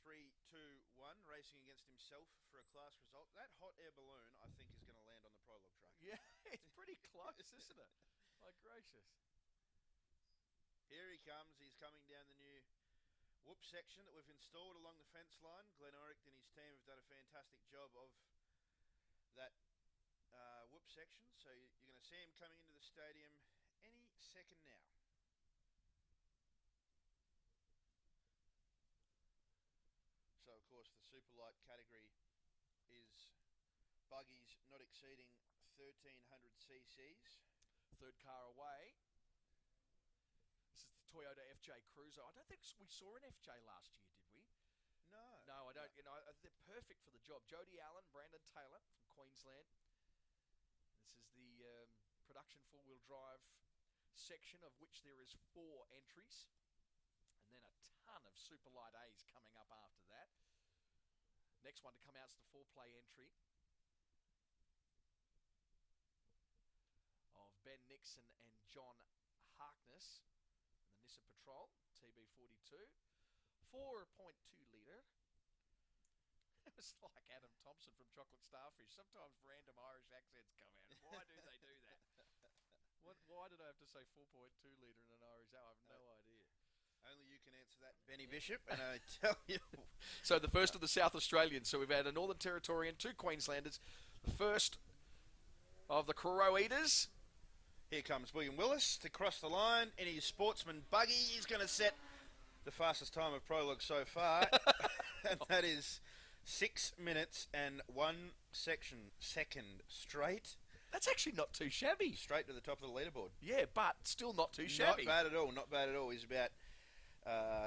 3, 2, 1, racing against himself for a class result. That hot air balloon, I think, is going to land on the prologue track. Yeah, it's pretty close, isn't it? My gracious. Here he comes. He's coming down the new whoop section that we've installed along the fence line. Glenn Oricht and his team have done a fantastic job of that whoop section. So you're going to see him coming into the stadium any second now. So, of course, the super light category is buggies not exceeding 1,300 cc's. Third car away. This is the Toyota FJ Cruiser. I don't think we saw an FJ last year, did we? No. No, I don't. You know, they're perfect for the job. Jody Allen, Brandon Taylor from Queensland. This is the production four-wheel drive section, of which there is 4 entries. And then a ton of super light A's coming up after that. Next one to come out is the 4-play entry of Ben Nixon and John Harkness in the Nissan Patrol TB42. 4.2 litre. It was like Adam Thompson from Chocolate Starfish. Sometimes random Irish accents come out. Why do they do that? Why did I have to say 4.2 litre in an Irish accent? I have no idea. Only you can answer that, Benny Bishop, and I tell you. So the first of the South Australians. So we've had a Northern Territorian, 2 Queenslanders. The first of the Crow Eaters. Here comes William Willis to cross the line in his sportsman buggy. He's going to set the fastest time of prologue so far, and that is 6 minutes and 1 second straight. That's actually not too shabby. Straight to the top of the leaderboard. Yeah, but still not too shabby. Not bad at all, not bad at all. He's about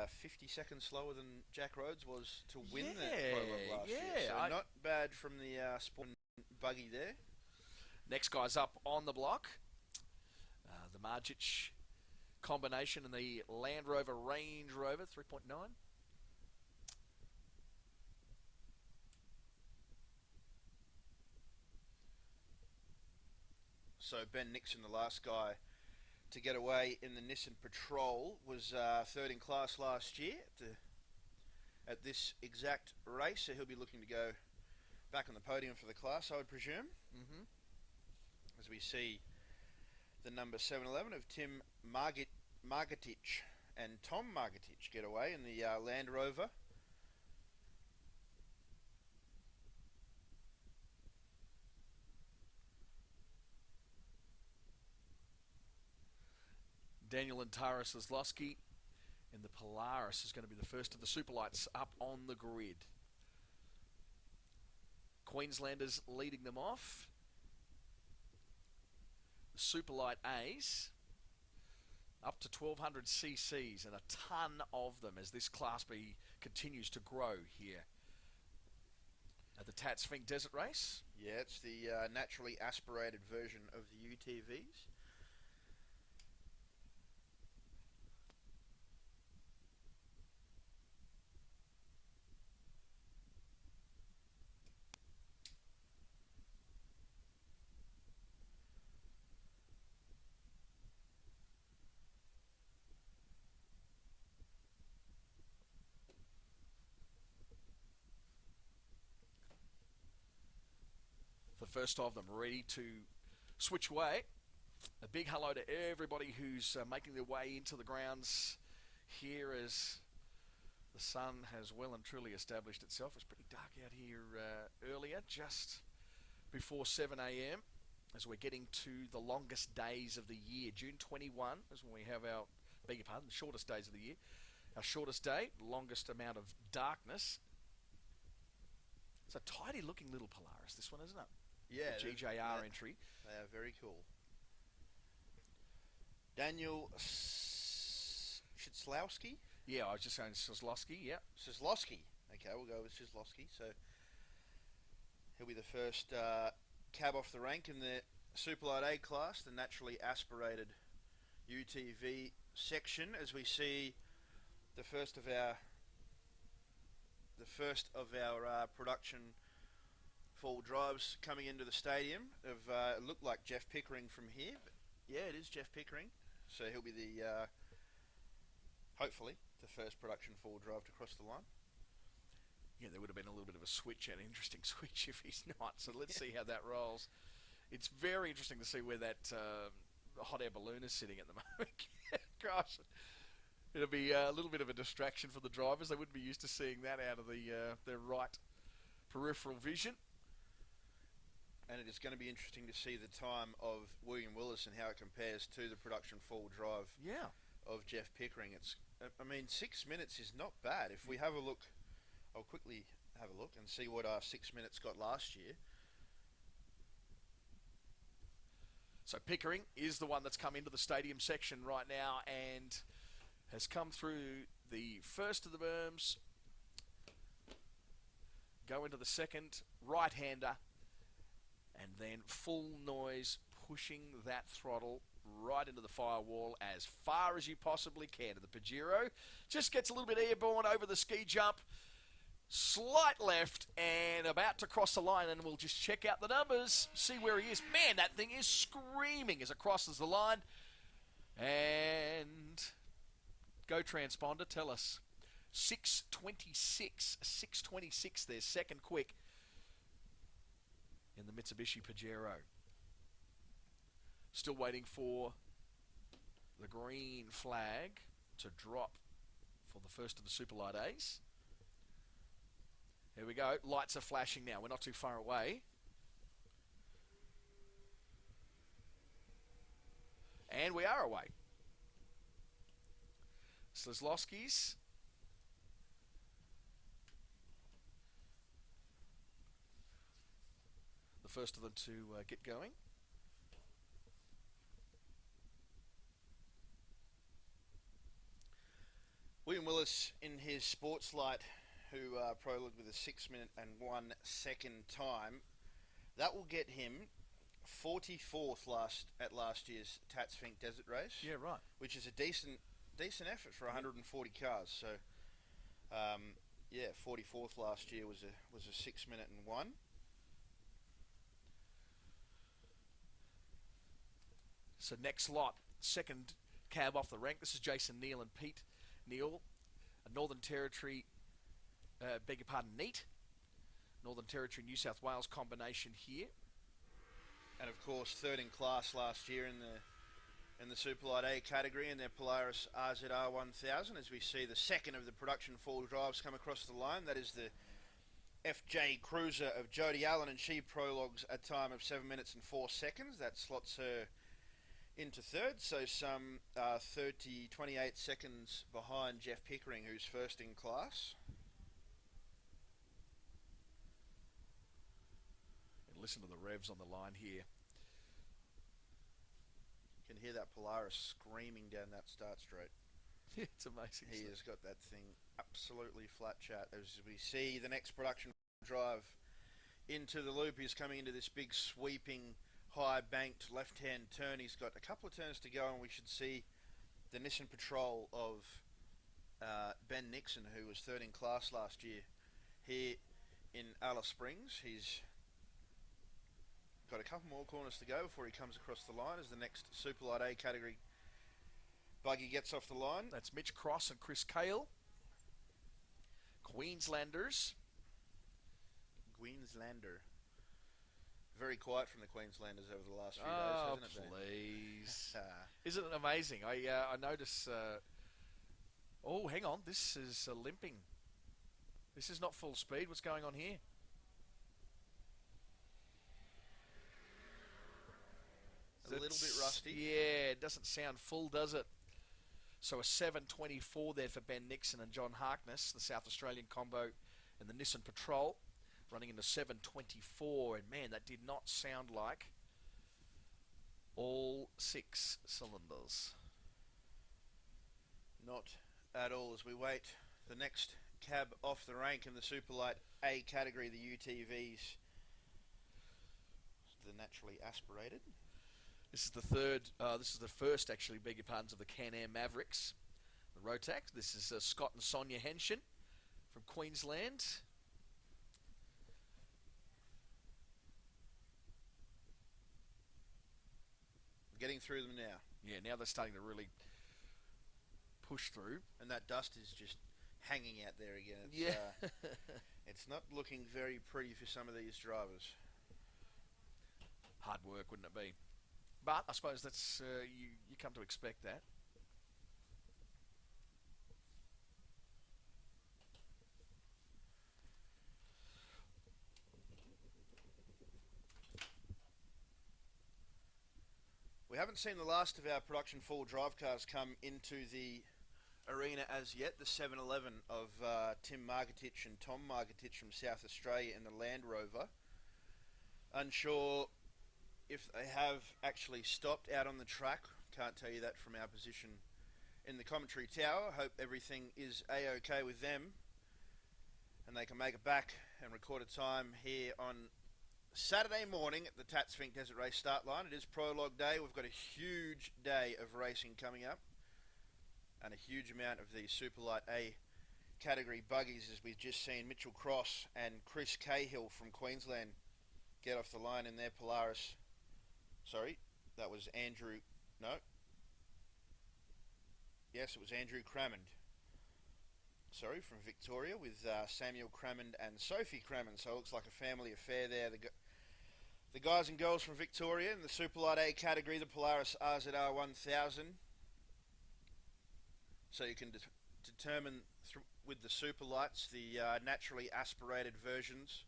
50 seconds slower than Jack Rhodes was to win that prologue last year. So not bad from the sportsman buggy there. Next guy's up on the block. The Margic combination and the Land Rover Range Rover 3.9. So Ben Nixon, the last guy to get away in the Nissan Patrol, was third in class last year at this exact race. So he'll be looking to go back on the podium for the class, I would presume. Mm-hmm. As we see the number 711 of Tim Margetich and Tom Margetich get away in the Land Rover. Daniel and Tara Soslowski in the Polaris is going to be the first of the Superlights up on the grid. Queenslanders leading them off. The Superlight A's up to 1,200 cc's and a ton of them as this Class B continues to grow here at the Tatts Finke Desert Race. Yeah, it's the naturally aspirated version of the UTVs. The first of them ready to switch away. A big hello to everybody who's making their way into the grounds here as the sun has well and truly established itself. It's pretty dark out here earlier, just before 7 a.m. as we're getting to the longest days of the year. June 21 is when we have our, beg your pardon, the shortest days of the year. Our shortest day, longest amount of darkness. It's a tidy looking little Polaris, this one, isn't it? Yeah, the GJR entry. They are very cool. Daniel Schislowski? Yeah, I was just saying Soslowski, yeah. Soslowski. Okay, we'll go with Soslowski. So he'll be the first cab off the rank in the Superlight A class, the naturally aspirated UTV section, as we see the first of our production full drives coming into the stadium. It looked like Jeff Pickering from here, but yeah, it is Jeff Pickering. So he'll be the hopefully the first production full drive to cross the line. Yeah, there would have been a little bit of a switch, an interesting switch if he's not. So let's see how that rolls. It's very interesting to see where that hot air balloon is sitting at the moment. Gosh, it'll be a little bit of a distraction for the drivers. They wouldn't be used to seeing that out of their right peripheral vision. And it is going to be interesting to see the time of William Willis and how it compares to the production full drive of Jeff Pickering. I mean, 6 minutes is not bad. If we have a look, I'll quickly have a look and see what our 6 minutes got last year. So Pickering is the one that's come into the stadium section right now and has come through the first of the berms, go into the second, right-hander, and then full noise, pushing that throttle right into the firewall as far as you possibly can. To the Pajero, just gets a little bit airborne over the ski jump, slight left, and about to cross the line, and we'll just check out the numbers, see where he is. Man, that thing is screaming as it crosses the line. And go transponder, tell us. 6:26 there, second quick in the Mitsubishi Pajero. Still waiting for the green flag to drop for the first of the Superlight A's. Here we go. Lights are flashing now. We're not too far away. And we are away. Slizlowski's. The first of them to get going. William Willis in his sports light, who prologued with a 6 minute and 1 second time. That will get him 44th at last year's Tatts Finke Desert Race. Yeah, right. Which is a decent effort for 140 cars. So, yeah, 44th last year was a 6 minute and 1. So next lot, second cab off the rank. This is Jason Neal and Pete Neal, a Northern Territory, NEAT, Northern Territory, New South Wales combination here. And of course, third in class last year in the Superlight A category in their Polaris RZR 1000. As we see the second of the production full drives come across the line, that is the FJ Cruiser of Jodie Allen, and she prologues a time of 7 minutes and 4 seconds. That slots her into third, so some 28 seconds behind Jeff Pickering, who's first in class. And listen to the revs on the line here. You can hear that Polaris screaming down that start straight. It's amazing. He has got that thing absolutely flat, chat. As we see the next production drive into the loop, he's coming into this big sweeping high banked left-hand turn. He's got a couple of turns to go, and we should see the Nissan Patrol of Ben Nixon, who was third in class last year here in Alice Springs. He's got a couple more corners to go before he comes across the line as the next Superlight A category buggy gets off the line. That's Mitch Cross and Chris Cale, Queenslanders. Queenslander. Very quiet from the Queenslanders over the last few days, hasn't it been? Please. Isn't it amazing? I notice... oh, hang on. This is limping. This is not full speed. What's going on here? A little bit rusty. Yeah, it doesn't sound full, does it? So a 7:24 there for Ben Nixon and John Harkness, the South Australian combo, and the Nissan Patrol, running into 7:24, and man, that did not sound like all 6 cylinders. Not at all. As we wait the next cab off the rank in the Superlight A category, the UTVs, the naturally aspirated. This is the third, this is the first, actually, beg your pardons, of the Can-Am Mavericks, the Rotax. This is Scott and Sonia Henshin from Queensland. Getting through them now. Yeah, now they're starting to really push through. And that dust is just hanging out there again. It's, Yeah. it's not looking very pretty for some of these drivers. Hard work, wouldn't it be? But I suppose that's you come to expect that. We haven't seen the last of our production full drive cars come into the arena as yet. The 711 of Tim Margetich and Tom Margetich from South Australia in the Land Rover. Unsure if they have actually stopped out on the track. Can't tell you that from our position in the commentary tower. Hope everything is a-okay with them and they can make it back and record a time here on Saturday morning at the Tatts Finke Desert Race start line. It is prologue day. We've got a huge day of racing coming up and a huge amount of the Superlight A category buggies, as we've just seen Mitchell Cross and Chris Cahill from Queensland get off the line in their Polaris. Sorry, that was Andrew. No. Yes, it was Andrew Crammond. Sorry, from Victoria with Samuel Crammond and Sophie Crammond. So it looks like a family affair there. The guys and girls from Victoria in the Superlight A category, the Polaris RZR 1000. So you can determine with the Superlights, the naturally aspirated versions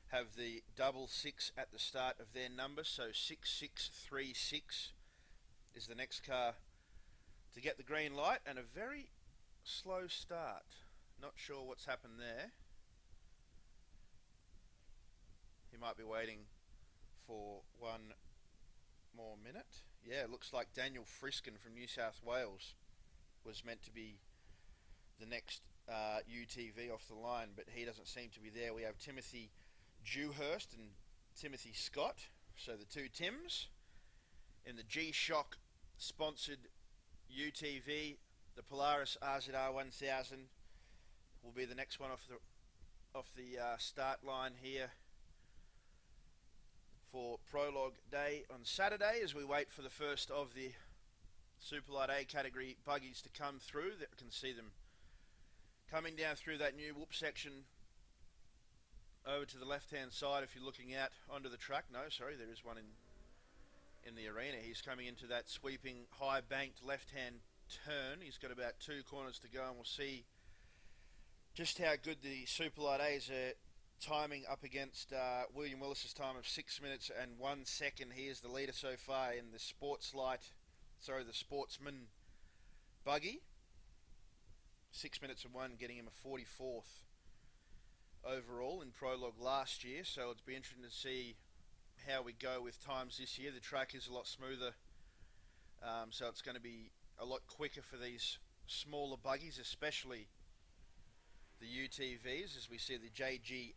have the 66 at the start of their number. So 6636 is the next car to get the green light, and a very slow start. Not sure what's happened there. He might be waiting for one more minute. Yeah, it looks like Daniel Friskin from New South Wales was meant to be the next UTV off the line, but he doesn't seem to be there. We have Timothy Dewhurst and Timothy Scott, so the two Tims in the G-Shock sponsored UTV. The Polaris RZR 1000 will be the next one off the start line here for prologue day on Saturday, as we wait for the first of the Superlight A category buggies to come through. That can see them coming down through that new whoop section over to the left hand side if you're looking out onto the track. No, sorry, there is one in the arena. He's coming into that sweeping high banked left hand turn. He's got about 2 corners to go, and we'll see just how good the Superlight A's are timing up against William Willis's time of 6 minutes and 1 second. He is the leader so far in the the Sportsman buggy. 6 minutes and 1, getting him a 44th overall in prologue last year. So it'll be interesting to see how we go with times this year. The track is a lot smoother, so it's going to be a lot quicker for these smaller buggies, especially the UTVs, as we see the JGR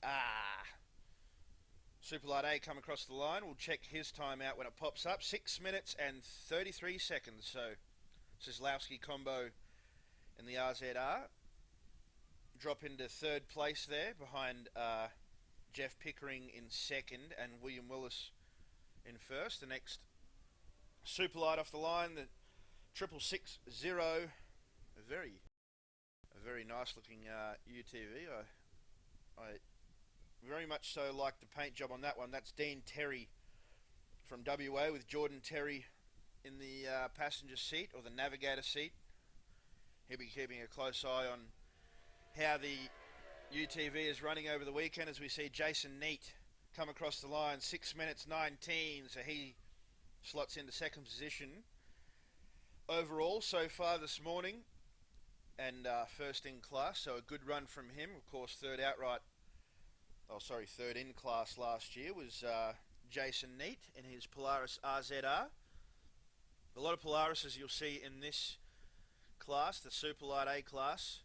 Superlight A come across the line. We'll check his time out when it pops up. 6 minutes and 33 seconds. So Kozlowski combo in the RZR drop into third place there behind Jeff Pickering in second and William Willis in first. The next Superlight off the line, the 6660, a very nice looking UTV. I very much so like the paint job on that one. That's Dean Terry from WA with Jordan Terry in the passenger seat or the navigator seat. He'll be keeping a close eye on how the UTV is running over the weekend, as we see Jason Neat come across the line. 6 minutes 19, so he slots into second position overall so far this morning, and first in class, so a good run from him. Of course, third in class last year was Jason Neat in his Polaris RZR. A lot of Polarises you'll see in this class, the Superlight A class,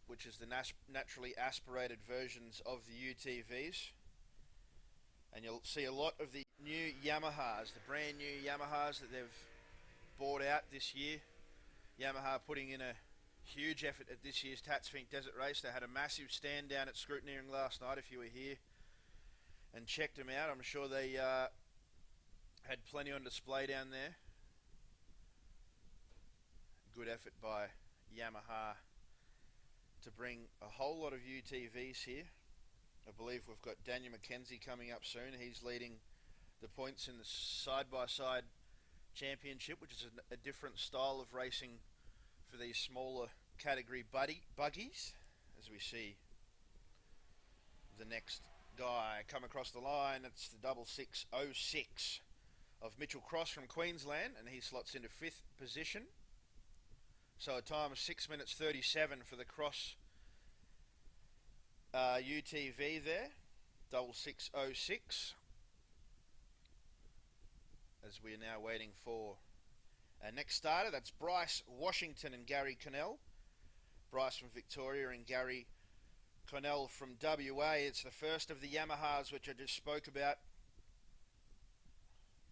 which is the naturally aspirated versions of the UTVs. And you'll see a lot of the new Yamahas, the brand new Yamahas that they've bought out this year. Yamaha putting in a huge effort at this year's Tatts Finke Desert Race. They had a massive stand down at Scrutineering last night, if you were here and checked them out. I'm sure they had plenty on display down there. Good effort by Yamaha bring a whole lot of UTVs here. I believe we've got Daniel McKenzie coming up soon. He's leading the points in the side-by-side championship, which is a different style of racing for these smaller category buggies, as we see the next guy come across the line. It's the 6606 of Mitchell Cross from Queensland, and he slots into 5th position. So a time of 6 minutes 37 for the Cross UTV there, 6606. As we are now waiting for our next starter. That's Bryce Washington and Gary Connell. Bryce from Victoria and Gary Connell from WA. It's the first of the Yamahas, which I just spoke about.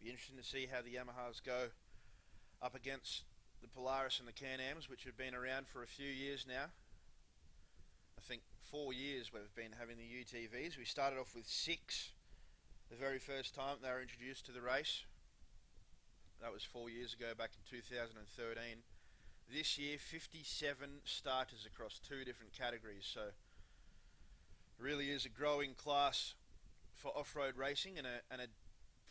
Be interesting to see how the Yamahas go up against the Polaris and the Can-Ams, which have been around for a few years now. I think 4 years we've been having the UTVs. We started off with 6 the very first time they were introduced to the race. That was 4 years ago, back in 2013. This year, 57 starters across 2 different categories. So, it really is a growing class for off-road racing, and a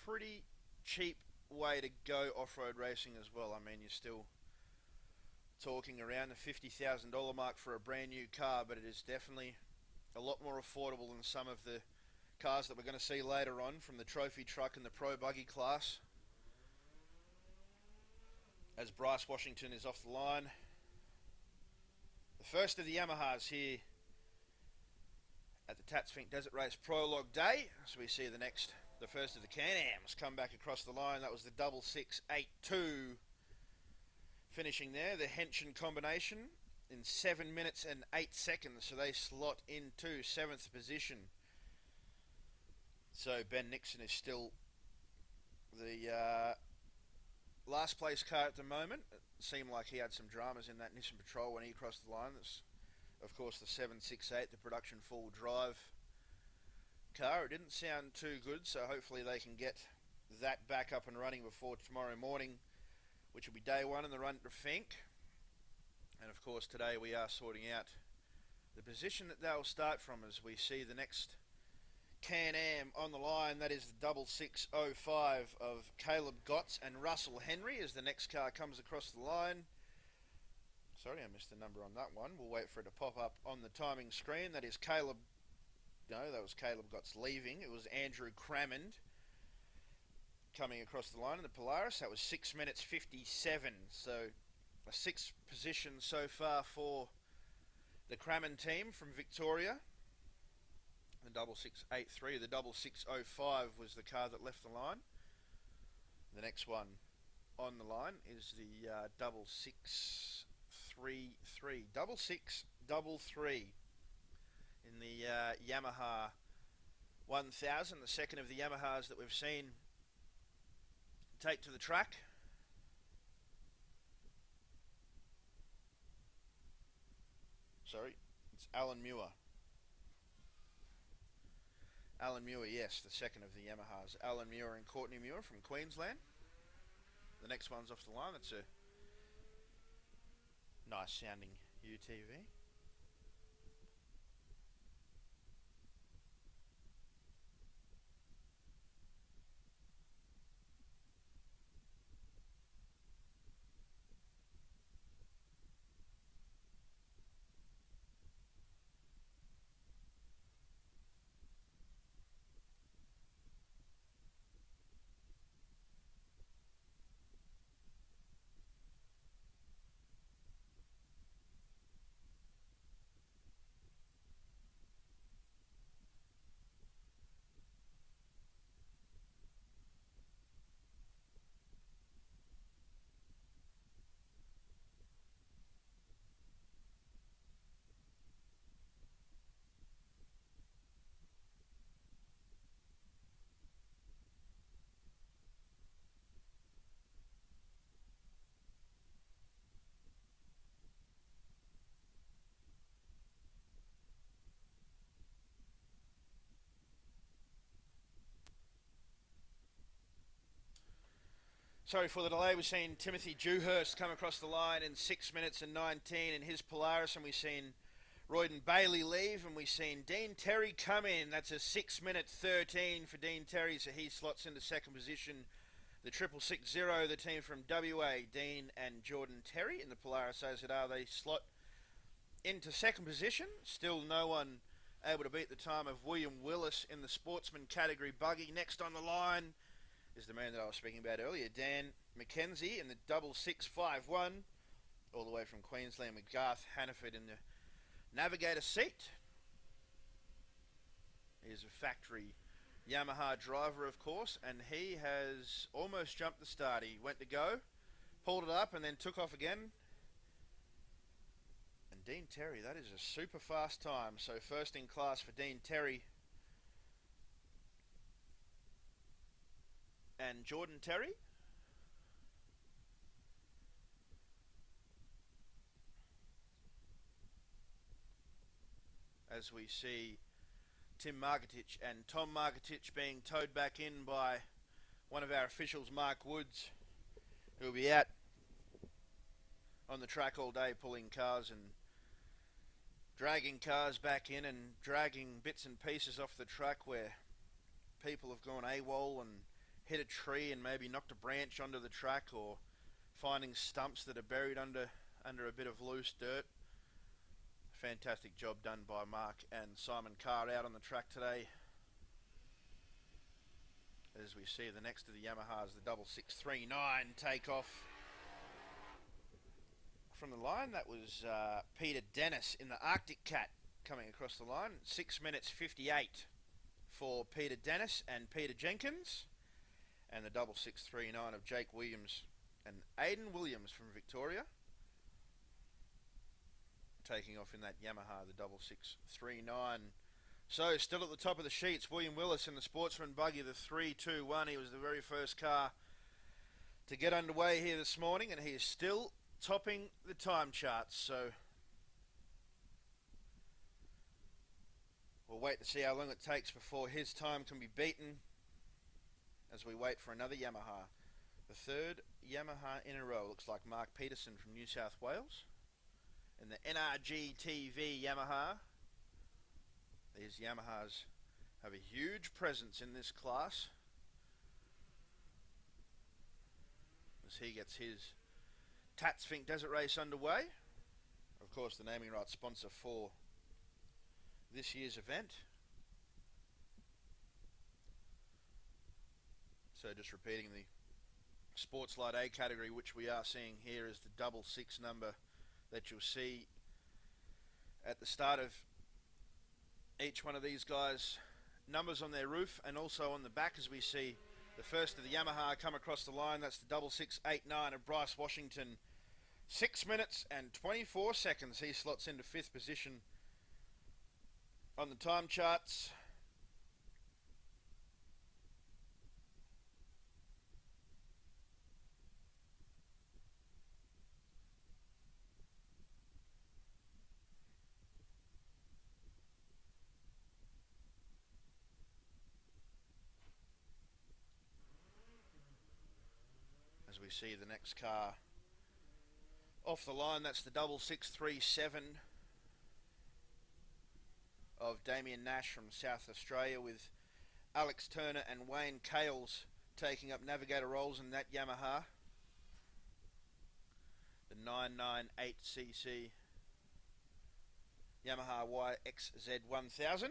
pretty cheap way to go off-road racing as well. I mean, you're still talking around the $50,000 mark for a brand new car, but it is definitely a lot more affordable than some of the cars that we're going to see later on from the trophy truck and the pro buggy class. As Bryce Washington is off the line. The first of the Yamahas here at the Tatts Finke Desert Race Prologue Day. So we see the first of the Can-Ams come back across the line. That was the 6682 finishing there. The Henshin combination in 7 minutes and 8 seconds. So they slot into 7th position. So Ben Nixon is still the last place car at the moment. It seemed like he had some dramas in that Nissan Patrol when he crossed the line. That's, of course, the 768, the production full drive car. It didn't sound too good, so hopefully they can get that back up and running before tomorrow morning, which will be day 1 in the run to Finke. And of course today we are sorting out the position that they'll start from as we see the next Can-Am on the line. That is the 6605 of Caleb Gotts and Russell Henry as the next car comes across the line. Sorry, I missed the number on that one. We'll wait for it to pop up on the timing screen. That is Caleb. No, that was Caleb Gotts leaving. It was Andrew Crammond coming across the line in the Polaris. That was 6 minutes 57. So a 6th position so far for the Crammond team from Victoria. The 6683, the 6605 was the car that left the line. The next one on the line is the 6633. 6633 in the Yamaha 1000, the second of the Yamahas that we've seen take to the track. Sorry, it's Alan Muir. Alan Muir, yes, the second of the Yamahas. Alan Muir and Courtney Muir from Queensland. The next one's off the line. That's a nice sounding UTV. Sorry for the delay. We've seen Timothy Dewhurst come across the line in 6 minutes and 19 in his Polaris, and we've seen Royden Bailey leave, and we've seen Dean Terry come in. That's a 6-minute 13 for Dean Terry, so he slots into second position. The 6660, the team from WA, Dean and Jordan Terry in the Polaris AZR, they slot into second position. Still no one able to beat the time of William Willis in the sportsman category Buggy. Next on the line is the man that I was speaking about earlier, Dan McKenzie in the 6651, all the way from Queensland with Garth Hannaford in the navigator seat. He's a factory Yamaha driver, of course, and he has almost jumped the start. He went to go, pulled it up, and then took off again. And Dean Terry, that is a super fast time. So first in class for Dean Terry and Jordan Terry. As we see Tim Margetich and Tom Margetich being towed back in by one of our officials, Mark Woods, who will be out on the track all day pulling cars and dragging cars back in and dragging bits and pieces off the track where people have gone AWOL and hit a tree and maybe knocked a branch onto the track, or finding stumps that are buried under a bit of loose dirt. Fantastic job done by Mark and Simon Carr out on the track today. As we see the next of the Yamahas, the 6639 take off from the line. That was Peter Dennis in the Arctic Cat coming across the line. 6 minutes 58 for Peter Dennis and Peter Jenkins. And the 6639 of Jake Williams and Aidan Williams from Victoria, taking off in that Yamaha, the 6639. So still at the top of the sheets, William Willis in the sportsman Buggy, the 321. He was the very first car to get underway here this morning, and he is still topping the time charts. So we'll wait to see how long it takes before his time can be beaten as we wait for another Yamaha. The third Yamaha in a row. Looks like Mark Peterson from New South Wales in the NRG TV Yamaha. These Yamahas have a huge presence in this class as he gets his Tatts Finke Desert Race underway. Of course, the naming rights sponsor for this year's event. So just repeating, the Sports Light A category, which we are seeing here, is the 66 number that you'll see at the start of each one of these guys' numbers on their roof, and also on the back as we see the first of the Yamaha come across the line. That's the 6689 of Bryce Washington. 6 minutes and 24 seconds. He slots into 5th position on the time charts. As we see the next car off the line, that's the 6637 of Damien Nash from South Australia, with Alex Turner and Wayne Cales taking up navigator roles in that Yamaha. The 998cc Yamaha YXZ 1000.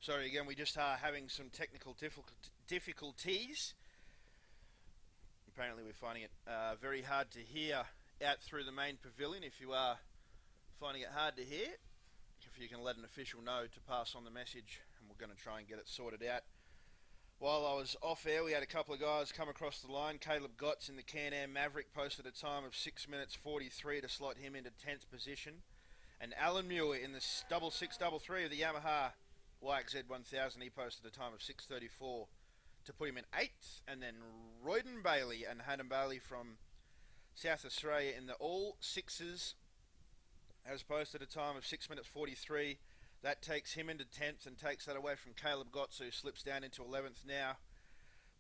Sorry again, we just are having some technical difficulties. Apparently we're finding it very hard to hear out through the main pavilion. If you are finding it hard to hear, if you can let an official know to pass on the message, and we're going to try and get it sorted out. While I was off air, we had a couple of guys come across the line. Caleb Gotts in the Can-Am Maverick posted a time of 6 minutes 43 to slot him into 10th position. And Alan Muir in the 6633 of the Yamaha YXZ 1000, he posted a time of 6:34 to put him in 8th. And then Royden Bailey and Haddon Bailey from South Australia in the all sixes has posted a time of 6 minutes 43. That takes him into 10th and takes that away from Caleb Gotts, who slips down into 11th now.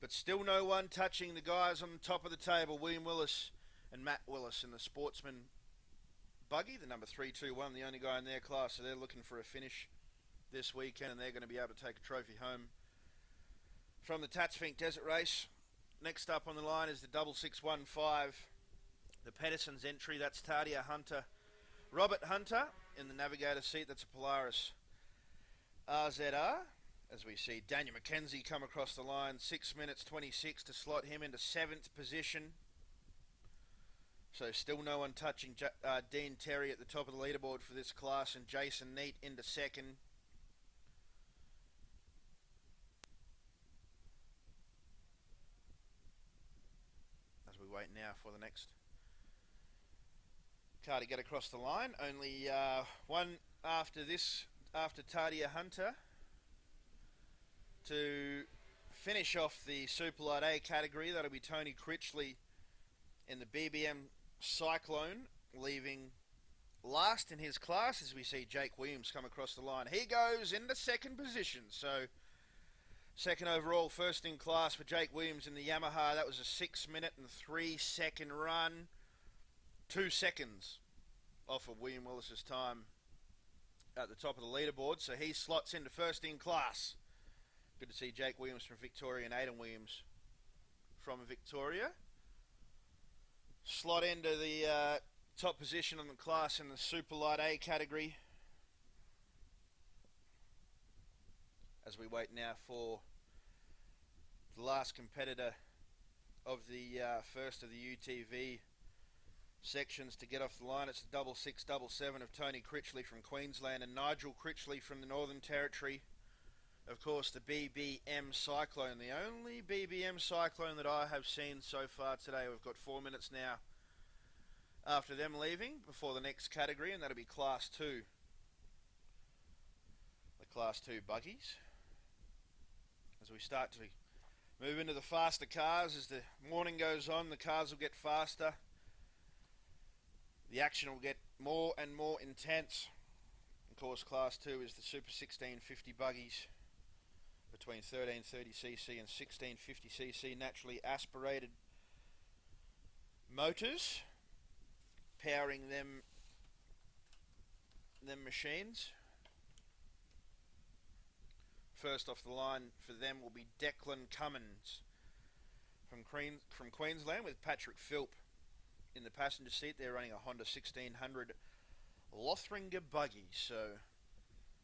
But still no one touching the guys on the top of the table, William Willis and Matt Willis in the Sportsman Buggy, the number 321, the only guy in their class. So they're looking for a finish this weekend, and they're going to be able to take a trophy home from the Tatts Finke Desert Race. Next up on the line is the 6615, the Pedersen's entry. That's Tadia Hunter, Robert Hunter in the navigator seat. That's a Polaris RZR. As we see Daniel McKenzie come across the line, 6 minutes 26 to slot him into 7th position. So still no one touching Dean Terry at the top of the leaderboard for this class, and Jason Neat into 2nd. As we wait now for the next car to get across the line. Only one after this, after Tadia Hunter, to finish off the Superlight A category. That'll be Tony Critchley in the BBM Cyclone, leaving last in his class as we see Jake Williams come across the line. He goes into 2nd position. So 2nd overall, 1st in class for Jake Williams in the Yamaha. That was a 6 minute and 3 second run. 2 seconds off of William Willis's time at the top of the leaderboard. So he slots into 1st in class. Good to see Jake Williams from Victoria and Aidan Williams from Victoria slot into the top position on the class in the Superlight A category. As we wait now for the last competitor of the first of the UTV sections to get off the line. It's the 6677 of Tony Critchley from Queensland and Nigel Critchley from the Northern Territory. Of course, the BBM Cyclone, the only BBM Cyclone that I have seen so far today. We've got 4 minutes now after them leaving before the next category, and that'll be Class 2. The Class 2 buggies. As we start to move into the faster cars, as the morning goes on, the cars will get faster. The action will get more and more intense. Of course, Class 2 is the Super 1650 buggies, between 1330cc and 1650cc naturally aspirated motors powering them machines. First off the line for them will be Declan Cummins from Queensland, with Patrick Philp in the passenger seat. They're running a Honda 1600 Lothringer buggy, so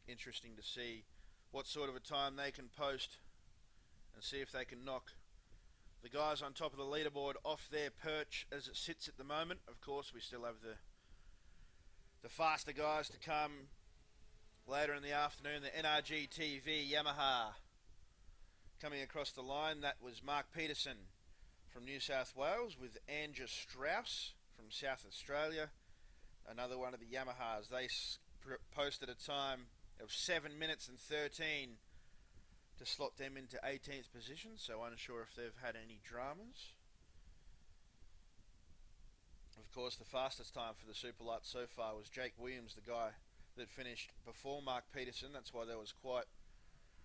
interesting to see what sort of a time they can post and see if they can knock the guys on top of the leaderboard off their perch as it sits at the moment. Of course, we still have the faster guys to come later in the afternoon. The NRG TV Yamaha coming across the line. That was Mark Peterson from New South Wales with Andrew Strauss from South Australia. Another one of the Yamahas. They posted a time of 7 minutes and 13 to slot them into 18th position, so unsure if they've had any dramas. Of course, the fastest time for the Superlight so far was Jake Williams, the guy that finished before Mark Peterson. That's why there was quite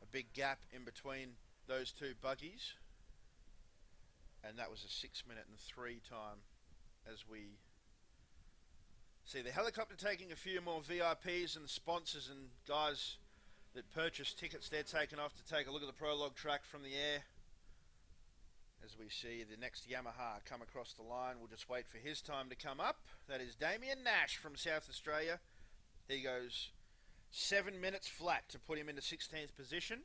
a big gap in between those two buggies, and that was a 6 minute and 3 time. As we see the helicopter taking a few more VIPs and sponsors and guys that purchase tickets, they're taken off to take a look at the prologue track from the air. As we see the next Yamaha come across the line, we'll just wait for his time to come up. That is Damien Nash from South Australia. He goes 7 minutes flat to put him into 16th position.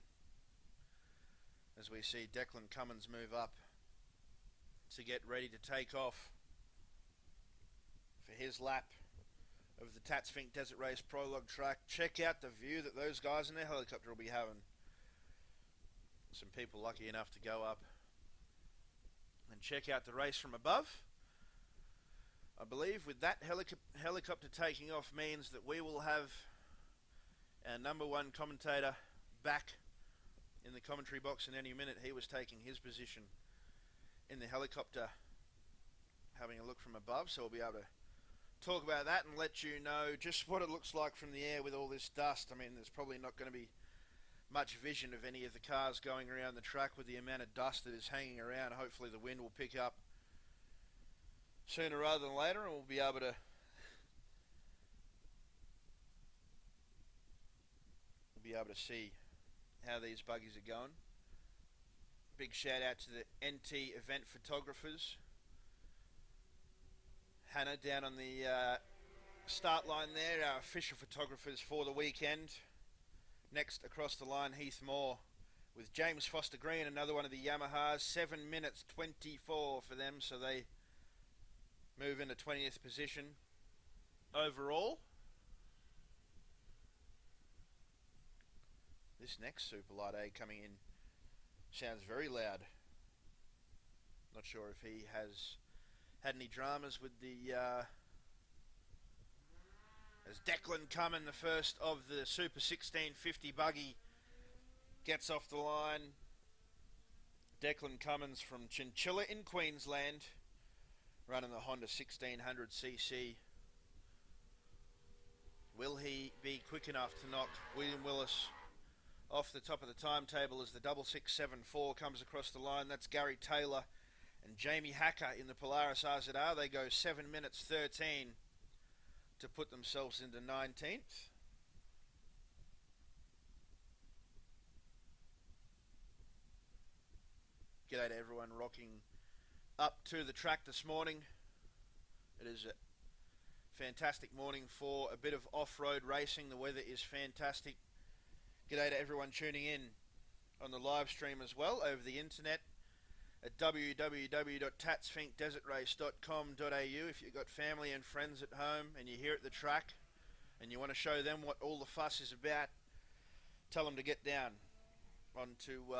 As we see Declan Cummins move up to get ready to take off for his lap of the Tatts Finke Desert Race Prologue track. Check out the view that those guys in their helicopter will be having. Some people lucky enough to go up and check out the race from above. I believe with that helicopter taking off means that we will have our number one commentator back in the commentary box in any minute. He was taking his position in the helicopter, having a look from above, so we'll be able to talk about that and let you know just what it looks like from the air with all this dust. I mean, there's probably not going to be much vision of any of the cars going around the track with the amount of dust that is hanging around. Hopefully the wind will pick up sooner rather than later, and we'll be able to see how these buggies are going. Big shout out to the NT event photographers. Hannah down on the start line there, our official photographers for the weekend. Next across the line, Heath Moore with James Foster Green, another one of the Yamahas. 7 minutes 24 for them, so they move into 20th position overall. This next Super Light A coming in sounds very loud. Not sure if he has had any dramas with the as Declan Cummins, the first of the Super 1650 buggy, gets off the line. Declan Cummins from Chinchilla in Queensland, running the Honda 1600cc. Will he be quick enough to knock William Willis off the top of the timetable as the 6674 comes across the line? That's Gary Taylor and Jamie Hacker in the Polaris RZR. They go 7 minutes 13 to put themselves into 19th. G'day to everyone rocking up to the track this morning. It is a fantastic morning for a bit of off-road racing. The weather is fantastic. G'day to everyone tuning in on the live stream as well over the internet at www.tattsfinkedesertrace.com.au. If you've got family and friends at home and you're here at the track and you want to show them what all the fuss is about, tell them to get down onto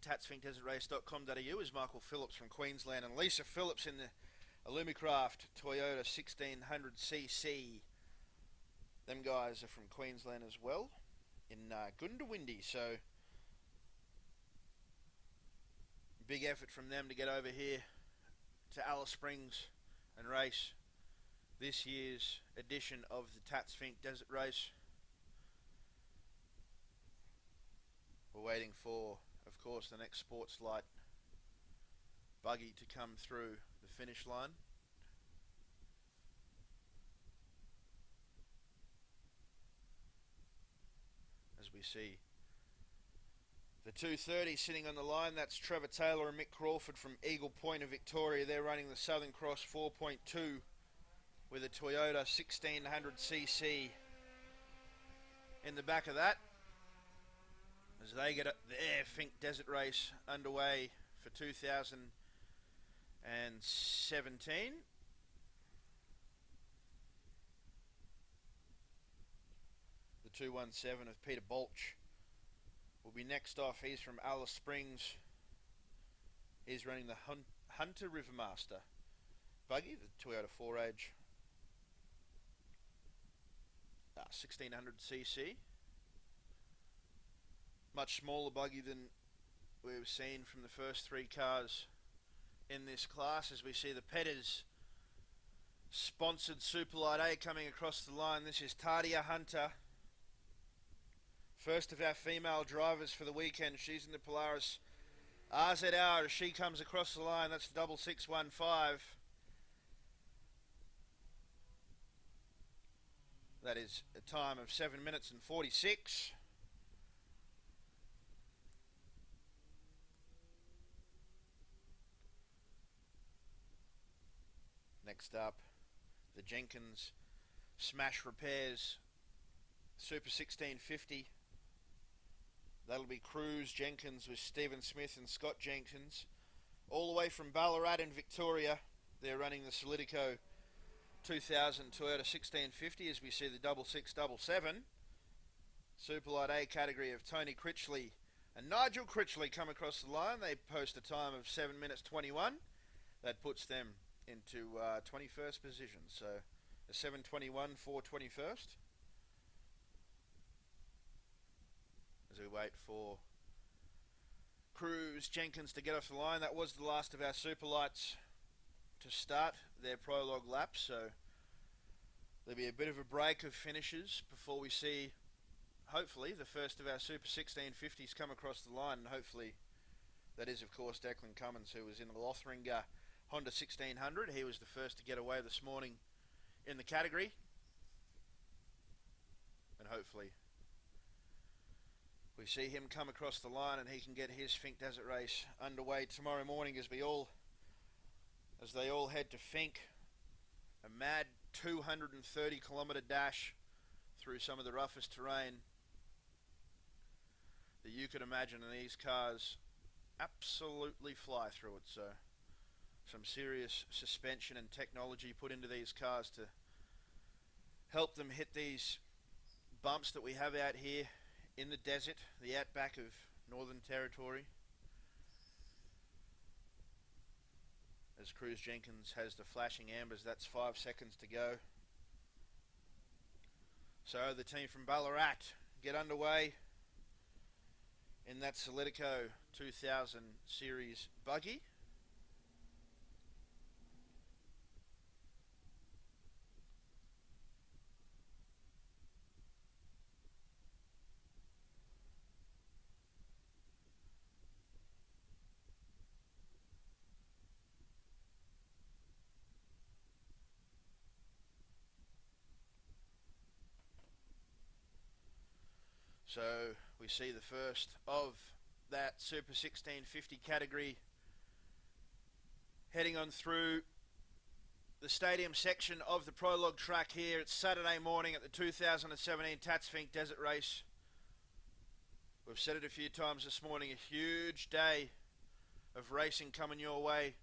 tattsfinkedesertrace.com.au. is Michael Phillips from Queensland and Lisa Phillips in the Illumicraft Toyota 1600cc. Them guys are from Queensland as well, in Goondiwindi, so big effort from them to get over here to Alice Springs and race this year's edition of the Tatts Finke Desert Race. We're waiting for, of course, the next Sports Light buggy to come through the finish line. As we see the 230 sitting on the line, that's Trevor Taylor and Mick Crawford from Eagle Point of Victoria. They're running the Southern Cross 4.2 with a Toyota 1600cc in the back of that, as they get their Finke Desert Race underway for 2017. The 217 of Peter Bolch will be next off. He's from Alice Springs. He's running the Hunter Rivermaster buggy, the Toyota 4Age 1600cc. Much smaller buggy than we've seen from the first three cars in this class, as we see the Petters sponsored Super Light A coming across the line. This is Tadia Hunter, first of our female drivers for the weekend. She's in the Polaris RZR as she comes across the line. That's the 6615. That is a time of 7 minutes and 46. Next up, the Jenkins Smash Repairs Super 1650. That'll be Cruz Jenkins with Stephen Smith and Scott Jenkins. All the way from Ballarat in Victoria, they're running the Solidico 2000 Toyota 1650 as we see the 6677. Superlight A category of Tony Critchley and Nigel Critchley come across the line. They post a time of 7 minutes 21. That puts them into 21st position. So a 7:21 for 21st. As we wait for Cruz Jenkins to get off the line. That was the last of our Superlights to start their prologue lap. So there'll be a bit of a break of finishes before we see, hopefully, the first of our Super 1650s come across the line. And hopefully that is, of course, Declan Cummins, who was in the Lothringer Honda 1600. He was the first to get away this morning in the category. And hopefully we see him come across the line and he can get his Finke Desert Race underway tomorrow morning as they all head to Finke. A mad 230 kilometre dash through some of the roughest terrain that you could imagine, and these cars absolutely fly through it. So some serious suspension and technology put into these cars to help them hit these bumps that we have out here in the desert, the outback of Northern Territory. As Cruz Jenkins has the flashing ambers, that's 5 seconds to go. So the team from Ballarat get underway in that Solidico 2000 series buggy. So we see the first of that Super 1650 category heading on through the stadium section of the prologue track here. It's Saturday morning at the 2017 Tatts Finke Desert Race. We've said it a few times this morning, a huge day of racing coming your way.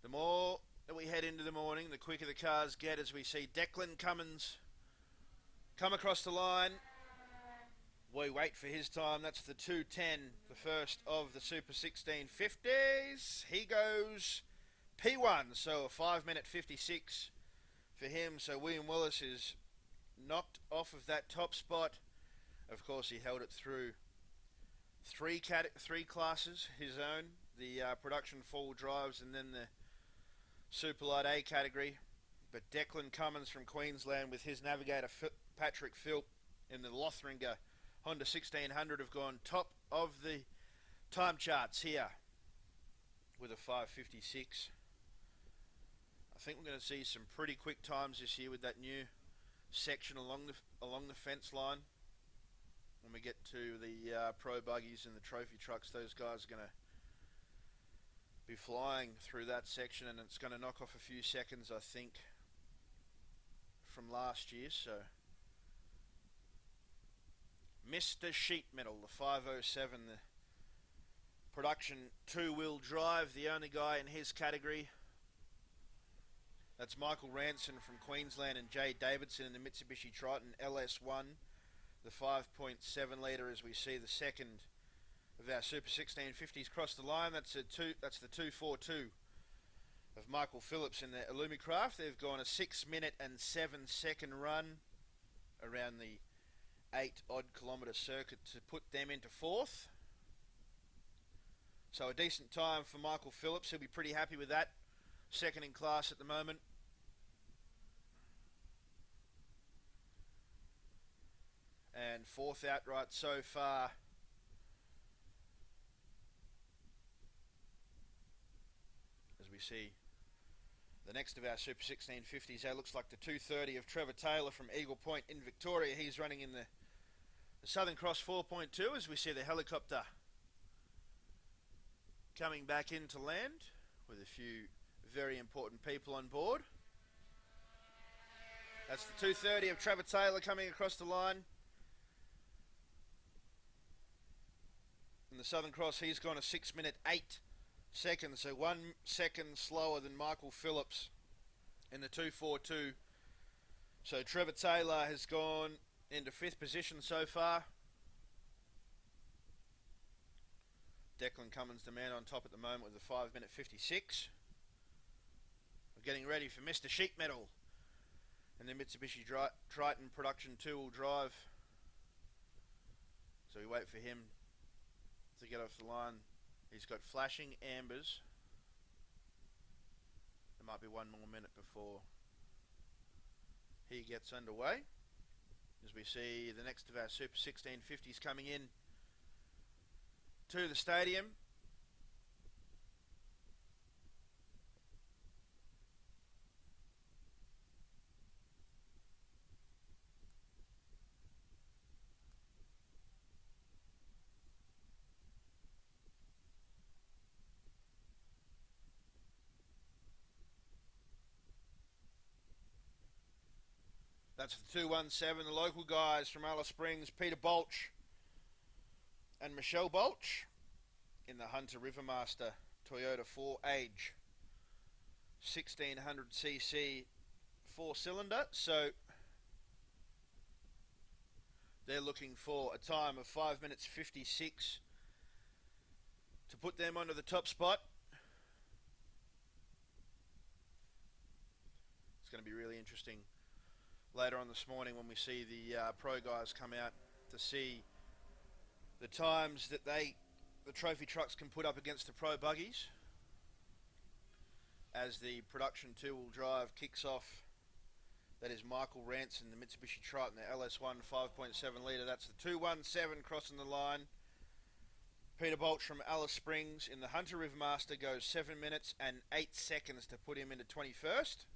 The more that we head into the morning, the quicker the cars get, as we see Declan Cummins come across the line. We wait for his time. That's the 2:10, the first of the Super 1650s. He goes P1, so a 5-minute 56 for him. So William Willis is knocked off of that top spot. Of course, he held it through three classes, his own, the production 4-wheel drives, and then the Superlight A category. But Declan Cummins from Queensland with his navigator Patrick Philp in the Lothringer Honda 1600 have gone top of the time charts here with a 5:56. I think we're going to see some pretty quick times this year with that new section along the fence line. When we get to the pro buggies and the trophy trucks, those guys are going to be flying through that section, and it's going to knock off a few seconds, I think, from last year. So Mr. Sheet Metal, the 507, the production 2-wheel drive, the only guy in his category. That's Michael Ranson from Queensland and Jay Davidson in the Mitsubishi Triton LS1, the 5.7 litre, as we see the second of our Super 1650s cross the line. That's the 242 of Michael Phillips in the Illumicraft. They've gone a 6-minute and 7-second run around the 8-odd kilometre circuit to put them into 4th. So a decent time for Michael Phillips. He'll be pretty happy with that. Second in class at the moment. And 4th outright so far. As we see the next of our Super 1650s, that looks like the 230 of Trevor Taylor from Eagle Point in Victoria. He's running in the Southern Cross 4.2 as we see the helicopter coming back into land with a few very important people on board. That's the 230 of Trevor Taylor coming across the line. In the Southern Cross, he's gone a 6 minute 8 seconds, so 1 second slower than Michael Phillips in the 2:42. So Trevor Taylor has gone into 5th position so far. Declan Cummins, the man on top at the moment, with a 5 minute 56. We're getting ready for Mr. Sheet Metal and the Mitsubishi Triton Production 2-wheel drive. So we wait for him to get off the line. He's got flashing ambers. There might be 1 more minute before he gets underway, as we see the next of our Super 1650s coming in to the stadium. That's the 217, the local guys from Alice Springs, Peter Bolch and Michelle Bolch in the Hunter Rivermaster Toyota 4Age 1600cc 4-cylinder. So they're looking for a time of 5 minutes 56 to put them onto the top spot. It's going to be really interesting later on this morning when we see the pro guys come out to see the times that the trophy trucks can put up against the pro buggies as the production 2-wheel drive kicks off. That is Michael Ranson, the Mitsubishi Triton, the LS1 5.7 litre. That's the 217 crossing the line. Peter Bolch from Alice Springs in the Hunter Rivermaster goes 7 minutes and 8 seconds to put him into 21st.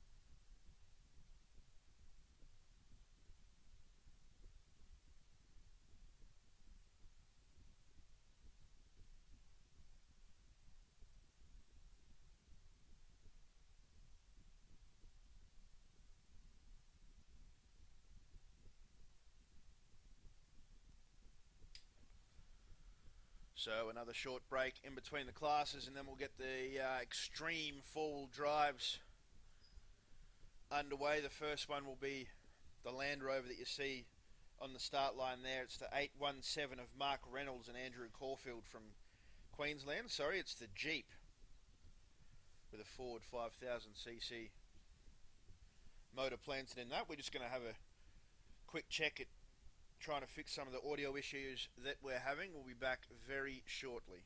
So another short break in between the classes, and then we'll get the extreme 4-wheel drives underway. The first one will be the Land Rover that you see on the start line there. It's the 817 of Mark Reynolds and Andrew Caulfield from Queensland. Sorry, it's the Jeep with a Ford 5000cc motor planted in that. We're just going to have a quick check at trying to fix some of the audio issues that we're having. We'll be back very shortly.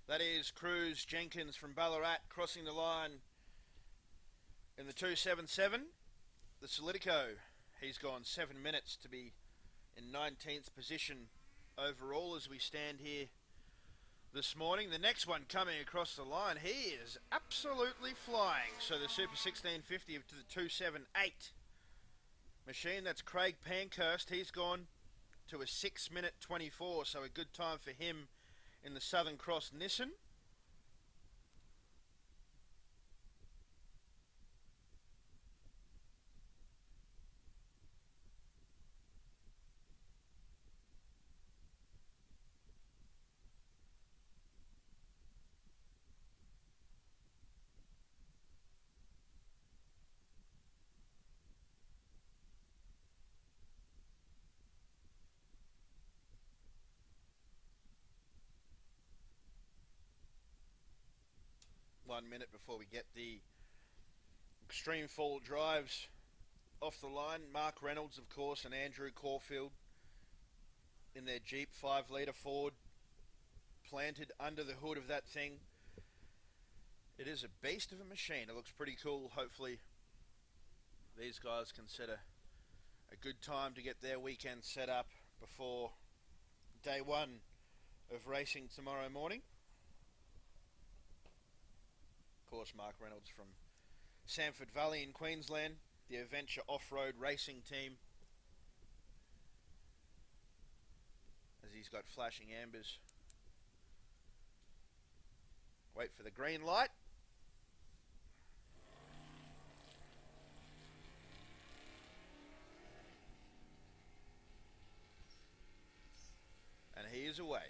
That is Cruz Jenkins from Ballarat crossing the line in the 277. The Solitico, he's gone 7 minutes to be in 19th position overall as we stand here this morning. The next one coming across the line, he is absolutely flying. So the Super 1650 to the 278 machine, that's Craig Pankhurst. He's gone to a 6 minute 24, so a good time for him in the Southern Cross Nissan. One minute before we get the extreme fall drives off the line. Mark Reynolds, of course, and Andrew Caulfield in their Jeep 5-litre Ford, planted under the hood of that thing. It is a beast of a machine. It looks pretty cool. Hopefully these guys can set a good time to get their weekend set up before day one of racing tomorrow morning. Of course, Mark Reynolds from Samford Valley in Queensland, the Adventure Off-Road Racing Team, as he's got flashing ambers. Wait for the green light. And he is away.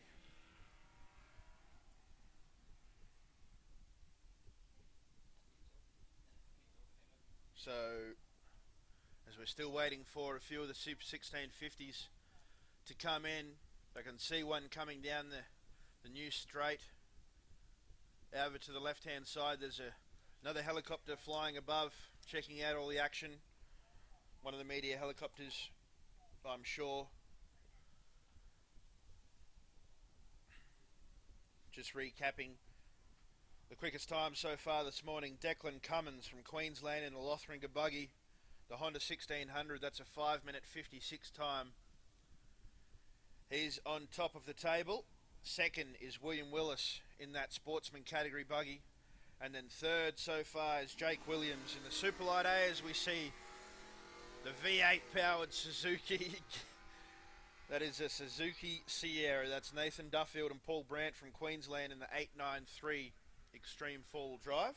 So, as we're still waiting for a few of the Super 1650s to come in, I can see one coming down the new straight. Over to the left-hand side, there's another helicopter flying above, checking out all the action. One of the media helicopters, I'm sure. Just recapping the quickest time so far this morning. Declan Cummins from Queensland in a Lothringer Buggy. The Honda 1600, that's a 5-minute 56 time. He's on top of the table. Second is William Willis in that sportsman category buggy. And then third so far is Jake Williams in the Superlight A, as we see the V8 powered Suzuki. That is a Suzuki Sierra. That's Nathan Duffield and Paul Brandt from Queensland in the 893 Extreme 4-wheel drive.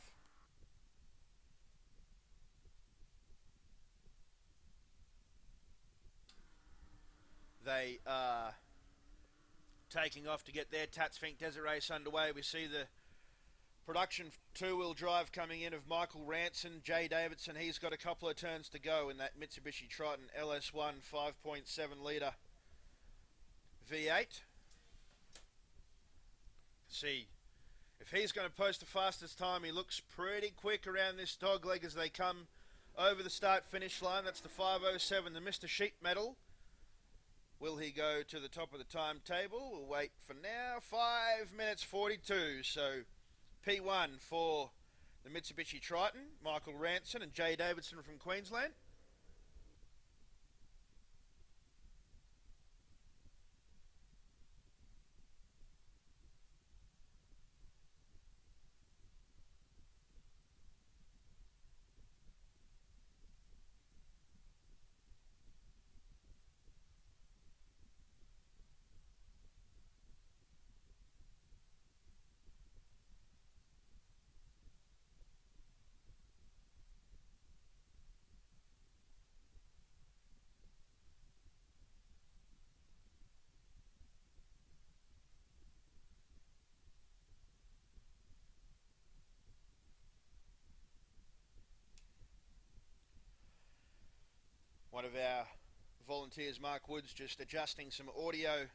They are taking off to get their Tatts Finke Desert Race underway. We see the production 2-wheel drive coming in of Michael Ranson, Jay Davidson. He's got a couple of turns to go in that Mitsubishi Triton LS1 5.7 litre V8. See if he's going to post the fastest time. He looks pretty quick around this dog leg as they come over the start finish line. That's the 5:07, the Mr. Sheep Medal. Will he go to the top of the timetable? We'll wait for now. 5 minutes 42. So P1 for the Mitsubishi Triton, Michael Ranson and Jay Davidson from Queensland. One of our volunteers, Mark Woods, just adjusting some audio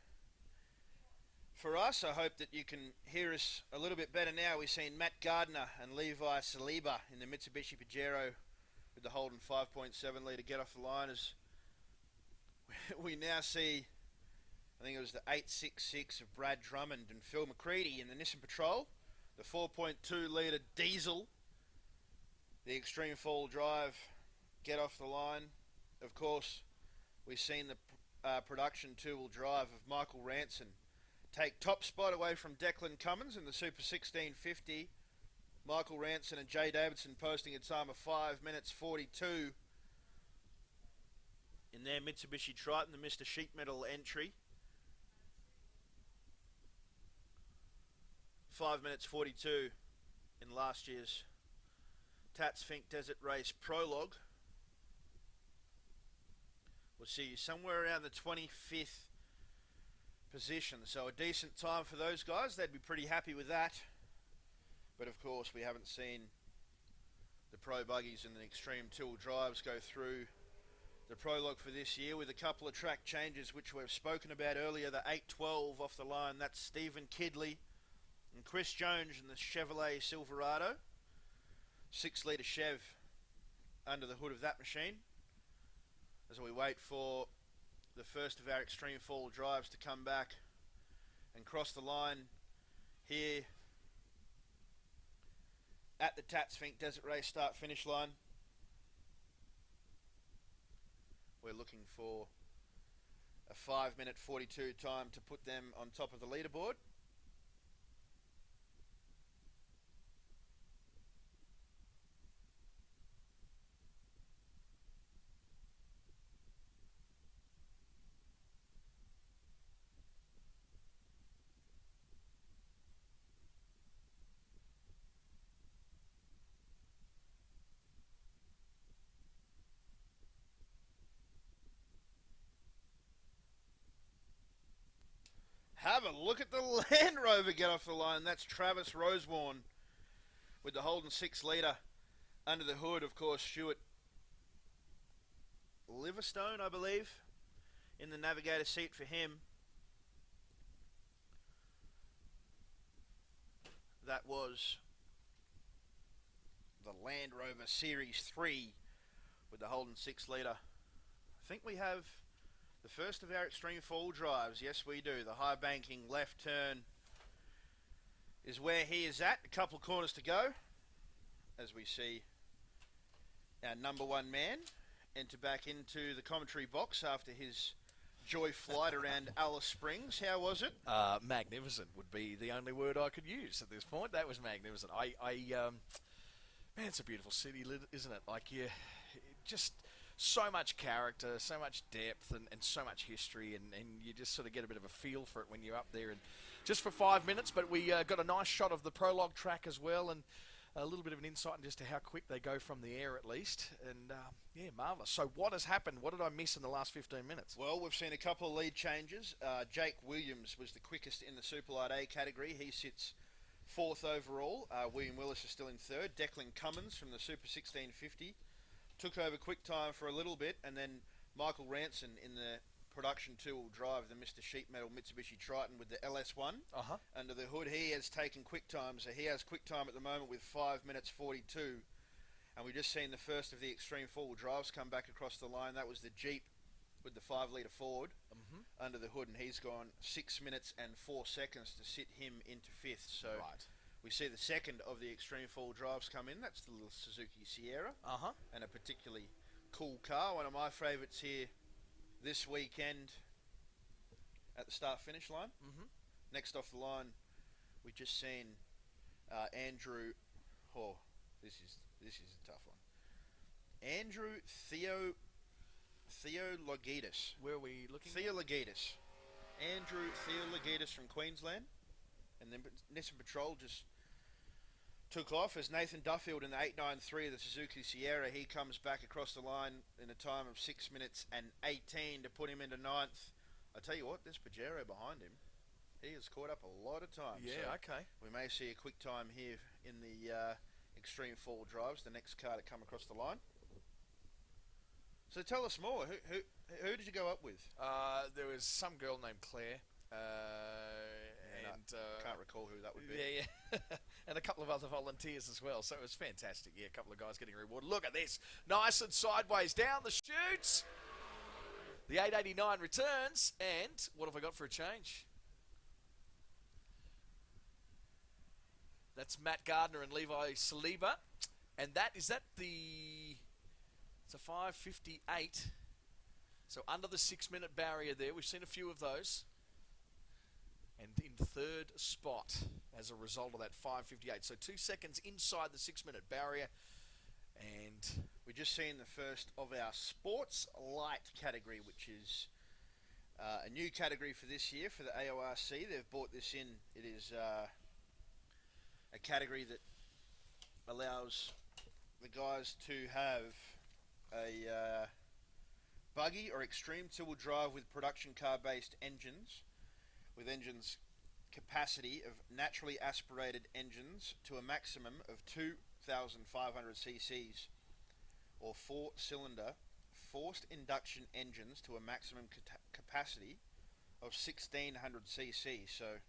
for us. I hope that you can hear us a little bit better now. We've seen Matt Gardner and Levi Saliba in the Mitsubishi Pajero with the Holden 5.7 litre get off the line, as we now see, I think it was the 866 of Brad Drummond and Phil McCready in the Nissan Patrol, the 4.2 litre diesel, the Extreme 4-wheel drive get off the line. Of course, we've seen the production 2-wheel drive of Michael Ranson take top spot away from Declan Cummins in the Super 1650. Michael Ranson and Jay Davidson posting a time of 5 minutes 42 in their Mitsubishi Triton, the Mr. Sheep Medal entry. 5 minutes 42 in last year's Tatts Finke Desert Race Prologue. We'll see you somewhere around the 25th position. So a decent time for those guys. They'd be pretty happy with that. But of course, we haven't seen the Pro Buggies and the Extreme 2-wheel drives go through the prologue for this year, with a couple of track changes which we've spoken about earlier. The 812 off the line, that's Stephen Kidley and Chris Jones in the Chevrolet Silverado. 6 litre Chev under the hood of that machine. as we wait for the first of our extreme fall drives to come back and cross the line here at the Tatts Finke Desert Race start finish line. We're looking for a 5-minute 42 time to put them on top of the leaderboard. Have a look at the Land Rover get off the line. That's Travis Rosewarne with the Holden 6 litre under the hood. Of course, Stuart Liverstone, I believe, in the navigator seat for him. That was the Land Rover Series 3 with the Holden 6 litre. I think we have the first of our extreme fall drives. Yes, we do. The high banking left turn is where he is at. A couple corners to go as we see our number one man enter back into the commentary box after his joy flight around Alice Springs. How was it? Magnificent would be the only word I could use at this point. That was magnificent. Man, it's a beautiful city, isn't it? Like, just so much character, so much depth, and so much history, and you just sort of get a bit of a feel for it when you're up there. And just for 5 minutes, but we got a nice shot of the prologue track as well, and a little bit of an insight into how quick they go from the air at least. And yeah, marvellous. So what has happened? What did I miss in the last 15 minutes? Well, we've seen a couple of lead changes. Jake Williams was the quickest in the Super Light A category. He sits 4th overall. William Willis is still in 3rd. Declan Cummins from the Super 1650 took over quick time for a little bit, and then Michael Ranson in the production 2-wheel drive, the Mr. Sheet Metal Mitsubishi Triton with the LS1 under the hood. He has taken quick time, so he has quick time at the moment with 5 minutes 42. And we've just seen the first of the extreme 4-wheel drives come back across the line. That was the Jeep with the 5-litre Ford under the hood, and he's gone 6 minutes and 4 seconds to sit him into 5th. So we see the second of the extreme 4-wheel drives come in. That's the little Suzuki Sierra, and a particularly cool car. One of my favourites here this weekend at the start-finish line. Next off the line, we just seen Andrew. Oh, this is a tough one. Andrew Theologidis. Where are we looking? Theologidis. Andrew Theologidis from Queensland, and then Nissan Patrol just took off as Nathan Duffield in the 893 of the Suzuki Sierra. He comes back across the line in a time of 6 minutes and 18 to put him into 9th. I tell you what, this Pajero behind him, he has caught up a lot of time. Yeah, so okay. We may see a quick time here in the extreme 4 drives, the next car to come across the line. So tell us more. Who did you go up with? There was some girl named Claire. Can't recall who that would be. Yeah. And a couple of other volunteers as well. So it was fantastic. Yeah, a couple of guys getting rewarded. Look at this. Nice and sideways down the chutes. The 889 returns. And what have I got for a change? That's Matt Gardner and Levi Saliba. And it's a 5:58. So under the 6 minute barrier there. We've seen a few of those. And in 3rd spot as a result of that 5:58. So 2 seconds inside the 6 minute barrier. And we've just seen the first of our sports light category, which is a new category for this year for the AORC. They've brought this in. It is a category that allows the guys to have a buggy or extreme 2-wheel drive with production car based engines, with engines capacity of naturally aspirated engines to a maximum of 2,500 cc's, or 4-cylinder forced induction engines to a maximum capacity of 1,600 cc. So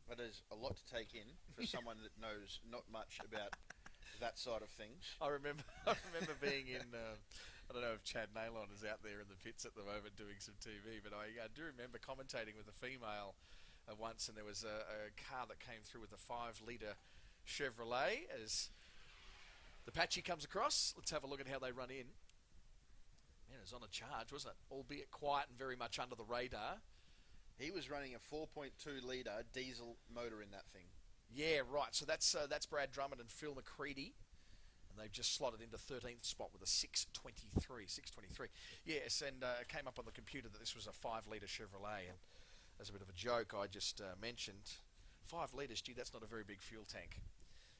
that is a lot to take in for someone that knows not much about that side of things. I remember being in. I don't know if Chad Naylon is out there in the pits at the moment doing some TV, but I do remember commentating with a female once, and there was a car that came through with a 5-litre Chevrolet. As the Patchy comes across, let's have a look at how they run in. Man, it was on a charge, wasn't it? Albeit quiet and very much under the radar. He was running a 4.2 litre diesel motor in that thing. Yeah, right. So that's Brad Drummond and Phil McCready. And they've just slotted into 13th spot with a 6:23. Yes, and it came up on the computer that this was a 5-litre Chevrolet. And as a bit of a joke, I just mentioned 5 litres, gee, that's not a very big fuel tank.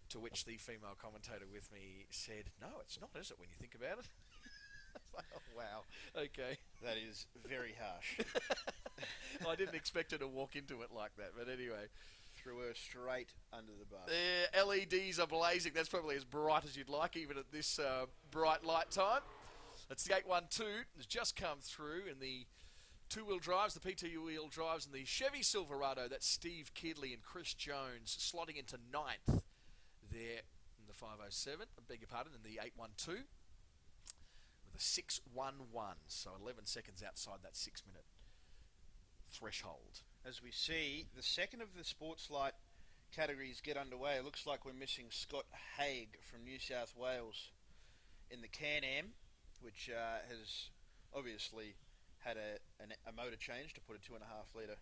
To which the female commentator with me said, no, it's not, is it, when you think about it? Like, oh, wow, okay. That is very harsh. I didn't expect her to walk into it like that, but anyway. Threw her straight under the bus. LEDs are blazing. That's probably as bright as you'd like, even at this bright light time. That's the 812. Has just come through in the two-wheel drives, the PTU wheel drives, and the Chevy Silverado. That's Steve Kidley and Chris Jones slotting into 9th there in the 507. I beg your pardon, in the 812 with a 6:11. So 11 seconds outside that 6-minute threshold. As we see, the second of the sports light categories get underway. It looks like we're missing Scott Haig from New South Wales in the Can-Am, which has obviously had a motor change to put a 2.5 litre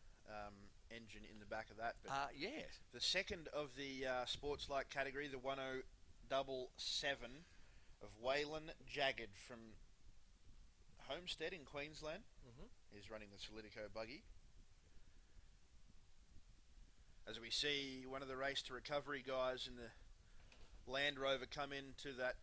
engine in the back of that. But yeah. the second of the sports light category, the 1077 of Waylon Jagged from Homestead in Queensland, is running the Solidico buggy. As we see one of the race to recovery guys in the Land Rover come into that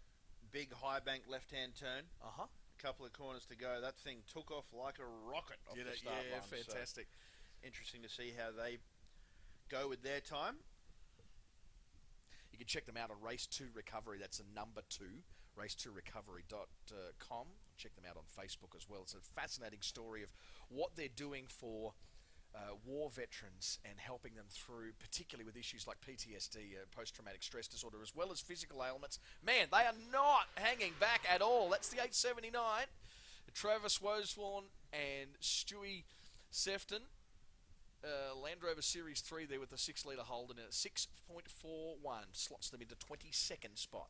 big high bank left-hand turn. A couple of corners to go. That thing took off like a rocket off the start line. Yeah, fantastic. So interesting to see how they go with their time. You can check them out on Race 2 Recovery. That's a number 2, race2recovery.com. Check them out on Facebook as well. It's a fascinating story of what they're doing for war veterans and helping them through, particularly with issues like PTSD, post-traumatic stress disorder, as well as physical ailments. Man, they are not hanging back at all. That's the 879. Travis Woesworn and Stewie Sefton. Land Rover Series 3 there with the 6-litre Holden at 6.41. Slots them into 22nd spot.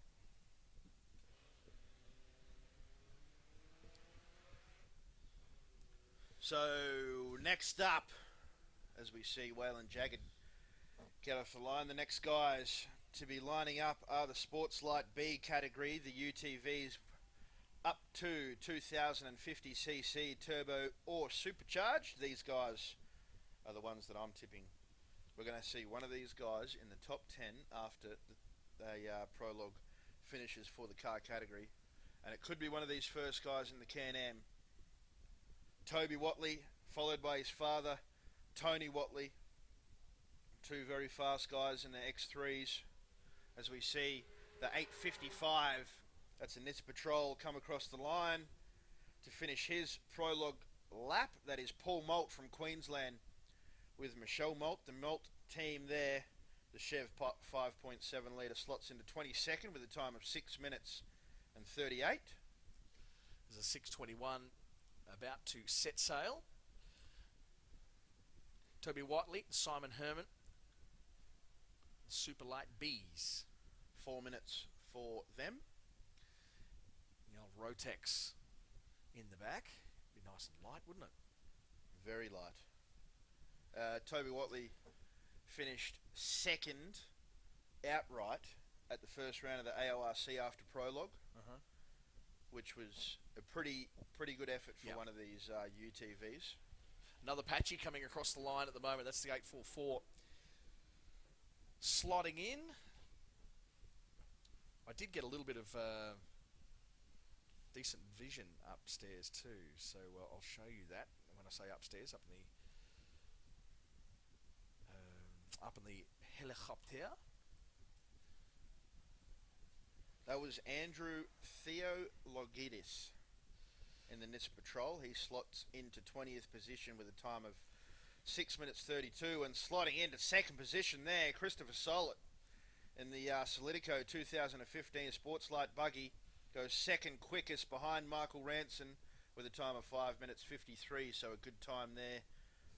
So, next up, as we see Waylon Jagged get off the line, the next guys to be lining up are the Sports Light B category, the UTVs up to 2050cc turbo or supercharged. These guys are the ones that I'm tipping. We're going to see one of these guys in the top 10 after the prologue finishes for the car category. And it could be one of these first guys in the Can-Am. Toby Watley, followed by his father, Tony Watley. Two very fast guys in the X3s. As we see the 855, that's a NITS Patrol, come across the line to finish his prologue lap. That is Paul Moult from Queensland with Michelle Moult, the Moult team there. The Chev 5.7 litre slots into 22nd with a time of 6 minutes and 38. There's a 6:21 about to set sail. Toby Watley, Simon Herman, Super Light Bs. 4 minutes for them. The old Rotex in the back. Be nice and light, wouldn't it? Very light. Toby Watley finished second outright at the first round of the AORC after prologue, which was a pretty good effort for one of these UTVs. Another Patchy coming across the line at the moment. That's the 844. Slotting in. I did get a little bit of decent vision upstairs too, so I'll show you that when I say upstairs, up in the helicopter. That was Andrew Theologidis in the NITS Patrol. He slots into 20th position with a time of 6 minutes 32, and slotting into second position there, Christopher Sollett in the Solitico 2015 Sportslight Buggy. Goes second quickest behind Michael Ranson with a time of 5 minutes 53. So a good time there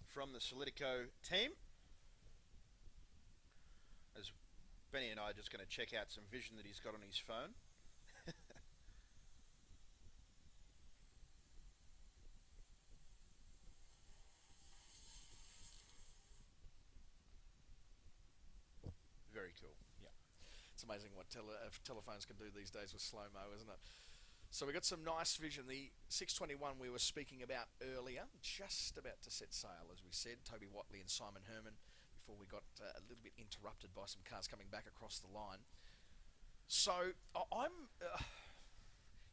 from the Solitico team. As Benny and I are just going to check out some vision that he's got on his phone. Very cool. Yeah. It's amazing what telephones can do these days with slow-mo, isn't it? So we got some nice vision. The 621 we were speaking about earlier, just about to set sail, as we said. Toby Watley and Simon Herman, before we got a little bit interrupted by some cars coming back across the line. So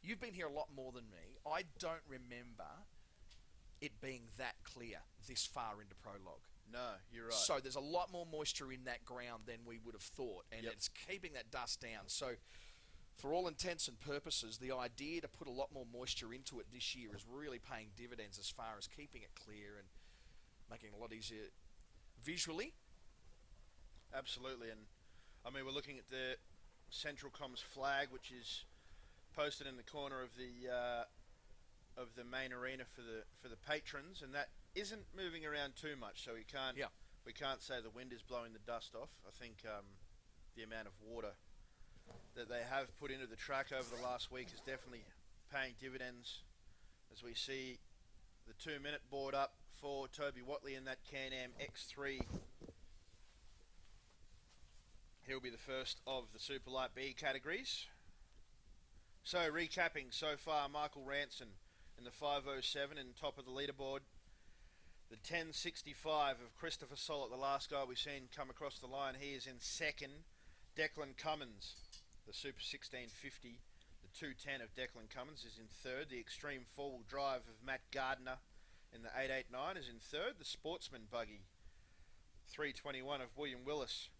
you've been here a lot more than me. I don't remember it being that clear this far into prologue. No, you're right. So there's a lot more moisture in that ground than we would have thought, and it's keeping that dust down. So for all intents and purposes, the idea to put a lot more moisture into it this year is really paying dividends as far as keeping it clear and making it a lot easier visually. Absolutely, and I mean, we're looking at the Central Comms flag, which is posted in the corner of the main arena for the patrons, and that isn't moving around too much, so we can't say the wind is blowing the dust off. I think the amount of water that they have put into the track over the last week is definitely paying dividends, as we see the 2-minute board up for Toby Watley in that Can-Am X3. He'll be the first of the Superlight B categories. So recapping so far, Michael Ranson in the 507 in top of the leaderboard. The 1065 of Christopher Sollett, the last guy we've seen come across the line, he is in second. Declan Cummins, the Super 1650, the 210 of Declan Cummins is in third. The Extreme 4-wheel drive of Matt Gardner in the 889 is in third. The Sportsman Buggy 321 of William Willis,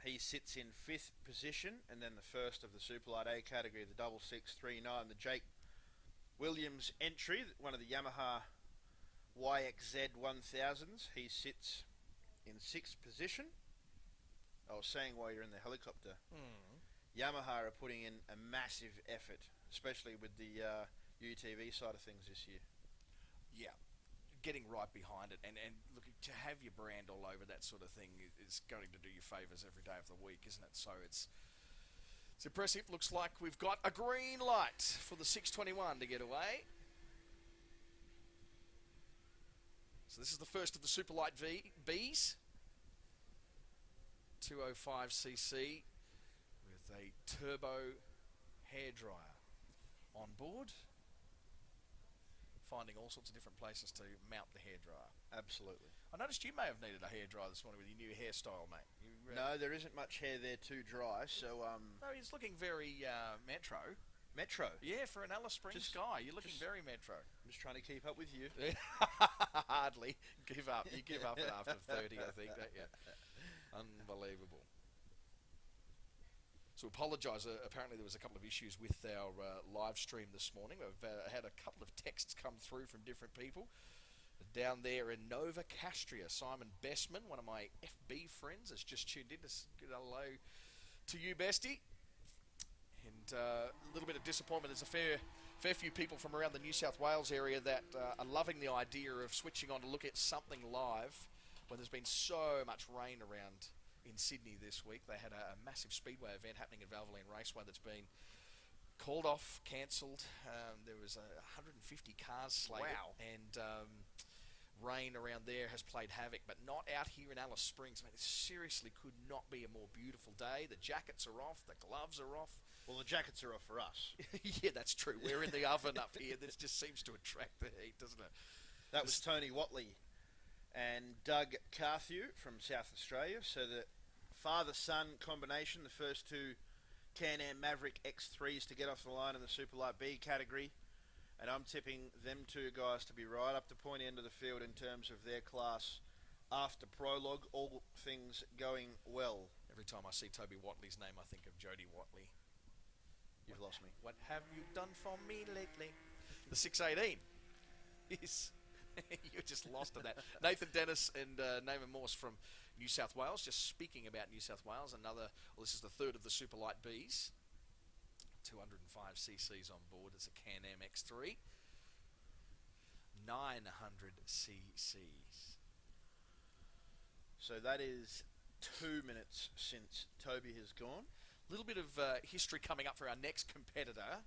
he sits in fifth position. And then the first of the Superlight A category, the 6639, the Jake Williams entry, one of the Yamaha YXZ 1000s, he sits in sixth position. I was saying while you're in the helicopter, Yamaha are putting in a massive effort, especially with the UTV side of things this year. Yeah, Getting right behind it, and look, to have your brand all over that sort of thing is going to do you favours every day of the week, isn't it? So it's impressive. Looks like we've got a green light for the 621 to get away. So this is the first of the Superlight Bs. 205cc with a turbo hairdryer on board. Finding all sorts of different places to mount the hairdryer. Absolutely. I noticed you may have needed a hairdryer this morning with your new hairstyle, mate. No, there isn't much hair there to dry, so... No, he's looking very metro. Metro? Yeah, for an Alice Springs guy, you're looking very metro. I'm just trying to keep up with you. Hardly. Give up. You give up at after 30, I think, don't you? Unbelievable. So apologise, apparently there was a couple of issues with our live stream this morning. We've had a couple of texts come through from different people. Down there in Nova Castria, Simon Bestman, one of my FB friends, has just tuned in. Good hello to you, bestie. And a little bit of disappointment. There's a fair few people from around the New South Wales area that are loving the idea of switching on to look at something live when there's been so much rain around in Sydney this week. They had a massive speedway event happening at Valvoline Raceway that's been called off, cancelled. There was 150 cars slated. Wow. And rain around there has played havoc, but not out here in Alice Springs. I mean, it seriously could not be a more beautiful day. The jackets are off, the gloves are off. Well, the jackets are off for us. Yeah, that's true. We're in the oven up here. This just seems to attract the heat, doesn't it? That was Tony Watley and Doug Carthew from South Australia. So the father-son combination, the first two Can-Am Maverick X3s to get off the line in the Superlight B category. And I'm tipping them two guys to be right up the pointy end of the field in terms of their class after prologue, all things going well. Every time I see Toby Watley's name, I think of Jody Watley. You've lost me. What have you done for me lately? The 618 is... You're just lost in that. Nathan Dennis and Naaman Morse from New South Wales. Just speaking about New South Wales, this is the third of the Super Light Bs. 205 cc's on board. It's a Can-Am X3. 900 cc's. So that is 2 minutes since Toby has gone. A little bit of history coming up for our next competitor.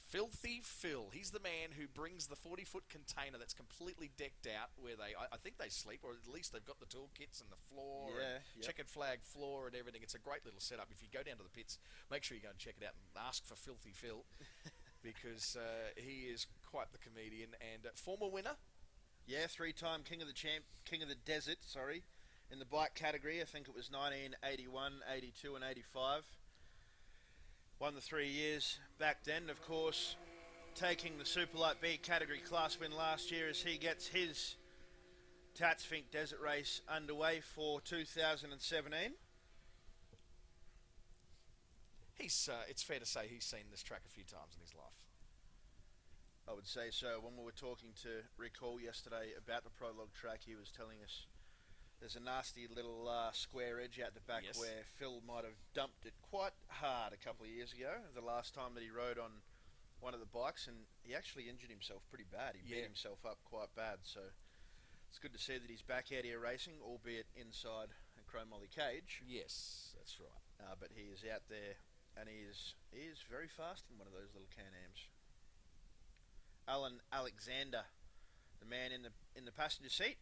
Filthy Phil. He's the man who brings the 40-foot container that's completely decked out where I think they sleep, or at least they've got the toolkits and the floor, checkered flag floor and everything. It's a great little setup. If you go down to the pits, make sure you go and check it out and ask for Filthy Phil because he is quite the comedian and former winner. Yeah, 3-time King of the Desert, in the bike category. I think it was 1981, 82 and 85. Won the 3 years back then, of course, taking the Super Light B category class win last year as he gets his Tatts Finke Desert Race underway for 2017. It's fair to say he's seen this track a few times in his life. I would say so. When we were talking to Rick Hall yesterday about the prologue track, he was telling us there's a nasty little square edge out the back where Phil might have dumped it quite hard a couple of years ago, the last time that he rode on one of the bikes, and he actually injured himself pretty bad. He beat himself up quite bad, so it's good to see that he's back out here racing, albeit inside a chrome molly cage. Yes, that's right. But he is out there, and he is very fast in one of those little Can-Ams. Alan Alexander, the man in the passenger seat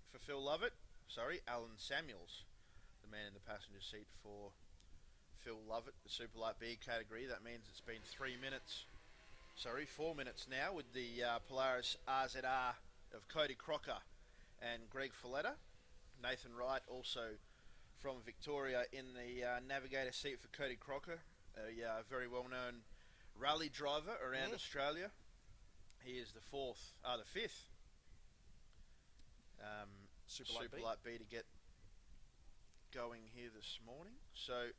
for Phil Lovett. Alan Samuels, the man in the passenger seat for Phil Lovett, the Super Light B category. That means it's been 4 minutes now with the Polaris RZR of Cody Crocker and Greg Folletta. Nathan Wright also from Victoria in the navigator seat for Cody Crocker, a very well-known rally driver around Australia. He is the fifth Super Light B to get going here this morning. So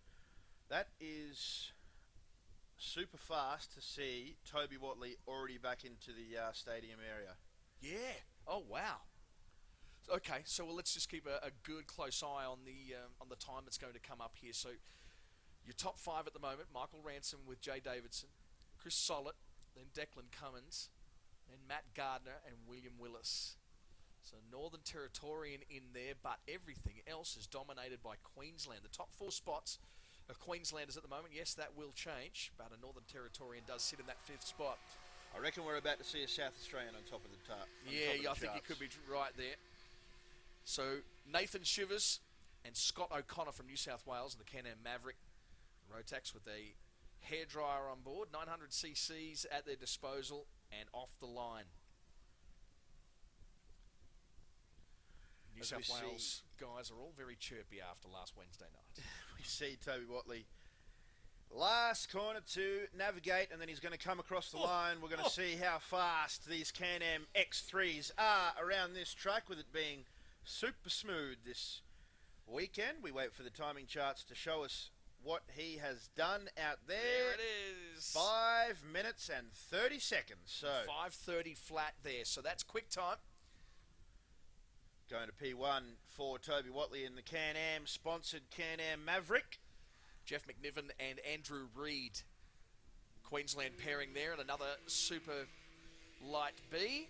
that is super fast to see Toby Watley already back into the stadium area. Yeah. Oh wow. Okay, so let's just keep a good close eye on the time that's going to come up here. So your top 5 at the moment: Michael Ransom with Jay Davidson, Chris Sollett, then Declan Cummins, then Matt Gardner and William Willis. So Northern Territorian in there, but everything else is dominated by Queensland. The top 4 spots are Queenslanders at the moment. Yes, that will change, but a Northern Territorian does sit in that 5th spot. I reckon we're about to see a South Australian on top of the top. I think you could be right there. So Nathan Shivers and Scott O'Connor from New South Wales and the Can-Am Maverick Rotax with a hairdryer on board, 900 cc's at their disposal and off the line. New South Wales guys are all very chirpy after last Wednesday night. We see Toby Watley last corner to navigate, and then he's going to come across the line. We're going to see how fast these Can-Am X3s are around this track, with it being super smooth this weekend. We wait for the timing charts to show us what he has done out there. There it is. 5 minutes and 30 seconds. So 5:30 flat there. So that's quick time. Going to P1 for Toby Watley in the Can-Am sponsored Can-Am Maverick. Jeff McNiven and Andrew Reid, Queensland pairing there, and another Super Light B.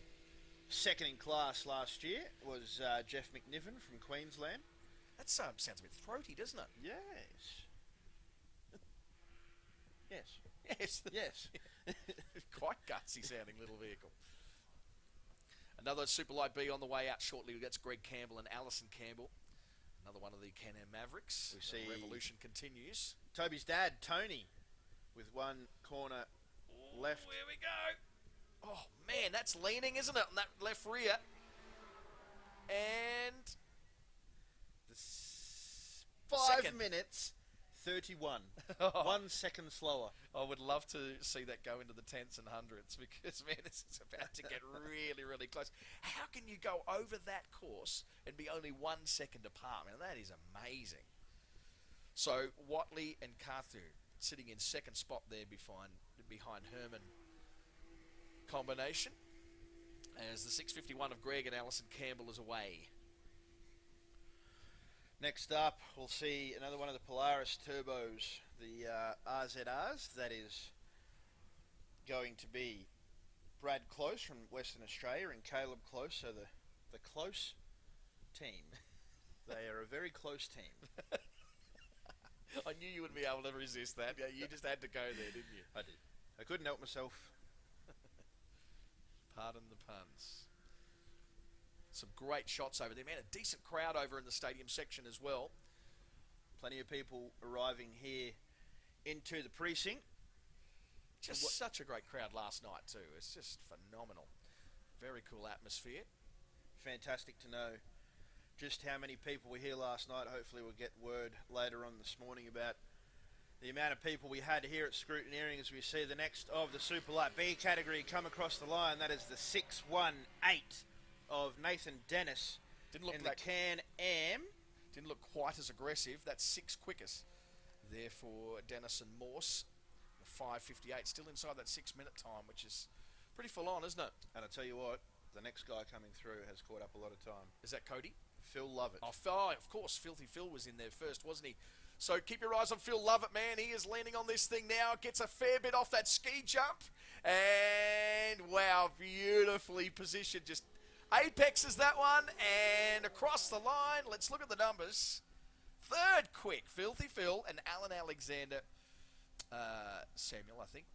Second in class last year was Jeff McNiven from Queensland. That sounds a bit throaty, doesn't it? Yes. Yes. Yes. Quite gutsy sounding little vehicle. Another Super Light B on the way out shortly. That's Greg Campbell and Alison Campbell. Another one of the Can-Am Mavericks. We see the revolution continues. Toby's dad, Tony, with one corner left. Here we go. Oh, man, that's leaning, isn't it? On that left rear. And... 5 minutes, 31. 1 second slower. I would love to see that go into the tenths and hundreds because, man, this is about to get really, really close. How can you go over that course and be only 1 second apart? Man, that is amazing. So, Watley and Carthew sitting in second spot there behind Herman combination as the 651 of Greg and Alison Campbell is away. Next up, we'll see another one of the Polaris Turbos, the RZRs. That is going to be Brad Close from Western Australia and Caleb Close, so the close team. They are a very close team. I knew you wouldn't be able to resist that. Yeah, you just had to go there, didn't you? I did. I couldn't help myself. Pardon the puns. Some great shots over there, man. A decent crowd over in the stadium section as well. Plenty of people arriving here into the precinct. Just such a great crowd last night too. It's just phenomenal. Very cool atmosphere. Fantastic to know just how many people were here last night. Hopefully we'll get word later on this morning about the amount of people we had here at Scrutineering as we see the next of the Super Light B category come across the line. That is the 618 of Nathan Dennis Didn't look in like the Can-Am. Didn't look quite as aggressive. That's 6 quickest there for Dennis and Morse. 5:58, still inside that 6-minute time, which is pretty full on, isn't it? And I tell you what, the next guy coming through has caught up a lot of time. Is that Cody? Phil Lovett. Oh, of course, Filthy Phil was in there first, wasn't he? So keep your eyes on Phil Lovett, man. He is landing on this thing now. Gets a fair bit off that ski jump. And, wow, beautifully positioned. Just apexes that one and across the line. Let's look at the numbers. Third quick, Filthy Phil and Alan Alexander Samuel, I think.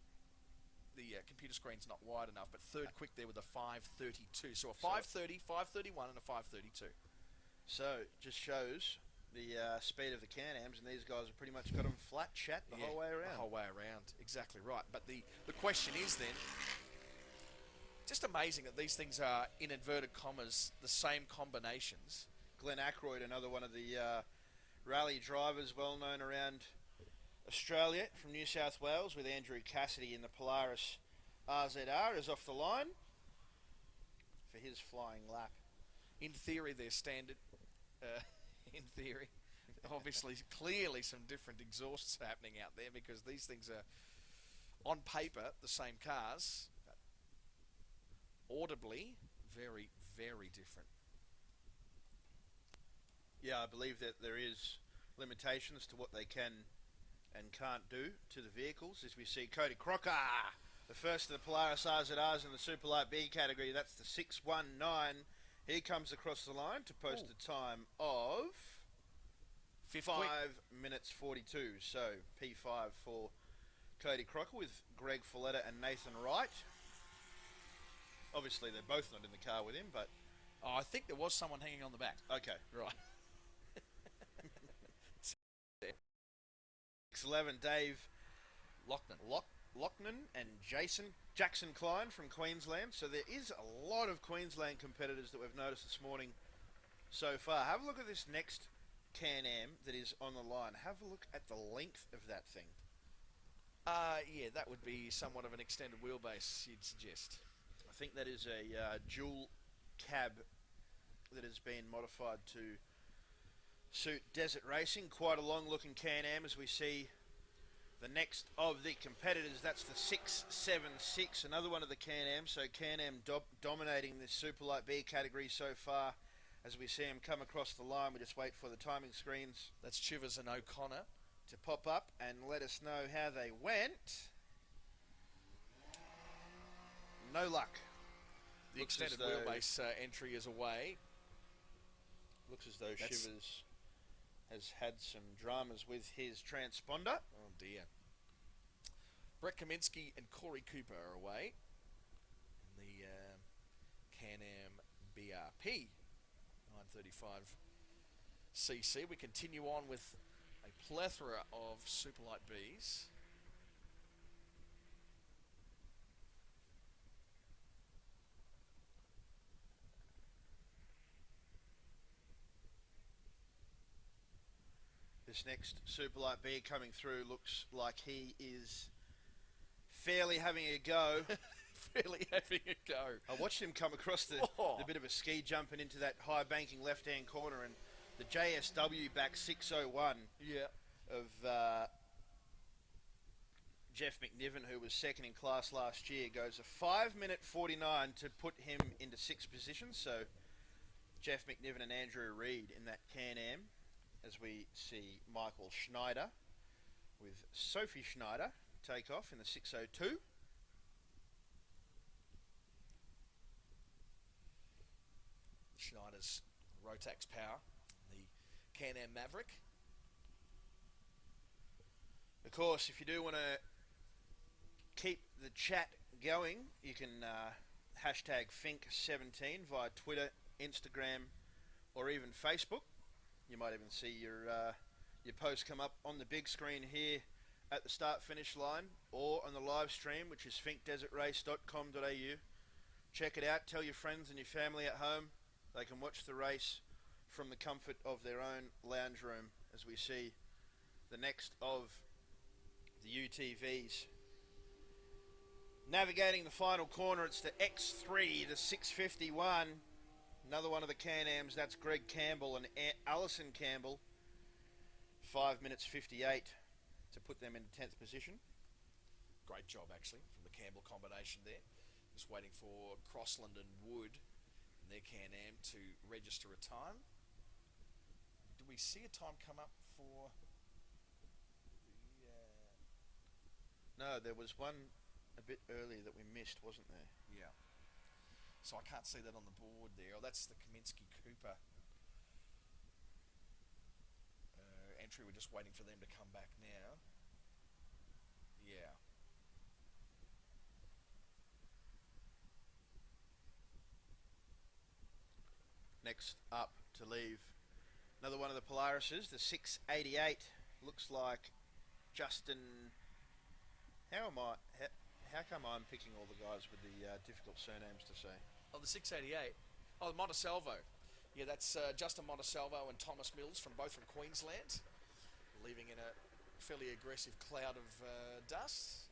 The computer screen's not wide enough, but third quick there with a 5:32. So a 5:30, 5:31 and a 5:32. So just shows the speed of the Can-Ams, and these guys have pretty much got them flat chat the whole way around. The whole way around, exactly right. But the question is then, just amazing that these things are, in inverted commas, the same combinations. Glenn Ackroyd, another one of the rally drivers well known around Australia from New South Wales, with Andrew Cassidy in the Polaris RZR, is off the line for his flying lap. In theory, they're standard. In theory. Obviously, clearly some different exhausts happening out there because these things are, on paper, the same cars. Audibly, very, very different. Yeah, I believe that there is limitations to what they can and can't do to the vehicles, as we see Cody Crocker, the first of the Polaris RZRs in the Super Light B category. That's the 619. He comes across the line to post a time of 5 minutes 42. So P5 for Cody Crocker with Greg Folletta and Nathan Wright. Obviously, they're both not in the car with him, but... Oh, I think there was someone hanging on the back. Okay. Right. 11, Dave Lochnan and Jackson Klein from Queensland. So there is a lot of Queensland competitors that we've noticed this morning so far. Have a look at this next Can-Am that is on the line. Have a look at the length of that thing. Yeah, that would be somewhat of an extended wheelbase, you'd suggest. I think that is a dual cab that has been modified to suit desert racing. Quite a long looking Can-Am as we see the next of the competitors. That's the 676, another one of the Can-Am. So Can-Am dominating this Super Light B category so far as we see him come across the line. We just wait for the timing screens. That's Chivers and O'Connor to pop up and let us know how they went. No luck. The extended wheelbase entry is away. Looks as though Shivers has had some dramas with his transponder. Oh dear. Brett Kaminsky and Corey Cooper are away. The Can-Am BRP 935cc. We continue on with a plethora of Superlight Bs. This next Superlight B coming through looks like he is fairly having a go. Fairly having a go. I watched him come across the bit of a ski jumping into that high banking left-hand corner, and the JSW back 601 of Jeff McNiven, who was second in class last year, goes a 5-minute 49 to put him into 6th position. So Jeff McNiven and Andrew Reid in that Can-Am as we see Michael Schneider with Sophie Schneider take off in the 602. Schneider's Rotax Power, the Can-Am Maverick. Of course, if you do want to keep the chat going, you can hashtag Fink17 via Twitter, Instagram, or even Facebook. You might even see your post come up on the big screen here at the start-finish line, or on the live stream, which is finkdesertrace.com.au. Check it out. Tell your friends and your family at home. They can watch the race from the comfort of their own lounge room as we see the next of the UTVs. Navigating the final corner, it's the X3, the 651. Another one of the Can-Ams, that's Greg Campbell and Alison Campbell. 5 minutes 58 to put them in 10th position. Great job, actually, from the Campbell combination there. Just waiting for Crossland and Wood and their Can-Am to register a time. Do we see a time come up for the... No, there was one a bit earlier that we missed, wasn't there? Yeah. So I can't see that on the board there. Oh, that's the Kaminsky Cooper entry. We're just waiting for them to come back now. Yeah. Next up to leave, another one of the Polarises, the 688. Looks like Justin. How come I'm picking all the guys with the difficult surnames to say? Oh, the 688. Oh, Montesalvo. Yeah, that's Justin Montesalvo and Thomas Mills both from Queensland, leaving in a fairly aggressive cloud of dust.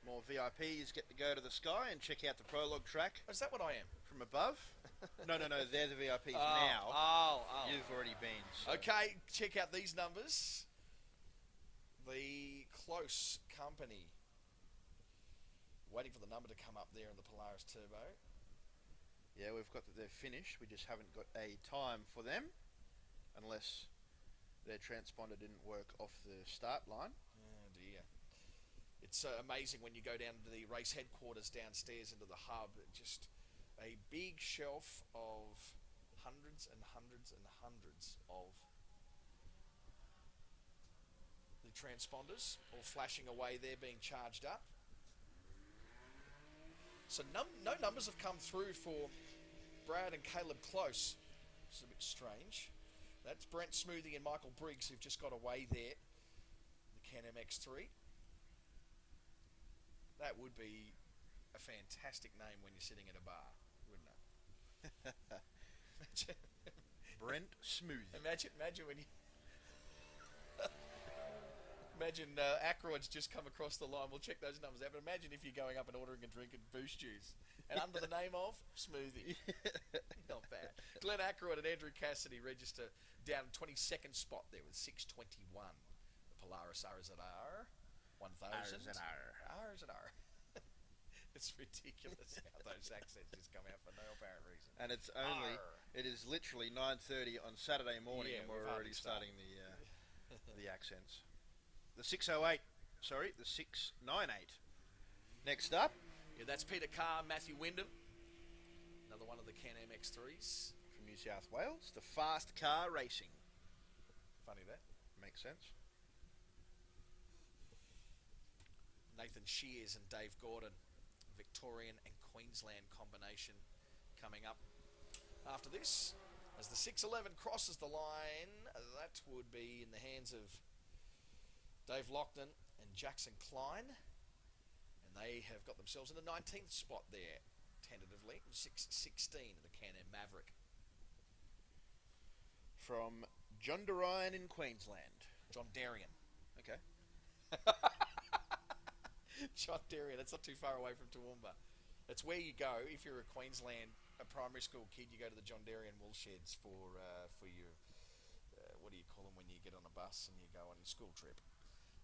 More VIPs get to go to the sky and check out the prologue track. Oh, is that what I am? From above? No, they're the VIPs now. Oh. You've already been. So. Okay, check out these numbers. The close company. Waiting for the number to come up there in the Polaris Turbo. Yeah, we've got that they're finished. We just haven't got a time for them, unless their transponder didn't work off the start line. Oh dear. It's amazing when you go down to the race headquarters downstairs into the hub. Just a big shelf of hundreds and hundreds and hundreds of the transponders all flashing away there, being charged up. So no numbers have come through for Brad and Caleb Close, which is a bit strange. That's Brent Smoothie and Michael Briggs who've just got away there. The Can-Am X3. That would be a fantastic name when you're sitting at a bar, wouldn't it? Brent Smoothie. Imagine when you... Imagine Ackroyd's just come across the line. We'll check those numbers out. But imagine if you're going up and ordering a drink and Boost Juice. And under the name of Smoothie. Not bad. Glenn Ackroyd and Andrew Cassidy register down 22nd spot there with 621. The Polaris RZR 1000. RZR. It's ridiculous how those accents just come out for no apparent reason. And it's only... It is literally 9:30 on Saturday morning, and we're already starting the accents. The 608, sorry, the 698. Next up. Yeah, that's Peter Carr, Matthew Wyndham. Another one of the Can-Am X3s. From New South Wales, the Fast Car Racing. Funny that. Makes sense. Nathan Shears and Dave Gordon. Victorian and Queensland combination coming up after this. As the 611 crosses the line, that would be in the hands of Dave Lockton and Jackson Klein, and they have got themselves in the 19th spot there, tentatively, 616 in the Can-Am Maverick. From John Darine in Queensland. John Darien. Okay. John Darien, that's not too far away from Toowoomba. That's where you go if you're a Queensland, a primary school kid. You go to the John Darien wool sheds for your, what do you call them when you get on a bus and you go on a school trip?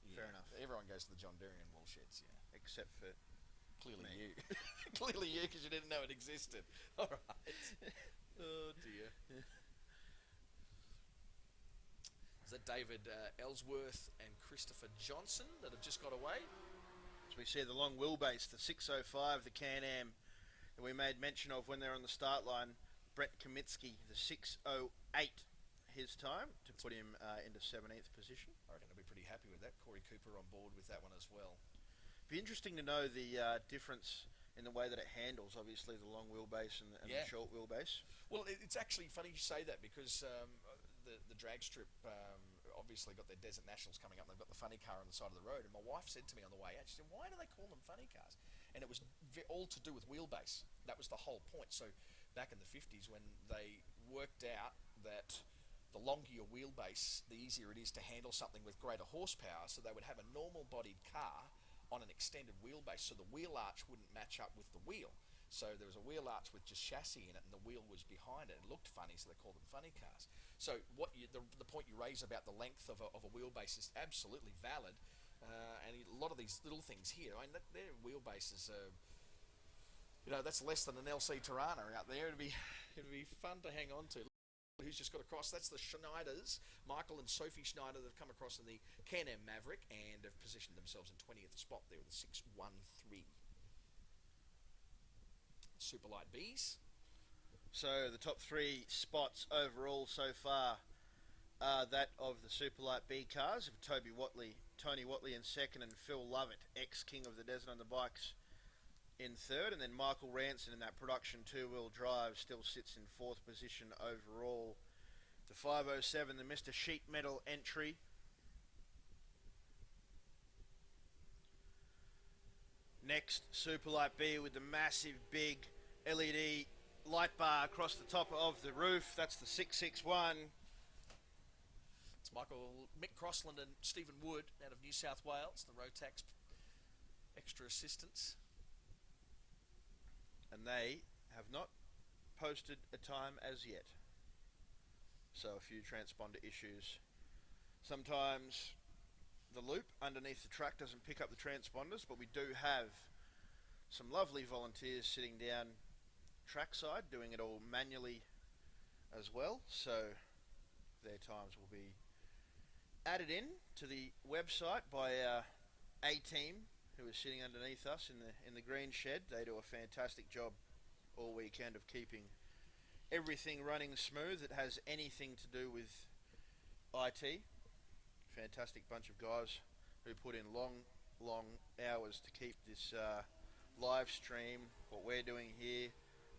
Yeah. Fair enough. Everyone goes to the John Darien wool sheds, yeah. Except for clearly me. you. Clearly you, because you didn't know it existed. All right. Oh dear. David Ellsworth and Christopher Johnson that have just got away. As we see the long wheelbase, the 605, the Can-Am that we made mention of when they're on the start line. Brett Kamitsky, the 608, his time to put him into 17th position. I reckon I'll be pretty happy with that. Corey Cooper on board with that one as well. Be interesting to know the difference in the way that it handles, obviously, the long wheelbase and the short wheelbase. Well, it's actually funny you say that because the drag strip obviously got their Desert Nationals coming up. They've got the funny car on the side of the road. And my wife said to me on the way out, she said, why do they call them funny cars? And it was all to do with wheelbase. That was the whole point. So back in the 50s when they worked out that the longer your wheelbase, the easier it is to handle something with greater horsepower. So they would have a normal-bodied car on an extended wheelbase, so the wheel arch wouldn't match up with the wheel. So there was a wheel arch with just chassis in it, and the wheel was behind it. It looked funny, so they called them funny cars. So the point you raise about the length of a wheelbase is absolutely valid, and a lot of these little things here, I mean, their wheelbases are, that's less than an LC Tirana out there. It'd be fun to hang on to. Who's just got across? That's the Schneiders, Michael and Sophie Schneider, that have come across in the Can-Am Maverick and have positioned themselves in 20th spot there with the 613. Superlight Bs. So the top 3 spots overall so far are that of the Superlight B cars of Tony Watley in second, and Phil Lovett, ex-king of the Desert on the bikes, in third, and then Michael Ranson in that production two-wheel drive still sits in 4th position overall. The 507, the Mr. Sheet Metal entry. Next, Superlight B with the massive big LED light bar across the top of the roof. That's the 661. It's Mick Crossland and Stephen Wood out of New South Wales, the Rotax extra assistants. And they have not posted a time as yet. So a few transponder issues. Sometimes the loop underneath the truck doesn't pick up the transponders, but we do have some lovely volunteers sitting down trackside doing it all manually as well. So their times will be added in to the website by our A-team, who is sitting underneath us in the green shed. They do a fantastic job all weekend of keeping everything running smooth that has anything to do with IT. Fantastic bunch of guys who put in long hours to keep this live stream, what we're doing here,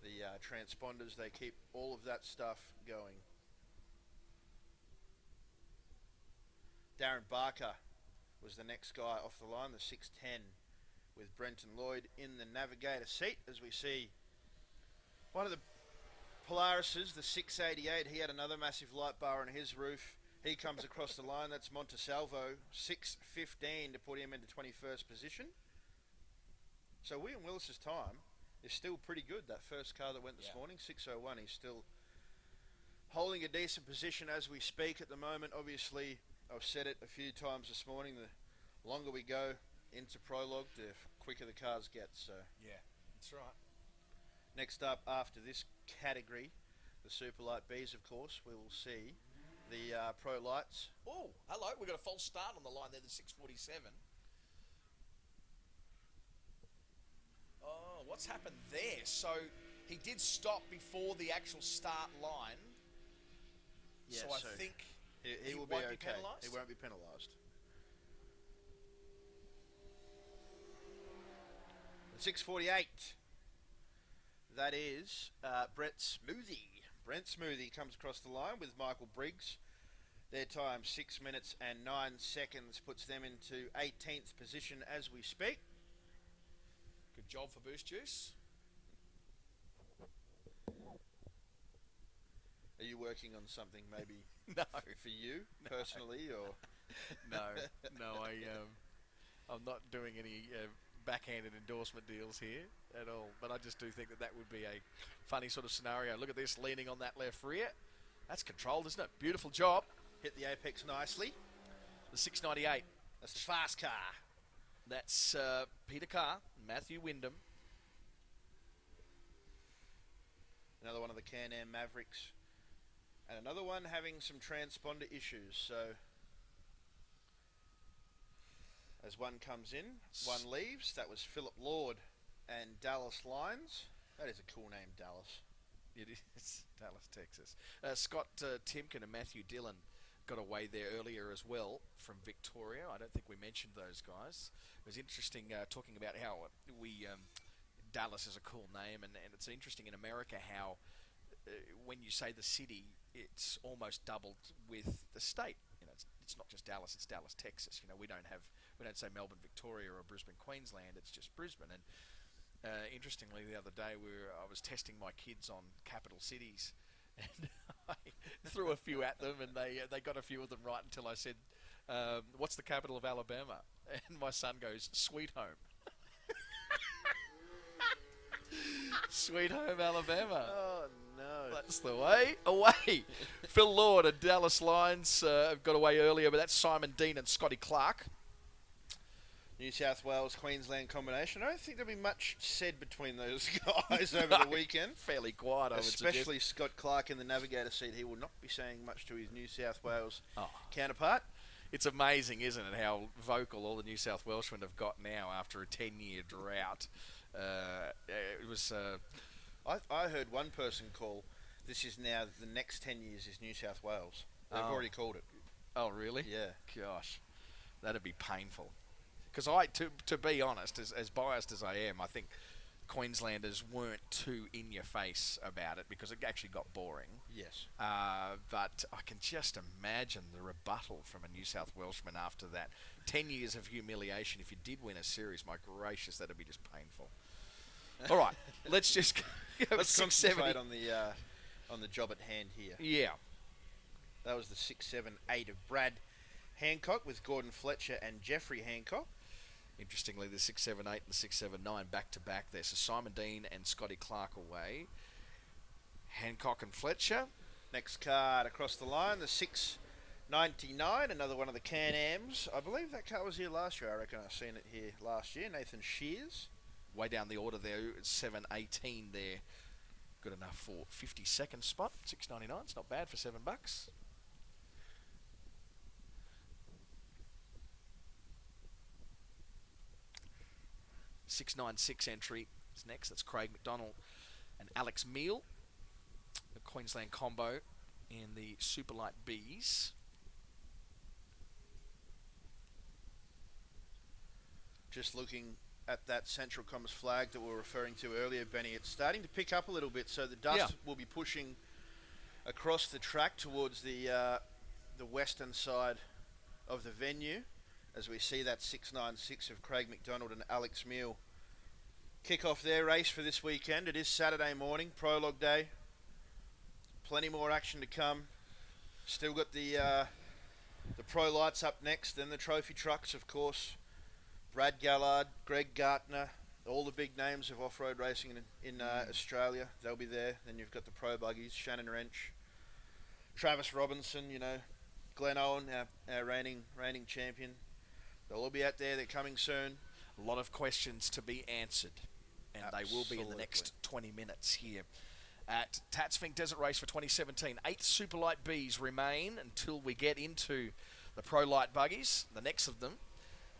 the transponders, they keep all of that stuff going. Darren Barker was the next guy off the line, the 610, with Brenton Lloyd in the navigator seat. As we see one of the Polarises, the 688, he had another massive light bar on his roof. He comes across the line. That's Montesalvo, 6:15 to put him into 21st position. So William Willis's time is still pretty good. That first car that went this morning, 6:01, he's still holding a decent position as we speak at the moment. Obviously, I've said it a few times this morning, the longer we go into prologue, the quicker the cars get. So yeah, that's right. Next up after this category, the Superlight Bs, of course, we will see the Pro Lights. Oh, hello, we've got a false start on the line there, the 647. Oh, what's happened there? So he did stop before the actual start line. Yeah, so I think he will be okay. Penalised? He won't be penalised. The 648. That is Brett Smoothie. Brent Smoothie comes across the line with Michael Briggs. Their time 6 minutes and 9 seconds puts them into 18th position as we speak. Good job for Boost Juice. Are you working on something maybe no. for you personally, or no, I'm not doing any backhanded endorsement deals here at all, but I just do think that would be a funny sort of scenario. Look at this, leaning on that left rear. That's controlled, isn't it? Beautiful job. Hit the apex nicely. The 698. That's the fast car. That's Peter Carr, Matthew Wyndham. Another one of the Can-Am Mavericks. And another one having some transponder issues. So As one comes in, one leaves. That was Philip Lord and Dallas Lines. That is a cool name, Dallas. It is Dallas, Texas. Scott Timken and Matthew Dillon got away there earlier as well from Victoria. I don't think we mentioned those guys. It was interesting talking about how Dallas is a cool name, and it's interesting in America how when you say the city, it's almost doubled with the state. You know, it's not just Dallas; it's Dallas, Texas. You know, we don't say Melbourne, Victoria, or Brisbane, Queensland. It's just Brisbane. And interestingly, the other day I was testing my kids on capital cities, and I threw a few at them, and they got a few of them right until I said, "What's the capital of Alabama?" And my son goes, "Sweet Home." Sweet Home, Alabama. Oh, no. That's the way. Away. Phil Lord and Dallas Lines have got away earlier, but that's Simon Dean and Scotty Clark. New South Wales, Queensland combination. I don't think there'll be much said between those guys over the weekend. Fairly quiet, I would suggest. Especially Scott Clark in the navigator seat. He will not be saying much to his New South Wales counterpart. It's amazing, isn't it, how vocal all the New South Welshmen have got now after a 10-year drought. It was. I heard one person call, this is now the next 10 years is New South Wales. They've already called it. Oh, really? Yeah. Gosh, that'd be painful. Because to be honest, as biased as I am, I think Queenslanders weren't too in your face about it because it actually got boring. Yes. But I can just imagine the rebuttal from a New South Welshman after that. 10 years of humiliation. If you did win a series, my gracious, that'd be just painful. All right, let's just let's concentrate on the job at hand here. Yeah. That was the 6-7-8 of Brad Hancock with Gordon Fletcher and Jeffrey Hancock. Interestingly, the 6-7-8 and the 6-7-9 back-to-back there. So Simon Dean and Scotty Clark away. Hancock and Fletcher. Next card across the line, the 6-99, another one of the Can-Ams. I believe that car was here last year. I reckon I've seen it here last year. Nathan Shears. Way down the order there, 7-18 there. Good enough for 52nd spot. 6.99. It's not bad for $7. 696 entry is next. That's Craig McDonald and Alex Meal. The Queensland combo in the Superlight Bs. Just looking at that Central Commerce flag that we were referring to earlier, Benny, it's starting to pick up a little bit, so the dust will be pushing across the track towards the western side of the venue as we see that 696 of Craig McDonald and Alex Meal kick off their race for this weekend. It is Saturday morning, prologue day. Plenty more action to come. Still got the Pro Lights up next, then the Trophy Trucks, of course. Brad Gallard, Greg Gartner, all the big names of off-road racing in Australia, they'll be there. Then you've got the Pro Buggies, Shannon Wrench, Travis Robinson, you know, Glenn Owen, our reigning champion. They'll all be out there. They're coming soon. A lot of questions to be answered, and Absolutely. They will be in the next 20 minutes here at Tatts Finke Desert Race for 2017. 8 Superlight Bs remain until we get into the Pro Light Buggies. The next of them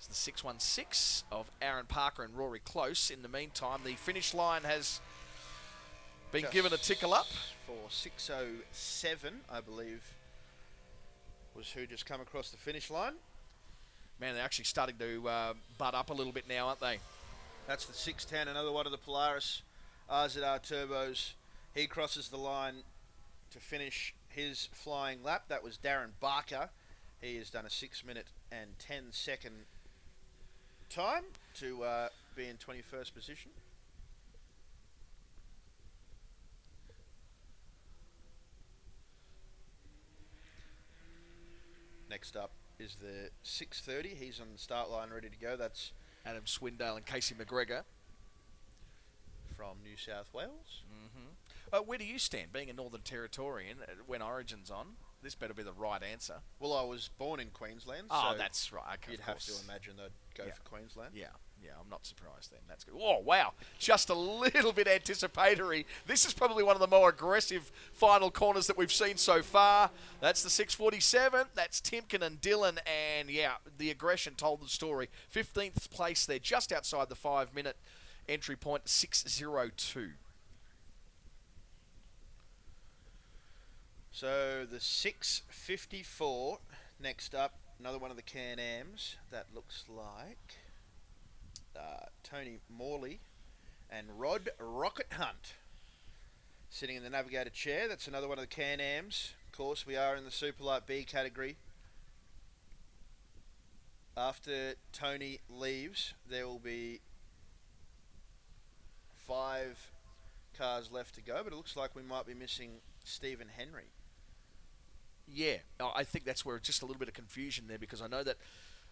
is the 616 of Aaron Parker and Rory Close. In the meantime, the finish line has been given a tickle up. For 607, I believe, was who just come across the finish line. Man, they're actually starting to butt up a little bit now, aren't they? That's the 610, another one of the Polaris RZR Turbos. He crosses the line to finish his flying lap. That was Darren Barker. He has done a 6-minute and 10-second time to be in 21st position. Next up is the 630. He's on the start line ready to go. That's Adam Swindale and Casey McGregor from New South Wales. Where do you stand, being a Northern Territorian, when Origin's on? This better be the right answer. Well, I was born in Queensland, Oh, so that's right. Okay, you'd have to imagine they'd go for Queensland. Yeah. Yeah, I'm not surprised then. That's good. Oh, wow. Just a little bit anticipatory. This is probably one of the more aggressive final corners that we've seen so far. That's the 647. That's Timken and Dillon. And, yeah, the aggression told the story. 15th place there, just outside the 5-minute entry point, 6:02. So the 654, next up, another one of the Can-Ams. That looks like Tony Morley and Rod Rocket Hunt sitting in the navigator chair. That's another one of the Can-Ams. Of course, we are in the Superlight B category. After Tony leaves, there will be 5 cars left to go, but it looks like we might be missing Stephen Henry. Yeah, I think that's where just a little bit of confusion there, because I know that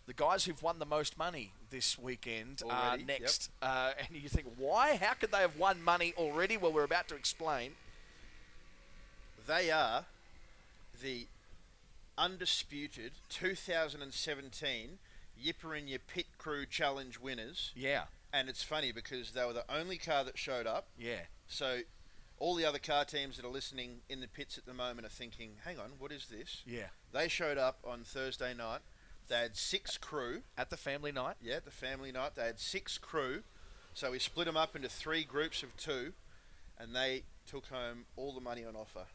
the guys who've won the most money this weekend are next. Yep. And you think, why? How could they have won money already? Well, we're about to explain. They are the undisputed 2017 Yiperinya Pit Crew Challenge winners. Yeah. And it's funny because they were the only car that showed up. Yeah. So all the other car teams that are listening in the pits at the moment are thinking, hang on, what is this? Yeah. They showed up on Thursday night. They had 6 crew. At the family night? Yeah, the family night. They had 6 crew. So we split them up into 3 groups of 2, and they took home all the money on offer.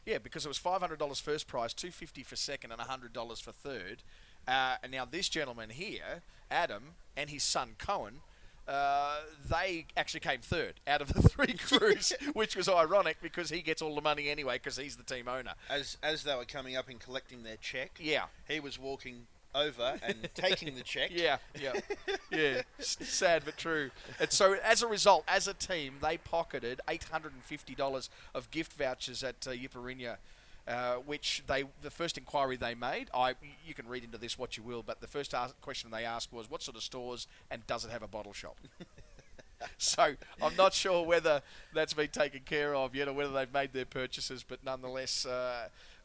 Yeah, because it was $500 first prize, $250 for second, and $100 for third. And now this gentleman here, Adam, and his son Cohen, they actually came third out of the 3 crews, which was ironic because he gets all the money anyway because he's the team owner. As they were coming up and collecting their check, yeah, he was walking over and taking the check. Yeah. Sad but true. And so as a result, as a team, they pocketed $850 of gift vouchers at Yiperinya. Which the first inquiry they made, you can read into this what you will, but the first question they asked was, what sort of stores and does it have a bottle shop? So I'm not sure whether that's been taken care of yet or whether they've made their purchases, but nonetheless,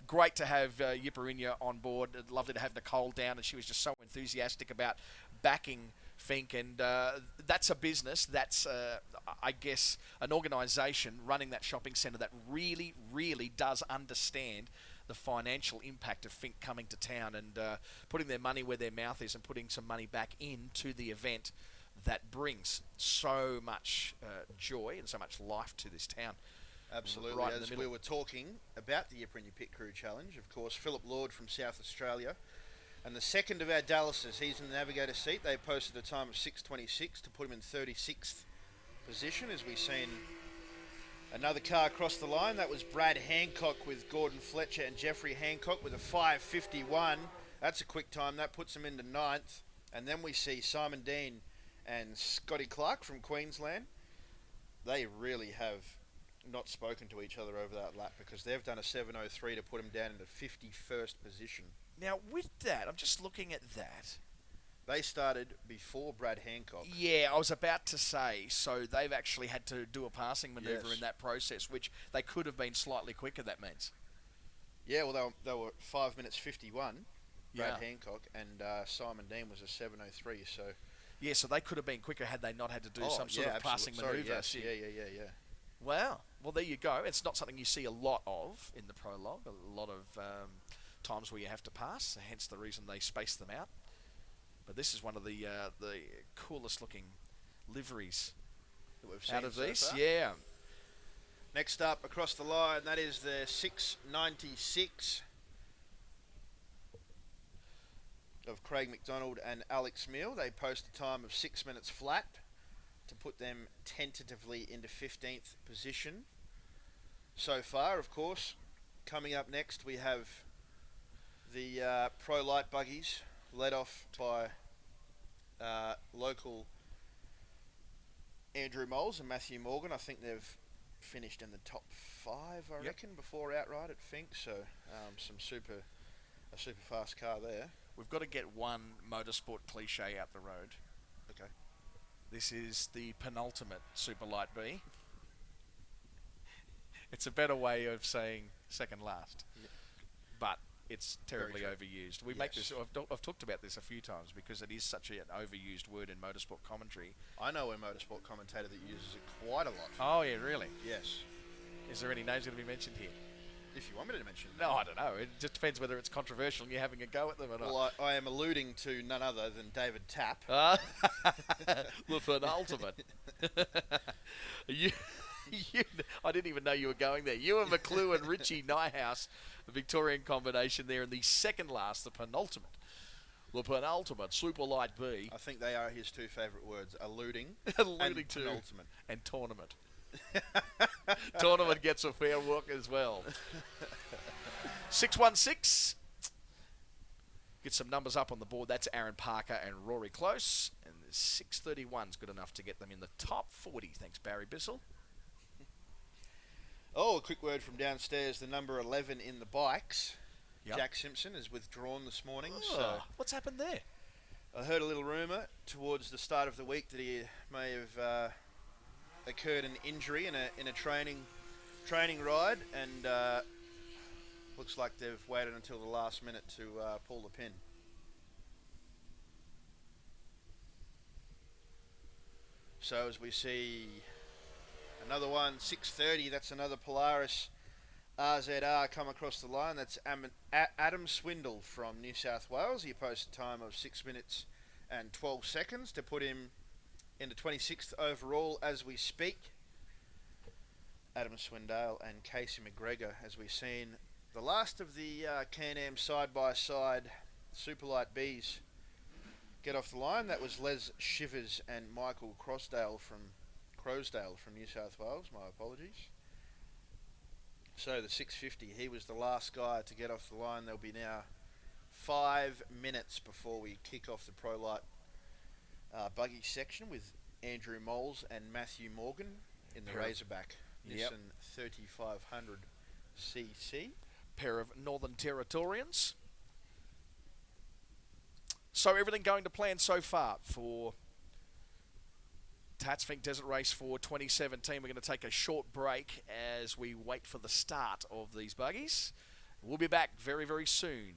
great to have Yiperinya on board. Lovely to have Nicole down, and she was just so enthusiastic about backing Finke, and that's a business, that's I guess an organisation running that shopping centre that really, really does understand the financial impact of Finke coming to town and putting their money where their mouth is and putting some money back into the event that brings so much joy and so much life to this town. Absolutely. Right As we were talking about the Yiperinya Pit Crew Challenge, of course, Philip Lord from South Australia, and the second of our Dallases, he's in the navigator seat. They posted a time of 6:26 to put him in 36th position, as we've seen another car across the line. That was Brad Hancock with Gordon Fletcher and Jeffrey Hancock with a 5:51. That's a quick time. That puts him into 9th. And then we see Simon Dean and Scotty Clark from Queensland. They really have not spoken to each other over that lap because they've done a 7:03 to put him down into 51st position. Now, with that, I'm just looking at that. They started before Brad Hancock. Yeah, I was about to say, so they've actually had to do a passing manoeuvre Yes. in that process, which they could have been slightly quicker, that means. Yeah, well, they were 5 minutes 51, Brad Yeah. Hancock, and Simon Dean was a 7:03, so... Yeah, so they could have been quicker had they not had to do some sort of passing Sorry, manoeuvre. yes. Yeah. Wow. Well, there you go. It's not something you see a lot of in the prologue, a lot of times where you have to pass, hence the reason they space them out. But this is one of the coolest looking liveries That we've seen out of so these. far. Yeah. Next up across the line, that is the 6:96 of Craig McDonald and Alex Meal. They post a time of 6 minutes flat to put them tentatively into 15th position. So far, of course, coming up next we have the Pro Light Buggies, led off by local Andrew Moles and Matthew Morgan. I think they've finished in the top 5, I reckon, before outright at Finke. So a super fast car there. We've got to get one motorsport cliche out the road. Okay. This is the penultimate Super Light B. It's a better way of saying second last. Yeah. But it's terribly true. overused. We make this. I've talked about this a few times because it is such an overused word in motorsport commentary. I know a motorsport commentator that uses it quite a lot. Oh yeah, really? Yes. Is there any names going to be mentioned here? If you want me to mention them. No, I don't know. It just depends whether it's controversial and you're having a go at them or not. Well, I am alluding to none other than David Tapp. The penultimate. I didn't even know you were going there. You and McClue and Richie Nyhouse, the Victorian combination there, and the second last, the penultimate. The penultimate, Super Light B. I think they are his two favourite words, alluding Alluding and to penultimate. And tournament. Tournament gets a fair walk as well. 616. Get some numbers up on the board. That's Aaron Parker and Rory Close. And 631's good enough to get them in the top 40. Thanks, Barry Bissell. Oh, a quick word from downstairs. The number 11 in the bikes, Yep. Jack Simpson, is withdrawn this morning. Oh, So what's happened there? I heard a little rumour towards the start of the week that he may have occurred an injury in a training ride, and looks like they've waited until the last minute to pull the pin. So as we see another one, 6:30, that's another Polaris RZR come across the line. That's Adam Swindle from New South Wales. He posted a time of 6 minutes and 12 seconds to put him into 26th overall as we speak. Adam Swindale and Casey McGregor, as we've seen the last of the Can-Am side-by-side Superlight Bs get off the line. That was Les Shivers and Michael Croasdale from New South Wales. My apologies. So the 650, he was the last guy to get off the line. There'll be now 5 minutes before we kick off the ProLight Buggy section with Andrew Moles and Matthew Morgan in the Razorback Nissan 3500 cc. Pair of Northern Territorians. So everything going to plan so far for Tatts Finke Desert Race for 2017. We're going to take a short break as we wait for the start of these buggies. We'll be back very, very soon.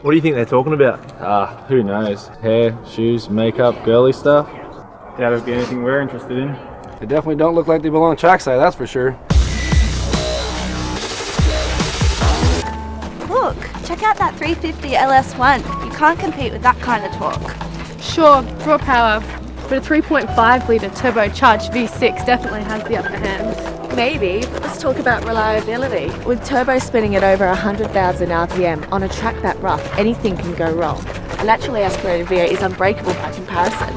What do you think they're talking about? Who knows? Hair, shoes, makeup, girly stuff. Doubt it'd be anything we're interested in. They definitely don't look like they belong trackside, that's for sure. Look, check out that 350 LS1. You can't compete with that kind of torque. Sure, raw power, but a 3.5 litre turbocharged V6 definitely has the upper hand. Maybe, but let's talk about reliability. With turbo spinning at over 100,000 RPM on a track that rough, anything can go wrong. A naturally aspirated V8 is unbreakable by comparison.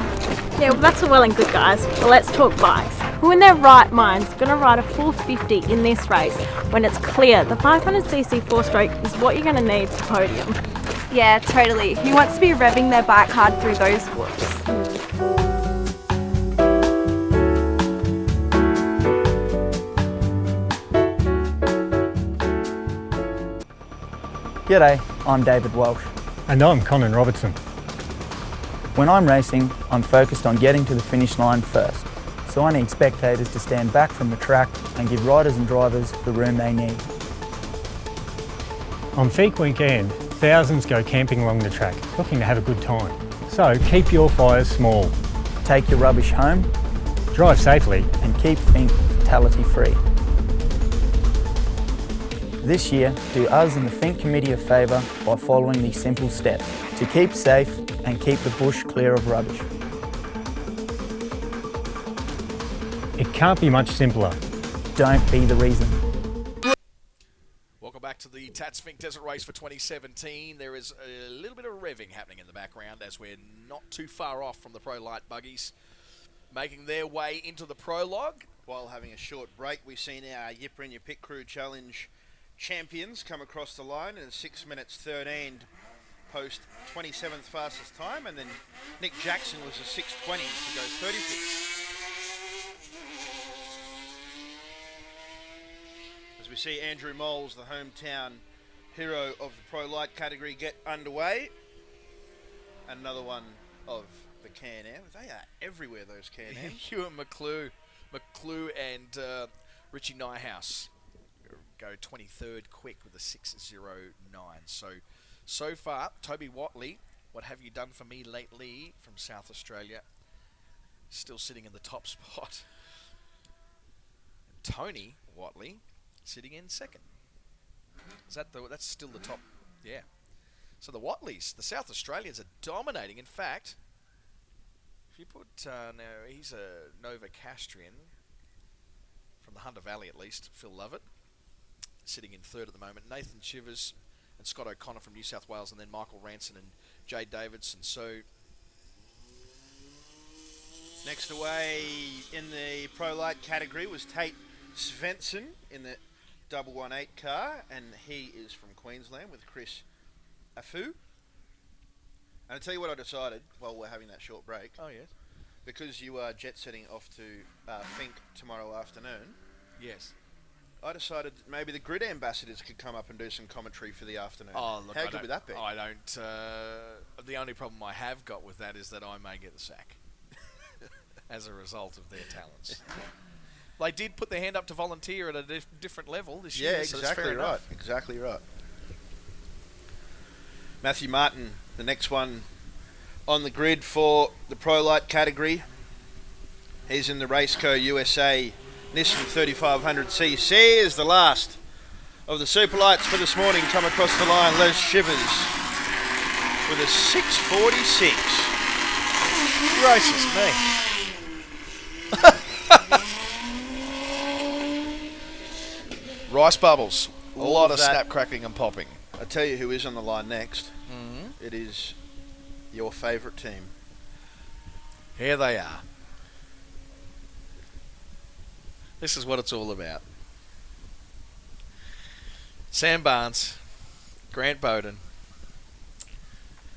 Yeah, well that's all well and good guys, but let's talk bikes. Who in their right mind's going to ride a 450 in this race when it's clear the 500cc 4-stroke is what you're going to need to podium? Yeah, totally. Who wants to be revving their bike hard through those whoops? G'day, I'm David Walsh. And I'm Conan Robertson. When I'm racing, I'm focused on getting to the finish line first, so I need spectators to stand back from the track and give riders and drivers the room they need. On Finke weekend, thousands go camping along the track, looking to have a good time. So keep your fires small. Take your rubbish home Drive safely. and keep Finke fatality free. This year, do us and the Finke Committee a favour by following these simple steps to keep safe and keep the bush clear of rubbish. It can't be much simpler. Don't be the reason. Welcome back to the Tatts Finke Desert Race for 2017. There is a little bit of revving happening in the background as we're not too far off from the Pro Light buggies making their way into the prologue. While having a short break, we've seen our Yipper in Your Pit Crew Challenge champions come across the line in 6 minutes 13 post 27th fastest time, and then Nick Jackson was a 6:20 to go 35th. As we see Andrew Moles, the hometown hero of the Pro Light category, get underway. Another one of the Can-Am. They are everywhere, those Can-Ams. Ewan McClue and Richie Nyhouse go 23rd quick with a 6:09. So far, Toby Watley, what have you done for me lately from South Australia, still sitting in the top spot. Tony Watley sitting in second. That's still the top? Yeah. So the Watleys, the South Australians, are dominating. In fact, if you put now he's a Nova Castrian from the Hunter Valley, at least. Phil Lovett sitting in third at the moment. Nathan Chivers and Scott O'Connor from New South Wales, and then Michael Ranson and Jade Davidson. So next away in the Pro Light category was Tate Svensson in the 118 car, and he is from Queensland with Chris Afu. And I'll tell you what I decided while we're having that short break. Oh, yes. Because you are jet setting off to Finke tomorrow afternoon. Yes. I decided that maybe the grid ambassadors could come up and do some commentary for the afternoon. Oh, look, how good would that be? I don't. The only problem I have got with that is that I may get the sack as a result of their talents. They did put their hand up to volunteer at a different level this year. Yeah, so exactly fair right. enough. Exactly right. Matthew Martin, the next one on the grid for the Pro Light category. He's in the Raceco USA Nissan 3500cc as the last of the Super Lights for this morning come across the line. Les Shivers with a 6:46. Gracious me. Rice bubbles. A All lot of of that. snap cracking and popping. I'll tell you who is on the line next. Mm-hmm. It is your favourite team. Here they are. This is what it's all about. Sam Barnes, Grant Bowden.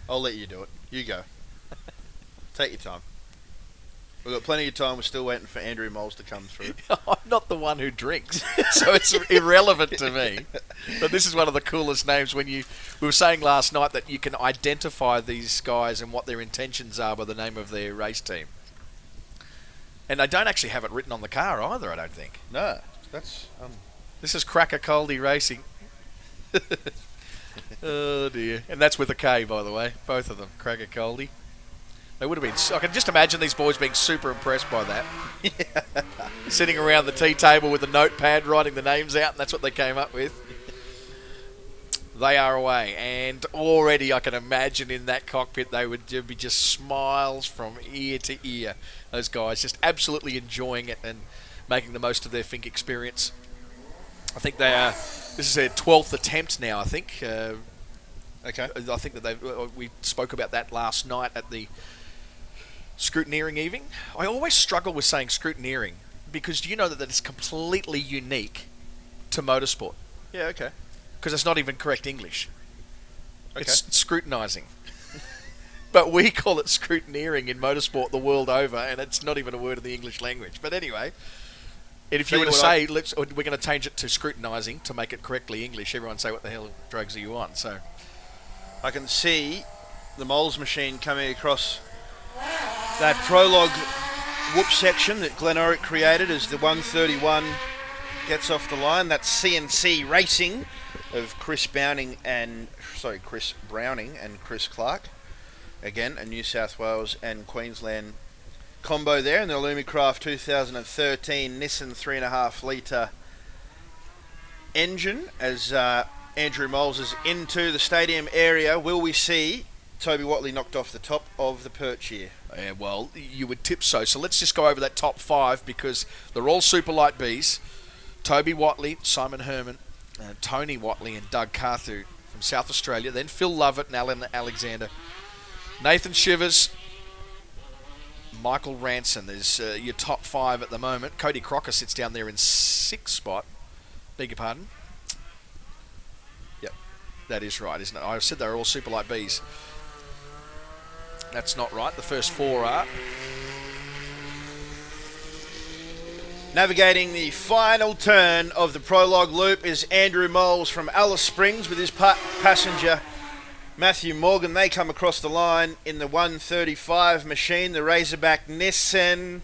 I'll let you do it. You go. Take your time. We've got plenty of time. We're still waiting for Andrew Moles to come through. I'm not the one who drinks, so it's irrelevant to me. But this is one of the coolest names. We were saying last night that you can identify these guys and what their intentions are by the name of their race team. And they don't actually have it written on the car either, I don't think. No, that's... This is Cracker Coldy Racing. Oh dear. And that's with a K, by the way. Both of them, Cracker Coldy. They would have been... I can just imagine these boys being super impressed by that. Yeah. Sitting around the tea table with a notepad, writing the names out, and that's what they came up with. They are away, and already I can imagine in that cockpit they would be just smiles from ear to ear. Those guys just absolutely enjoying it and making the most of their Finke experience. I think they are... This is their 12th attempt now, I think. Okay. I think that we spoke about that last night at the scrutineering evening. I always struggle with saying scrutineering because you know that is completely unique to motorsport. Yeah, okay. Because it's not even correct English. Okay. It's scrutinising. But we call it scrutineering in motorsport the world over, and it's not even a word in the English language. But anyway, And if you were to say, we're going to change it to scrutinising to make it correctly English, everyone say, what the hell drugs are you on? So I can see the Moles machine coming across that prologue whoop section that Glenoric created as the 131 gets off the line. That's CNC Racing of Chris Browning and Chris Clark. Again, a New South Wales and Queensland combo there in the Lumicraft 2013 Nissan 3.5 litre engine as Andrew Moles is into the stadium area. Will we see Toby Watley knocked off the top of the perch here? Yeah, well, you would tip so. So let's just go over that top 5 because they're all super light Bs. Toby Watley, Simon Herman, Tony Watley and Doug Carthew from South Australia. Then Phil Lovett and Alan Alexander. Nathan Shivers, Michael Ranson. There's your top 5 at the moment. Cody Crocker sits down there in 6th spot. Beg your pardon? Yep, that is right, isn't it? I said they're all super light Bs. That's not right. The first 4 are. Navigating the final turn of the prologue loop is Andrew Moles from Alice Springs with his passenger Matthew Morgan. They come across the line in the 135 machine, the Razorback Nissan.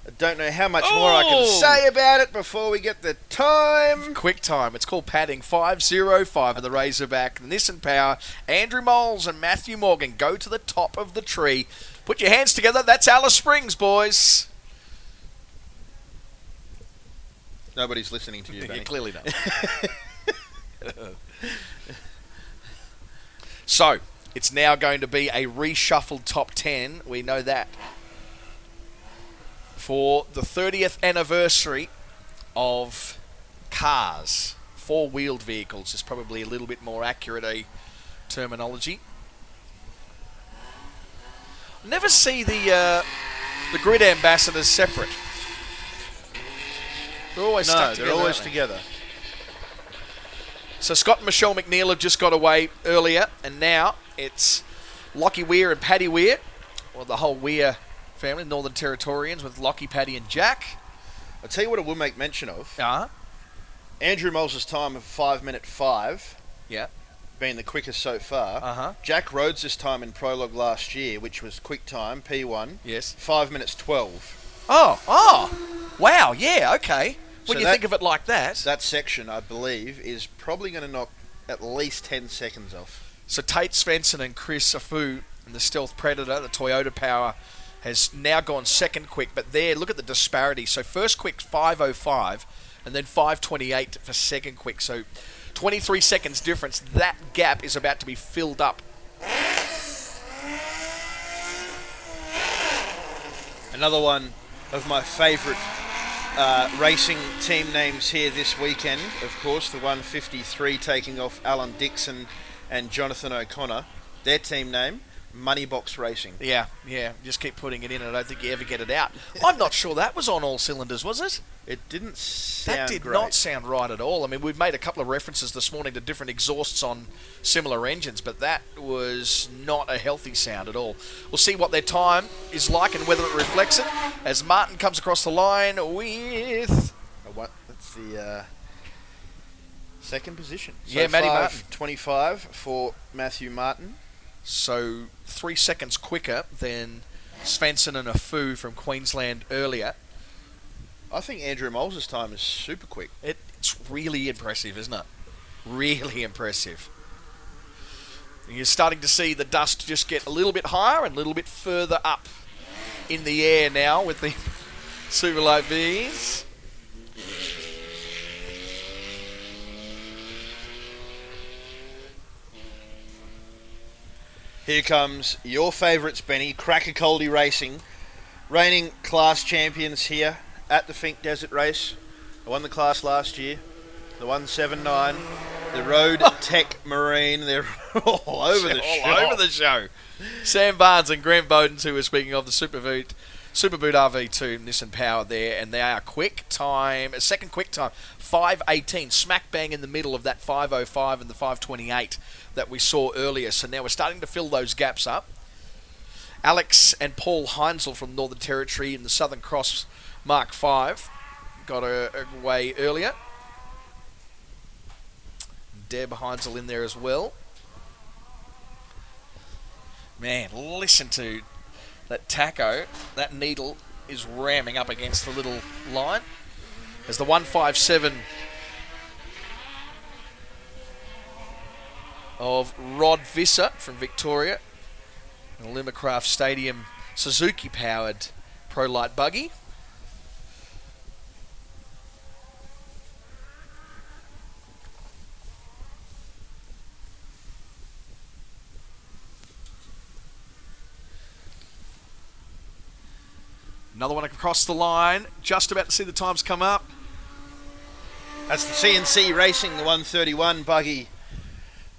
I don't know how much more I can say about it before we get the time. Quick time. It's called padding 5:05 of the Razorback. The Nissan Power. Andrew Moles and Matthew Morgan go to the top of the tree. Put your hands together. That's Alice Springs, boys. Nobody's listening to you, Benny. Clearly not. So, it's now going to be a reshuffled top 10. We know that. For the 30th anniversary of cars. 4-wheeled vehicles is probably a little bit more accurate a terminology. Never see the grid ambassadors separate. They're always stuck together. They're always together. So Scott and Michelle McNeil have just got away earlier, and now it's Lockie Weir and Paddy Weir, or the whole Weir family, Northern Territorians, with Lockie, Paddy and Jack. I'll tell you what I will make mention of. Uh-huh. Andrew Moles' time of 5:05. Yeah. Being the quickest so far. Uh-huh. Jack Rhodes' time in prologue last year, which was quick time, P1. Yes. 5:12. Oh. Wow, yeah, okay. When So you think of it like that. That section, I believe, is probably going to knock at least 10 seconds off. So Tate Svensson and Chris Afu and the Stealth Predator, the Toyota Power, has now gone second quick. But there, look at the disparity. So first quick, 5:05, and then 5:28 for second quick. So 23 seconds difference. That gap is about to be filled up. Another one of my favourite racing team names here this weekend, of course, the 153 taking off Alan Dixon and Jonathan O'Connor. Their team name, Moneybox Racing. Yeah, just keep putting it in and I don't think you ever get it out. I'm not sure that was on all cylinders, was it? It didn't sound That did great. not sound right at all. I mean, we've made a couple of references this morning to different exhausts on similar engines, but that was not a healthy sound at all. We'll see what their time is like and whether it reflects it as Martin comes across the line with... That's the second position. So yeah, Matty Martin. 25 for Matthew Martin. So 3 seconds quicker than Svensson and Afu from Queensland earlier. I think Andrew Moles' time is super quick. It's really impressive, isn't it? Really impressive. You're starting to see the dust just get a little bit higher and a little bit further up in the air now with the super light Bs. Here comes your favourites, Benny, Cracker Coldy Racing. Reigning class champions here at the Finke Desert Race. They won the class last year. The 179. The Road Tech Marine. They're all over the show. All over the show. Sam Barnes and Grant Bowden, who were speaking of the Superboot RV2 Nissan Power there, and they are quick time, a second quick time, 5:18, smack bang in the middle of that 5:05 and the 5:28 that we saw earlier. So now we're starting to fill those gaps up. Alex and Paul Heinzel from Northern Territory in the Southern Cross Mark V. got away earlier. Deb Heinzel in there as well. Man, listen to that tacho. That needle is ramming up against the little line. As the 157 of Rod Visser from Victoria, an Alumacraft Stadium Suzuki-powered Pro Light buggy. Another one across the line. Just about to see the times come up. That's the CNC Racing, the 131 buggy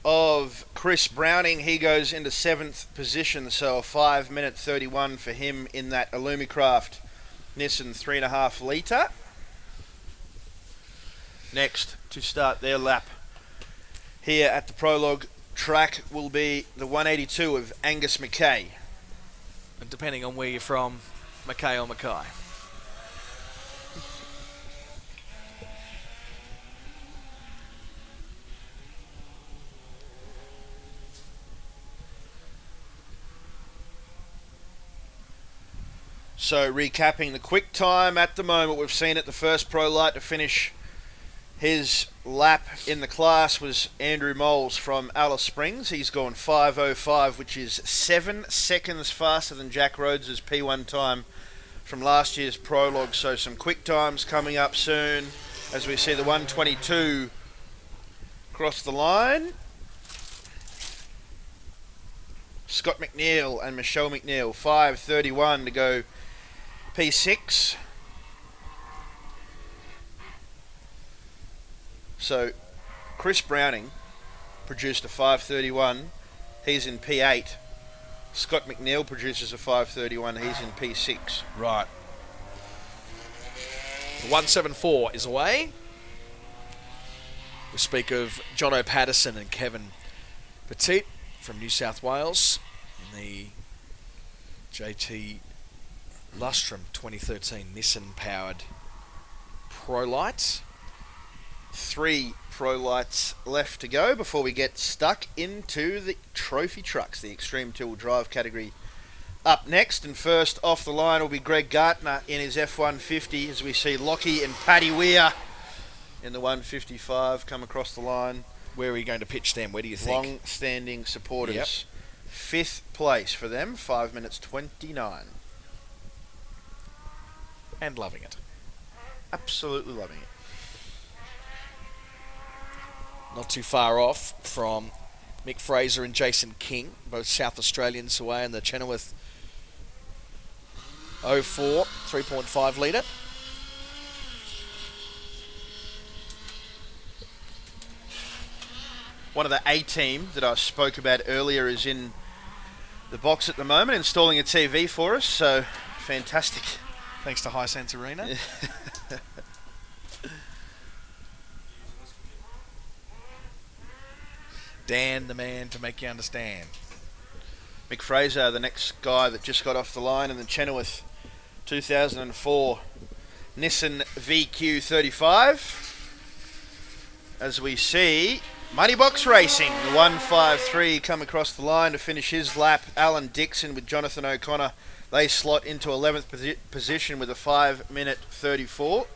of Chris Browning. He goes into 7th position, so a 5-minute 31 for him in that Alumacraft Nissan 3.5 litre. Next to start their lap here at the prologue track will be the 182 of Angus Mackay. And depending on where you're from, Mackay or Mackay. So recapping the quick time at the moment, we've seen it, the first Pro Light to finish his lap in the class was Andrew Moles from Alice Springs. He's gone 5:05, which is 7 seconds faster than Jack Rhodes' P1 time from last year's prologue. So some quick times coming up soon as we see the 122 cross the line. Scott McNeil and Michelle McNeil, 5:31 to go P6. So Chris Browning produced a 5:31. He's in P8. Scott McNeil produces a 5:31. He's in P6. Right. The 174 is away. We speak of Jono Patterson and Kevin Petit from New South Wales in the JT Lustrum 2013 Nissan powered Pro Light. 3 Pro Lights left to go before we get stuck into the trophy trucks, the Extreme 2-wheel drive category. Up next and first off the line will be Greg Gartner in his F-150 as we see Lockie and Paddy Weir in the 155 come across the line. Where are you going to pitch them? Where do you think? Long-standing supporters. Yep. 5th place for them, 5 minutes 29. And loving it. Absolutely loving it. Not too far off from Mick Fraser and Jason King, both South Australians away in the Chenoweth 04 3.5 litre. One of the A-team that I spoke about earlier is in the box at the moment, installing a TV for us, so fantastic. Thanks to Hisense Arena. Dan, the man to make you understand. Mick Fraser, the next guy that just got off the line in the Chenoweth 2004 Nissan VQ35. As we see Moneybox Racing, the 153 come across the line to finish his lap. Alan Dixon with Jonathan O'Connor, they slot into 11th position with a 5 minute 34.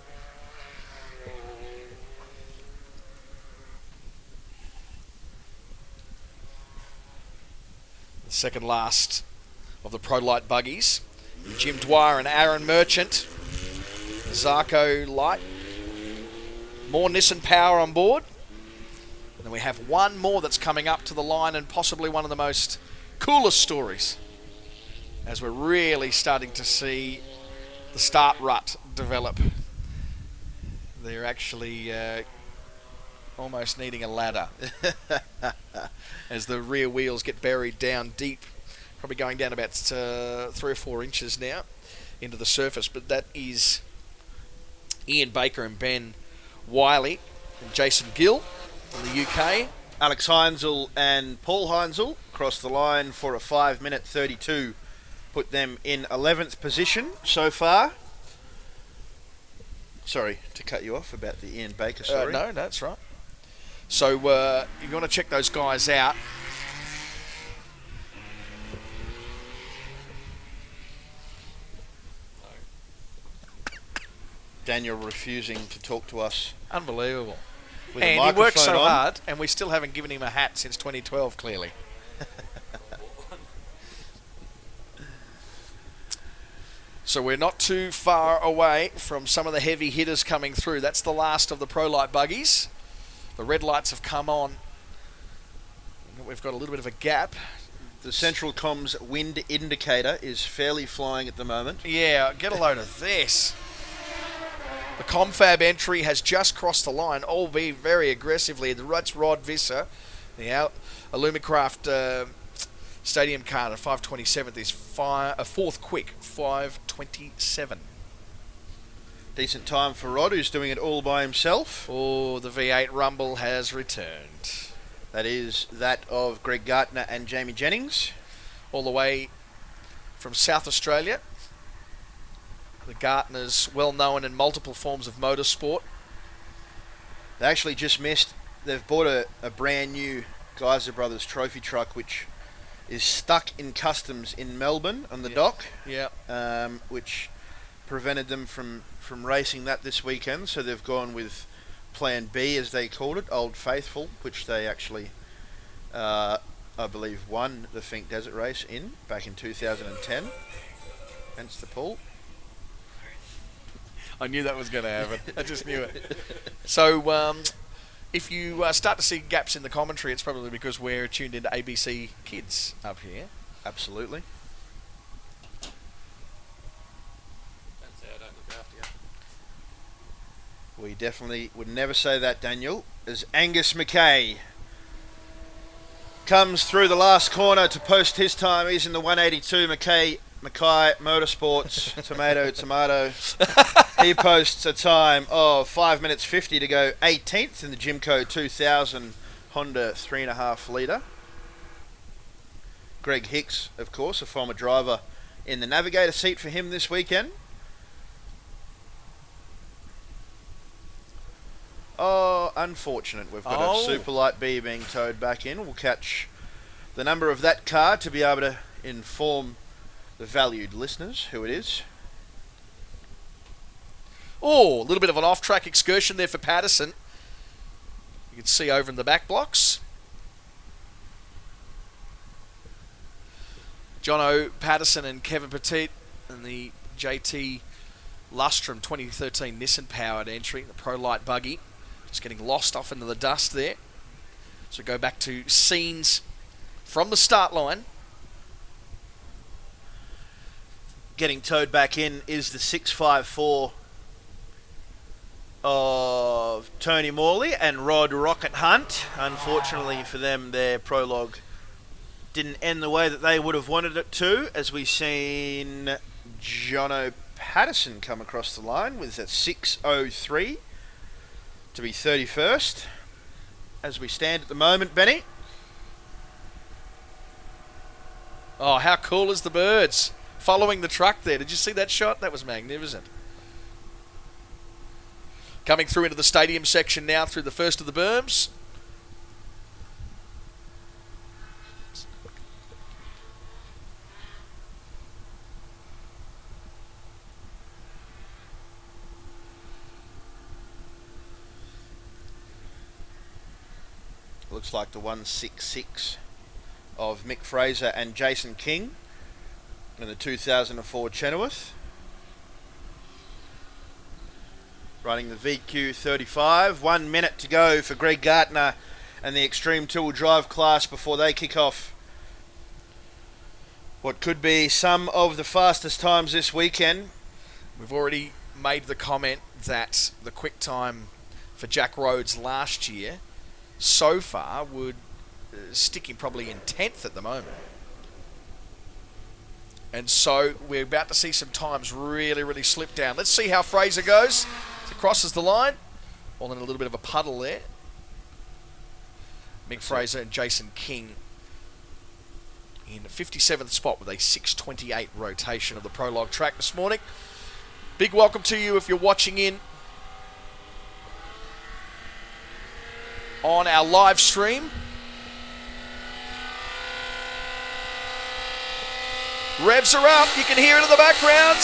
Second last of the Pro Light buggies. Jim Dwyer and Aaron Merchant. Zarko Light. More Nissan power on board. And then we have one more that's coming up to the line and possibly one of the most coolest stories as we're really starting to see the start rut develop. They're actually almost needing a ladder as the rear wheels get buried down deep, probably going down about 3 or 4 inches now into the surface. But that is Ian Baker and Ben Wiley and Jason Gill in the UK. Alex Heinzel and Paul Heinzel cross the line for a 5 minute 32, put them in 11th position so far. Sorry to cut you off about the Ian Baker story. No, that's right. So you want to check those guys out. Daniel refusing to talk to us. Unbelievable. With And a he works so microphone on. hard, and we still haven't given him a hat since 2012, clearly. So we're not too far away from some of the heavy hitters coming through. That's the last of the Pro Light buggies. The red lights have come on. We've got a little bit of a gap. The Central Comms wind indicator is fairly flying at the moment. Yeah, get a load of this. The Confab entry has just crossed the line, albeit very aggressively. That's Rod Visser. The Alumicraft Stadium car at 5:27 is fourth quick, 5:27. Decent time for Rod, who's doing it all by himself. Oh, the V8 Rumble has returned. That is that of Greg Gartner and Jamie Jennings. All the way from South Australia. The Gartners, well known in multiple forms of motorsport. They actually just missed. They've bought a brand new Geyser Brothers trophy truck, which is stuck in customs in Melbourne on the dock. Yeah. Which prevented them from racing that this weekend. So they've gone with Plan B, as they called it, Old Faithful, which they actually, I believe, won the Finke Desert Race back in 2010. Hence the pull. I knew that was going to happen. I just knew it. So, if you start to see gaps in the commentary, it's probably because we're tuned into ABC Kids up here. Absolutely. Don't say I don't look after you. We definitely would never say that, Daniel. As Angus McKay comes through the last corner to post his time. He's in the 182. Mackay Motorsports, tomato. He posts a time of 5 minutes 50 to go 18th in the Jimco 2000 Honda 3.5 litre. Greg Hicks, of course, a former driver in the Navigator seat for him this weekend. Oh, unfortunate. We've got a Superlight B being towed back in. We'll catch the number of that car to be able to inform the valued listeners who it is. Oh, a little bit of an off-track excursion there for Patterson. You can see over in the back blocks. Jono Patterson and Kevin Petit and the JT Lustrum 2013 Nissan-powered entry, the Pro Light buggy. Just getting lost off into the dust there. So go back to scenes from the start line. Getting towed back in is the 654 of Tony Morley and Rod Rocket Hunt. Unfortunately for them, their prologue didn't end the way that they would have wanted it to, as we've seen Jono Patterson come across the line with a 6:03 to be 31st as we stand at the moment, Benny. Oh, how cool is the birds following the truck there? Did you see that shot? That was magnificent. Coming through into the stadium section now through the first of the berms. Looks like the 166 of Mick Fraser and Jason King in the 2004 Chenoweth. Running the VQ 35. 1 minute to go for Greg Gartner and the Extreme Two-Wheel Drive class before they kick off what could be some of the fastest times this weekend. We've already made the comment that the quick time for Jack Rhodes last year so far would stick him probably in 10th at the moment. And so we're about to see some times really slip down. Let's see how Fraser goes. He crosses the line. All in a little bit of a puddle there. Mick Fraser and Jason King in the 57th spot with a 6:28 rotation of the prologue track this morning. Big welcome to you if you're watching in on our live stream. Revs are up. You can hear it in the background.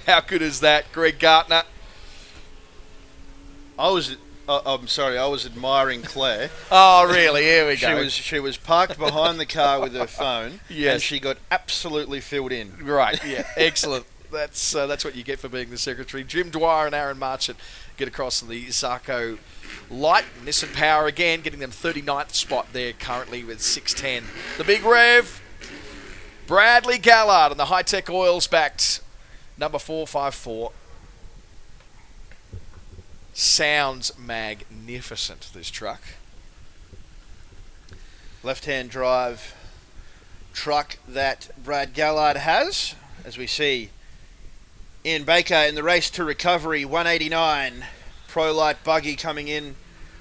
How good is that, Greg Gartner? I'm sorry, I was admiring Claire. Oh, really? Here we go. She was parked behind the car with her phone, yes. and she got absolutely filled in. Right, yeah, excellent. That's what you get for being the secretary. Jim Dwyer and Aaron Marchant get across in the Zarko Light. Nissan Power again getting them 39th spot there currently with 6:10. The big rev, Bradley Gallard and the High-Tech Oils backed number 454. Sounds magnificent, this truck. Left-hand drive truck that Brad Gallard has, as we see Ian Baker in the race to recovery, 189. Pro Light Buggy coming in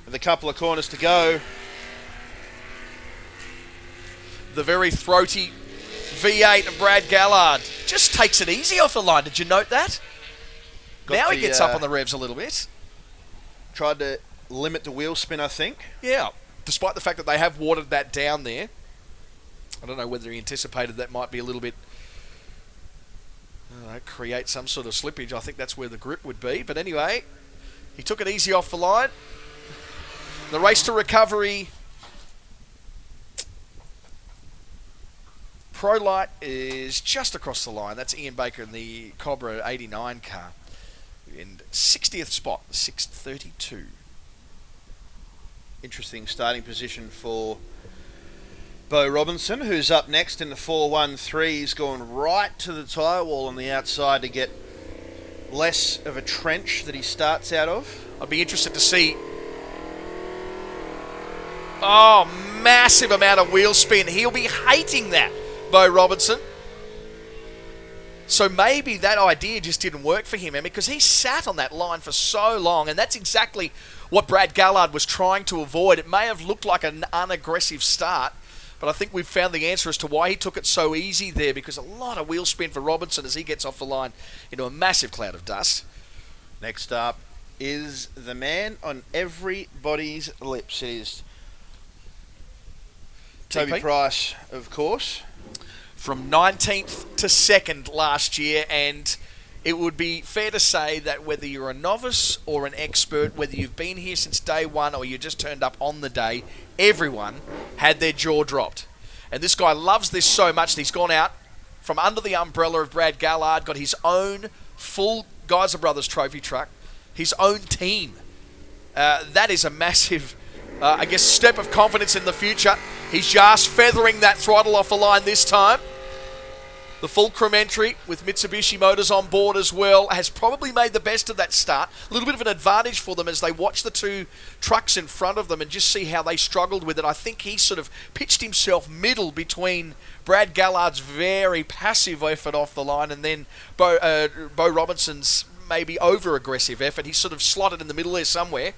with a couple of corners to go. The very throaty V8 of Brad Gallard just takes it easy off the line. Did you note that? Now he gets up on the revs a little bit. Tried to limit the wheel spin, I think. Yeah, despite the fact that they have watered that down there. I don't know whether he anticipated that might be a little bit, create some sort of slippage. I think that's where the grip would be. But anyway, he took it easy off the line. The race to recovery. Pro Light is just across the line. That's Ian Baker in the Cobra 89 car. In 60th spot, 6:32. Interesting starting position for Beau Robinson, who's up next in the 413. He's gone right to the tyre wall on the outside to get less of a trench that he starts out of. I'd be interested to see. Oh, massive amount of wheel spin. He'll be hating that, Beau Robinson. So maybe that idea just didn't work for him, because he sat on that line for so long, and that's exactly what Brad Gallard was trying to avoid. It may have looked like an unaggressive start, but I think we've found the answer as to why he took it so easy there, because a lot of wheel spin for Robinson as he gets off the line into a massive cloud of dust. Next up is the man on everybody's lips. It is Toby Price, of course. From 19th to 2nd last year, and it would be fair to say that whether you're a novice or an expert, whether you've been here since day one or you just turned up on the day, everyone had their jaw dropped. And this guy loves this so much that he's gone out from under the umbrella of Brad Gallard, got his own full Geyser Brothers trophy truck, his own team. That is a massive, step of confidence in the future. He's just feathering that throttle off the line this time. The Fulcrum entry with Mitsubishi Motors on board as well has probably made the best of that start. A little bit of an advantage for them as they watch the two trucks in front of them and just see how they struggled with it. I think he sort of pitched himself middle between Brad Gallard's very passive effort off the line and then Beau Robinson's maybe over-aggressive effort. He's sort of slotted in the middle there somewhere.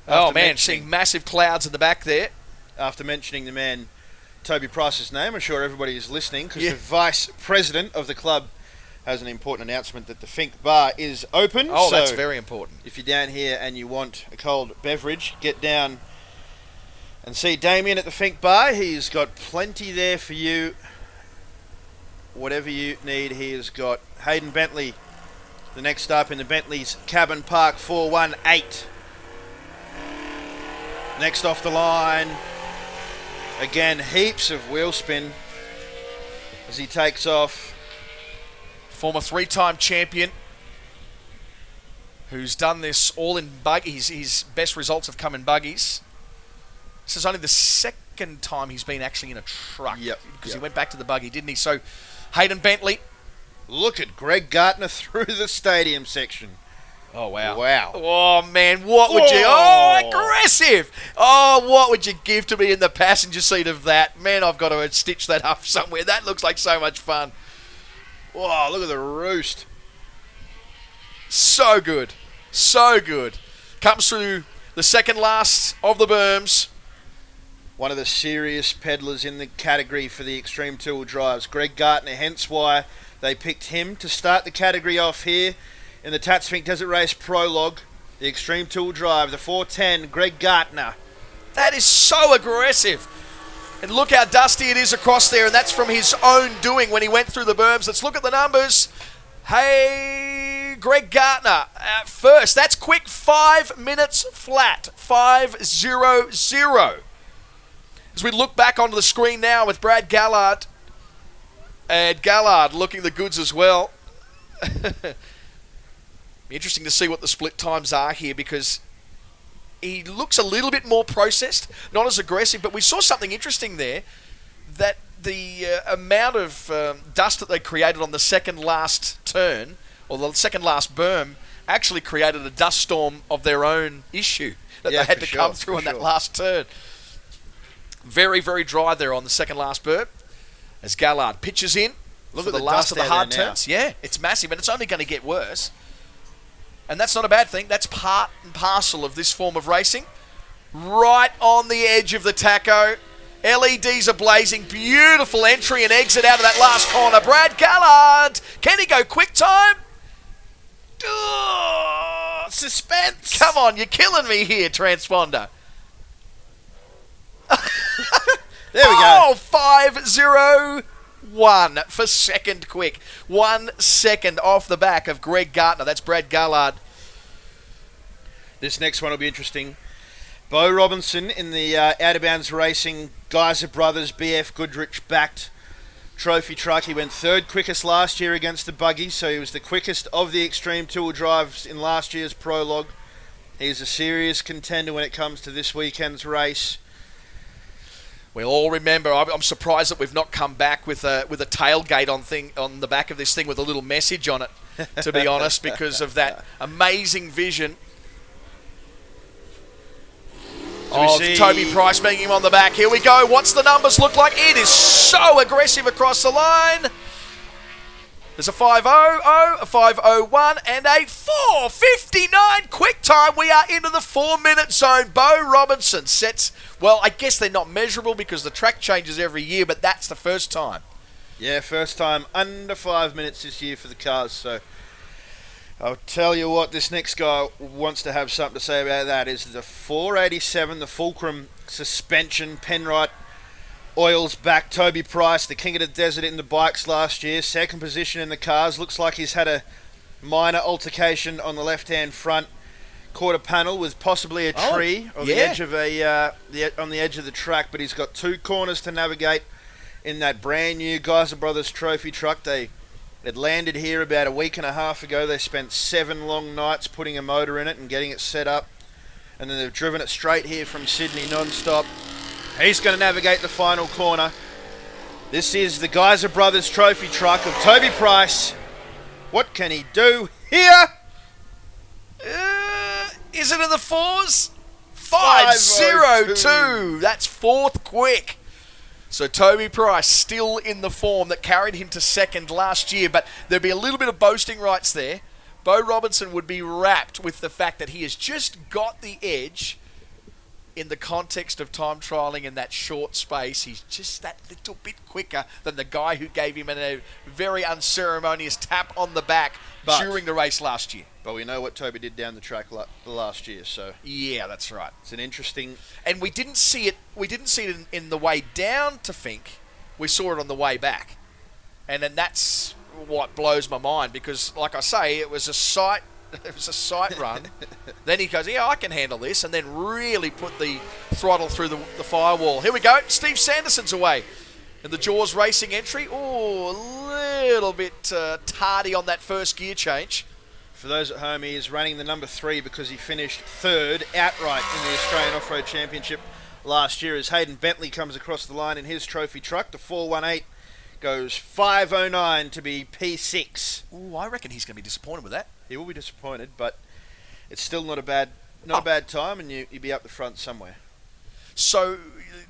Oh man, seeing massive clouds in the back there. After mentioning the man Toby Price's name, I'm sure everybody is listening, because the vice president of the club has an important announcement that the Finke bar is open. Oh, so that's very important. If you're down here and you want a cold beverage, get down and see Damien at the Finke bar. He's got plenty there for you. Whatever you need, he has got. Hayden Bentley, the next up in the Bentley's Cabin Park 418. Next off the line. Again, heaps of wheel spin as he takes off. Former three-time champion who's done this all in buggies. His best results have come in buggies. This is only the second time he's been actually in a truck. Because he went back to the buggy, didn't he? So, Hayden Bentley. Look at Greg Gartner through the stadium section. Oh, wow. Wow. Oh, man, what would you... Oh, aggressive! Oh, what would you give to be in the passenger seat of that? Man, I've got to stitch that up somewhere. That looks like so much fun. Wow, look at the roost. So good. So good. Comes through the second last of the berms. one of the serious peddlers in the category for the extreme two-wheel drives. Greg Gartner, hence why they picked him to start the category off here in the Tatts Finke Desert Race Prologue. The extreme two-wheel drive, the 410, Greg Gartner. That is so aggressive. And look how dusty it is across there, and that's from his own doing when he went through the berms. Let's look at the numbers. Hey, Greg Gartner, first. That's quick, 5 minutes flat, 5:00. As we look back onto the screen now with Brad Gallard, and Gallard looking the goods as well. Be interesting to see what the split times are here, because he looks a little bit more processed, not as aggressive, but we saw something interesting there, that the amount of dust that they created on the second last turn, or the second last berm, actually created a dust storm of their own issue that they had to come through on that last turn. Very, very dry there on the second last berm. As Gallard pitches in, look at the last of the hard turns. Yeah, it's massive, and it's only going to get worse. And that's not a bad thing. That's part and parcel of this form of racing. Right on the edge of the tacho. LEDs are blazing. Beautiful entry and exit out of that last corner. Brad Gallard. Can he go quick time? Oh, suspense. Come on, you're killing me here, transponder. There we go. Oh, 5:01 for second quick. 1 second off the back of Greg Gartner. That's Brad Gallard. This next one will be interesting. Bo Robinson in the Out of Bounds Racing Geyser Brothers BF Goodrich backed trophy truck. He went third quickest last year against the Buggy, so he was the quickest of the extreme two-wheel drives in last year's prologue. He's a serious contender when it comes to this weekend's race. We'll all remember. I'm surprised that we've not come back with a tailgate on the back of this thing with a little message on it, to be honest, because of that amazing vision of Toby Price being him on the back. Here we go. What's the numbers look like? It is so aggressive across the line. There's a 5:00, a 5:01, and a 4:59 quick time. We are into the 4-minute zone. Bo Robinson sets, well, I guess they're not measurable because the track changes every year, but that's the first time. Yeah, first time under 5 minutes this year for the cars. So I'll tell you what, this next guy wants to have something to say about that. Is the 487, the Fulcrum suspension, Penrite oils back. Toby Price, the king of the desert in the bikes last year, second position in the cars. Looks like he's had a minor altercation on the left-hand front quarter panel with possibly a tree on the edge of on the edge of the track. But he's got 2 corners to navigate in that brand new Geyser Brothers trophy truck. They had landed here about a week and a half ago. They spent 7 long nights putting a motor in it and getting it set up, and then they've driven it straight here from Sydney non-stop. He's going to navigate the final corner. This is the Geyser Brothers trophy truck of Toby Price. What can he do here? Is it in the 4s? 5:02. That's fourth quick. So Toby Price still in the form that carried him to second last year, but there'd be a little bit of boasting rights there. Bo Robinson would be wrapped with the fact that he has just got the edge in the context of time trialling in that short space. He's just that little bit quicker than the guy who gave him a very unceremonious tap on the back during the race last year. But we know what Toby did down the track last year, so yeah, that's right. It's an interesting, and we didn't see it. We didn't see it in the way down to Finke. We saw it on the way back, and then that's what blows my mind, because, like I say, it was a sight. It was a sight run. Then he goes, yeah, I can handle this, and then really put the throttle through the firewall. Here we go. Steve Sanderson's away in the Jaws Racing entry. Oh, a little bit tardy on that first gear change. For those at home, he is running the number 3 because he finished third outright in the Australian Off-Road Championship last year, as Hayden Bentley comes across the line in his trophy truck. The 418 goes 5:09 to be P6. Ooh, I reckon he's going to be disappointed with that. He will be disappointed, but it's still not a bad time, and you'd be up the front somewhere. So,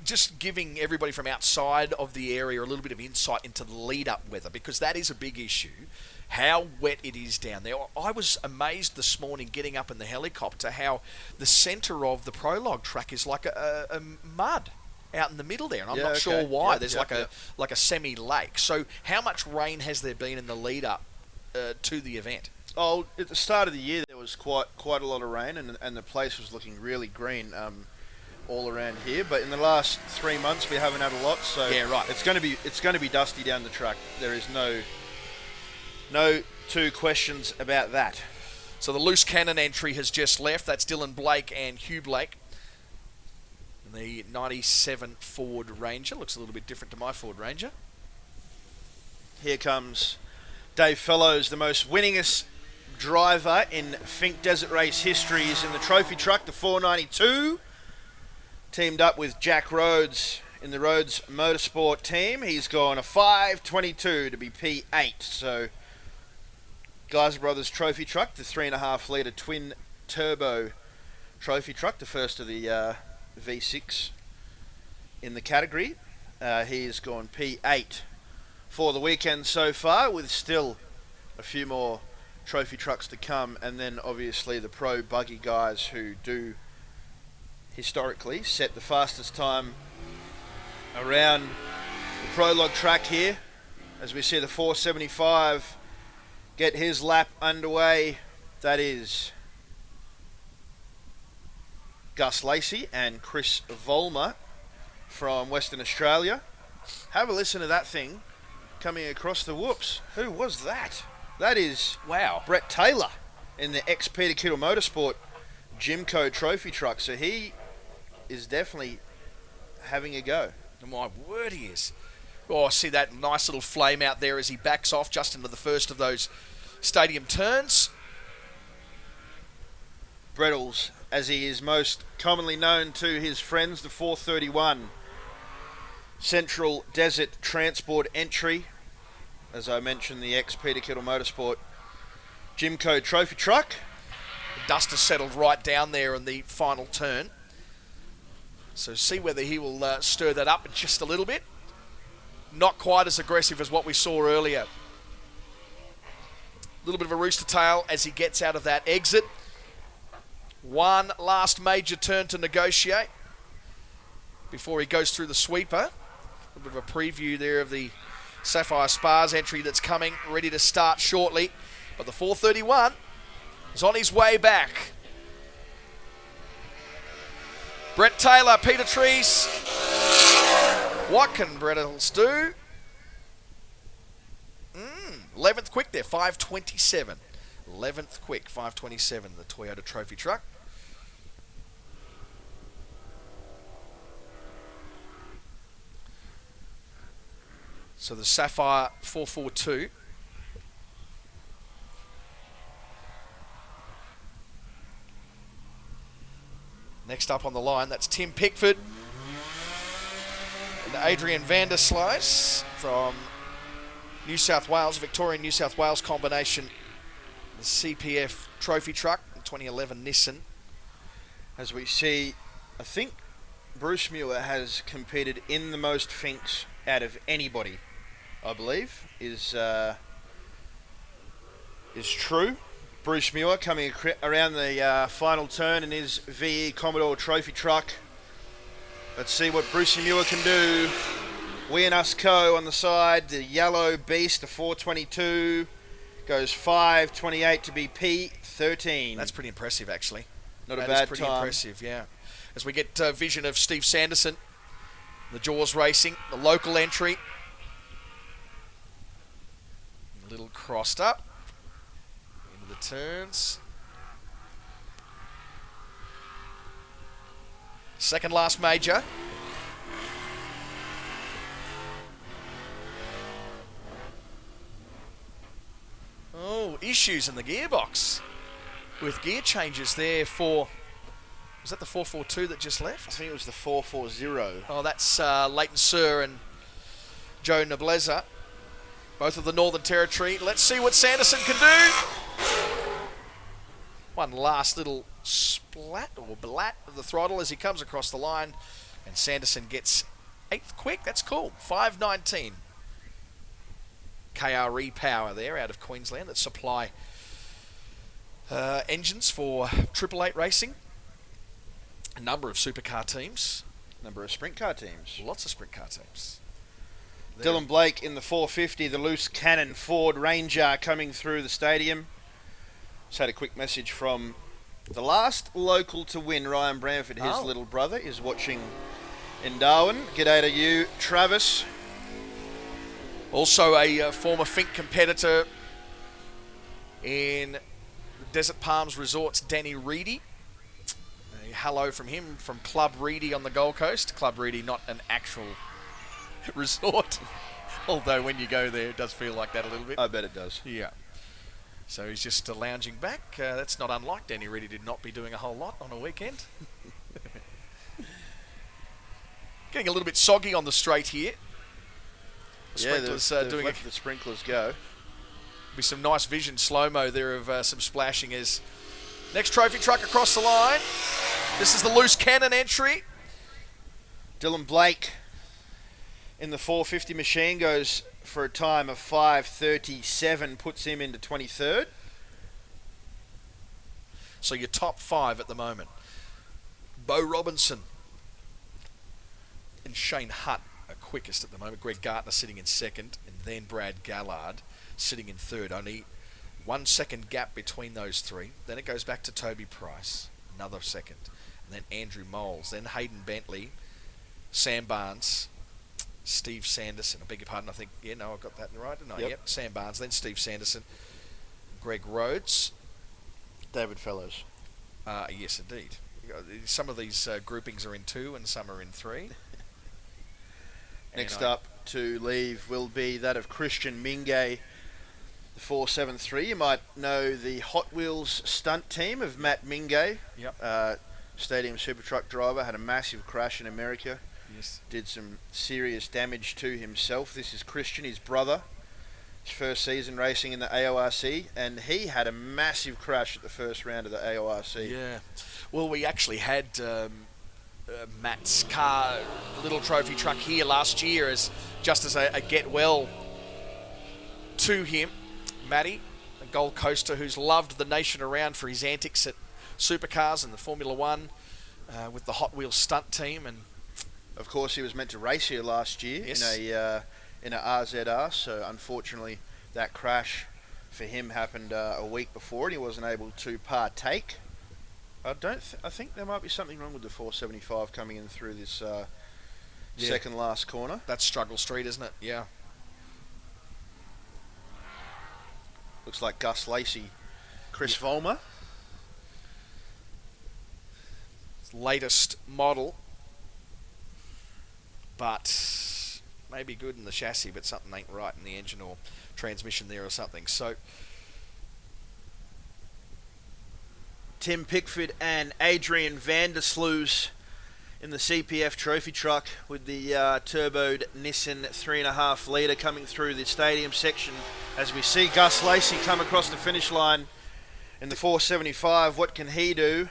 just giving everybody from outside of the area a little bit of insight into the lead-up weather, because that is a big issue, how wet it is down there. I was amazed this morning getting up in the helicopter how the centre of the prologue track is like a mud. out in the middle there, and I'm Yeah, not okay. sure why. Yep, There's yep, like a semi-lake. So how much rain has there been in the lead-up to the event? Oh, at the start of the year there was quite a lot of rain, and the place was looking really green all around here. But in the last 3 months we haven't had a lot, so Yeah, right. It's going to be dusty down the track. There is no two questions about that. So the loose cannon entry has just left. That's Dylan Blake and Hugh Blake. The 97 Ford Ranger. Looks a little bit different to my Ford Ranger. Here comes Dave Fellows, the most winningest driver in Finke Desert Race history, is in the trophy truck, the 492. Teamed up with Jack Rhodes in the Rhodes Motorsport team. He's gone a 5:22 to be P8. So Geyser Brothers trophy truck, the 3.5 litre twin turbo trophy truck, the first of the V6 in the category. He's gone P8 for the weekend so far, with still a few more trophy trucks to come, and then obviously the pro buggy guys who do historically set the fastest time around the prologue track here, as we see the 475 get his lap underway. That is Gus Lacey and Chris Vollmer from Western Australia. Have a listen to that thing coming across the whoops. Who was that? That is Brett Taylor in the ex-Peter Kittle Motorsport Jimco trophy truck. So he is definitely having a go. My word, he is. Oh, see that nice little flame out there as he backs off just into the first of those stadium turns. Brettles, as he is most commonly known to his friends, the 431 Central Desert Transport entry. As I mentioned, the ex-Peter Kittle Motorsport Jimco trophy truck. The dust has settled right down there in the final turn. So see whether he will stir that up just a little bit. Not quite as aggressive as what we saw earlier. A little bit of a rooster tail as he gets out of that exit. One last major turn to negotiate before he goes through the sweeper. A little bit of a preview there of the Sapphire Spas entry that's coming, ready to start shortly. But the 431 is on his way back. Brett Taylor, Peter Trees. What can Brettles do? 11th quick there, 5:27. 11th quick, 5:27, the Toyota Trophy truck. So the Sapphire 442. Next up on the line, that's Tim Pickford and Adrian Vanderslice from New South Wales, Victorian New South Wales combination. The CPF trophy truck, the 2011 Nissan. As we see, I think Bruce Muir has competed in the most Finks out of anybody, I believe, is true. Bruce Muir coming around the final turn in his VE Commodore trophy truck. Let's see what Bruce Muir can do. We and Us Co on the side, the yellow beast, the 422, goes 5:28 to be P13. That's pretty impressive, actually. Not a bad time. That is pretty time. impressive, yeah. As we get vision of Steve Sanderson, the Jaws Racing, the local entry. A little crossed up into the turns. Second last major. Oh, issues in the gearbox with gear changes there for... Was that the 442 that just left? I think it was the 440. Oh, that's Leighton Sir and Joe Nobleza, both of the Northern Territory. Let's see what Sanderson can do. One last little splat or blat of the throttle as he comes across the line, and Sanderson gets 8th quick. That's cool. 5:19. KRE Power there out of Queensland that supply engines for 888 Racing. A number of supercar teams. number of sprint car teams. Lots of sprint car teams. Dylan Blake in the 450, the loose cannon Ford Ranger coming through the stadium. Just had a quick message from the last local to win, Ryan Bramford. His little brother is watching in Darwin. G'day to you, Travis. Also a former Fink competitor in Desert Palms Resorts, Danny Reedy. A hello from him from Club Reedy on the Gold Coast. Club Reedy, not an actual resort, although when you go there it does feel like that a little bit. I bet it does. Yeah. So he's just lounging back. That's not unlike Danny Reedy did not be doing a whole lot on a weekend. Getting a little bit soggy on the straight here. The sprinklers they've doing let the sprinklers go. Be some nice vision slow-mo there of some splashing as next trophy truck across the line. This is the loose cannon entry. Dylan Blake in the 450 machine goes for a time of 5:37, puts him into 23rd. So your top 5 at the moment. Bo Robinson and Shane Hutt are quickest at the moment. Greg Gartner sitting in second, and then Brad Gallard sitting in third. Only 1 second gap between those three. Then it goes back to Toby Price, another second. And then Andrew Moles, then Hayden Bentley, Sam Barnes, Steve Sanderson. I beg your pardon, I think, I got that right, didn't I? Yep. Sam Barnes, then Steve Sanderson, Greg Rhodes. David Fellows. Yes, indeed. Some of these groupings are in 2 and some are in 3. Next up to leave will be that of Christian Minge, the 473. You might know the Hot Wheels stunt team of Matt Minge. Yep. Stadium super truck driver, had a massive crash in America. Yes. Did some serious damage to himself. This is Christian, his brother. His first season racing in the AORC, and he had a massive crash at the first round of the AORC. Yeah. Well, we actually had Matt's car, little trophy truck here last year as just as a get well to him. Matty, a Gold Coaster who's loved the nation around for his antics at supercars and the Formula One with the Hot Wheels stunt team. And of course, he was meant to race here last year in a RZR, so unfortunately that crash for him happened a week before and he wasn't able to partake. I think there might be something wrong with the 475 coming in through this second last corner. That's Struggle Street, isn't it? Yeah. Looks like Gus Lacey, Chris Vollmer. Latest model, but maybe good in the chassis, but something ain't right in the engine or transmission there or something. So Tim Pickford and Adrian Vandersloot in the CPF trophy truck with the turboed Nissan 3.5 litre coming through the stadium section as we see Gus Lacey come across the finish line in the 475. What can he do?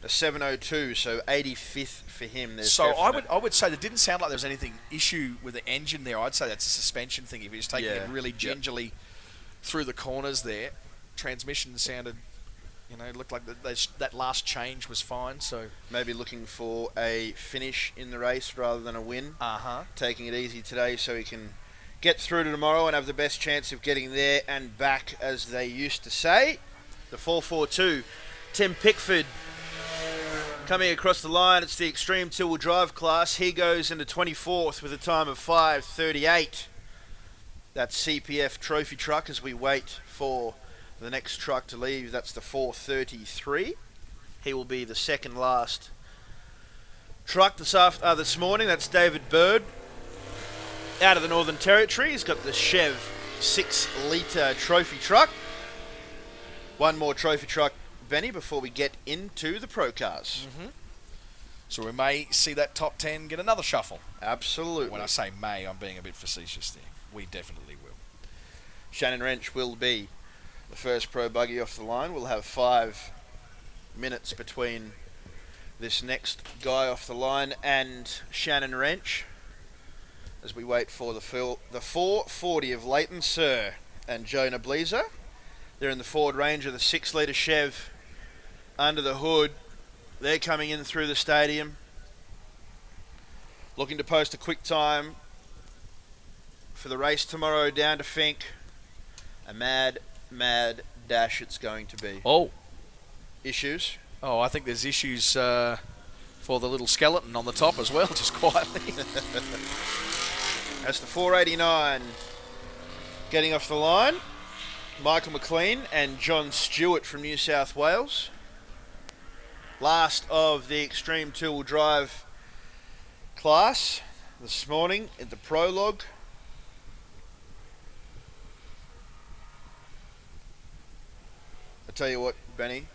A 702, so 85th for him. So I would say there didn't sound like there was anything issue with the engine there. I'd say that's a suspension thing. If you're just taking it really gingerly through the corners there, transmission sounded, looked like that last change was fine. So maybe looking for a finish in the race rather than a win. Taking it easy today so he can get through to tomorrow and have the best chance of getting there and back, as they used to say. The 442, Tim Pickford. Coming across the line, it's the Extreme Two-Wheel Drive class. He goes into 24th with a time of 5:38. That's CPF trophy truck as we wait for the next truck to leave. That's the 433. He will be the second last truck this morning. That's David Bird out of the Northern Territory. He's got the Chev 6-litre trophy truck. One more trophy truck, Benny, before we get into the pro cars. So we may see that top 10 get another shuffle. Absolutely. When I say may, I'm being a bit facetious there. We definitely will. Shannon Wrench will be the first pro buggy off the line. We'll have 5 minutes between this next guy off the line and Shannon Wrench as we wait for the 440 of Leighton Sir and Jonah Bleezer. They're in the Ford Ranger, the 6-litre Chev under the hood. They're coming in through the stadium. Looking to post a quick time for the race tomorrow down to Finke. A mad dash it's going to be. Oh. Issues? Oh, I think there's issues for the little skeleton on the top as well, just quietly. That's the 489 getting off the line. Michael McLean and John Stewart from New South Wales. Last of the extreme two-wheel drive class this morning in the prologue. I tell you what, Benny,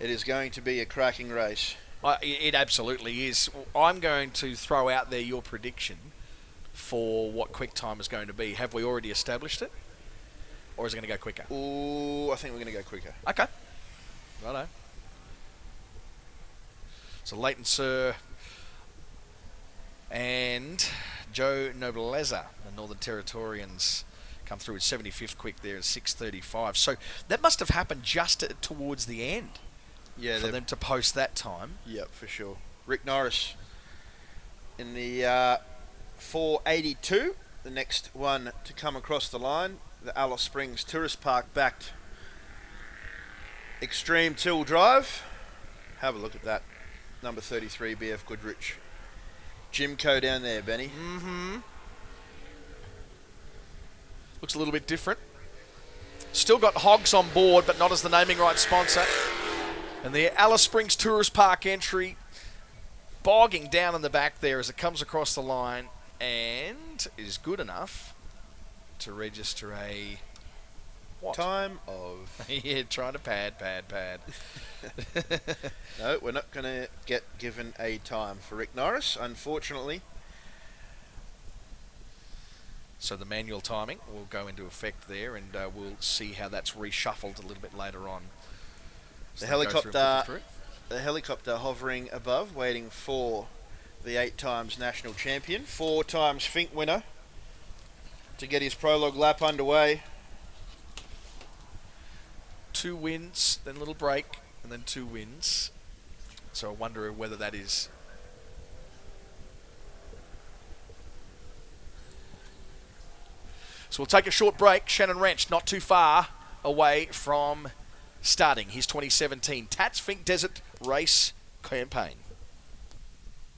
it is going to be a cracking race. It absolutely is. I'm going to throw out there your prediction for what quick time is going to be. Have we already established it? Or is it going to go quicker? Ooh, I think we're going to go quicker. Okay. Righto. So Leighton Sir and Joe Nobleza, the Northern Territorians, come through at 75th quick there at 6:35. So that must have happened just towards the end. Yeah, for them to post that time. Yep, for sure. Rick Norris in the 482, the next one to come across the line. The Alice Springs Tourist Park backed Extreme Two-Wheel Drive. Have a look at that. Number 33, BF Goodrich. Jimco down there, Benny. Mm-hmm. Looks a little bit different. Still got Hogs on board, but not as the naming rights sponsor. And the Alice Springs Tourist Park entry bogging down in the back there as it comes across the line and is good enough to register a what? Time of... yeah, trying to pad. No, we're not going to get given a time for Rick Norris, unfortunately. So the manual timing will go into effect there, and we'll see how that's reshuffled a little bit later on. The helicopter hovering above, waiting for the 8 times national champion, 4 times Finke winner, to get his prologue lap underway. 2 wins, then a little break, and then 2 wins. So I wonder whether that is... So we'll take a short break. Shannon Wrench not too far away from starting his 2017 Tatts Finke Desert Race campaign.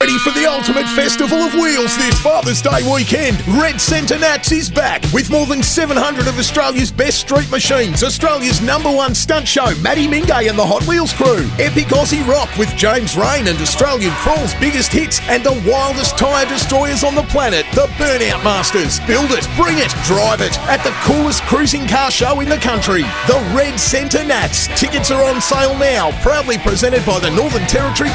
Ready for the ultimate festival of wheels this Father's Day weekend. Red Centre Nats is back with more than 700 of Australia's best street machines. Australia's #1 stunt show, Matty Mingay and the Hot Wheels crew. Epic Aussie rock with James Rain and Australian Crawl's biggest hits, and the wildest tyre destroyers on the planet, the Burnout Masters. Build it, bring it, drive it at the coolest cruising car show in the country, the Red Centre Nats. Tickets are on sale now, proudly presented by the Northern Territory.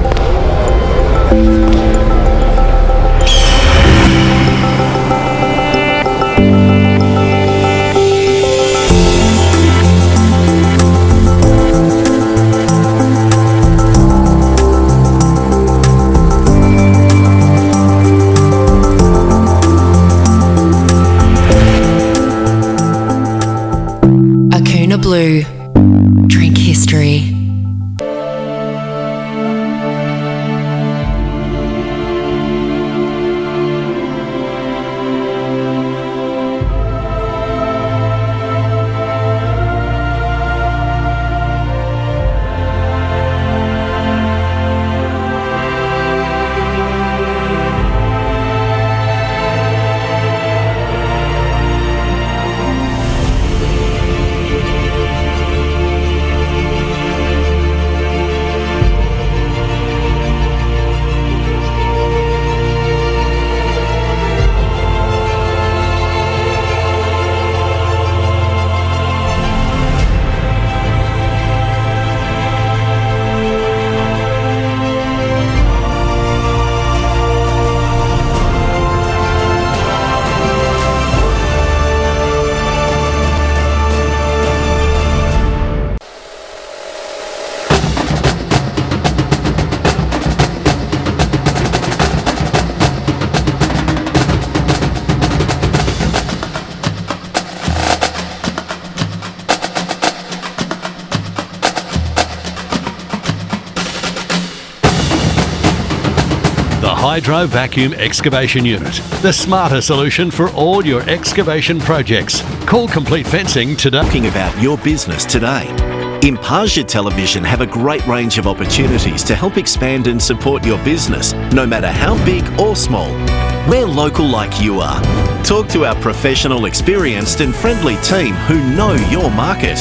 Blue. Drink history. Hydro Vacuum Excavation Unit, the smarter solution for all your excavation projects. Call Complete Fencing today. Talking about your business today. Imparsia Television have a great range of opportunities to help expand and support your business, no matter how big or small. We're local like you are. Talk to our professional, experienced and friendly team who know your market.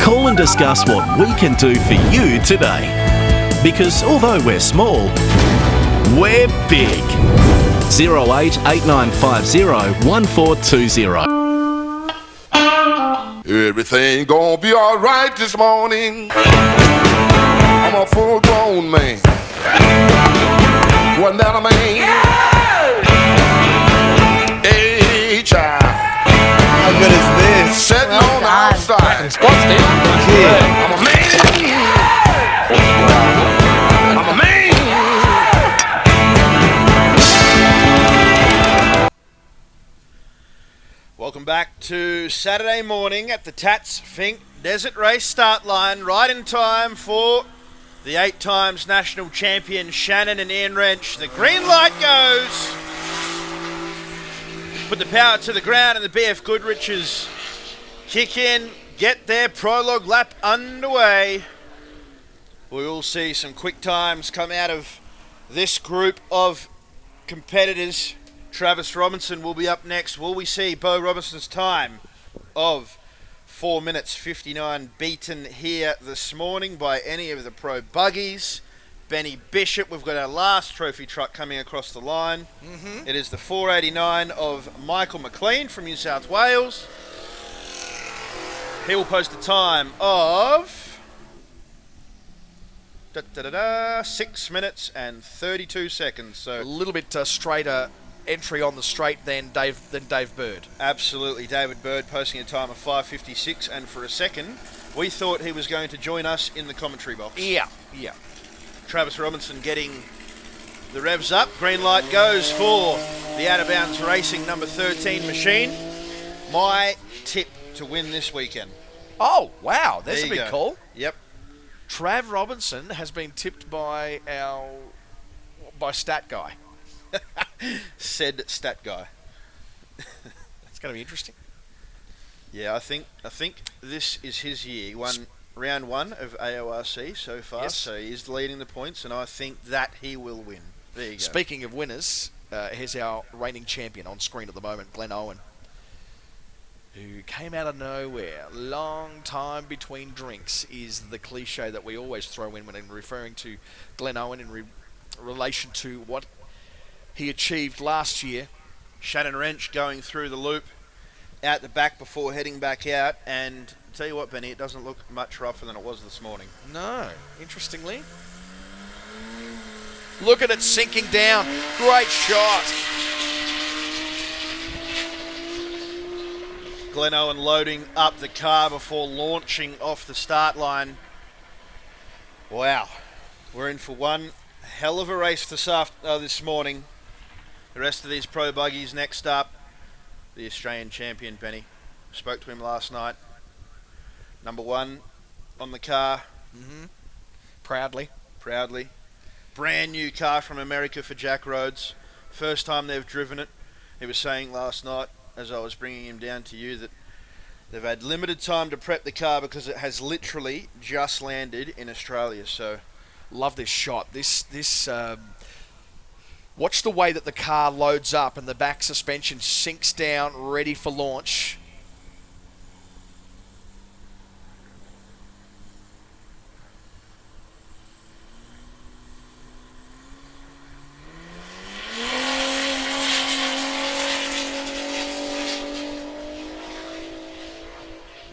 Call and discuss what we can do for you today. Because although we're small, we're big. 08 8950 1420. Everything gonna be alright this morning. I'm a full-grown man. Wasn't that a man? Hey, child. How good is this? Sitting on the outside. I'm a man. I'm a man. Welcome back to Saturday morning at the Tatts Finke Desert Race start line, right in time for the 8 times national champion Shannon and Ian Wrench. The green light goes. Put the power to the ground and the BF Goodriches kick in, get their prologue lap underway. We will see some quick times come out of this group of competitors. Travis Robinson will be up next. Will we see Bo Robinson's time of 4 minutes 59 beaten here this morning by any of the pro buggies? Benny Bishop, we've got our last trophy truck coming across the line. It is the 489 of Michael McLean from New South Wales. He will post a time of 6 minutes and 32 seconds. So a little bit straighter entry on the straight than Dave Bird. Absolutely. David Bird posting a time of 5:56, and for a second we thought he was going to join us in the commentary box. Yeah. Travis Robinson getting the revs up. Green light goes for the out of bounds racing number 13 machine. My tip to win this weekend. Oh, wow, there's a big call. Yep. Trav Robinson has been tipped by Stat Guy. Said Stat Guy. It's going to be interesting. Yeah, I think this is his year. He won round 1 of AORC so far, so he's leading the points, and I think that he will win. There you go. Speaking of winners, here's our reigning champion on screen at the moment, Glenn Owen, who came out of nowhere. Long time between drinks is the cliche that we always throw in when referring to Glenn Owen in relation to what he achieved last year. Shannon Wrench going through the loop out the back before heading back out, and I'll tell you what, Benny, it doesn't look much rougher than it was this morning. No, interestingly. Look at it sinking down. Great shot. Glenn Owen loading up the car before launching off the start line. Wow. We're in for one hell of a race this morning. The rest of these pro buggies next up. The Australian champion, Benny. Spoke to him last night. Number 1 on the car. Proudly. Brand new car from America for Jack Rhodes. First time they've driven it. He was saying last night, as I was bringing him down to you, that they've had limited time to prep the car because it has literally just landed in Australia. So, love this shot. Watch the way that the car loads up and the back suspension sinks down, ready for launch.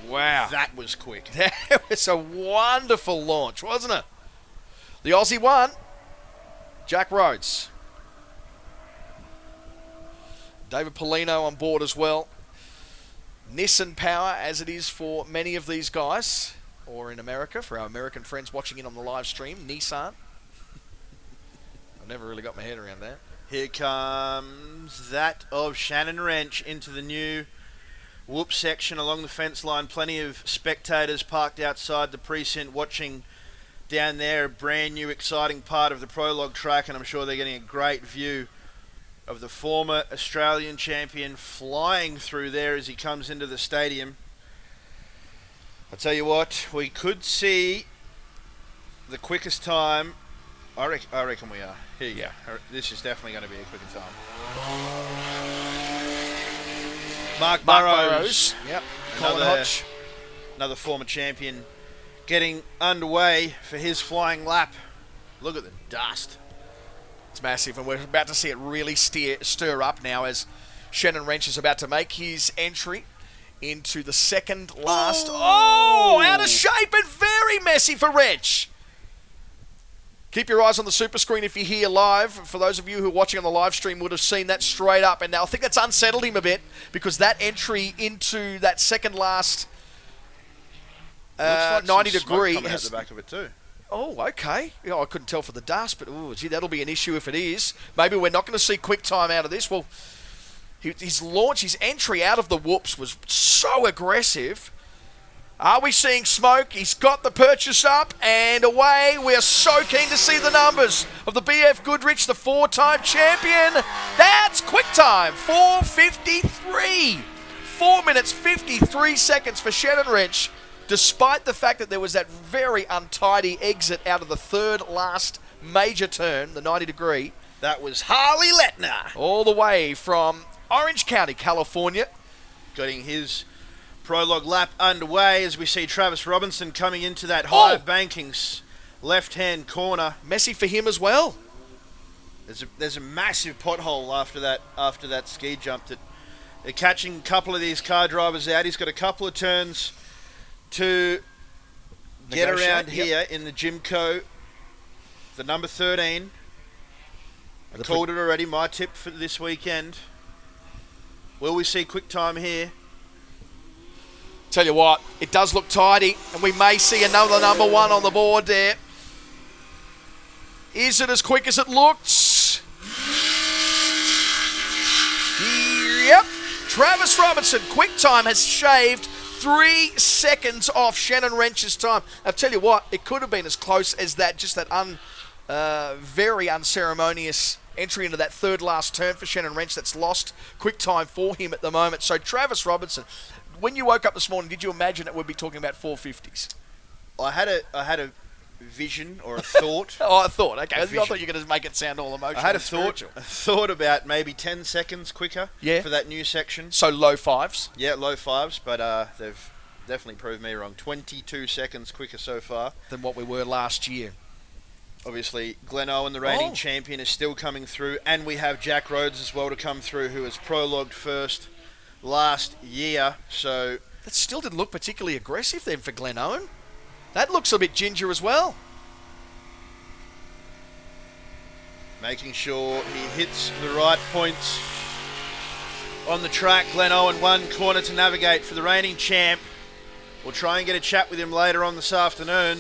Wow. That was quick. That was a wonderful launch, wasn't it? The Aussie won. Jack Rhodes. David Polino on board as well. Nissan power, as it is for many of these guys, or in America, for our American friends watching in on the live stream, Nissan. I've never really got my head around that. Here comes that of Shannon Wrench into the new whoop section along the fence line. Plenty of spectators parked outside the precinct watching down there, a brand new exciting part of the prologue track, and I'm sure they're getting a great view of the former Australian champion flying through there as he comes into the stadium. I'll tell you what, we could see the quickest time. I reckon we are. Here you go. This is definitely going to be a quicker time. Mark Burrows. Yep. Another former champion getting underway for his flying lap. Look at the dust. It's massive, and we're about to see it really stir up now as Shannon Wrench is about to make his entry into the second last. Oh, out of shape and very messy for Wrench. Keep your eyes on the super screen if you're here live. For those of you who are watching on the live stream would have seen that straight up, and now I think that's unsettled him a bit because that entry into that second last 90 degree has out the back of it too. Oh, okay. Yeah, I couldn't tell for the dust, but gee, that'll be an issue if it is. Maybe we're not going to see quick time out of this. Well, his launch, his entry out of the whoops was so aggressive. Are we seeing smoke? He's got the purchase up and away. We are so keen to see the numbers of the BF Goodrich, the 4-time champion. That's quick time, 4:53. 4 minutes, 53 seconds for Shannon Wrench, despite the fact that there was that very untidy exit out of the third last major turn, the 90 degree. That was Harley Letner. All the way from Orange County, California. Getting his prologue lap underway as we see Travis Robinson coming into that high bankings left-hand corner. Messy for him as well. There's a massive pothole after that ski jump that they're catching a couple of these car drivers out. He's got a couple of turns to get around here in the Jimco, the number 13. I called it already, my tip for this weekend. Will we see quick time here? Tell you what, it does look tidy, and we may see another number 1 on the board there. Is it as quick as it looks? Yep. Travis Robinson, quick time has shaved 3 seconds off Shannon Wrench's time. I'll tell you what, it could have been as close as that, just that very unceremonious entry into that third last turn for Shannon Wrench that's lost quick time for him at the moment. So Travis Robinson, when you woke up this morning, did you imagine that we'd be talking about 450s? I had a vision or a thought. Oh, a thought. Okay, I thought you were going to make it sound all emotional. I had a thought about maybe 10 seconds quicker for that new section. So low fives? Yeah, low fives, but they've definitely proved me wrong. 22 seconds quicker so far than what we were last year. Obviously, Glen Owen, the reigning champion, is still coming through, and we have Jack Rhodes as well to come through, who was prologued first last year. So that still didn't look particularly aggressive then for Glen Owen. That looks a bit ginger as well. Making sure he hits the right points on the track. Glen Owen, 1 corner to navigate for the reigning champ. We'll try and get a chat with him later on this afternoon.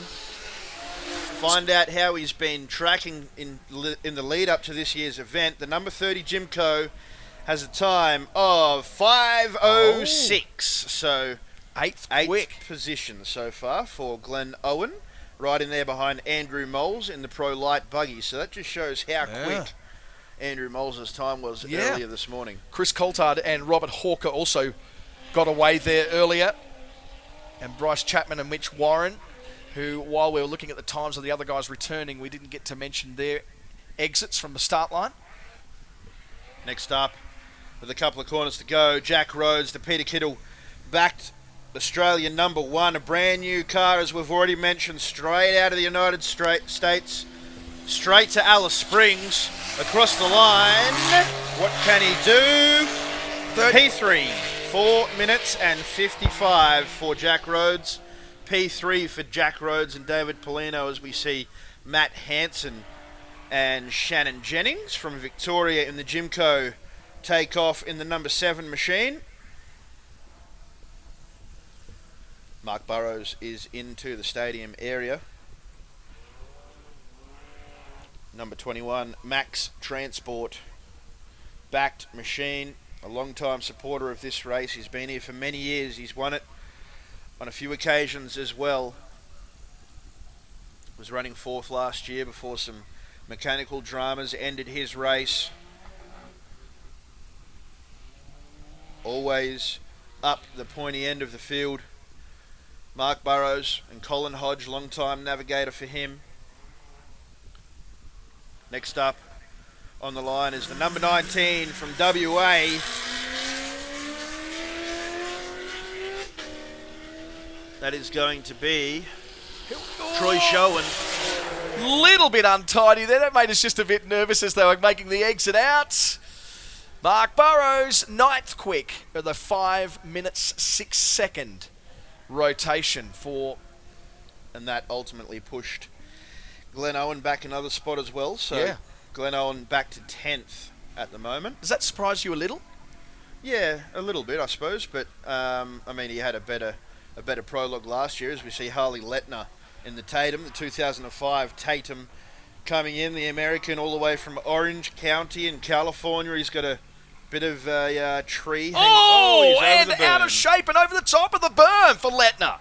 Find out how he's been tracking in the lead up to this year's event. The number 30 Jimco has a time of 5:06. So eighth position so far for Glen Owen. Right in there behind Andrew Moles in the Pro Light Buggy. So that just shows how quick Andrew Moles' time was earlier this morning. Chris Coulthard and Robert Hawker also got away there earlier. And Bryce Chapman and Mitch Warren, who, while we were looking at the times of the other guys returning, we didn't get to mention their exits from the start line. Next up, with a couple of corners to go, Jack Rhodes, the Peter Kittle backed Australian number 1, a brand new car, as we've already mentioned, straight out of the United States, straight to Alice Springs, across the line. What can he do? P3, 4 minutes and 55 for Jack Rhodes. P3 for Jack Rhodes and David Polino, as we see Matt Hansen and Shannon Jennings from Victoria in the Jimco take off in the number 7 machine. Mark Burrows is into the stadium area. Number 21, Max Transport, backed machine, a long-time supporter of this race. He's been here for many years. He's won it on a few occasions as well. Was running 4th last year before some mechanical dramas ended his race. Always up the pointy end of the field. Mark Burrows and Colin Hodge, long-time navigator for him. Next up on the line is the number 19 from WA. That is going to be Troy Showen. Little bit untidy there. That made us just a bit nervous as they were making the exit out. Mark Burrows, 9th quick at the 5 minutes 6 second rotation for, and that ultimately pushed Glenn Owen back another spot as well. So yeah. Glenn Owen back to 10th at the moment. Does that surprise you a little? Yeah, a little bit, I suppose. But I mean, he had a better prologue last year, as we see Harley Lettner in the Tatum, the 2005 Tatum coming in, the American all the way from Orange County in California. He's got a bit of a tree. And out of shape and over the top of the berm for Lettner.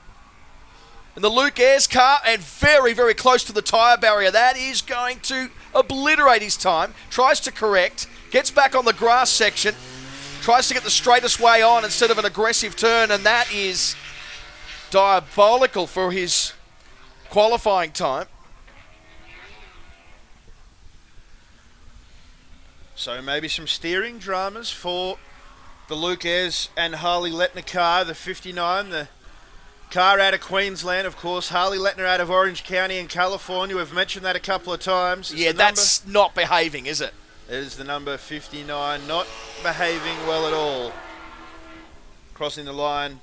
And the Luke Ayres car, and very, very close to the tyre barrier. That is going to obliterate his time. Tries to correct, gets back on the grass section, tries to get the straightest way on instead of an aggressive turn, and that is diabolical for his qualifying time. So maybe some steering dramas for the Luke Ayres and Harley Lettner car, the 59, the car out of Queensland, of course. Harley Lettner out of Orange County in California. We've mentioned that a couple of times. Yeah, that's not behaving, is it? It is the number 59, not behaving well at all. Crossing the line,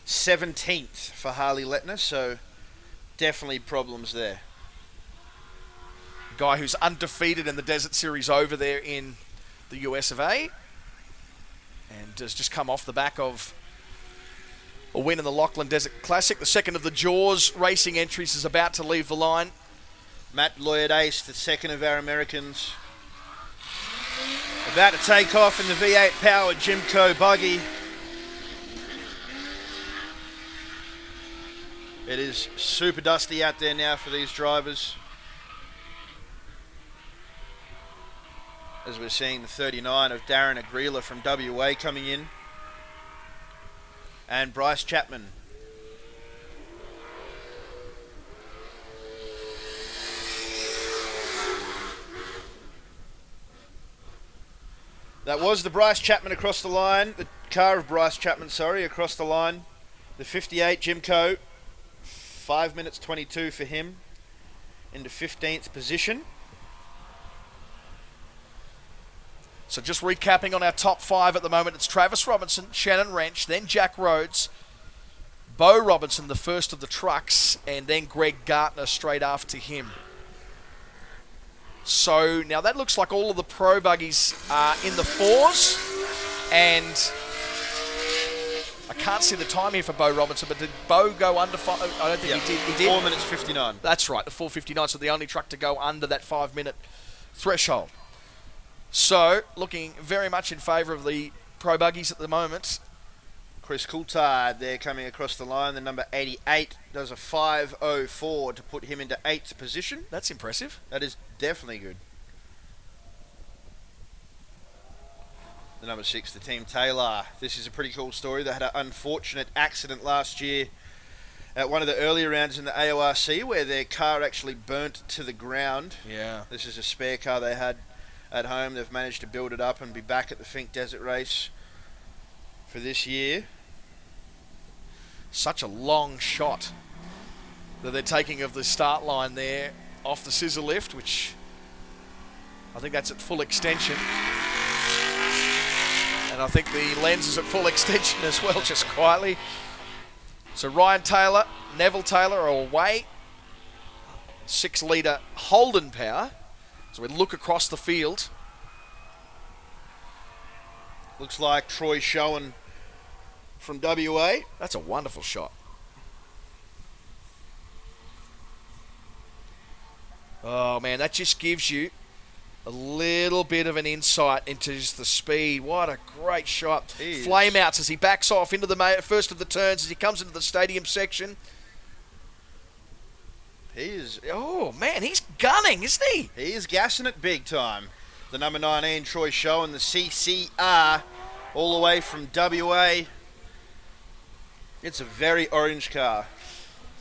17th for Harley Lettner, so definitely problems there. Guy who's undefeated in the Desert Series over there in the US of A, and has just come off the back of a win in the Lachlan Desert Classic. The second of the Jaws racing entries is about to leave the line. Matt Lloyd Ace, the second of our Americans, about to take off in the V8 powered Jimco Buggy. It is super dusty out there now for these drivers, as we're seeing the 39 of Darren Agrila from WA coming in, and Bryce Chapman. That was the Bryce Chapman across the line, the car of Bryce Chapman, sorry, across the line. The 58 Jimco, 5 minutes 22 for him, into 15th position. So just recapping on our top 5 at the moment, it's Travis Robinson, Shannon Wrench, then Jack Rhodes, Bo Robinson, the first of the trucks, and then Greg Gartner straight after him. So now that looks like all of the pro buggies are in the 4s, and I can't see the time here for Bo Robinson, but did Bo go under 5? I don't think he did. He did. 4 minutes 59. That's right, the 4:59, so the only truck to go under that 5-minute threshold. So, looking very much in favour of the pro buggies at the moment. Chris Coulthard there coming across the line. The number 88 does a 5:04 to put him into 8th position. That's impressive. That is definitely good. The number 6, the Team Taylor. This is a pretty cool story. They had an unfortunate accident last year at one of the earlier rounds in the AORC where their car actually burnt to the ground. Yeah. This is a spare car they had at home. They've managed to build it up and be back at the Finke Desert Race for this year. Such a long shot that they're taking of the start line there off the scissor lift, which I think that's at full extension. And I think the lens is at full extension as well, just quietly. So Ryan Taylor, Neville Taylor are away. 6-litre Holden power. So we look across the field. Looks like Troy Showen from WA. That's a wonderful shot. Oh man, that just gives you a little bit of an insight into just the speed. What a great shot. Flame outs as he backs off into the first of the turns as he comes into the stadium section. He is. Oh, man, he's gunning, isn't he? He is gassing it big time. The number 19, Troy Show, and the CCR, all the way from WA. It's a very orange car.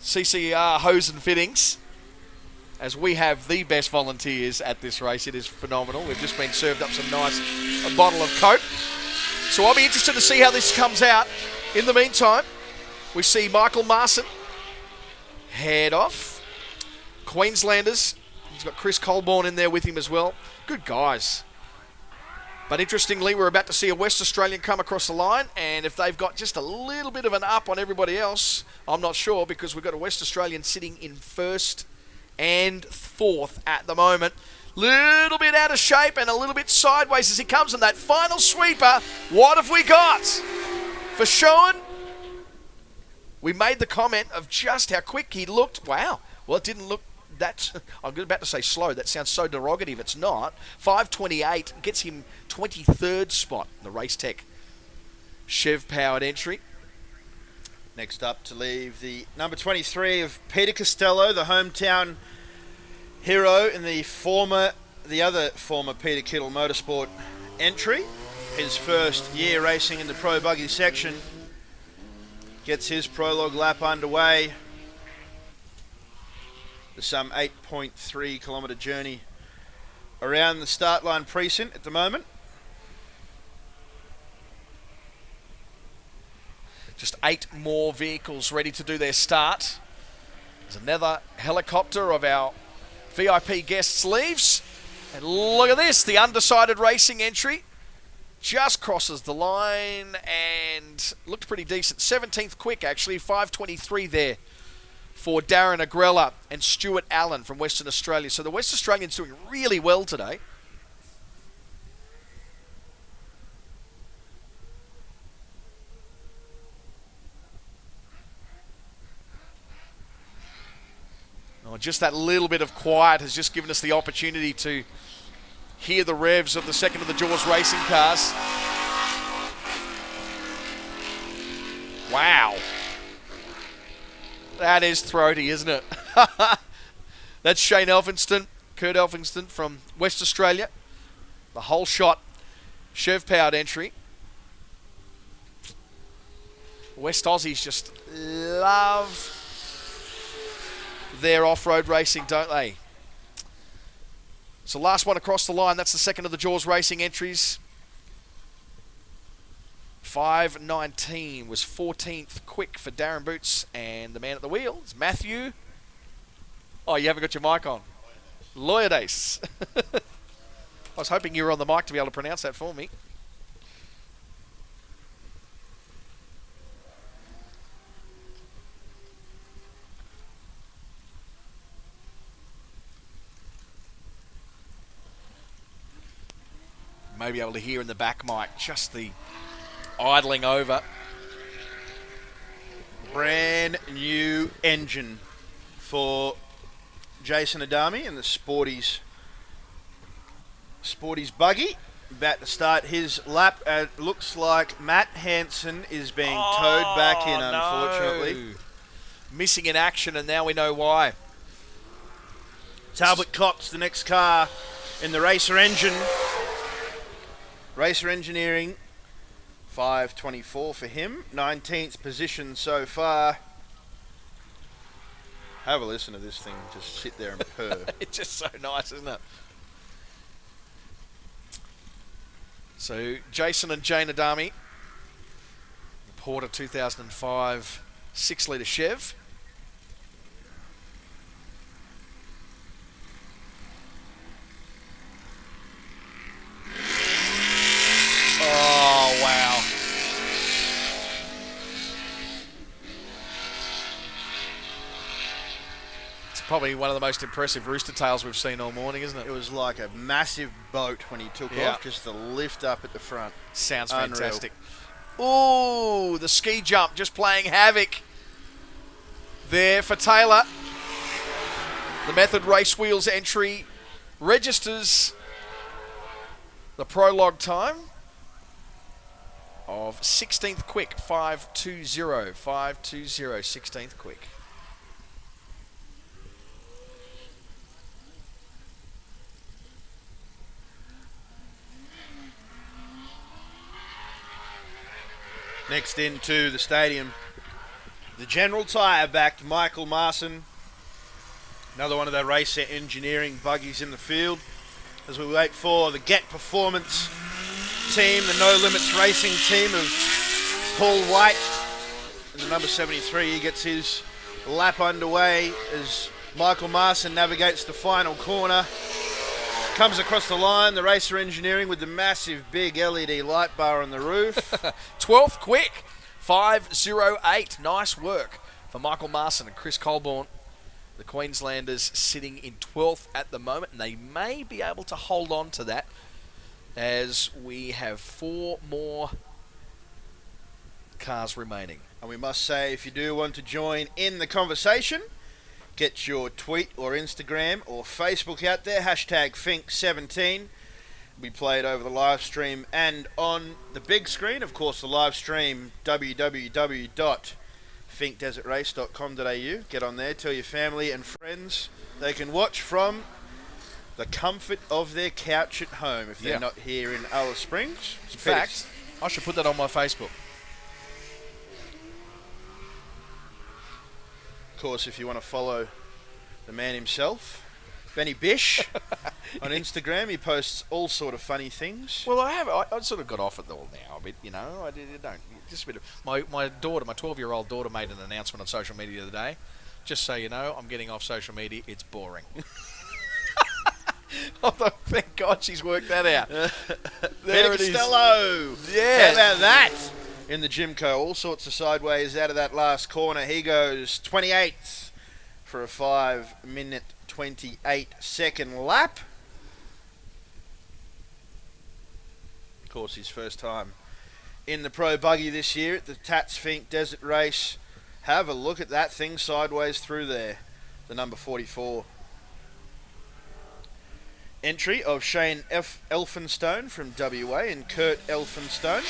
CCR Hose and Fittings, as we have the best volunteers at this race. It is phenomenal. We've just been served up some nice a bottle of Coke. So I'll be interested to see how this comes out. In the meantime, we see Michael Marson head off. Queenslanders, he's got Chris Colborne in there with him as well. Good guys. But interestingly, we're about to see a West Australian come across the line, and if they've got just a little bit of an up on everybody else, I'm not sure, because we've got a West Australian sitting in first and fourth at the moment. Little bit out of shape and a little bit sideways as he comes in that final sweeper. What have we got? For Schoen, we made the comment of just how quick he looked. Wow. Well, it didn't look that, I'm about to say slow. That sounds so derogative. It's not. 5:28 gets him 23rd spot in the Race Tech Chev-powered entry. Next up to leave the number 23 of Peter Costello, the hometown hero in the other former Peter Kittle Motorsport entry. His first year racing in the Pro Buggy section. Gets his prologue lap underway. The some 8.3 kilometre journey around the start line precinct at the moment. Just 8 more vehicles ready to do their start. There's another helicopter of our VIP guests leaves. And look at this, the undecided racing entry just crosses the line and looked pretty decent. 17th quick, actually, 5:23 there for Darren Agrella and Stuart Allen from Western Australia. So the West Australians doing really well today. Oh, just that little bit of quiet has just given us the opportunity to hear the revs of the second of the Jaws racing cars. Wow. That is throaty, isn't it? That's Shane Elphinston, Kurt Elphinston from West Australia. The whole shot, Chev-powered entry. West Aussies just love their off-road racing, don't they? So last one across the line, that's the second of the Jaws racing entries. 5:19 was 14th quick for Darren Boots, and the man at the wheel is Matthew. Oh, you haven't got your mic on. Loyades. I was hoping you were on the mic to be able to pronounce that for me. May be able to hear in the back mic just the idling over. Brand new engine for Jason Adami and the Sporties Buggy. About to start his lap. It looks like Matt Hansen is being towed back in, unfortunately. No. Missing in action, and now we know why. Talbot Cox, the next car in the Racer engine. Racer Engineering, 5:24 for him. 19th position so far. Have a listen to this thing just sit there and purr. It's just so nice, isn't it? So Jason and Jane Adami, Porter 2005 6-litre Chev. Oh, wow. It's probably one of the most impressive rooster tails we've seen all morning, isn't it? It was like a massive boat when he took off, just the lift up at the front. Sounds fantastic. Oh, the ski jump just playing havoc there for Taylor. The Method Race Wheels entry registers the prologue time of 16th quick, 5:20, 16th quick. Next into the stadium, the General Tyre backed Michael Marson. Another one of their race engineering buggies in the field as we wait for the Get Performance team, the No Limits Racing team of Paul White. And the number 73, he gets his lap underway as Michael Marson navigates the final corner. Comes across the line, the Racer Engineering with the massive big LED light bar on the roof. 12th quick, 5:08. Nice work for Michael Marson and Chris Colborne. The Queenslanders sitting in 12th at the moment, and they may be able to hold on to that as we have 4 more cars remaining. And we must say, if you do want to join in the conversation, get your tweet or Instagram or Facebook out there, hashtag Fink17. We play it over the live stream and on the big screen. Of course, the live stream, www.finkdesertrace.com.au. Get on there, tell your family and friends they can watch from the comfort of their couch at home if they're not here in Alice Springs. In fact, I should put that on my Facebook. Of course, if you want to follow the man himself, Benny Bish, on Instagram, he posts all sort of funny things. Well, I sort of got off it all now a bit, you know. I don't just a bit of my daughter, my 12-year-old daughter, made an announcement on social media the other day. Just so you know, I'm getting off social media. It's boring. Oh, thank God she's worked that out. Peter Costello. Yeah. How about that? In the Jimco, all sorts of sideways out of that last corner. He goes 28th for a 5-minute 28-second lap. Of course, his first time in the Pro Buggy this year at the Tatts Finke Desert Race. Have a look at that thing sideways through there. The number 44. Entry of Shane Elphinstone from WA and Kurt Elphinstone.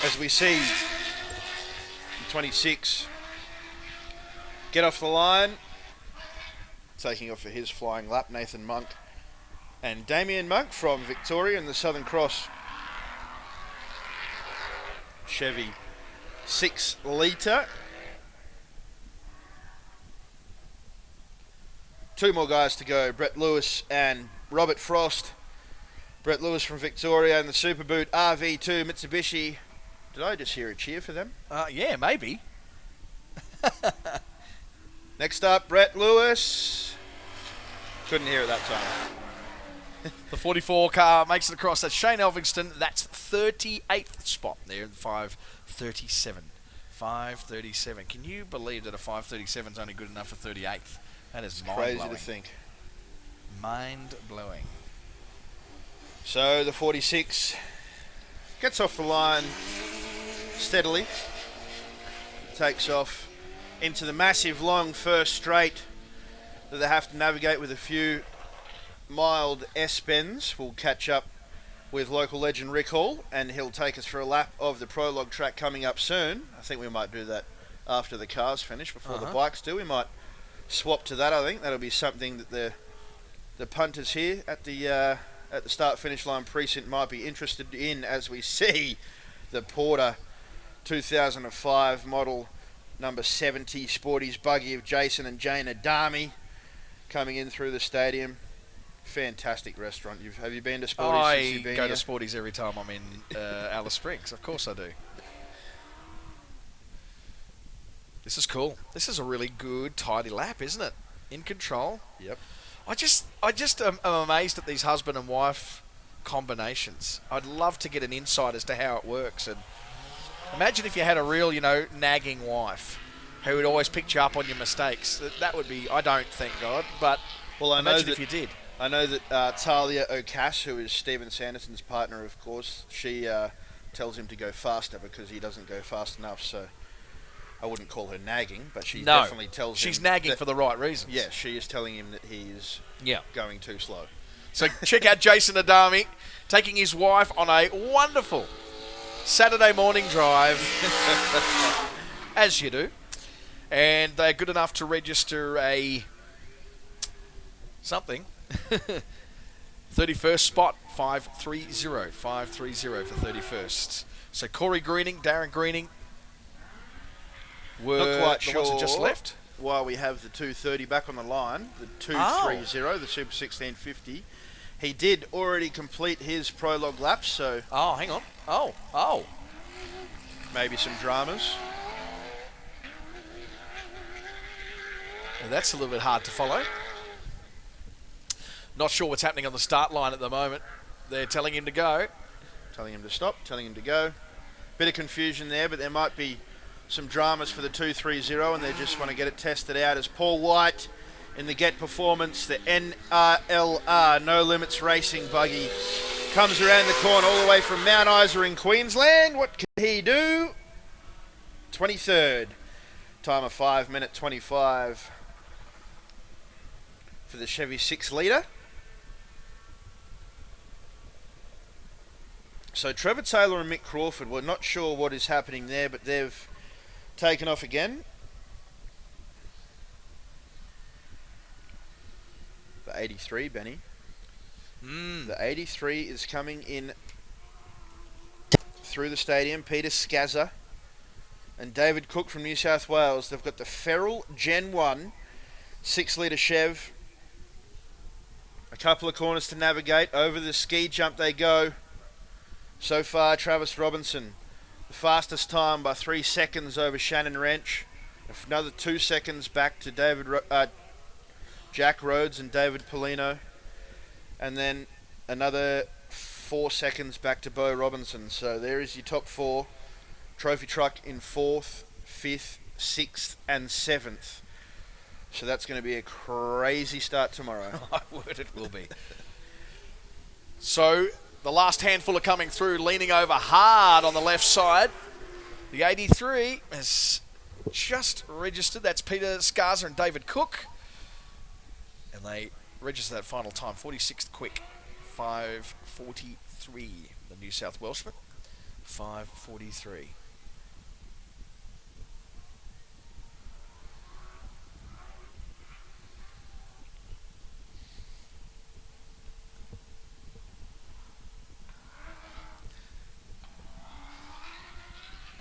As we see 26 get off the line, taking off for his flying lap, Nathan Monk and Damien Monk from Victoria in the Southern Cross Chevy 6 litre. 2 more guys to go, Brett Lewis and Robert Frost. Brett Lewis from Victoria and the Super Boot RV2 Mitsubishi. Did I just hear a cheer for them? Yeah, maybe. Next up, Brett Lewis. Couldn't hear it that time. The 44 car makes it across. That's Shane Elphinston. That's 38th spot there in 5:37. 5:37. Can you believe that a 5:37 is only good enough for 38th? That is mind-blowing. Crazy to think. Mind-blowing. So the 46 gets off the line steadily. Takes off into the massive long first straight that they have to navigate with a few mild S-bends. We'll catch up with local legend Rick Hall and he'll take us for a lap of the prologue track coming up soon. I think we might do that after the cars finish, before the bikes do. We might swap to that. I think that'll be something that the punters here at the start-finish line precinct might be interested in, as we see the Porter 2005 model number 70 Sporties buggy of Jason and Jane Adami coming in through the stadium. Fantastic restaurant. Have you been to Sporties since you've been go here? to Sporties every time I'm in Alice Springs. Of course I do. This is cool. This is a really good, tidy lap, isn't it? In control. Yep. I just am amazed at these husband and wife combinations. I'd love to get an insight as to how it works. And imagine if you had a real, nagging wife who would always pick you up on your mistakes. That would be, I don't, thank God, but well, imagine if you did. I know that Talia O'Cass, who is Stephen Sanderson's partner, of course, she tells him to go faster because he doesn't go fast enough, so I wouldn't call her nagging, but she definitely tells him... she's nagging for the right reasons. Yeah, she is telling him that he is going too slow. So check out Jason Adami taking his wife on a wonderful Saturday morning drive, as you do. And they're good enough to register a something. 31st spot, 530 for 31st. So Corey Greening, Darren Greening were Not quite the ones that just sure left. While we have the 230 back on the line, the 230, the Super 1650. He did already complete his prologue laps, so... Oh, hang on. Oh. Maybe some dramas. Well, that's a little bit hard to follow. Not sure what's happening on the start line at the moment. They're telling him to go. Telling him to stop, telling him to go. Bit of confusion there, but there might be some dramas for the 230, and they just want to get it tested out as Paul White in the Get Performance, the NRLR, No Limits Racing buggy, comes around the corner all the way from Mount Isa in Queensland. What can he do? 23rd. Time of 5:25 for the Chevy 6 litre. So Trevor Taylor and Mick Crawford, we're not sure what is happening there, but they've taken off again. The 83, Benny. The 83 is coming in through the stadium. Peter Scazza and David Cook from New South Wales. They've got the Ferrell Gen 1 6 litre Chev. A couple of corners to navigate. Over the ski jump they go. So far, Travis Robinson, the fastest time by 3 seconds over Shannon Wrench. Another 2 seconds back to Jack Rhodes and David Polino. And then another 4 seconds back to Beau Robinson. So there is your top 4. Trophy truck in 4th, 5th, 6th and 7th. So that's going to be a crazy start tomorrow. My word, it will be. So the last handful are coming through, leaning over hard on the left side. The 83 has just registered. That's Peter Scarza and David Cook. And they register that final time, 46th quick, 5:43. The New South Welshman, 5:43.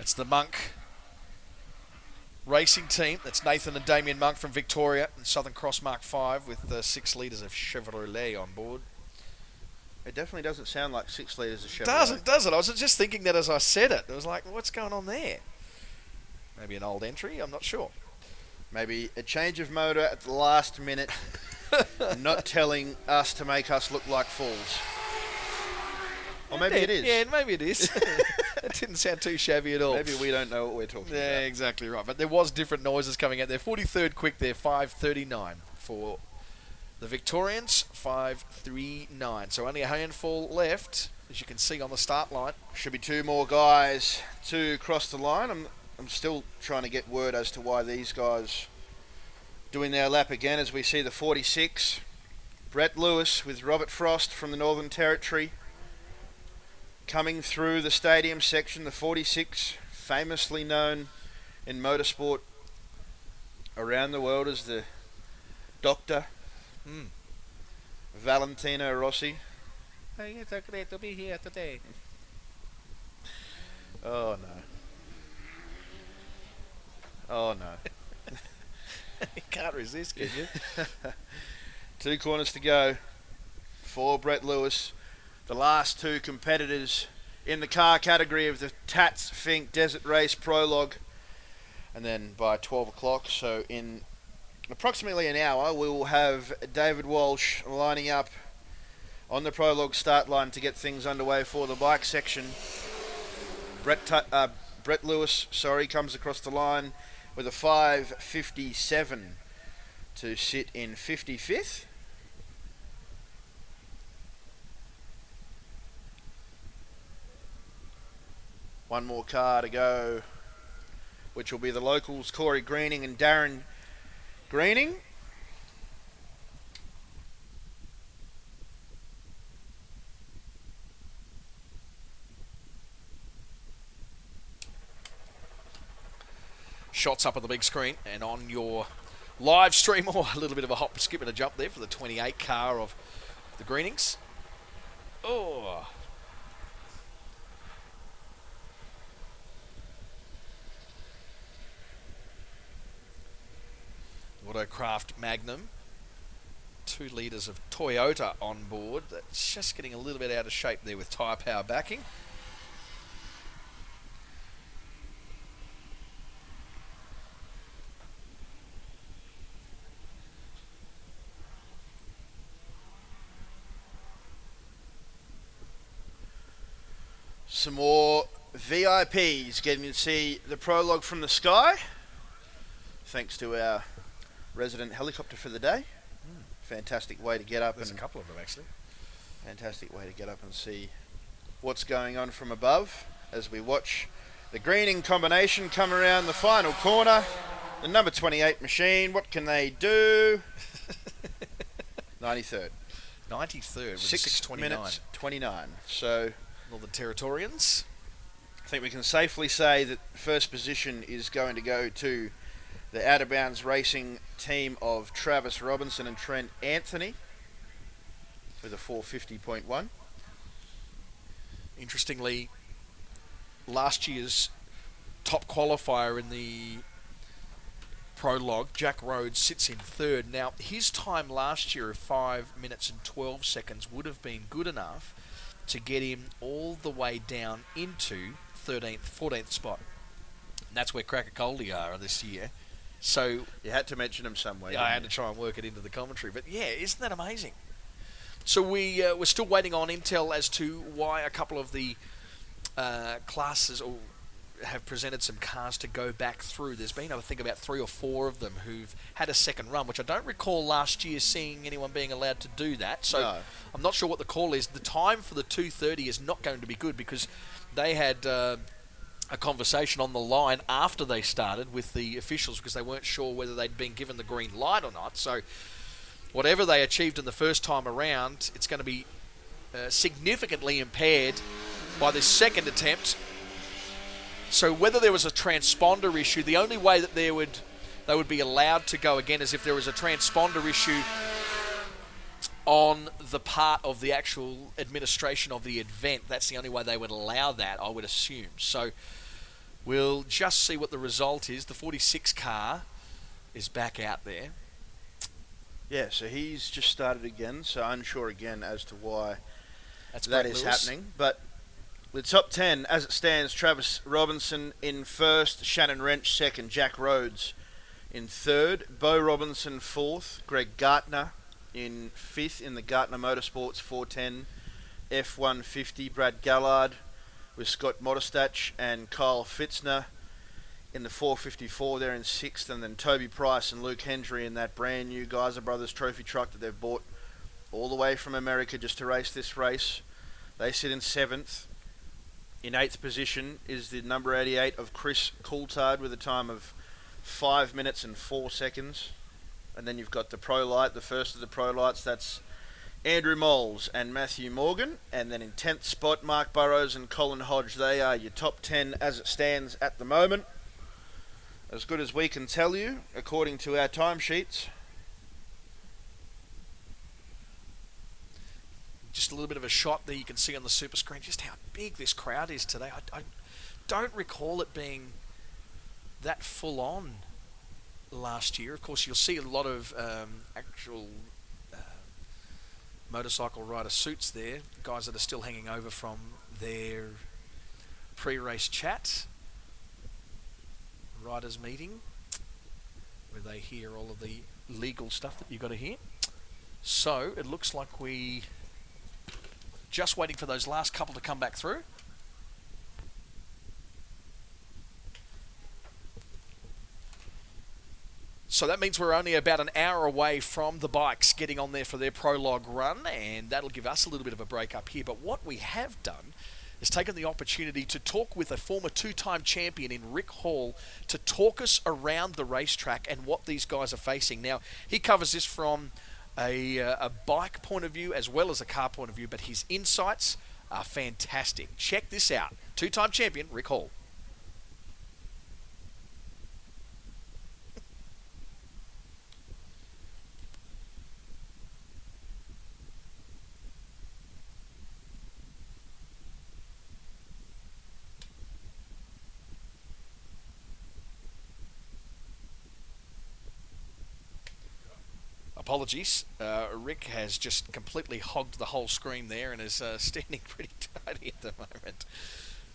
It's the Monk racing team. That's Nathan and Damien Monk from Victoria and Southern Cross Mark 5 with 6 litres of Chevrolet on board. It definitely doesn't sound like 6 litres of Chevrolet. Does it? I was just thinking that as I said it. It was like, what's going on there? Maybe an old entry? I'm not sure. Maybe a change of motor at the last minute, not telling us to make us look like fools. Or maybe it is. Yeah, maybe it is. It didn't sound too shabby at all. Maybe we don't know what we're talking about. Yeah, exactly right. But there was different noises coming out there. 43rd quick there, 5:39 for the Victorians, 5:39. So only a handful left, as you can see on the start line. Should be 2 more guys to cross the line. I'm still trying to get word as to why these guys doing their lap again, as we see the 46. Brett Lewis with Robert Frost from the Northern Territory. Coming through the stadium section, the 46, famously known in motorsport around the world as the Doctor, Valentino Rossi. It's so great to be here today. Oh no. Oh no. You can't resist, can you? 2 corners to go for Brett Lewis. The last 2 competitors in the car category of the Tatts Finke Desert Race Prologue. And then by 12 o'clock, so in approximately an hour, we will have David Walsh lining up on the Prologue start line to get things underway for the bike section. Brett Lewis, comes across the line with a 5:57 to sit in 55th. One more car to go, which will be the locals, Corey Greening and Darren Greening. Shots up on the big screen and on your live stream, or a little bit of a hop, skip and a jump there for the 28 car of the Greenings. Oh. Autocraft Magnum. 2 litres of Toyota on board. That's just getting a little bit out of shape there with tyre power backing. Some more VIPs getting to see the prologue from the sky, thanks to our resident helicopter for the day. Fantastic way to get up. There's a couple of them actually. Fantastic way to get up and see what's going on from above as we watch the greening combination come around the final corner. The number 28 machine, what can they do? 93rd. 93rd with 6 minutes 29. So Northern Territorians. I think we can safely say that first position is going to go to the Out of Bounds Racing team of Travis Robinson and Trent Anthony with a 450.1. Interestingly, last year's top qualifier in the prologue, Jack Rhodes, sits in 3rd. Now, his time last year of 5 minutes and 12 seconds would have been good enough to get him all the way down into 13th, 14th spot. And that's where Cracker Goldie are this year. So you had to mention him some way. Yeah, I had to try and work it into the commentary. But yeah, isn't that amazing? So we're still waiting on intel as to why a couple of the classes have presented some cars to go back through. There's been, I think, about 3 or 4 of them who've had a second run, which I don't recall last year seeing anyone being allowed to do that. So no. I'm not sure what the call is. The time for the 2:30 is not going to be good because they had a conversation on the line after they started with the officials because they weren't sure whether they'd been given the green light or not. So whatever they achieved in the first time around, it's going to be significantly impaired by this second attempt. So whether there was a transponder issue, the only way that they would be allowed to go again is if there was a transponder issue on the part of the actual administration of the event. That's the only way they would allow that, I would assume. So we'll just see what the result is. The 46 car is back out there. Yeah, so he's just started again, so unsure again as to why that is happening. But the top 10, as it stands, Travis Robinson in 1st, Shannon Wrench 2nd, Jack Rhodes in 3rd, Bo Robinson 4th, Greg Gartner in 5th in the Gartner Motorsports 410 F150, Brad Gallard with Scott Modestach and Kyle Fitzner in the 454 there in 6th, and then Toby Price and Luke Hendry in that brand new Geyser Brothers trophy truck that they've bought all the way from America just to race this race. They sit in 7th. In 8th position is the number 88 of Chris Coulthard with a time of 5 minutes and 4 seconds. And then you've got the Pro Light, the first of the Pro Lights, that's Andrew Moles and Matthew Morgan. And then in 10th spot, Mark Burrows and Colin Hodge. They are your top 10 as it stands at the moment. As good as we can tell you, according to our timesheets. Just a little bit of a shot there you can see on the super screen just how big this crowd is today. I don't recall it being that full on last year. Of course, you'll see a lot of actual motorcycle rider suits there, guys that are still hanging over from their pre-race chat, riders meeting, where they hear all of the legal stuff that you've got to hear. So it looks like we just waiting for those last couple to come back through. So that means we're only about an hour away from the bikes getting on there for their prologue run, and that'll give us a little bit of a break up here. But what we have done is taken the opportunity to talk with a former 2-time champion in Rick Hall to talk us around the racetrack and what these guys are facing. Now, he covers this from a bike point of view as well as a car point of view, but his insights are fantastic. Check this out. 2-time champion Rick Hall. Apologies. Rick has just completely hogged the whole screen there and is standing pretty tidy at the moment.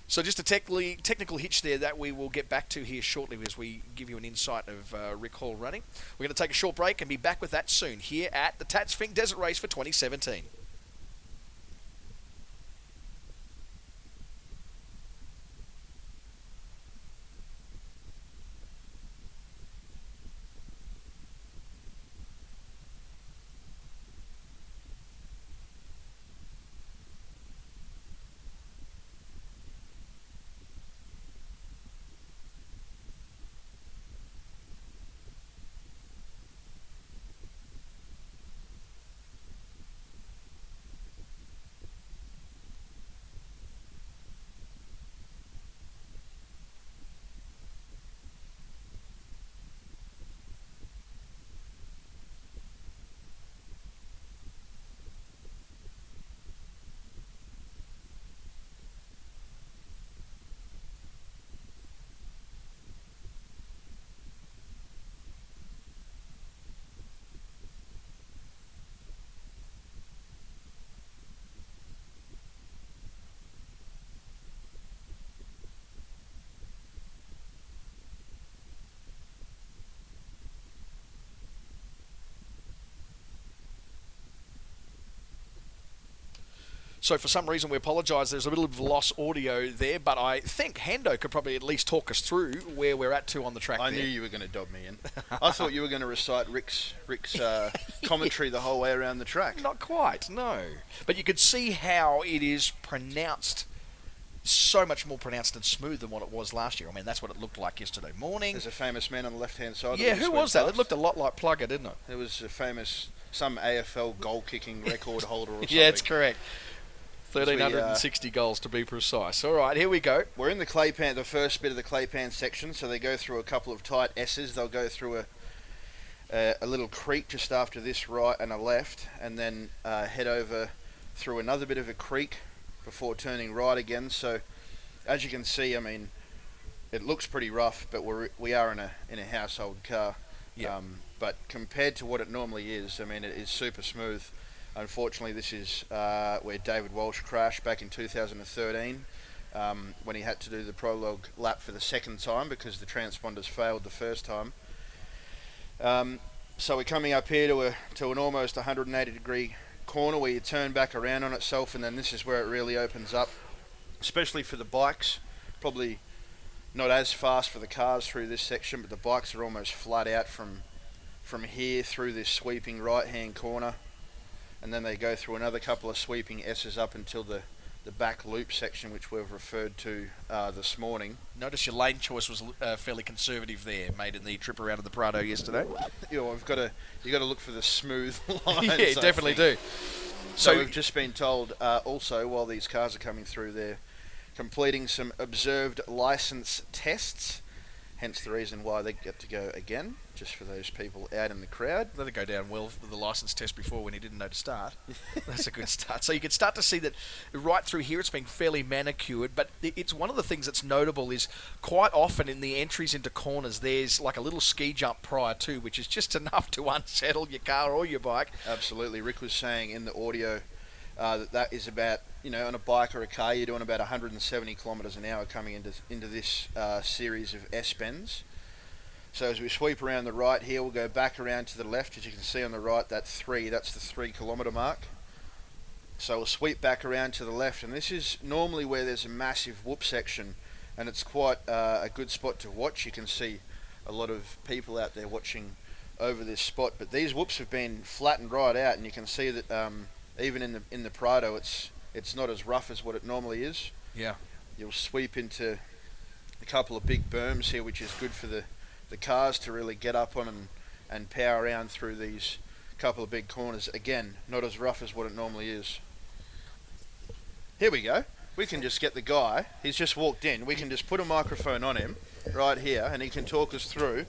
So just a technical hitch there that we will get back to here shortly as we give you an insight of Rick Hall running. We're going to take a short break and be back with that soon here at the Tatts Finke Desert Race for 2017. So for some reason we apologise, there's a little bit of lost audio there, but I think Hendo could probably at least talk us through where we're at to on the track. I knew you were going to dob me in. I thought you were going to recite Rick's commentary the whole way around the track. Not quite, no. But you could see how it is pronounced, so much more pronounced and smooth than what it was last year. I mean, that's what it looked like yesterday morning. There's a famous man on the left-hand side. Yeah, who was that? It looked a lot like Plugger, didn't it? It was a famous, some AFL goal-kicking record holder or something. Yeah, it's correct. 1,360 goals to be precise. All right, here we go. We're in the clay pan, the first bit of the clay pan section, so they go through a couple of tight S's. They'll go through a little creek just after this right and a left, and then head over through another bit of a creek before turning right again. So as you can see, I mean, it looks pretty rough, but we are in a household car. Yeah. But compared to what it normally is, I mean, it is super smooth. Unfortunately, this is where David Walsh crashed back in 2013 when he had to do the prologue lap for the second time because the transponders failed the first time. So we're coming up here to an almost 180-degree corner where you turn back around on itself, and then this is where it really opens up, especially for the bikes. Probably not as fast for the cars through this section, but the bikes are almost flat out from here through this sweeping right-hand corner. And then they go through another couple of sweeping S's up until the back loop section, which we've referred to this morning. Notice your lane choice was fairly conservative there, made in the trip around of the Prado yesterday. Yeah, well, you've got to look for the smooth lines. Yeah, definitely do. So we've just been told also, while these cars are coming through, they're completing some observed license tests. Hence the reason why they get to go again, just for those people out in the crowd. Let it go down well for the licence test before when he didn't know to start. That's a good start. So you can start to see that right through here it's been fairly manicured, but it's one of the things that's notable is quite often in the entries into corners there's like a little ski jump prior to, which is just enough to unsettle your car or your bike. Absolutely. Rick was saying in the audio that is about, you know, on a bike or a car, you're doing about 170 kilometres an hour coming into this series of S-bends. So as we sweep around the right here, we'll go back around to the left. As you can see on the right, that's the 3 kilometre mark. So we'll sweep back around to the left, and this is normally where there's a massive whoop section, and it's quite a good spot to watch. You can see a lot of people out there watching over this spot, but these whoops have been flattened right out, and you can see that even in the Prado, it's not as rough as what it normally is. Yeah. You'll sweep into a couple of big berms here, which is good for the cars to really get up on and power around through these couple of big corners. Again, not as rough as what it normally is. Here we go. We can just get the guy. He's just walked in. We can just put a microphone on him right here, and he can talk us through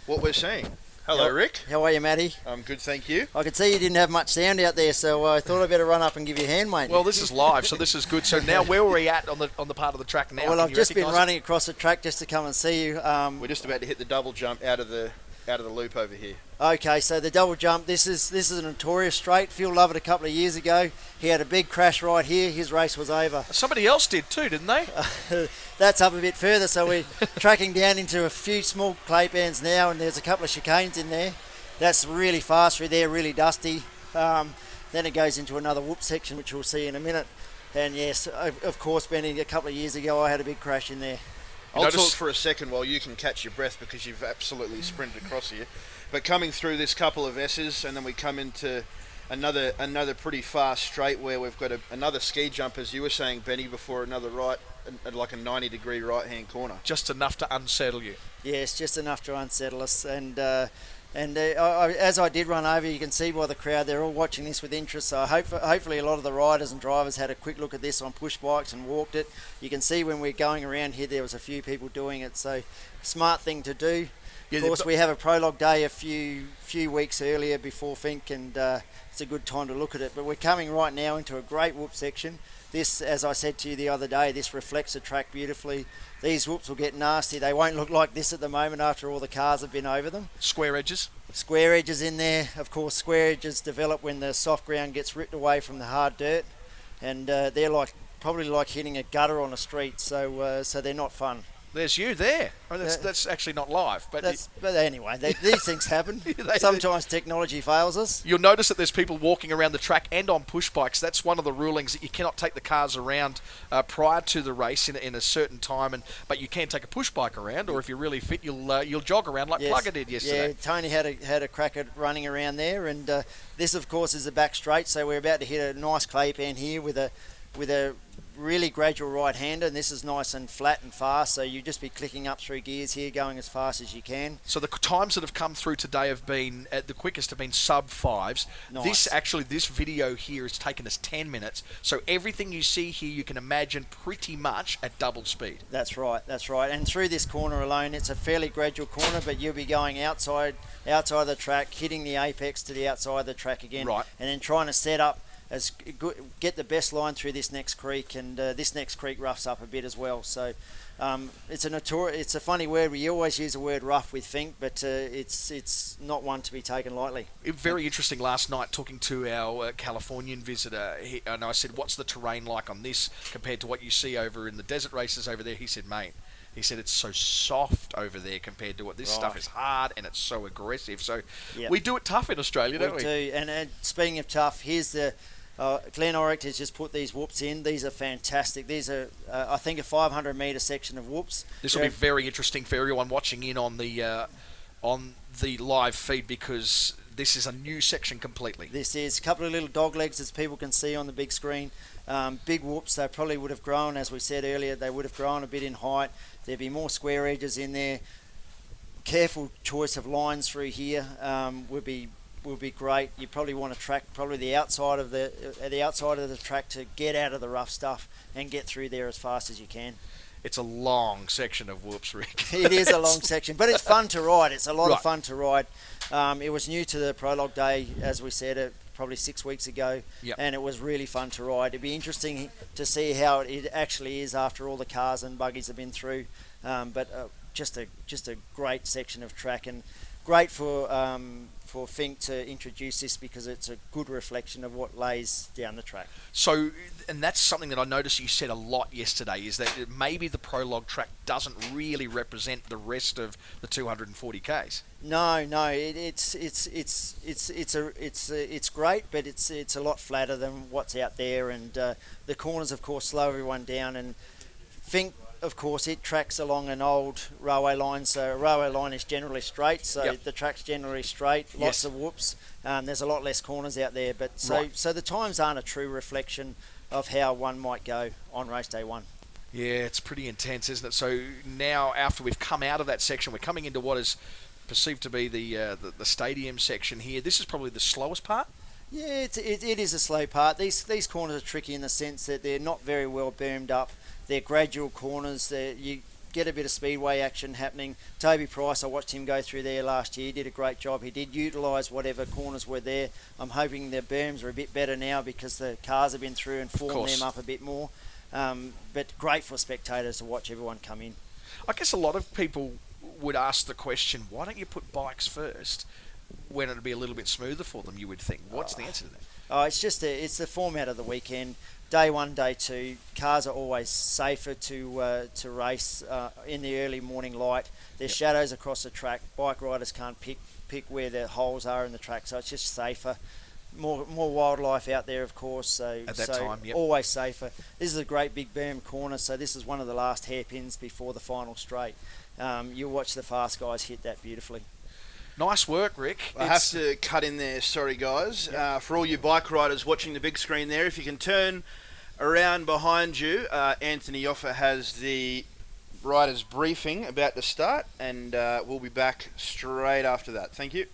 what we're seeing. Hello, Rick. How are you, Matty? I'm good, thank you. I could see you didn't have much sound out there, so I thought I'd better run up and give you a hand, mate. Well, this is live, so this is good. So now, where are we at on the part of the track now? Well, I've just been running across the track just to come and see you. We're just about to hit the double jump out of the out of the loop over here? Okay, so the double jump, this is a notorious straight. Phil loved it a couple of years ago. He had a big crash right here. His race was over. Somebody else did too, didn't they? That's up a bit further, so we're tracking down into a few small clay bands now, and there's a couple of chicanes in there. That's really fast through there, really dusty. Then it goes into another whoop section, which we'll see in a minute. And yes, of course, Benny, a couple of years ago, I had a big crash in there. I'll talk for a second while you can catch your breath because you've absolutely sprinted across here. But coming through this couple of S's, and then we come into another pretty fast straight where we've got another ski jump, as you were saying, Benny, before another right, like a 90-degree right-hand corner. Just enough to unsettle you. Yes, just enough to unsettle us. And as I did run over, you can see by the crowd, they're all watching this with interest. So hopefully a lot of the riders and drivers had a quick look at this on push bikes and walked it. You can see when we're going around here, there was a few people doing it. So smart thing to do. Of course, we have a prologue day a few weeks earlier before Finke, and it's a good time to look at it. But we're coming right now into a great whoop section. This, as I said to you the other day, this reflects the track beautifully. These whoops will get nasty. They won't look like this at the moment after all the cars have been over them. Square edges? Square edges in there. Of course, square edges develop when the soft ground gets ripped away from the hard dirt. And they're probably like hitting a gutter on a street, so they're not fun. There's you there. I mean, that's actually not live. But anyway, these things happen. Sometimes technology fails us. You'll notice that there's people walking around the track and on push bikes. That's one of the rulings, that you cannot take the cars around prior to the race in a certain time, but you can take a push bike around, or if you're really fit, you'll jog around like Plugger did yesterday. Yeah, Tony had a crack at running around there, and this, of course, is the back straight, so we're about to hit a nice clay pan here with a really gradual right-hander, and this is nice and flat and fast, so you just be clicking up through gears here, going as fast as you can. So the times that have come through today have been, the quickest have been sub-5s. Nice. This video here has taken us 10 minutes, so everything you see here you can imagine pretty much at double speed. That's right, and through this corner alone, it's a fairly gradual corner, but you'll be going outside of the track, hitting the apex to the outside of the track again, right, and then trying to set up get the best line through this next creek, and this next creek roughs up a bit as well. So it's a funny word. We always use the word rough with Finke, but it's not one to be taken lightly. Very interesting last night talking to our Californian visitor, and I said, what's the terrain like on this compared to what you see over in the desert races over there? He said, mate, it's so soft over there compared to what this stuff is hard, and it's so aggressive. So we do it tough in Australia, don't we? We do. And speaking of tough, here's the Glenn Orick has just put these whoops in. These are fantastic. These are, I think, a 500-metre section of whoops. This will be very interesting for everyone watching in on the live feed, because this is a new section completely. This is a couple of little dog legs, as people can see on the big screen. Big whoops. They probably would have grown, as we said earlier, they would have grown a bit in height. There'd be more square edges in there. Careful choice of lines through here would be great. You probably want to track the outside of the track to get out of the rough stuff and get through there as fast as you can. It's a long section of whoops, Rick. It is a long section, but it's fun to ride. It's a lot of fun to ride. It was new to the prologue day, as we said, probably 6 weeks ago, and it was really fun to ride. It'd be interesting to see how it actually is after all the cars and buggies have been through. But just a great section of track, and great for Finke to introduce this, because it's a good reflection of what lays down the track. So, and that's something that I noticed you said a lot yesterday, is that maybe the prologue track doesn't really represent the rest of the 240 Ks. No, it's great, but it's a lot flatter than what's out there, and the corners, of course, slow everyone down. And Finke, of course, it tracks along an old railway line, so a railway line is generally straight, so the track's generally straight, lots of whoops. There's a lot less corners out there, but so the times aren't a true reflection of how one might go on race day one. Yeah, it's pretty intense, isn't it? So now, after we've come out of that section, we're coming into what is perceived to be the stadium section here. This is probably the slowest part. Yeah, it is a slow part. These corners are tricky in the sense that they're not very well bermed up. They're gradual corners. You get a bit of speedway action happening. Toby Price, I watched him go through there last year. He did a great job. He did utilise whatever corners were there. I'm hoping the berms are a bit better now, because the cars have been through and formed them up a bit more. But great for spectators to watch everyone come in. I guess a lot of people would ask the question, why don't you put bikes first when it'd be a little bit smoother for them, you would think? What's the answer to that? Oh, it's just it's the format of the weekend. Day 1, day 2, cars are always safer to race in the early morning light. There's shadows across the track. Bike riders can't pick where the holes are in the track, so it's just safer. More wildlife out there, of course. So at that time, always safer. This is a great big berm corner, so this is one of the last hairpins before the final straight. You'll watch the fast guys hit that beautifully. Nice work, Rick. I have to cut in there, sorry guys. For all you bike riders watching the big screen there, if you can turn around behind you, Anthony Yoffa has the riders briefing about to start, and we'll be back straight after that. Thank you.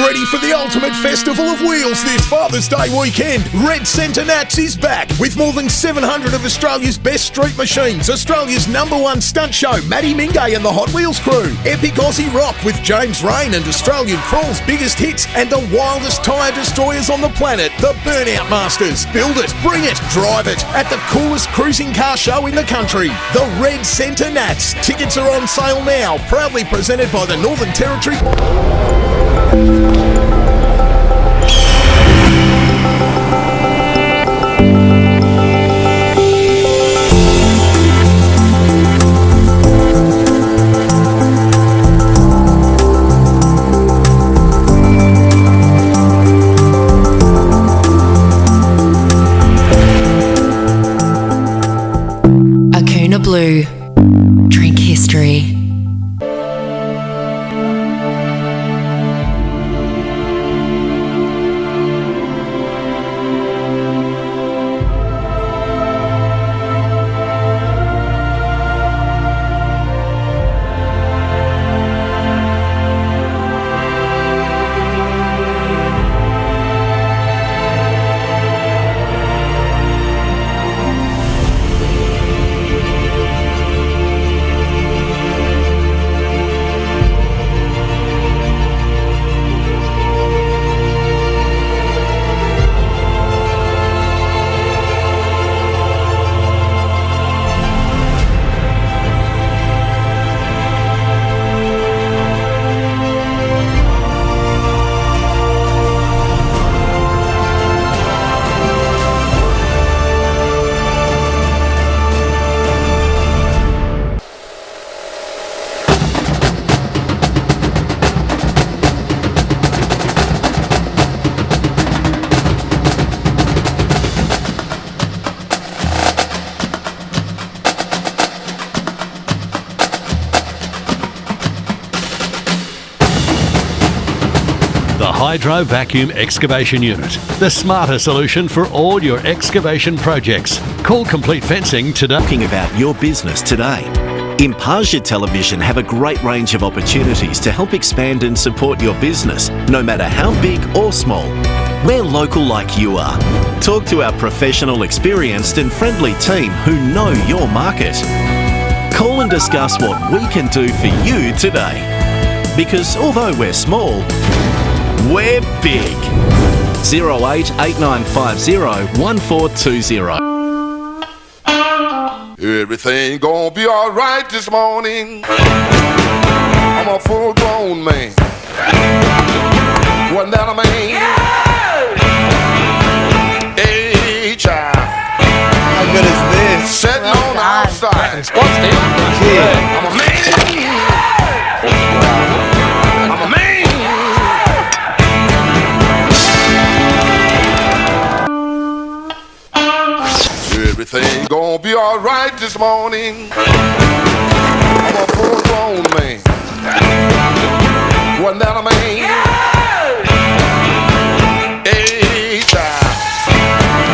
ready for the ultimate festival of wheels this Father's Day weekend. Red Centre Nats is back with more than 700 of Australia's best street machines. Australia's #1 stunt show, Matty Mingay and the Hot Wheels crew. Epic Aussie rock with James Rain and Australian Crawl's biggest hits. And the wildest tyre destroyers on the planet, the Burnout Masters. Build it, bring it, drive it at the coolest cruising car show in the country. The Red Centre Nats. Tickets are on sale now. Proudly presented by the Northern Territory. Blue. Drink history. Hydro Vacuum Excavation Unit, the smarter solution for all your excavation projects. Call Complete Fencing today. Talking about your business today. Imparsia Television have a great range of opportunities to help expand and support your business, no matter how big or small. We're local like you are. Talk to our professional, experienced and friendly team who know your market. Call and discuss what we can do for you today. Because although we're small, we're big. 0889501420. Everything gonna be alright this morning. I'm a full grown man. Wasn't that a man? Hey, child. How good is this? Sitting on the outside. I'm a man. I'm a man. Everything gonna be alright this morning. I'm a full grown man. Wasn't that a man? Hey, child.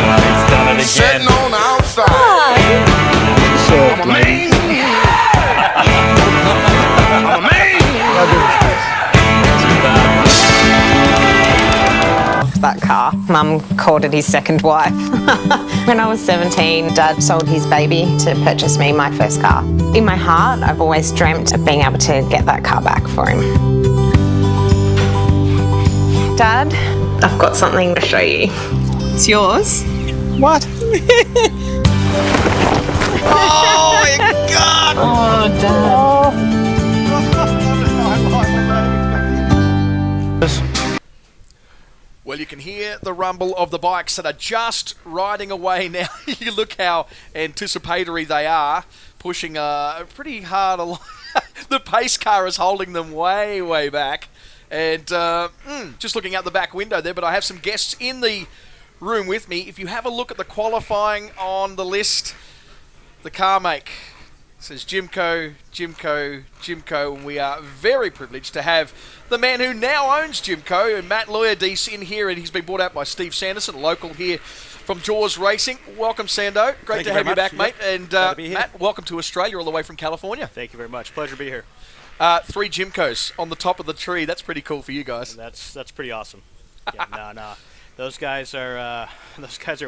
Well, he's done it again. Sitting on the outside. I'm a man. I'm a man. That car. Mum called it his second wife. When I was 17, Dad sold his baby to purchase me my first car. In my heart, I've always dreamt of being able to get that car back for him. Dad, I've got something to show you. It's yours. What? Oh my God! Oh, Dad. Well, you can hear the rumble of the bikes that are just riding away now. You look how anticipatory they are, pushing pretty hard along. The pace car is holding them way, way back. And just looking out the back window there, but I have some guests in the room with me. If you have a look at the qualifying on the list, the car make says Jimco, and we are very privileged to have the man who now owns Jimco, and Matt Loyadis, in here, and he's been brought out by Steve Sanderson, local here from Jaws Racing. Welcome, Sando. Great to have you back, mate. And Matt, welcome to Australia all the way from California. Thank you very much. Pleasure to be here. 3 Jimcos on the top of the tree. That's pretty cool for you guys. That's pretty awesome. Yeah, no. Those guys are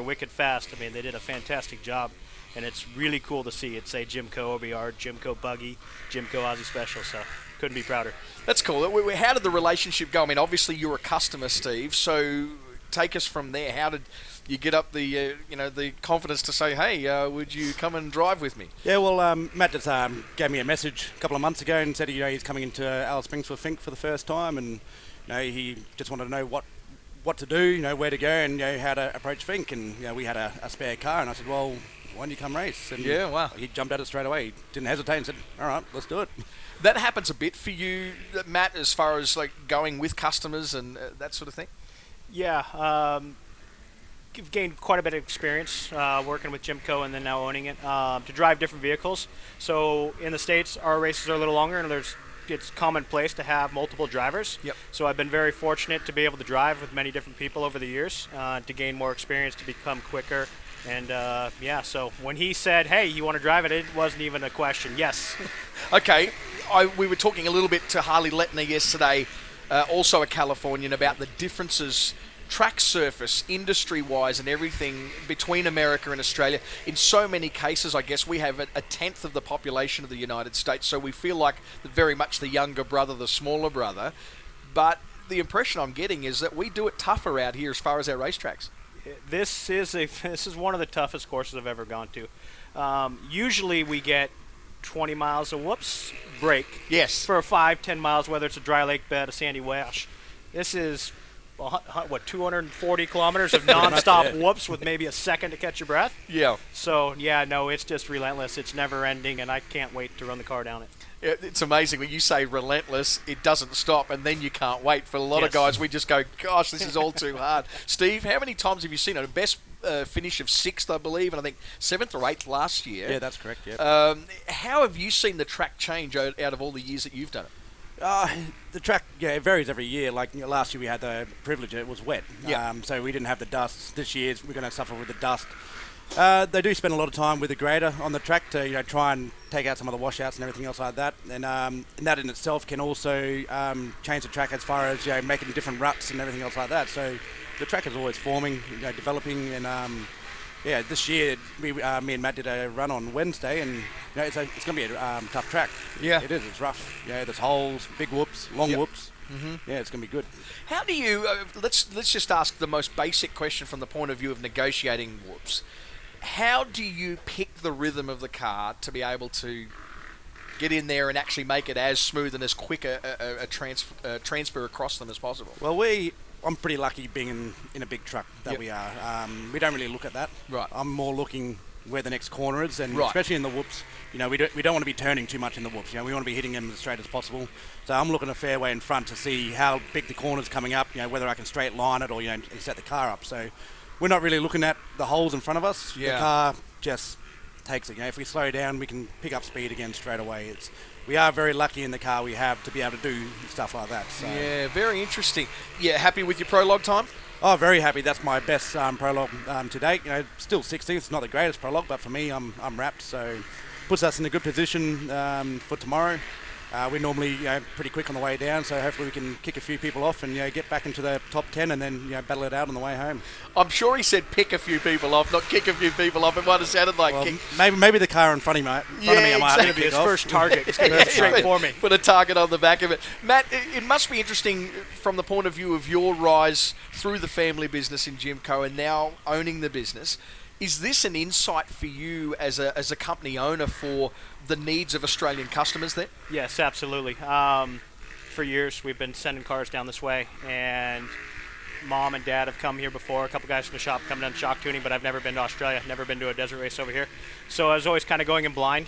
wicked fast. I mean, they did a fantastic job, and it's really cool to see it say Jimco OBR, Jimco Buggy, Jimco Aussie Special. So couldn't be prouder. That's cool. How did the relationship go? I mean, obviously you're a customer, Steve. So take us from there. How did you get up the the confidence to say, hey, would you come and drive with me? Yeah, well, Matt just gave me a message a couple of months ago and said he's coming into Alice Springs for Finke for the first time, and he just wanted to know what to do, where to go, and how to approach Finke. And we had a spare car, and I said, well, why don't you come race? And yeah, wow. He jumped at it straight away. He didn't hesitate and said, all right, let's do it. That happens a bit for you, Matt, as far as like going with customers and that sort of thing? Yeah, I've gained quite a bit of experience working with Jimco and then now owning it to drive different vehicles. So in the States, our races are a little longer, and it's commonplace to have multiple drivers. Yep. So I've been very fortunate to be able to drive with many different people over the years to gain more experience, to become quicker. And so when he said, hey, you want to drive it, it wasn't even a question. Yes. Okay. We were talking a little bit to Harley Lettner yesterday, also a Californian, about the differences track surface, industry-wise and everything between America and Australia. In so many cases, I guess, we have a tenth of the population of the United States, so we feel like very much the younger brother, the smaller brother. But the impression I'm getting is that we do it tougher out here as far as our racetracks. This is one of the toughest courses I've ever gone to. Usually we get 20 miles of whoops, break. Yes. For 5-10 miles, whether it's a dry lake bed, a sandy wash. This is 240 kilometers of non-stop whoops with maybe a second to catch your breath. Yeah. So it's just relentless. It's never ending, and I can't wait to run the car down it. It's amazing when you say relentless, it doesn't stop, and then you can't wait. For a lot of guys, we just go, gosh, this is all too hard. Steve, how many times have you seen it? Best finish of 6th, I believe, and I think 7th or 8th last year. Yeah, that's correct, yeah. How have you seen the track change out of all the years that you've done it? The track, it varies every year. Like last year we had the privilege, it was wet. Yeah. So we didn't have the dust. This year we're going to suffer with the dust. They do spend a lot of time with the grader on the track to try and take out some of the washouts and everything else like that. And that in itself can also change the track as far as making different ruts and everything else like that. So the track is always forming, developing, and this year me and Matt did a run on Wednesday, and it's going to be a tough track. Yeah, it is. It's rough. There's holes, big whoops, long whoops. Mm-hmm. Yeah, it's going to be good. How do you? Let's just ask the most basic question from the point of view of negotiating whoops. How do you pick the rhythm of the car to be able to get in there and actually make it as smooth and as quick a transfer across them as possible? Well, I'm pretty lucky being in a big truck that we are. We don't really look at that. Right. I'm more looking where the next corner is, and right. especially in the whoops. We don't want to be turning too much in the whoops. We want to be hitting them as straight as possible. So I'm looking a fair way in front to see how big the corner's coming up. Whether I can straight line it or set the car up. So we're not really looking at the holes in front of us. Yeah. The car just takes it. If we slow down, we can pick up speed again straight away. We are very lucky in the car we have to be able to do stuff like that. So. Yeah, very interesting. Yeah, happy with your prologue time? Oh, very happy. That's my best prologue to date. Still 16th. It's not the greatest prologue, but for me, I'm wrapped. So puts us in a good position for tomorrow. We're normally pretty quick on the way down, so hopefully we can kick a few people off and get back into the top 10 and then battle it out on the way home. I'm sure he said pick a few people off, not kick a few people off. It might have sounded like kick. Maybe the car in front of me, I might have to be his first target. It's going to be straight for me. Put a target on the back of it. Matt, it must be interesting from the point of view of your rise through the family business in Jimco and now owning the business. Is this an insight for you as a company owner for the needs of Australian customers there? Yes, absolutely. For years, we've been sending cars down this way, and Mom and Dad have come here before. A couple guys from the shop come down shock tuning, but I've never been to Australia, never been to a desert race over here. So I was always kind of going in blind,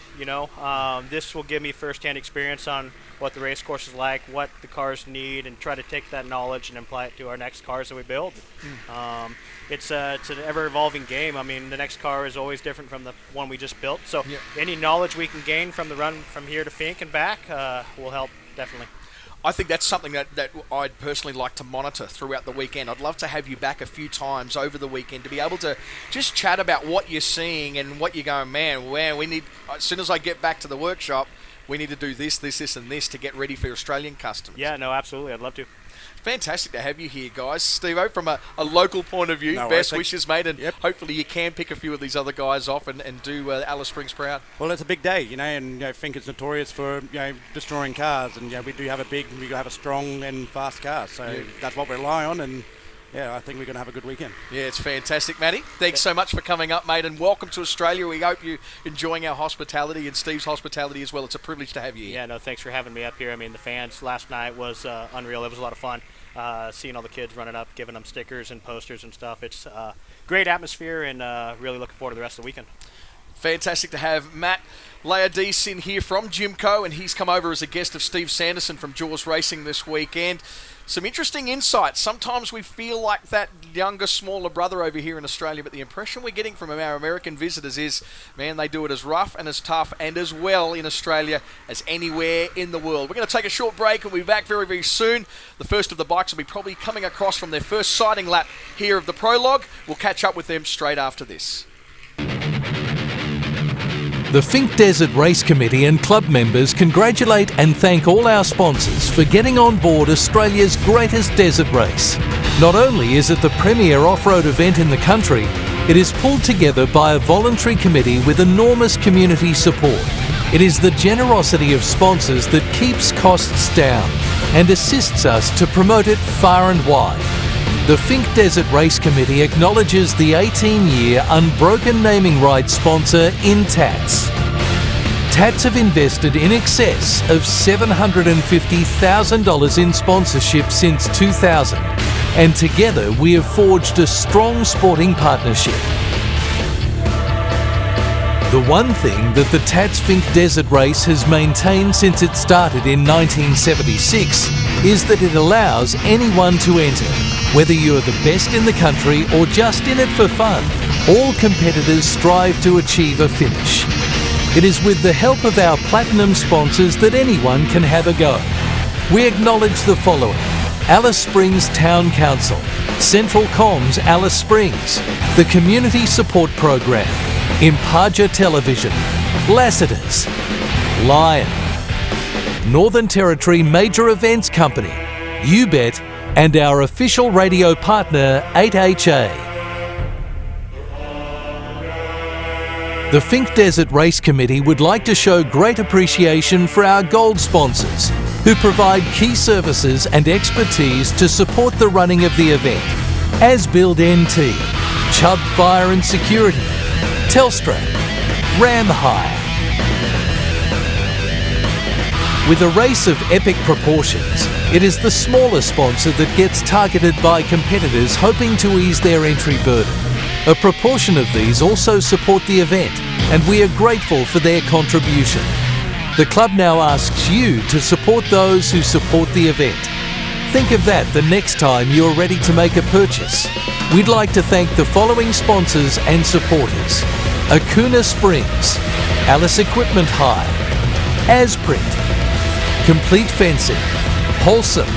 This will give me first-hand experience on what the race course is like, what the cars need, and try to take that knowledge and apply it to our next cars that we build. It's an ever-evolving game. I mean, the next car is always different from the one we just built. So any knowledge we can gain from the run from here to Finke and back will help, definitely. I think that's something that I'd personally like to monitor throughout the weekend. I'd love to have you back a few times over the weekend to be able to just chat about what you're seeing and what you're going, man, we need, as soon as I get back to the workshop, we need to do this, and this to get ready for Australian customers. Yeah, no, absolutely. I'd love to. Fantastic to have you here, guys. Steve-O, from a local point of view, best wishes, mate, and hopefully you can pick a few of these other guys off and do Alice Springs proud. Well, it's a big day, and Finke's notorious for destroying cars, and we do have a strong and fast car, so that's what we rely on, and I think we're going to have a good weekend. Yeah, it's fantastic, Matty. Thanks so much for coming up, mate, and welcome to Australia. We hope you're enjoying our hospitality and Steve's hospitality as well. It's a privilege to have you here. Yeah, no, thanks for having me up here. I mean, the fans last night was unreal. It was a lot of fun. Seeing all the kids running up, giving them stickers and posters and stuff. It's a great atmosphere, and really looking forward to the rest of the weekend. Fantastic to have Matt Laodice in here from Jimco, and he's come over as a guest of Steve Sanderson from Jaws Racing this weekend. Some interesting insights. Sometimes we feel like that younger, smaller brother over here in Australia, but the impression we're getting from our American visitors is, man, they do it as rough and as tough and as well in Australia as anywhere in the world. We're going to take a short break and we'll be back very, very soon. The first of the bikes will be probably coming across from their first sighting lap here of the prologue. We'll catch up with them straight after this. The Finke Desert Race Committee and club members congratulate and thank all our sponsors for getting on board Australia's greatest desert race. Not only is it the premier off-road event in the country, it is pulled together by a voluntary committee with enormous community support. It is the generosity of sponsors that keeps costs down and assists us to promote it far and wide. The Finke Desert Race Committee acknowledges the 18-year unbroken naming rights sponsor in Tatts. Tatts have invested in excess of $750,000 in sponsorship since 2000, and together we have forged a strong sporting partnership. The one thing that the Tatts Finke Desert Race has maintained since it started in 1976 is that it allows anyone to enter. Whether you are the best in the country or just in it for fun, all competitors strive to achieve a finish. It is with the help of our platinum sponsors that anyone can have a go. We acknowledge the following: Alice Springs Town Council, Central Comms Alice Springs, the Community Support Program, Imparja Television, Lassiter's, Lion, Northern Territory Major Events Company, You Bet, and our official radio partner 8HA. The Finke Desert Race Committee would like to show great appreciation for our gold sponsors, who provide key services and expertise to support the running of the event. As Build NT, Chubb Fire and Security, Telstra, Ram Hire. With a race of epic proportions, it is the smaller sponsor that gets targeted by competitors hoping to ease their entry burden. A proportion of these also support the event, and we are grateful for their contribution. The club now asks you to support those who support the event. Think of that the next time you're ready to make a purchase. We'd like to thank the following sponsors and supporters: Acuna Springs, Alice Equipment Hire, Asprint, Complete Fencing, Wholesome,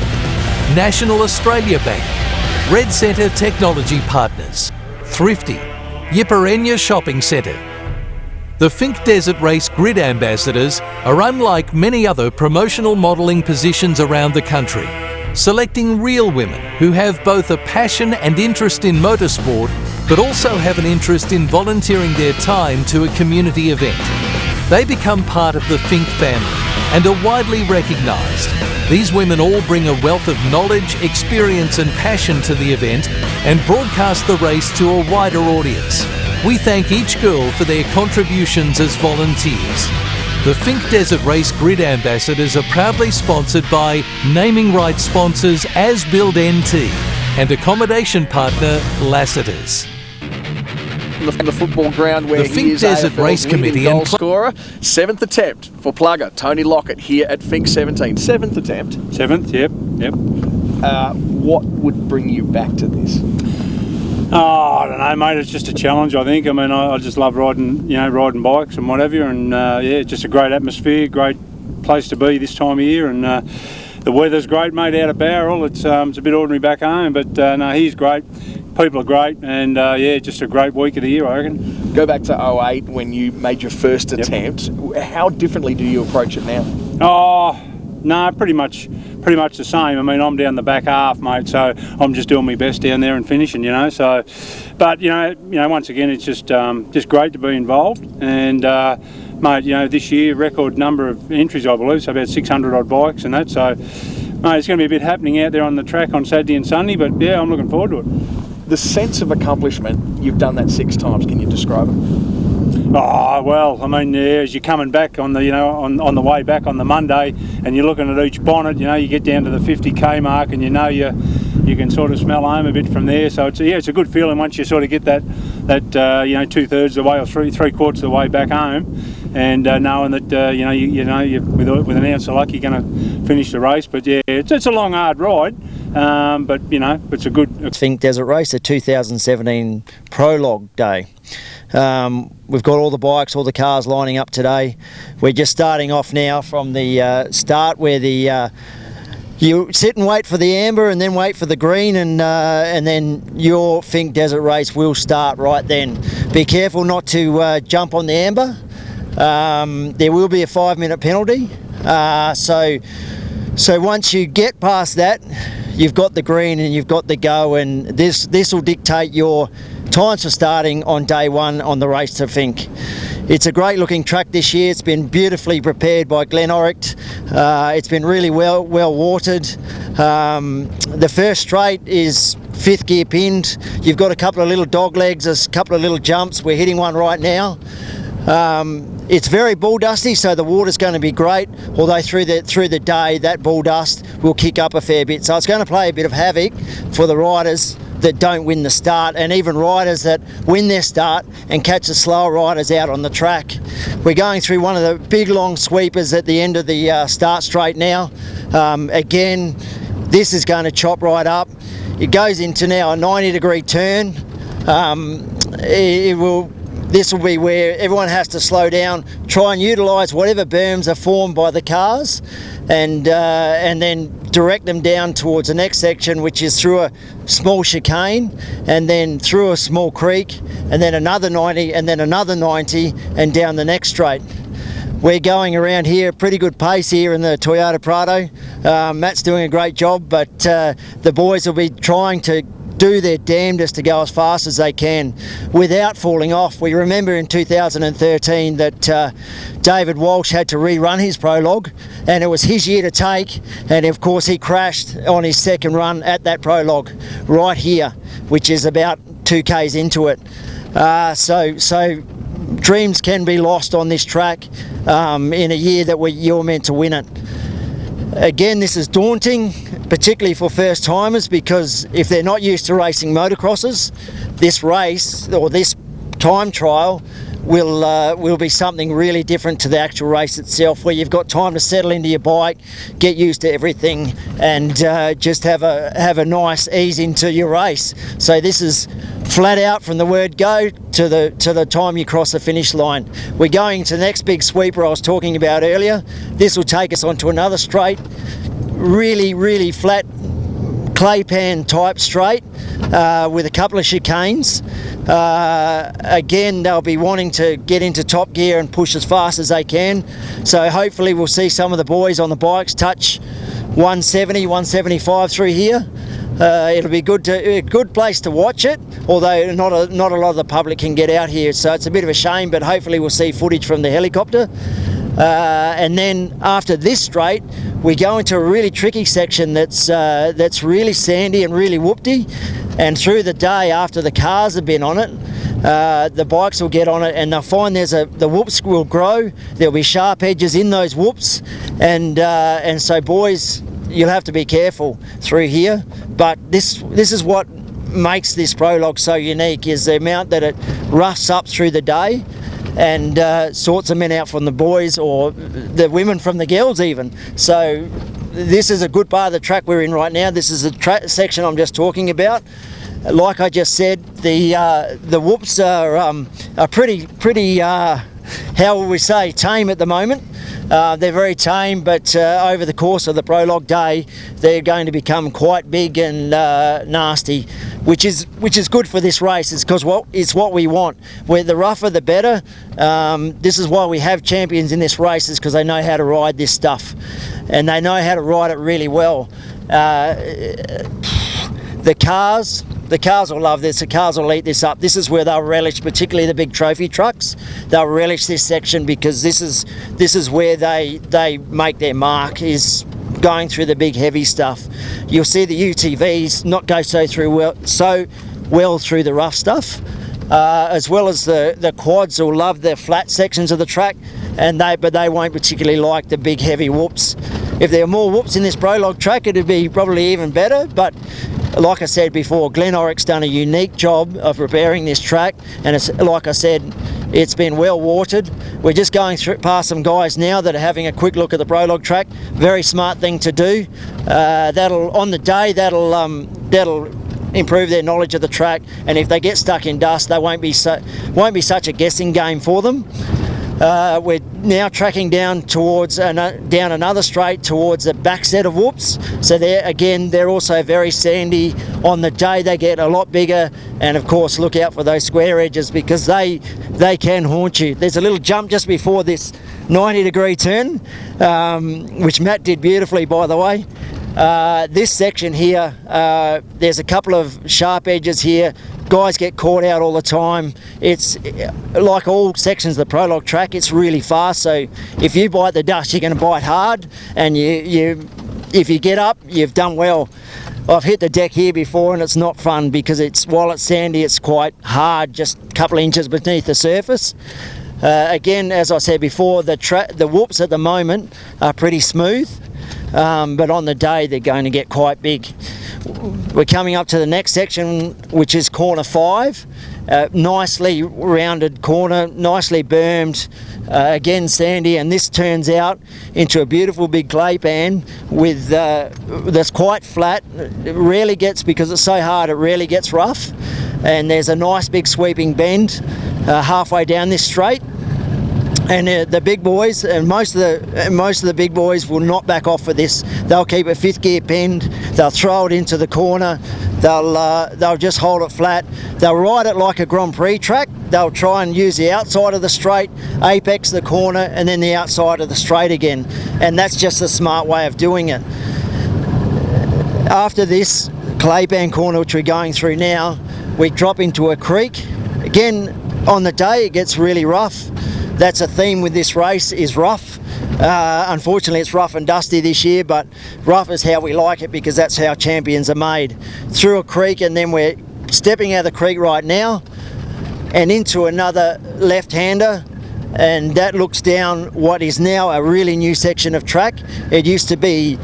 National Australia Bank, Red Centre Technology Partners, Thrifty, Yiparenya Shopping Centre. The Finke Desert Race Grid Ambassadors are unlike many other promotional modelling positions around the country, selecting real women who have both a passion and interest in motorsport, but also have an interest in volunteering their time to a community event. They become part of the Finke family and are widely recognised. These women all bring a wealth of knowledge, experience and passion to the event and broadcast the race to a wider audience. We thank each girl for their contributions as volunteers. The Finke Desert Race Grid Ambassadors are proudly sponsored by naming rights sponsors As Build NT and accommodation partner Lassiter's. The football ground where the Finke Desert Race Committee goal scorer. 7th attempt for plugger Tony Lockett here at Finke 17. 7th attempt. 7th, yep. What would bring you back to this? Oh, I don't know, mate. It's just a challenge, I think. I mean, I just love riding, riding bikes and whatever. And it's just a great atmosphere, great place to be this time of year. And the weather's great, mate, out of Bowral. It's a bit ordinary back home, but no, he's great. People are great, and yeah, just a great week of the year, I reckon. Go back to 08 when you made your first attempt. How differently do you approach it now? Oh, no, pretty much the same. I mean, I'm down the back half, mate, so I'm just doing my best down there and finishing, you know. So, but you know, once again, it's just great to be involved, and mate, you know, this year record number of entries, I believe, so about 600 odd bikes and that. So, mate, it's going to be a bit happening out there on the track on Saturday and Sunday, but yeah, I'm looking forward to it. The sense of accomplishment, you've done that 6 times. Can you describe it? Oh well, I mean, yeah, as you're coming back on the, on the way back on the Monday, and you're looking at each bonnet, you know, you get down to the 50k mark, and you know you can sort of smell home a bit from there. So it's a good feeling once you sort of get that 2/3 of the way or three-quarters of the way back home, and knowing that you with an ounce of luck you're going to finish the race. But yeah, it's a long, hard ride. But you know, it's a good Finke Desert Race, the 2017 prologue day. We've got all the bikes, all the cars lining up today. We're just starting off now from the start where the you sit and wait for the amber and then wait for the green, and then your Finke Desert Race will start right then. Be careful not to jump on the amber. There will be a 5-minute penalty. So once you get past that, you've got the green and you've got the go, and this will dictate your times for starting on day 1 on the race to Finke. It's a great looking track this year. It's been beautifully prepared by Glen Oricht. It's been really well watered. The first straight is 5th gear pinned. You've got a couple of little dog legs, there's a couple of little jumps. We're hitting one right now. It's very bull dusty, so the water's going to be great, although through the day that bull dust will kick up a fair bit, so it's going to play a bit of havoc for the riders that don't win the start, and even riders that win their start and catch the slower riders out on the track. We're going through one of the big long sweepers at the end of the start straight now. Again, this is going to chop right up. It goes into now a 90-degree turn. This will be where everyone has to slow down, try and utilise whatever berms are formed by the cars, and then direct them down towards the next section, which is through a small chicane, and then through a small creek, and then another 90, and then another 90, and down the next straight. We're going around here at pretty good pace here in the Toyota Prado. Matt's doing a great job, but the boys will be trying to do their damnedest to go as fast as they can without falling off. We remember in 2013 that David Walsh had to rerun his prologue, and it was his year to take, and of course he crashed on his second run at that prologue right here, which is about 2k's into it. So dreams can be lost on this track in a year that you're meant to win it. Again, this is daunting, particularly for first timers, because if they're not used to racing motocrosses, this race or this time trial will be something really different to the actual race itself, where you've got time to settle into your bike, get used to everything, and just have a nice ease into your race. So this is flat out from the word go to the time you cross the finish line. We're going to the next big sweeper I was talking about earlier. This will take us onto another straight, really flat clay pan type straight with a couple of chicanes. Again, they'll be wanting to get into top gear and push as fast as they can, so hopefully we'll see some of the boys on the bikes touch 170, 175 through here. It'll be a good place to watch it, although not a lot of the public can get out here, so it's a bit of a shame, but hopefully we'll see footage from the helicopter. And then after this straight, we go into a really tricky section that's really sandy and really whoopty, and through the day after the cars have been on it, the bikes will get on it, and they'll find the whoops will grow. There'll be sharp edges in those whoops, and so boys, you'll have to be careful through here. But this is what makes this prologue so unique, is the amount that it roughs up through the day and sorts the men out from the boys, or the women from the girls even. So this is a good part of the track we're in right now. This is the section I'm just talking about. Like I just said, the whoops are pretty how will we say, tame at the moment. They're very tame, but over the course of the prologue day, they're going to become quite big and nasty, which is good for this race. It's because it's what we want. Where the rougher, the better. This is why we have champions in this race, is because they know how to ride this stuff, and they know how to ride it really well. The cars will love this. The cars will eat this up. This is where they'll relish, particularly the big trophy trucks. They'll relish this section because this is where they make their mark, is going through the big heavy stuff. You'll see the UTVs not go so well through the rough stuff, as well as the quads will love the flat sections of the track, but they won't particularly like the big heavy whoops. If there were more whoops in this prologue track, it'd be probably even better, but like I said before, Glen Orrick's done a unique job of preparing this track, and it's, like I said, it's been well watered. We're just going past some guys now that are having a quick look at the prologue track. Very smart thing to do. That'll improve their knowledge of the track, and if they get stuck in dust, they won't be such a guessing game for them. We're now tracking down towards down another straight towards the back set of whoops. So they're also very sandy. On the day they get a lot bigger, and of course look out for those square edges because they can haunt you. There's a little jump just before this 90-degree turn, which Matt did beautifully, by the way. This section here, there's a couple of sharp edges here. Guys get caught out all the time. It's like all sections of the prologue track, it's really fast, so if you bite the dust, you're going to bite hard, and if you get up, you've done well. I've hit the deck here before, and it's not fun because while it's sandy, it's quite hard, just a couple of inches beneath the surface. Again, as I said before, the whoops at the moment are pretty smooth, but on the day they're going to get quite big. We're coming up to the next section, which is corner 5. Nicely rounded corner, nicely bermed, again sandy, and this turns out into a beautiful big clay pan with that's quite flat. It rarely gets, because it's so hard, it rarely gets rough, and there's a nice big sweeping bend halfway down this straight. And the big boys, and most of the big boys will not back off for this. They'll keep a 5th gear pinned. They'll throw it into the corner. They'll just hold it flat. They'll ride it like a Grand Prix track. They'll try and use the outside of the straight, apex the corner, and then the outside of the straight again. And that's just a smart way of doing it. After this clay pan corner, which we're going through now, we drop into a creek. Again, on the day, it gets really rough. That's a theme with this race, is rough. Unfortunately, it's rough and dusty this year, but rough is how we like it because that's how champions are made. Through a creek, and then we're stepping out of the creek right now and into another left-hander, and that looks down what is now a really new section of track. It used to be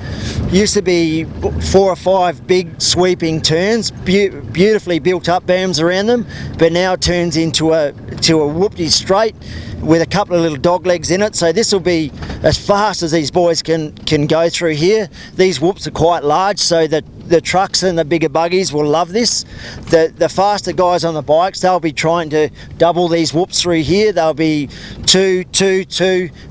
4 or 5 big sweeping turns, beautifully built up berms around them, but now it turns into a whoopty straight with a couple of little dog legs in it. So this will be as fast as these boys can go through here. These whoops are quite large, so that the trucks and the bigger buggies will love this. The faster guys on the bikes, they'll be trying to double these whoops through here. They'll be 2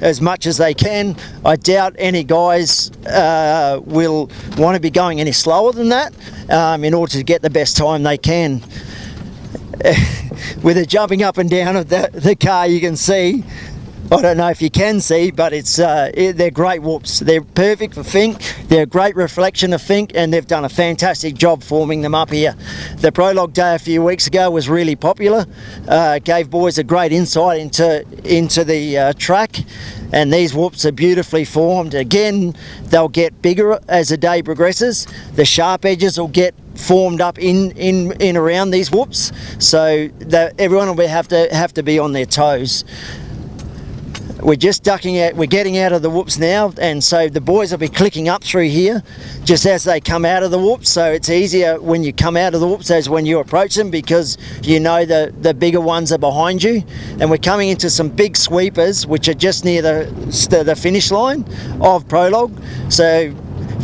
as much as they can. I doubt any guys will want to be going any slower than that in order to get the best time they can. With the jumping up and down of the car, you can see, I don't know if you can see, but they're great whoops. They're perfect for Finke. They're a great reflection of Finke, and they've done a fantastic job forming them up here. The prologue day a few weeks ago was really popular. Gave boys a great insight into the track, and these whoops are beautifully formed. Again, they'll get bigger as the day progresses. The sharp edges will get formed up in around these whoops, so that everyone will have to be on their toes. We're just ducking out, we're getting out of the whoops now, and so the boys will be clicking up through here just as they come out of the whoops, so it's easier when you come out of the whoops as when you approach them, because you know the bigger ones are behind you. And we're coming into some big sweepers which are just near the finish line of prologue, so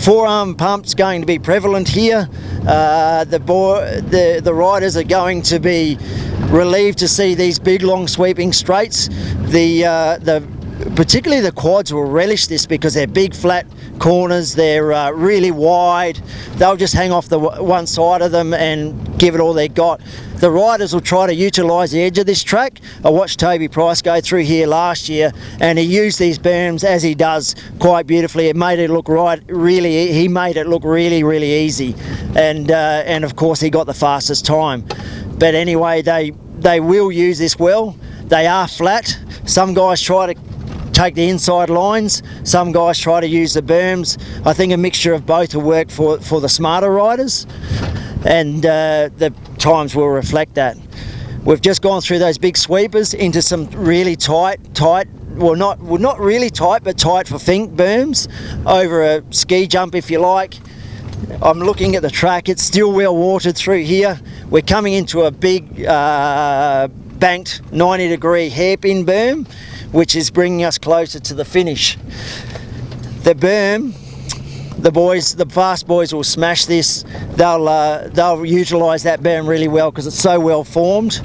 forearm pumps going to be prevalent here. The riders are going to be relieved to see these big long sweeping straights. The particularly the quads will relish this because they're big flat corners, they're really wide. They'll just hang off the one side of them and give it all they got. The riders will try to utilise the edge of this track. I watched Toby Price go through here last year, and he used these berms as he does quite beautifully. It made it look he made it look really easy, and of course he got the fastest time. But anyway, they will use this well. They are flat. Some guys try to take the inside lines, some guys try to use the berms. I think a mixture of both will work for the smarter riders, and the times will reflect that. We've just gone through those big sweepers into some really tight, well not really tight, but tight for Finke berms over a ski jump if you like. I'm looking at the track, it's still well watered through here. We're coming into a big banked 90-degree hairpin berm, which is bringing us closer to the finish. The berm, the fast boys will smash this. They'll utilise that berm really well because it's so well formed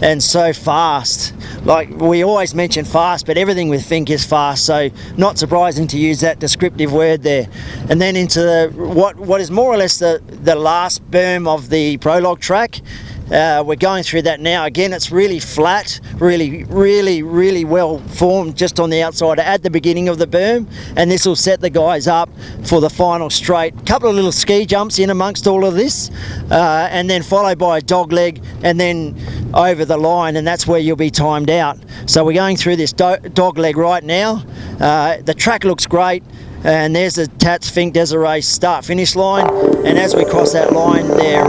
and so fast. Like we always mention fast, but everything with Finke is fast, so not surprising to use that descriptive word there. And then into what is more or less the last berm of the prologue track. We're going through that now. Again, it's really flat, really well formed just on the outside at the beginning of the berm, and this will set the guys up for the final straight. A couple of little ski jumps in amongst all of this, and then followed by a dog leg, and then over the line, and that's where you'll be timed out. So we're going through this dog leg right now. The track looks great. And there's the Tatts Finke Desiree start-finish line, and as we cross that line, they're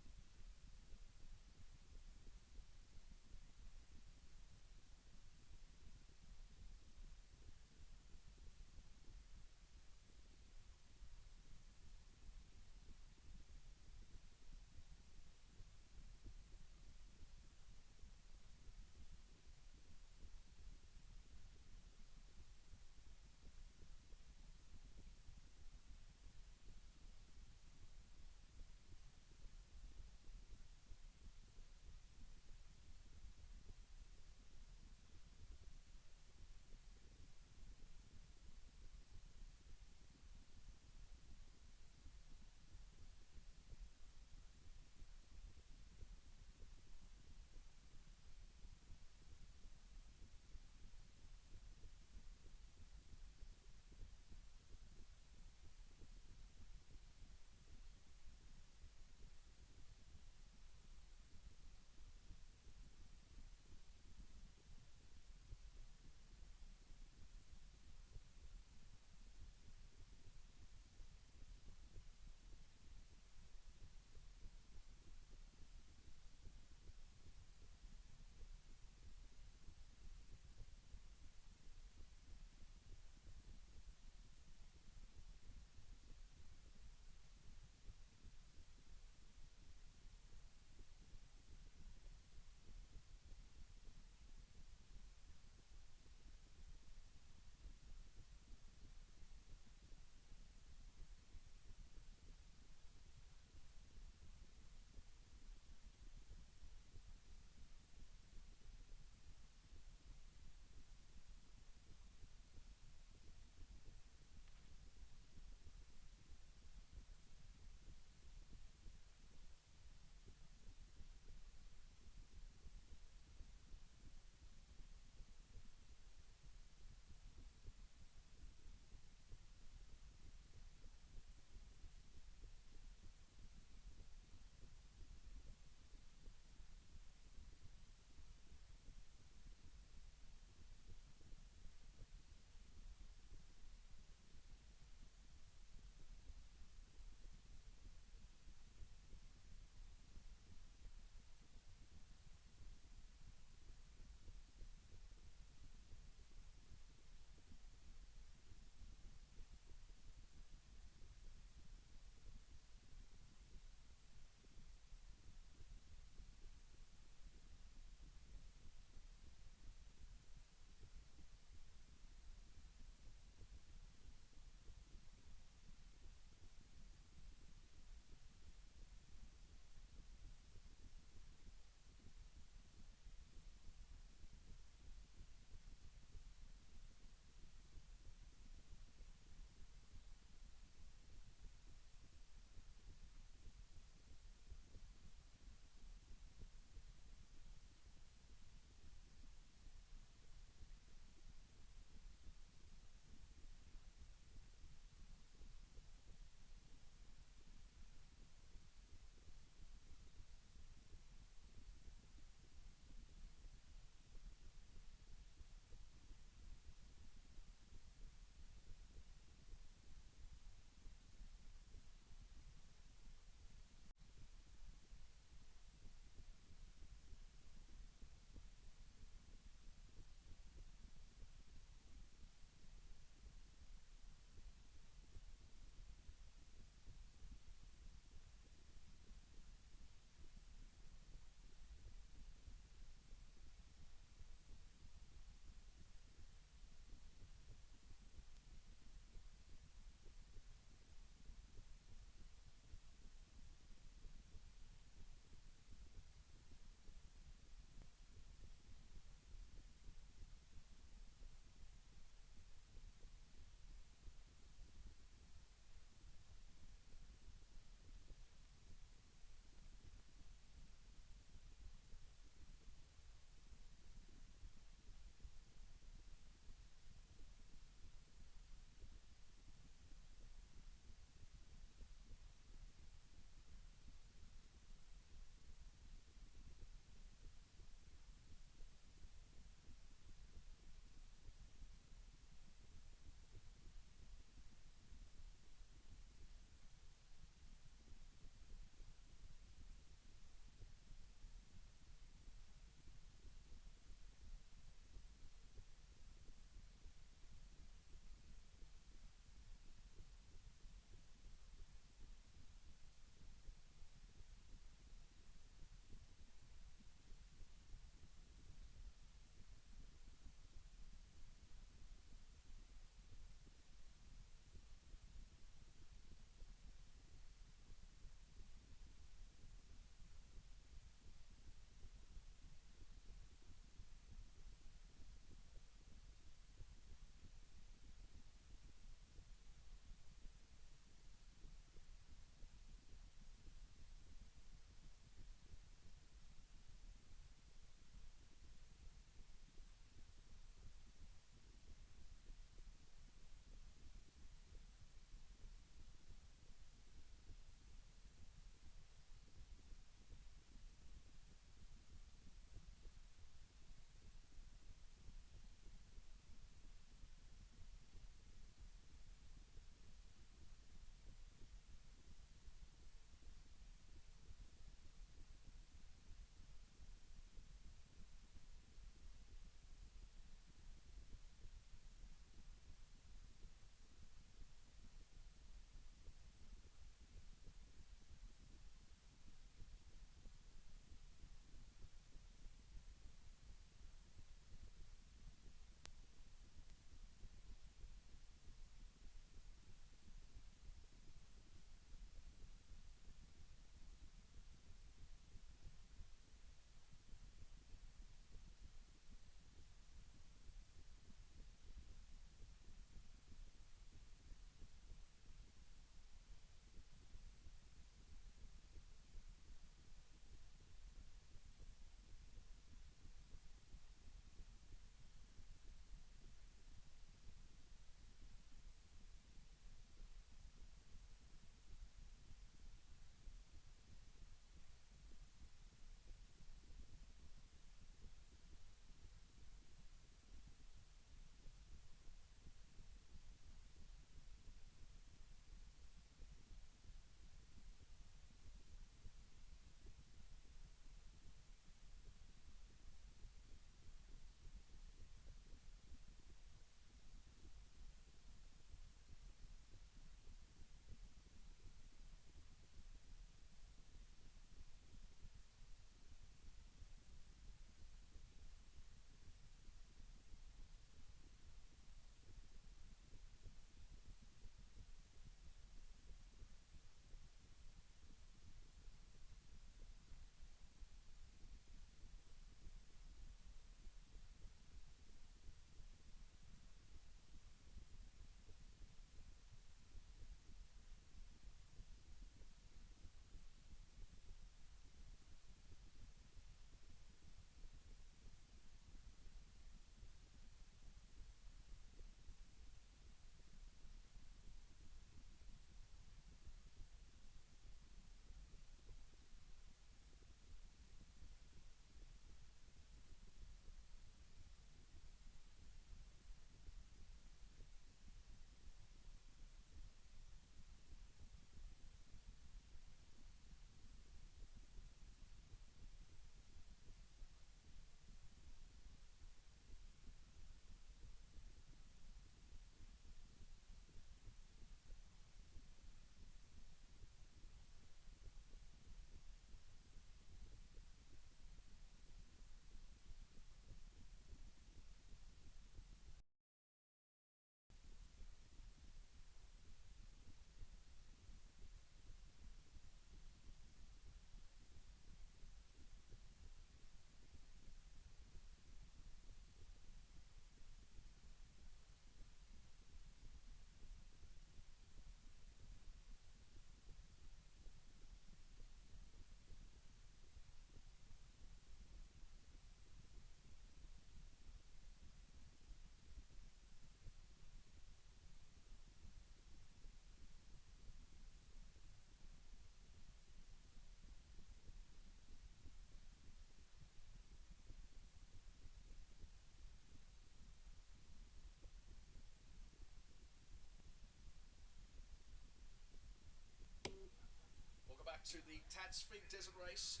to the Tatts Finke Desert Race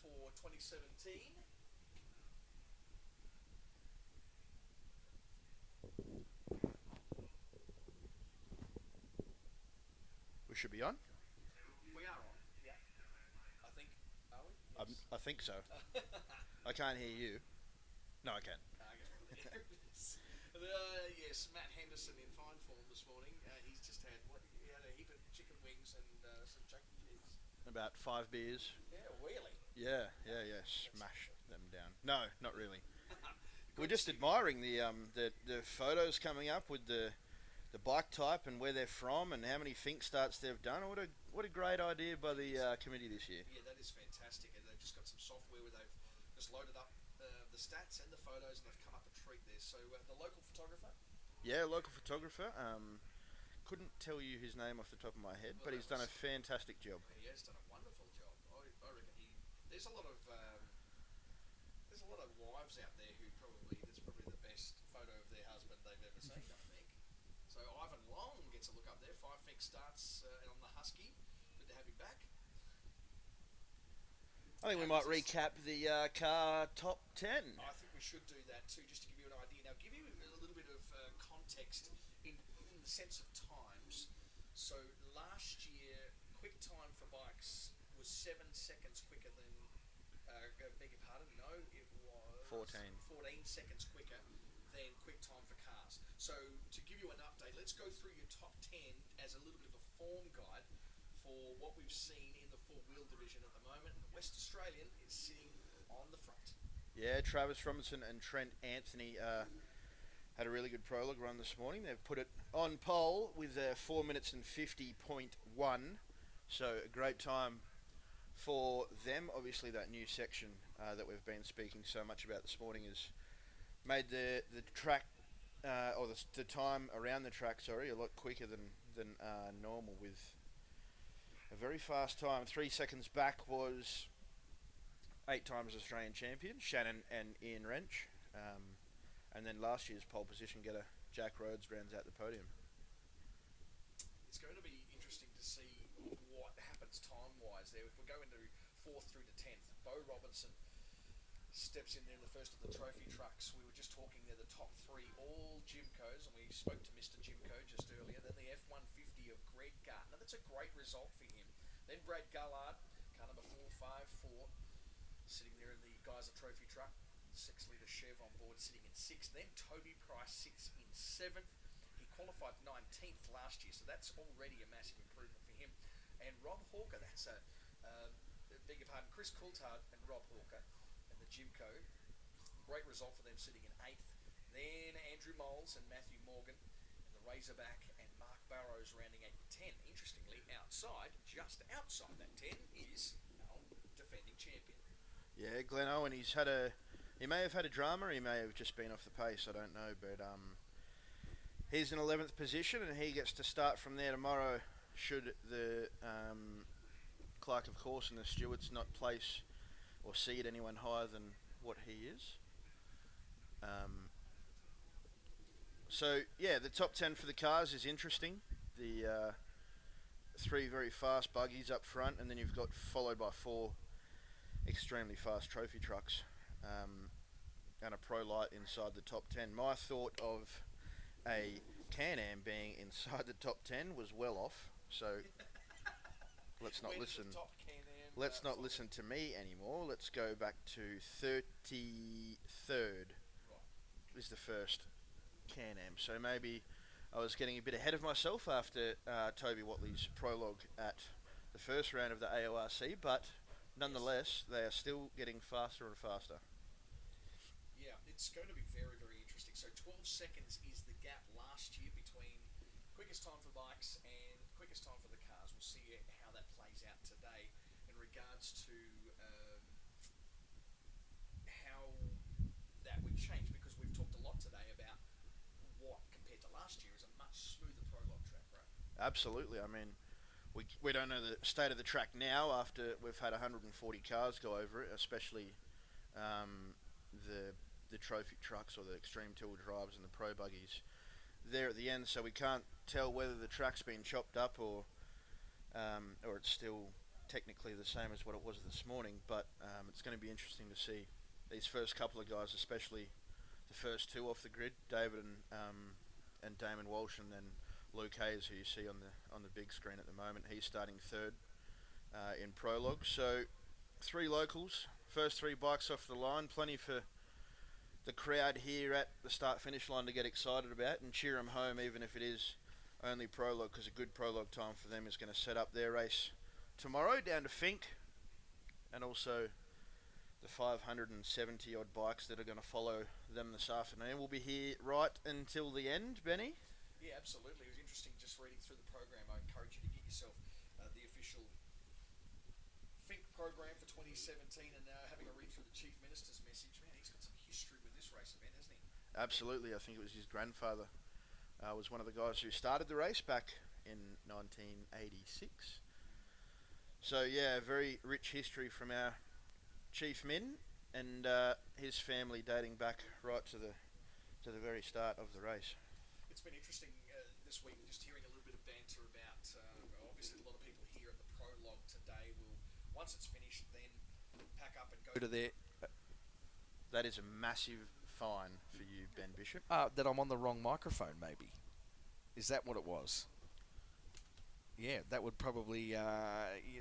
for 2017. We should be on. We are on. Yeah. I think. Are we? Yes. I think so. I can't hear you. No, I can. Yes, Matt Henderson in fine form this morning. He's just had he had a heap of chicken wings and some Chuck E. Cheese. About 5 beers. Yeah, really. Yeah. Smash them down. No, not really. We're just admiring the photos coming up with the bike type and where they're from and how many Finke starts they've done. What a great idea by the committee this year. Yeah, that is fantastic, and they've just got some software where they've just loaded up the stats and the photos, and they've come up a treat there. So the local photographer. Yeah, local photographer. Couldn't tell you his name off the top of my head, but he's done a fantastic job. He has done a wonderful job. I reckon there's a lot of wives out there who that's probably the best photo of their husband they've ever seen. I think. So Ivan Long gets a look up there. 5 Finke starts on the Husky. Good to have him back. I think we might recap the car top 10. I think we should do that too, just to give you an idea. Now, give you a little bit of context in the sense of times. So last year, quick time for bikes was 7 seconds quicker than, beg your pardon, no, it was 14 seconds quicker than quick time for cars. So to give you an update, let's go through your top 10 as a little bit of a form guide for what we've seen in the four-wheel division at the moment. The West Australian is sitting on the front. Yeah, Travis Robinson and Trent Anthony had a really good prologue run this morning. They've put it on pole with 4 minutes and 50.1. So a great time for them. Obviously that new section that we've been speaking so much about this morning has made the track, or the time around the track, a lot quicker than normal, with a very fast time. 3 seconds back was 8 times Australian champion, Shannon and Ian Wrench. And then last year's pole position getter, Jack Rhodes, rounds out the podium. It's going to be interesting to see what happens time-wise there. If we go into 4th through to 10th, Bo Robinson steps in there, the first of the trophy trucks. We were just talking there, the top 3, all Jimcos, and we spoke to Mr. Jimco just earlier. Then the F-150 of Greg Gardner. That's a great result for him. Then Brad Gullard, car number 454, sitting there in the Geyser trophy truck. 6-litre Chev on board, sitting in 6th. Then Toby Price sits in 7th. He qualified 19th last year, so that's already a massive improvement for him. And Rob Hawker, that's beg your pardon, Chris Coulthard and Rob Hawker and the Jimco. Great result for them, sitting in 8th. Then Andrew Moles and Matthew Morgan and the Razorback and Mark Barrows rounding 8 and 10. Interestingly, just outside that 10 is our defending champion. Yeah, Glenn Owen, he may have had a drama, he may have just been off the pace, I don't know, but he's in 11th position and he gets to start from there tomorrow should the clerk of course and the stewards not place or seed anyone higher than what he is. So yeah, the top 10 for the cars is interesting. The 3 very fast buggies up front, and then you've got followed by 4 extremely fast trophy trucks. And a Pro Light inside the top 10. My thought of a Can-Am being inside the top 10 was well off, so let's not listen. Let's not listen to me anymore. Let's go back to 33rd is the first Can-Am. So maybe I was getting a bit ahead of myself after Toby Watley's prologue at the first round of the AORC, but nonetheless, they are still getting faster and faster. Yeah, it's going to be very, very interesting. So 12 seconds is the gap last year between quickest time for bikes and quickest time for the cars. We'll see how that plays out today in regards to how that would change, because we've talked a lot today about what, compared to last year, is a much smoother prologue track, right? Absolutely. I mean, we don't know the state of the track now after we've had 140 cars go over it, especially the trophy trucks or the extreme two-wheel drives and the pro buggies there at the end, so we can't tell whether the track's been chopped up or it's still technically the same as what it was this morning, but it's going to be interesting to see these first couple of guys, especially the first two off the grid, David and Damon Walsh, and then Luke Hayes, who you see on the big screen at the moment. He's starting third in prologue. So 3 locals, first 3 bikes off the line, plenty for the crowd here at the start-finish line to get excited about and cheer them home, even if it is only prologue, because a good prologue time for them is going to set up their race tomorrow down to Finke, and also the 570 odd bikes that are going to follow them this afternoon. We'll be here right until the end, Benny. Yeah, absolutely. It was interesting just reading through the program. I encourage you to get yourself the official Finke program for 2017 and having a read through the Chief Minister's message. Man, he's got some history with this race event, hasn't he? Absolutely. I think it was his grandfather was one of the guys who started the race back in 1986. So yeah, very rich history from our Chief Min and his family dating back right to the very start of the race. It's been interesting this week just hearing a little bit of banter about, obviously a lot of people here at the prologue today will, once it's finished, then pack up and go to their... That is a massive fine for you, Ben Bishop. That I'm on the wrong microphone, maybe. Is that what it was? Yeah, that would probably...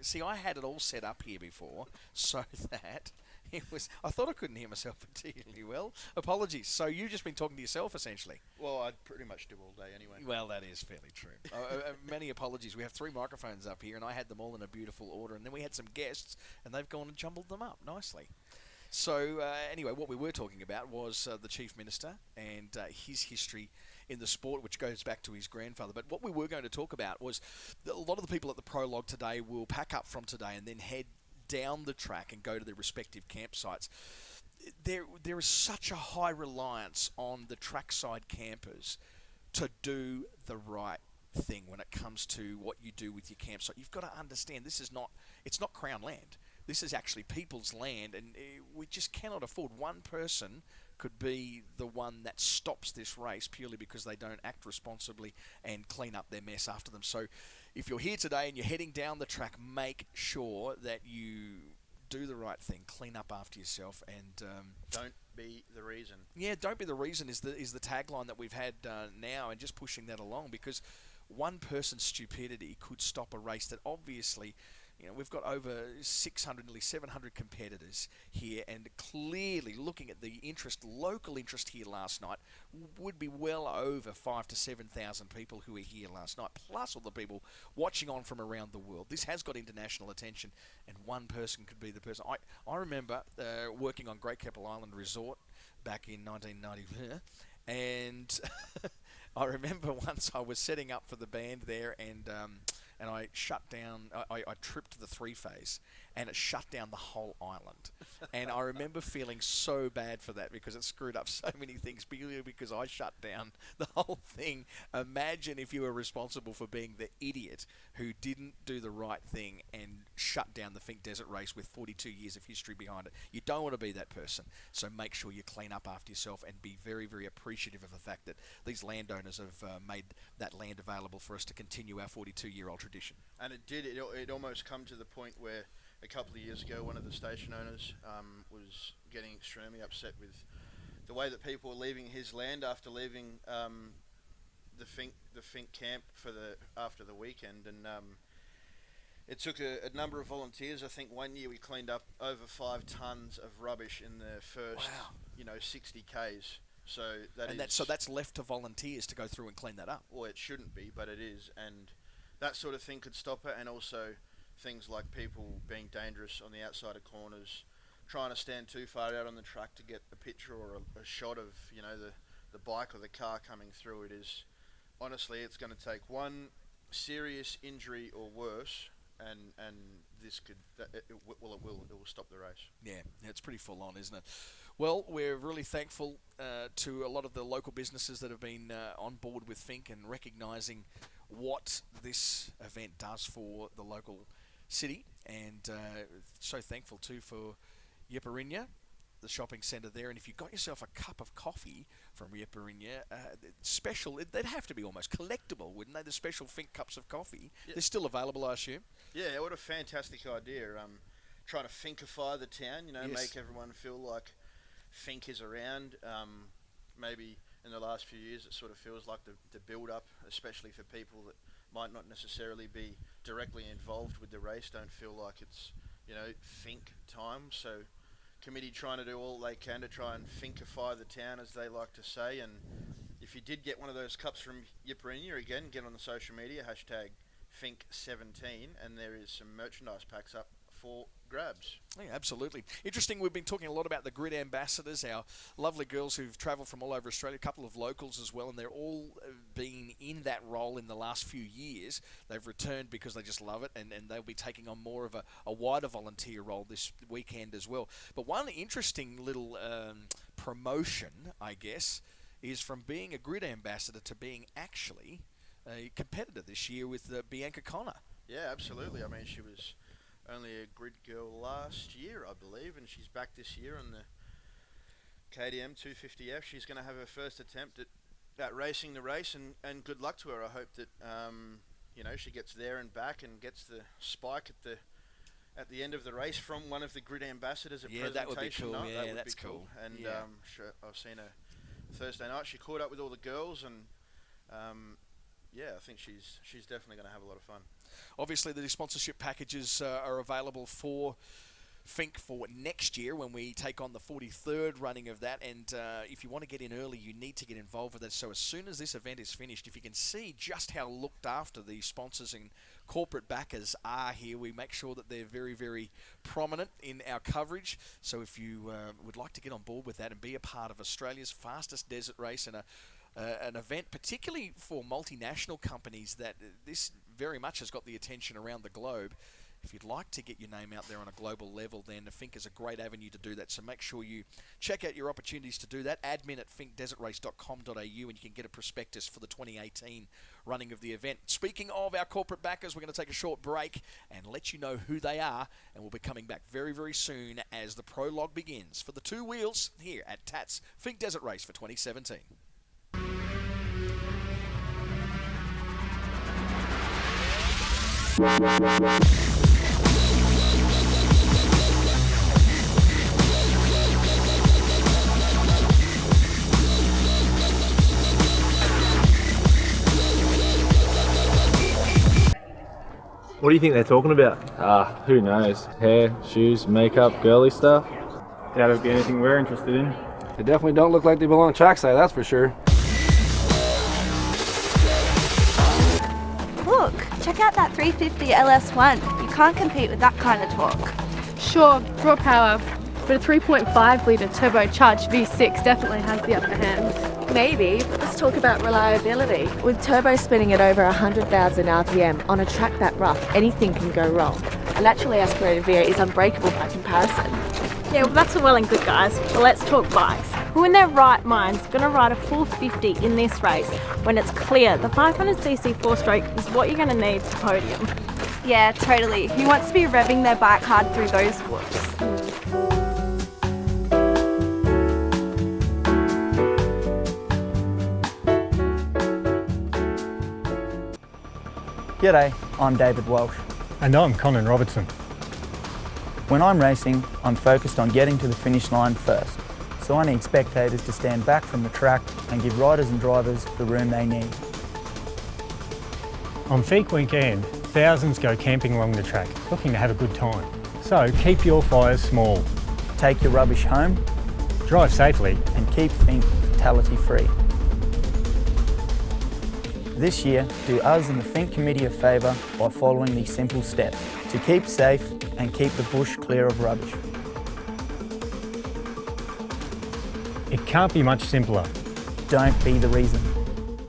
see, I had it all set up here before so that it was... I thought I couldn't hear myself particularly well. Apologies. So you've just been talking to yourself, essentially? Well, I pretty much do all day anyway. Well, that is fairly true. Many apologies. We have 3 microphones up here, and I had them all in a beautiful order, and then we had some guests, and they've gone and jumbled them up nicely. So, anyway, what we were talking about was the Chief Minister and his history in the sport, which goes back to his grandfather. But what we were going to talk about was a lot of the people at the prologue today will pack up from today and then head down the track and go to their respective campsites. There is such a high reliance on the trackside campers to do the right thing when it comes to what you do with your campsite. You've got to understand it's not Crown land. This is actually people's land, and we just cannot afford. One person could be the one that stops this race purely because they don't act responsibly and clean up their mess after them. So if you're here today and you're heading down the track, make sure that you do the right thing, clean up after yourself, and don't be the reason. Yeah, don't be the reason is the tagline that we've had now, and just pushing that along, because one person's stupidity could stop a race that obviously... You know, we've got over 600, nearly 700 competitors here, and clearly looking at the local interest here last night, would be well over 5,000 to 7,000 people who were here last night, plus all the people watching on from around the world. This has got international attention, and one person could be the person. I remember working on Great Keppel Island Resort back in 1990, and I remember once I was setting up for the band there, and I shut down, I tripped the 3-phase, and it shut down the whole island. And I remember feeling so bad for that because it screwed up so many things because I shut down the whole thing. Imagine if you were responsible for being the idiot who didn't do the right thing and shut down the Finke Desert Race with 42 years of history behind it. You don't want to be that person. So make sure you clean up after yourself and be very, very appreciative of the fact that these landowners have made that land available for us to continue our 42-year-old tradition. And it did. It almost come to the point where a couple of years ago, one of the station owners was getting extremely upset with the way that people were leaving his land after leaving the Finke camp after the weekend, and it took a number of volunteers. I think one year we cleaned up over 5 tons of rubbish in the first 60 k's. So that's left to volunteers to go through and clean that up. Well, it shouldn't be, but it is, and that sort of thing could stop it. And also things like people being dangerous on the outside of corners, trying to stand too far out on the track to get a picture or a shot of the bike or the car coming through. It is honestly, it's going to take one serious injury or worse, and this could it will stop the race. Yeah, it's pretty full on, isn't it? Well, we're really thankful to a lot of the local businesses that have been on board with Finke and recognising what this event does for the local city, and so thankful too for Yiparinya the shopping centre there, and if you got yourself a cup of coffee from Yamahas, special, they'd have to be almost collectible, wouldn't they? The special Finke cups of coffee. Yeah. They're still available, I assume. Yeah, what a fantastic idea. Trying to Finkify the town, Yes. make everyone feel like Finke is around. Maybe in the last few years it sort of feels like the build-up, especially for people that might not necessarily be directly involved with the race, don't feel like it's, Finke time. So committee trying to do all they can to try and Finkify the town, as they like to say. And if you did get one of those cups from Yamahas, again, get on the social media, #Finke17, and there is some merchandise packs up for grabs. Yeah, absolutely. Interesting, we've been talking a lot about the grid ambassadors, our lovely girls who've travelled from all over Australia, a couple of locals as well, and they're all been in that role in the last few years. They've returned because they just love it, and they'll be taking on more of a wider volunteer role this weekend as well. But one interesting little promotion, I guess, is from being a grid ambassador to being actually a competitor this year with Bianca Connor. Yeah, absolutely. I mean, she was only a grid girl last year, I believe, and she's back this year on the KTM 250F. She's going to have her first attempt at racing the race, and good luck to her. I hope that she gets there and back and gets the spike at the end of the race from one of the grid ambassadors at presentation. That would be cool. Night. Yeah, that would that's be cool. And Yeah. I've seen her Thursday night. She caught up with all the girls, and I think she's definitely going to have a lot of fun. Obviously, the sponsorship packages are available for Finke for next year when we take on the 43rd running of that. And if you want to get in early, you need to get involved with that. So as soon as this event is finished, if you can see just how looked after the sponsors and corporate backers are here, we make sure that they're very, very prominent in our coverage. So if you would like to get on board with that and be a part of Australia's fastest desert race and an event, particularly for multinational companies, that this very much has got the attention around the globe. If you'd like to get your name out there on a global level, then Finke is a great avenue to do that. So make sure you check out your opportunities to do that. Admin at finkedesertrace.com.au, and you can get a prospectus for the 2018 running of the event. Speaking of our corporate backers, we're going to take a short break and let you know who they are, and we'll be coming back very, very soon as the prologue begins for the two wheels here at Tatts Finke Desert Race for 2017. What do you think they're talking about? Who knows? Hair, shoes, makeup, girly stuff. Doubt it'd be anything we're interested in. They definitely don't look like they belong on trackside, that's for sure. Look, check out that 350 LS1. You can't compete with that kind of torque. Sure, raw power, but a 3.5 litre turbocharged V6 definitely has the upper hand. Maybe, but let's talk about reliability. With turbo spinning at over 100,000 RPM on a track that rough, anything can go wrong. A naturally aspirated V8 is unbreakable by comparison. Yeah, well, that's all well and good, guys, but let's talk bikes. Who in their right mind's going to ride a 450 in this race when it's clear the 500cc 4-stroke is what you're going to need to podium? Yeah, totally. Who wants to be revving their bike hard through those whoops? G'day, I'm David Walsh. And I'm Colin Robertson. When I'm racing, I'm focused on getting to the finish line first, so I need spectators to stand back from the track and give riders and drivers the room they need. On Finke weekend, thousands go camping along the track, looking to have a good time. So keep your fires small. Take your rubbish home. Drive safely. And keep Finke fatality free. This year, do us and the Finke Committee a favour by following these simple steps to keep safe and keep the bush clear of rubbish. It can't be much simpler. Don't be the reason.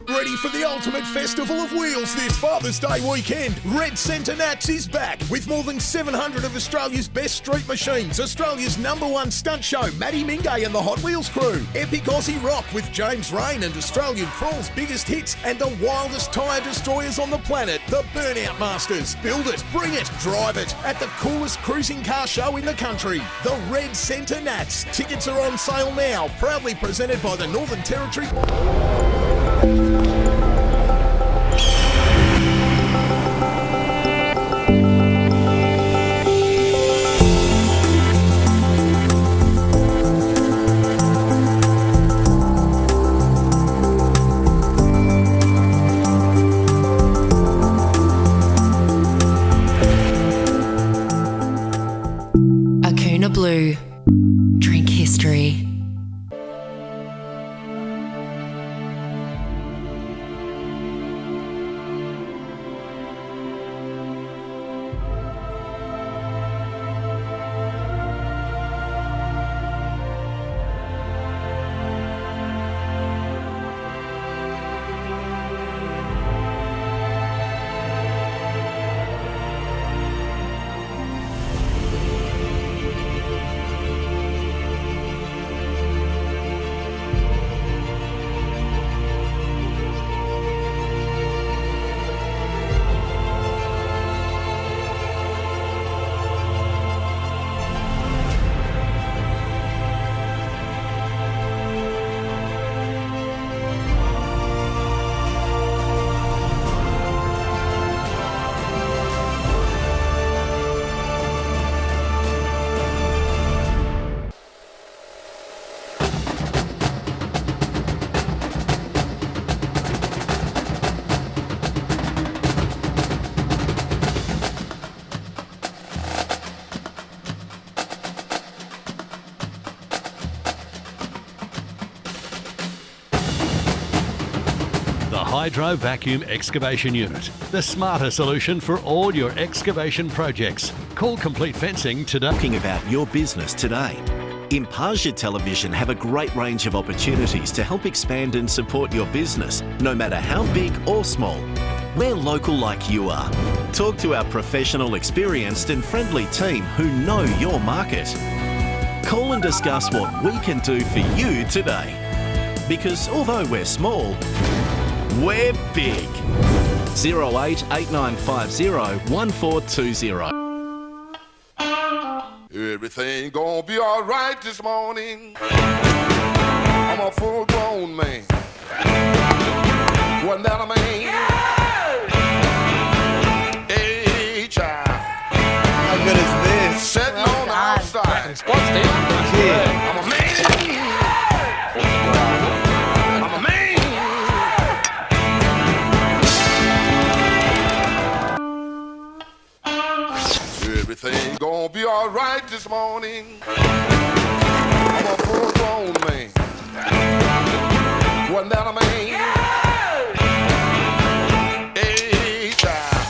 Ready for the ultimate festival of wheels this Father's Day weekend. Red Centre Nats is back with more than 700 of Australia's best street machines. Australia's #1 stunt show, Matty Mingay and the Hot Wheels crew. Epic Aussie rock with James Rain and Australian Crawl's biggest hits. And the wildest tyre destroyers on the planet, the Burnout Masters. Build it, bring it, drive it at the coolest cruising car show in the country. The Red Centre Nats. Tickets are on sale now. Proudly presented by the Northern Territory. Blue. Drink history. Hydro Vacuum Excavation Unit, the smarter solution for all your excavation projects. Call Complete Fencing today. Talking about your business today. Imparsia Television have a great range of opportunities to help expand and support your business, no matter how big or small. We're local like you are. Talk to our professional, experienced and friendly team who know your market. Call and discuss what we can do for you today. Because although we're small, we're big. 088950 1420. Everything gonna be alright this morning. I'm a full grown man. Wasn't that a man? Hey, child. How good is this? Sitting on the outside. What's this? Yeah. I'm a man. I'm a man. Everything gonna be alright this morning. I'm a full grown man. Wasn't that a man? Hey, child.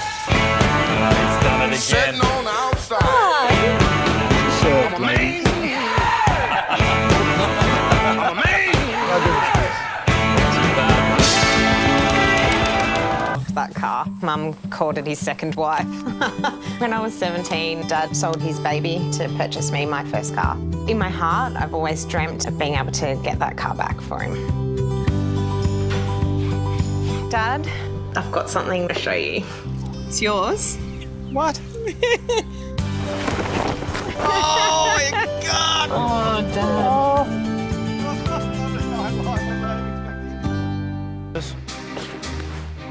He's done it again. Sitting on the outside. I'm a man. I'm a man. That car. Mum called it his second wife. When I was 17, Dad sold his baby to purchase me my first car. In my heart, I've always dreamt of being able to get that car back for him. Dad, I've got something to show you. It's yours. What? Oh my God! Oh, Dad.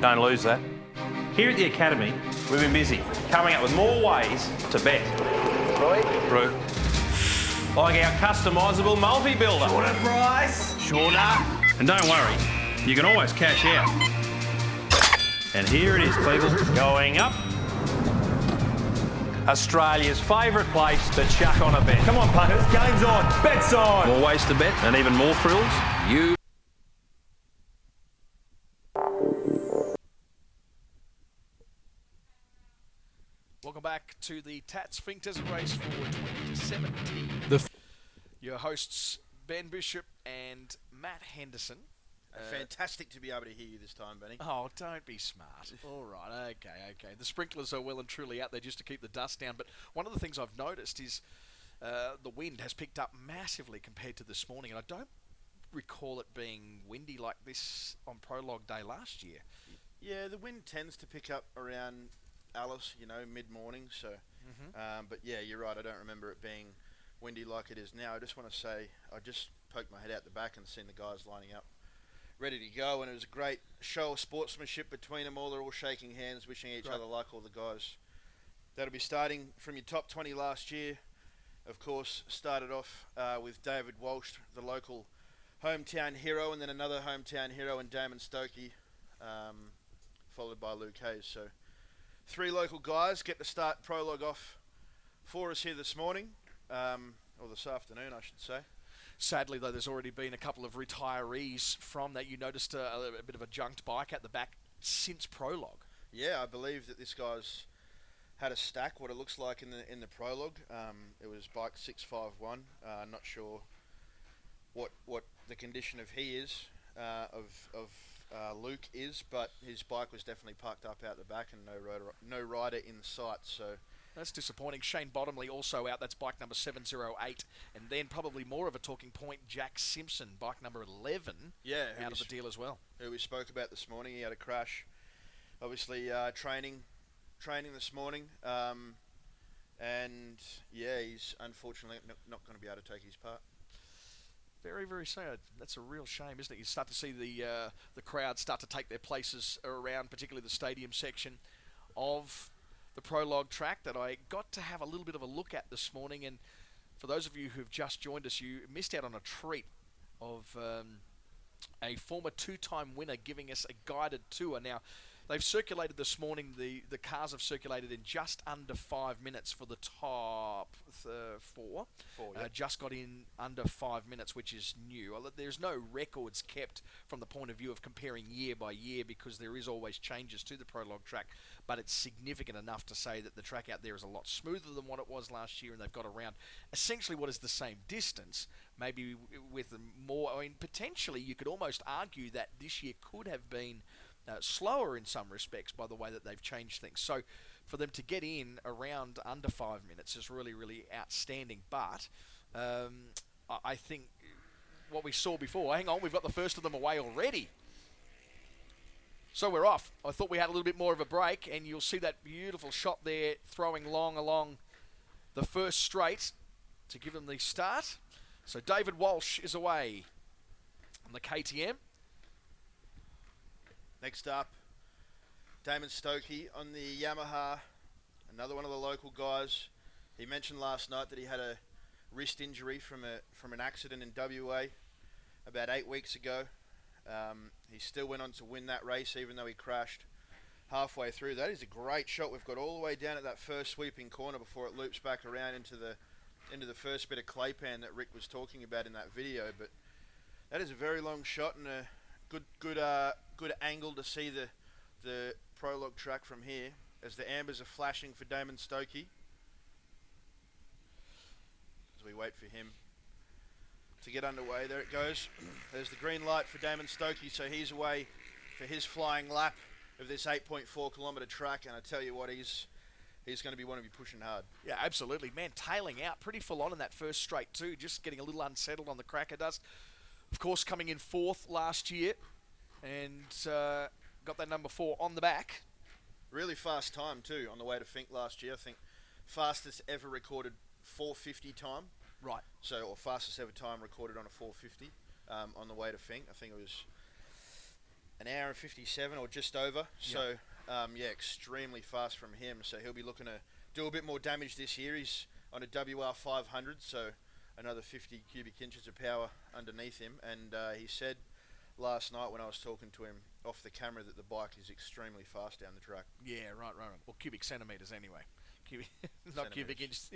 Don't lose that. Here at the Academy, we've been busy coming up with more ways to bet. Brew. Like our customisable multi-builder. Shorter price. Shorter. And don't worry, you can always cash out. And here it is, people, going up. Australia's favourite place to chuck on a bet. Come on, punters, game's on, bet's on. More ways to bet and even more thrills. You. Welcome back to the Tatts Finke Desert Race for 2017. Your hosts, Ben Bishop and Matt Henderson. Fantastic to be able to hear you this time, Benny. Oh, don't be smart. All right, okay. The sprinklers are well and truly out there just to keep the dust down. But one of the things I've noticed is the wind has picked up massively compared to this morning, and I don't recall it being windy like this on prologue day last year. Yeah, the wind tends to pick up around Alice, mid-morning. So, but yeah, you're right. I don't remember it being windy like it is now. I just want to say I just poked my head out the back and seen the guys lining up, ready to go, and it was a great show of sportsmanship between them all. They're all shaking hands, wishing each other luck, all the guys. That'll be starting from your top 20 last year. Of course, started off with David Walsh, the local hometown hero, and then another hometown hero in Damon Stokey, followed by Luke Hayes. So 3 local guys get to start prologue off for us here this morning, or this afternoon, I should say. Sadly, though, there's already been a couple of retirees from that. You noticed a bit of a junked bike at the back since prologue. Yeah, I believe that this guy's had a stack, what it looks like in the prologue. It was bike 651. Not sure what the condition of he is, of Luke is, but his bike was definitely parked up out the back and no rider in sight. So that's disappointing. Shane Bottomley also out. That's bike number 708. And then probably more of a talking point, Jack Simpson, bike number 11, out of the deal as well. Who we spoke about this morning. He had a crash. Obviously training this morning. And yeah, he's unfortunately not going to be able to take his part. Very, very sad. That's a real shame, isn't it? You start to see the crowd start to take their places around, particularly the stadium section of the prologue track that I got to have a little bit of a look at this morning. And for those of you who've just joined us, you missed out on a treat of a former 2-time winner giving us a guided tour. Now, they've circulated this morning, the cars have circulated in just under 5 minutes for the top 4. Just got in under 5 minutes, which is new. There's no records kept from the point of view of comparing year by year because there is always changes to the prologue track, but it's significant enough to say that the track out there is a lot smoother than what it was last year, and they've got around essentially what is the same distance, maybe with more. I mean, potentially you could almost argue that this year could have been slower in some respects by the way that they've changed things. So for them to get in around under 5 minutes is really, really outstanding. But I think what we saw before, hang on, we've got the first of them away already. So we're off. I thought we had a little bit more of a break, and you'll see that beautiful shot there throwing long along the first straight to give them the start. So David Walsh is away on the KTM. Next up, Damon Stokey on the Yamaha, another one of the local guys. He mentioned last night that he had a wrist injury from an accident in WA about 8 weeks ago. He still went on to win that race even though he crashed halfway through. That is a great shot we've got all the way down at that first sweeping corner before it loops back around into the first bit of clay pan that Rick was talking about in that video. But that is a very long shot and a good angle to see the prologue track from here as the ambers are flashing for Damon Stokey as we wait for him to get underway. There it goes. There's the green light for Damon Stokey, so he's away for his flying lap of this 8.4 kilometre track, and I tell you what, he's going to want to be pushing hard. Yeah, absolutely. Man, tailing out pretty full on in that first straight too, just getting a little unsettled on the cracker dust. Of course, coming in 4th last year, and got that number 4 on the back. Really fast time too on the way to Finke last year. I think fastest ever recorded 450 time. Right. So, or fastest ever time recorded on a 450 on the way to Finke. I think it was an hour and 57 or just over. Yep. So, yeah, extremely fast from him. So he'll be looking to do a bit more damage this year. He's on a WR 500, so another 50 cubic inches of power underneath him. And he said last night when I was talking to him off the camera that the bike is extremely fast down the track. Yeah, right. Well, cubic centimetres anyway. Not cubic inches.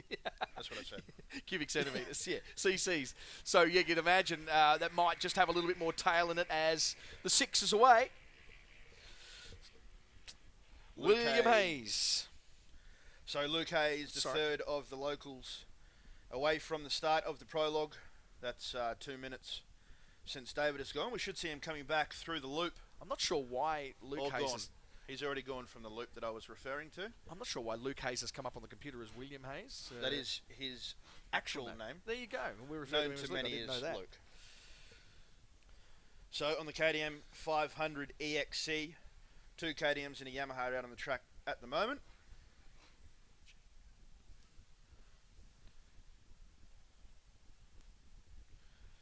That's what I said. Cubic centimetres, yeah. CCs. So, yeah, you'd imagine that might just have a little bit more tail in it as the 6 is away. William Hayes. So, Luke Hayes, the third of the locals, away from the start of the prologue. That's 2 minutes, since David has gone. We should see him coming back through the loop. I'm not sure why Luke Hayes gone. He's already gone from the loop that I was referring to. I'm not sure why Luke Hayes has come up on the computer as William Hayes. That is his actual name. There you go. We're referring to him as Luke. I didn't know that. Luke. So on the KTM 500 EXC, 2 KTMs and a Yamaha out on the track at the moment.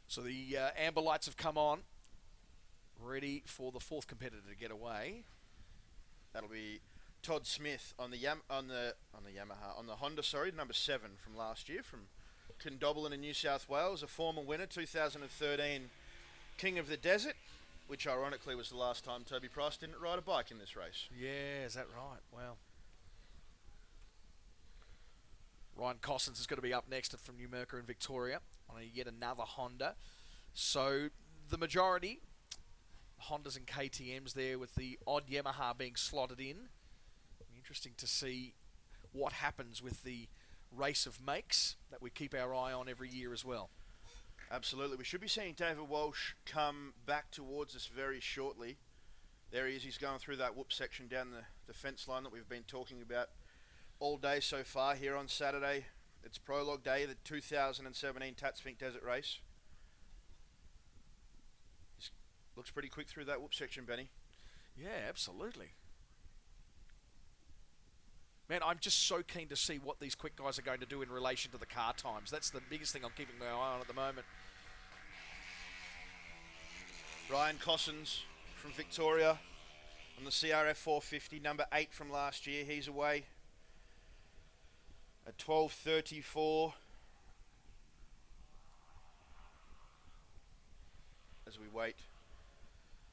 So the amber lights have come on, ready for the 4th competitor to get away. That'll be Todd Smith on the Honda, sorry, number 7 from last year, from Condobolin in New South Wales, a former winner, 2013 King of the Desert, which ironically was the last time Toby Price didn't ride a bike in this race. Yeah, is that right? Wow. Ryan Cossins is going to be up next from Numurkah in Victoria on yet another Honda. So the majority, Hondas and KTMs there, with the odd Yamaha being slotted in. Interesting to see what happens with the race of makes that we keep our eye on every year as well. Absolutely. We should be seeing David Walsh come back towards us very shortly. There he is. He's going through that whoop section down the fence line that we've been talking about all day so far here on Saturday. It's prologue day, the 2017 Tatts Finke Desert Race. Looks pretty quick through that whoop section, Benny. Yeah, absolutely. Man, I'm just so keen to see what these quick guys are going to do in relation to the car times. That's the biggest thing I'm keeping my eye on at the moment. Ryan Cossins from Victoria on the CRF 450, number 8 from last year. He's away at 12:34. As we wait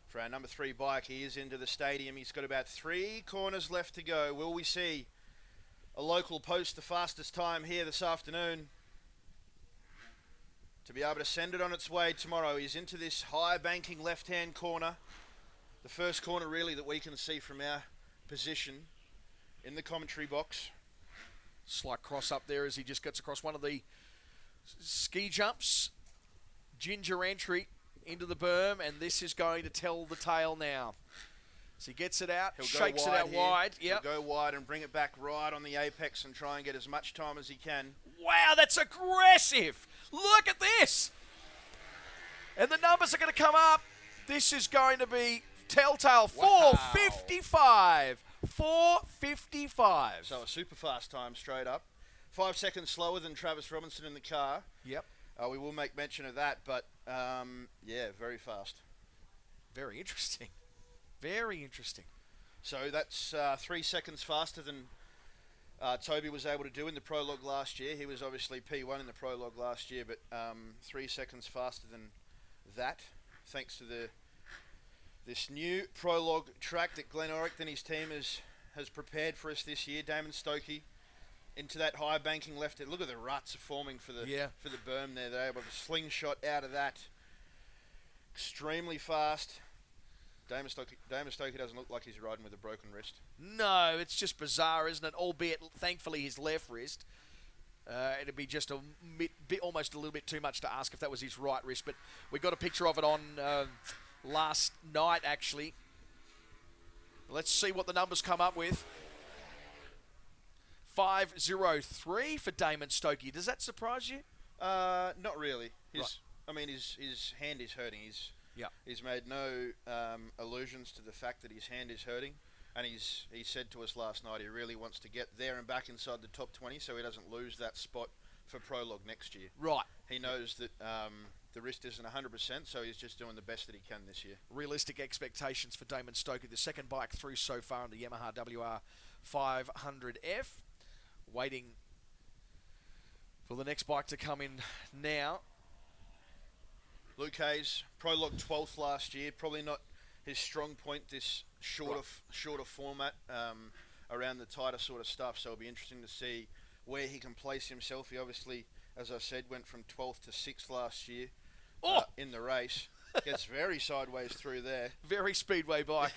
for our number 3 bike, he is into the stadium. He's got about 3 corners left to go. Will we see a local post the fastest time here this afternoon to be able to send it on its way tomorrow? He's into this high banking left-hand corner, the first corner really that we can see from our position in the commentary box. Slight cross up there as he just gets across one of the ski jumps. Ginger entry into the berm, and this is going to tell the tale now. So he gets it out, shakes it out wide. Yep. He'll go wide and bring it back right on the apex and try and get as much time as he can. Wow, that's aggressive. Look at this. And the numbers are going to come up. This is going to be telltale. Wow. 4:55. 4:55. So a super fast time straight up. 5 seconds slower than Travis Robinson in the car. Yep. We will make mention of that, but yeah, very fast. Very interesting. Very interesting. So that's 3 seconds faster than Toby was able to do in the prologue last year. He was obviously P1 in the prologue last year, but 3 seconds faster than that, thanks to this new prologue track that Glenn Orick and his team has prepared for us this year. Damon Stokey into that high banking left. Look at the ruts forming for the berm there. They're able to slingshot out of that extremely fast. Damon Stokey doesn't look like he's riding with a broken wrist. No, it's just bizarre, isn't it? Albeit, thankfully, his left wrist. It'd be just almost a little bit too much to ask if that was his right wrist. But we got a picture of it on last night, actually. Let's see what the numbers come up with. 5:03 for Damon Stokey. Does that surprise you? Not really. Right. I mean, his hand is hurting. He's made no allusions to the fact that his hand is hurting, and he said to us last night he really wants to get there and back inside the top 20 so he doesn't lose that spot for prologue next year. Right. He knows that the wrist isn't 100%, so he's just doing the best that he can this year. Realistic expectations for Damon Stokey, the second bike through so far in the Yamaha WR 500F. Waiting for the next bike to come in now. Luke Hayes, prologue 12th last year. Probably not his strong point, this shorter format around the tighter sort of stuff. So it'll be interesting to see where he can place himself. He obviously, as I said, went from 12th to 6th last year in the race. Gets very sideways through there. Very speedway bike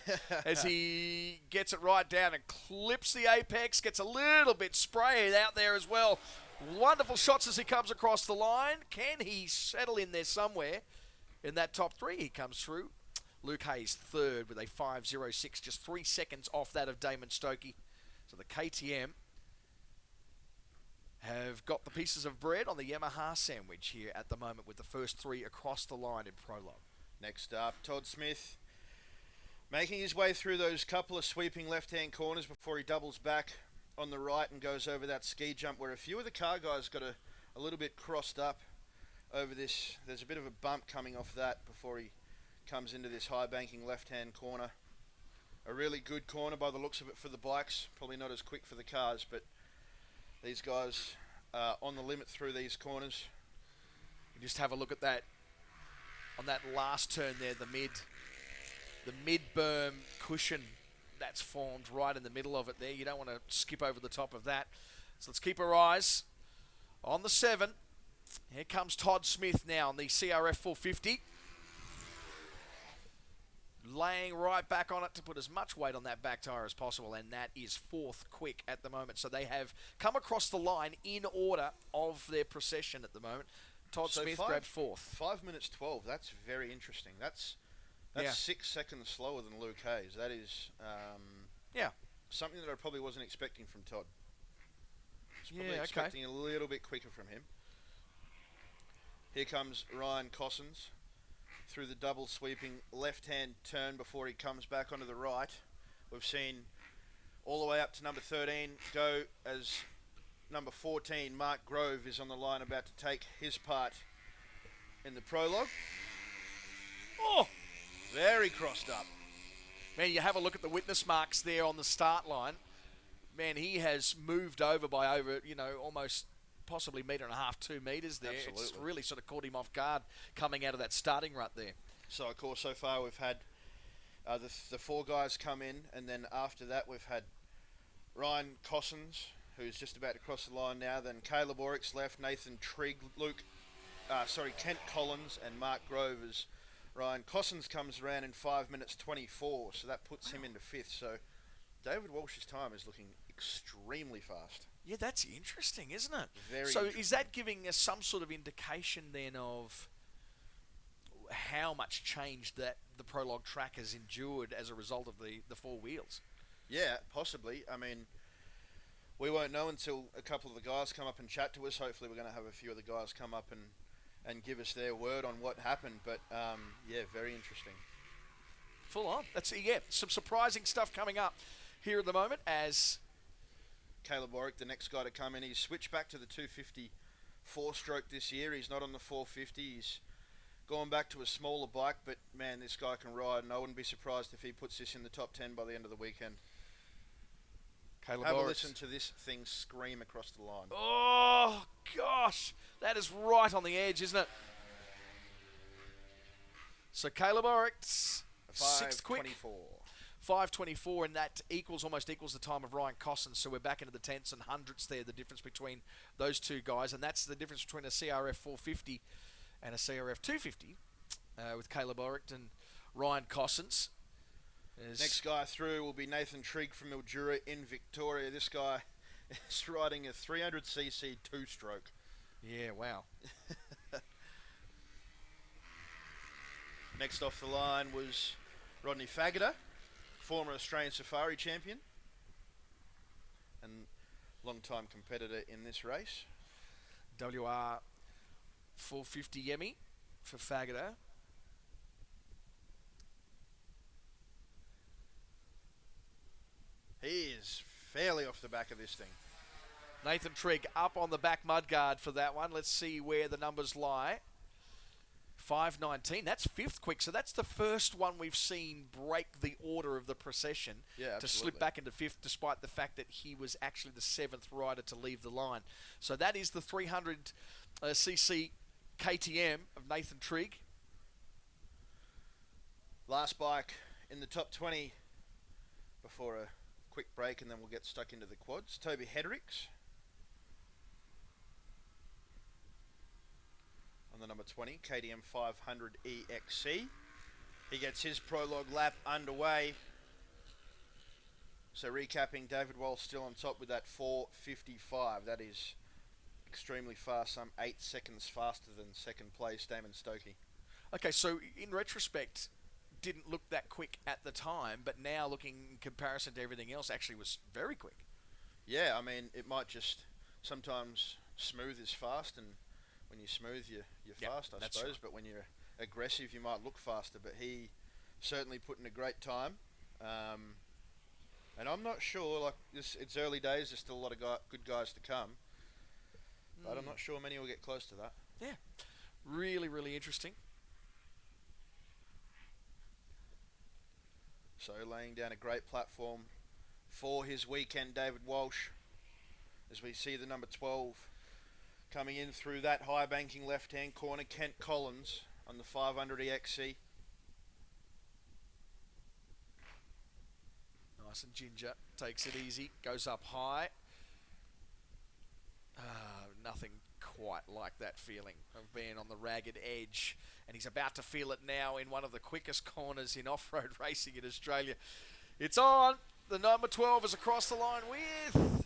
as he gets it right down and clips the apex, gets a little bit sprayed out there as well. Wonderful shots as he comes across the line. Can he settle in there somewhere? in that top 3. He comes through. Luke Hayes third with a 5.06, just 3 seconds off that of Damon Stokey. So the KTM have got the pieces of bread on the Yamaha sandwich here at the moment with the first 3 across the line in prologue. Next up, Todd Smith making his way through those couple of sweeping left-hand corners before he doubles back on the right and goes over that ski jump where a few of the car guys got a little bit crossed up over this. There's a bit of a bump coming off that before he comes into this high banking left-hand corner. A really good corner by the looks of it for the bikes. Probably not as quick for the cars, but these guys are on the limit through these corners. You just have a look at that on that last turn there, the mid berm cushion that's formed right in the middle of it there. You don't want to skip over the top of that. So let's keep our eyes on the 7. Here comes Todd Smith now on the CRF 450. Laying right back on it to put as much weight on that back tyre as possible, and that is 4th quick at the moment. So they have come across the line in order of their procession at the moment. Todd Smith grabbed 4th. 5 minutes 12, that's very interesting. That's 6 seconds slower than Luke Hayes. That is something that I probably wasn't expecting from Todd. I was probably expecting a little bit quicker from him. Here comes Ryan Cossins through the double sweeping left-hand turn before he comes back onto the right. We've seen all the way up to number 13 go as number 14, Mark Grove, is on the line about to take his part in the prologue. Oh, very crossed up. Man, you have a look at the witness marks there on the start line. Man, he has moved over by over, almost possibly 1.5 meters, 2 meters there. Absolutely. It's really sort of caught him off guard coming out of that starting rut there. So, of course, so far we've had the 4 guys come in, and then after that we've had Ryan Cossins, who's just about to cross the line now, then Caleb Oryx left, Nathan Trigg, Kent Collins and Mark Grove as Ryan Cossins comes around in 5 minutes 24, so that puts him into 5th. So David Walsh's time is looking extremely fast. Yeah, that's interesting, isn't it? Very so interesting. Is that giving us some sort of indication then of how much change that the prologue track has endured as a result of the 4 wheels? Yeah, possibly. I mean, we won't know until a couple of the guys come up and chat to us. Hopefully we're going to have a few of the guys come up and give us their word on what happened. But, yeah, very interesting. Full on. That's some surprising stuff coming up here at the moment as Caleb Warwick, the next guy to come in. He's switched back to the 250 4-stroke this year. He's not on the 450. He's gone back to a smaller bike, but, man, this guy can ride, and I wouldn't be surprised if he puts this in the top 10 by the end of the weekend. Caleb Have Warwick. a listen to this thing scream across the line. Oh, gosh. That is right on the edge, isn't it? So Caleb Oryx, 6th quick. 5.24, and that almost equals the time of Ryan Cossins. So we're back into the tenths and hundredths there, the difference between those 2 guys. And that's the difference between a CRF 450 and a CRF 250 with Caleb Oryx and Ryan Cossins. Next guy through will be Nathan Trigg from Mildura in Victoria. This guy is riding a 300cc 2-stroke. Yeah, wow. Next off the line was Rodney Faggoter, former Australian Safari champion and long-time competitor in this race. WR 450 Yemi for Faggoter. He is fairly off the back of this thing. Nathan Trigg up on the back mudguard for that one. Let's see where the numbers lie. 5.19, that's 5th quick, so that's the first one we've seen break the order of the procession to slip back into 5th, despite the fact that he was actually the 7th rider to leave the line. So that is the 300cc KTM of Nathan Trigg. Last bike in the top 20 before a quick break, and then we'll get stuck into the quads. Toby Hedricks on the number 20, KTM 500 EXC. He gets his prologue lap underway. So recapping, David Walsh still on top with that 4.55. That is extremely fast, some 8 seconds faster than second place Damon Stokey. Okay, so in retrospect, didn't look that quick at the time, but now looking in comparison to everything else, actually was very quick. Yeah, I mean, it might just sometimes smooth is fast, and when you're smooth, you're fast, I suppose. Right. But when you're aggressive, you might look faster. But he certainly put in a great time. And I'm not sure, like, it's early days, there's still a lot of good guys to come. But I'm not sure many will get close to that. Yeah. Really, really interesting. So laying down a great platform for his weekend, David Walsh, as we see the number 12 coming in through that high banking left-hand corner, Kent Collins on the 500 EXC. Nice and ginger, takes it easy, goes up high. Nothing quite like that feeling of being on the ragged edge, and he's about to feel it now in one of the quickest corners in off-road racing in Australia. It's on. The number 12 is across the line with...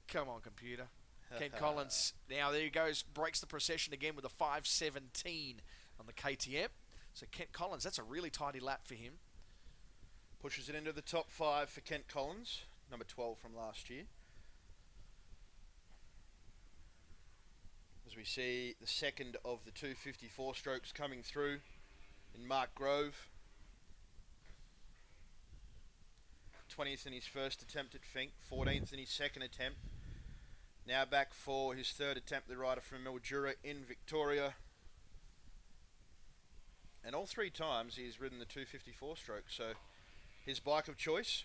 Come on, computer. Kent Collins. Now there he goes, breaks the procession again with a 5:17 on the KTM. So Kent Collins, that's a really tidy lap for him. Pushes it into the top 5 for Kent Collins, number 12 from last year. As we see the second of the 254 strokes coming through in Mark Grove. 20th in his first attempt at Finke, 14th in his second attempt. Now back for his third attempt, the rider from Mildura in Victoria. And all 3 times he's ridden the 254 stroke, so his bike of choice.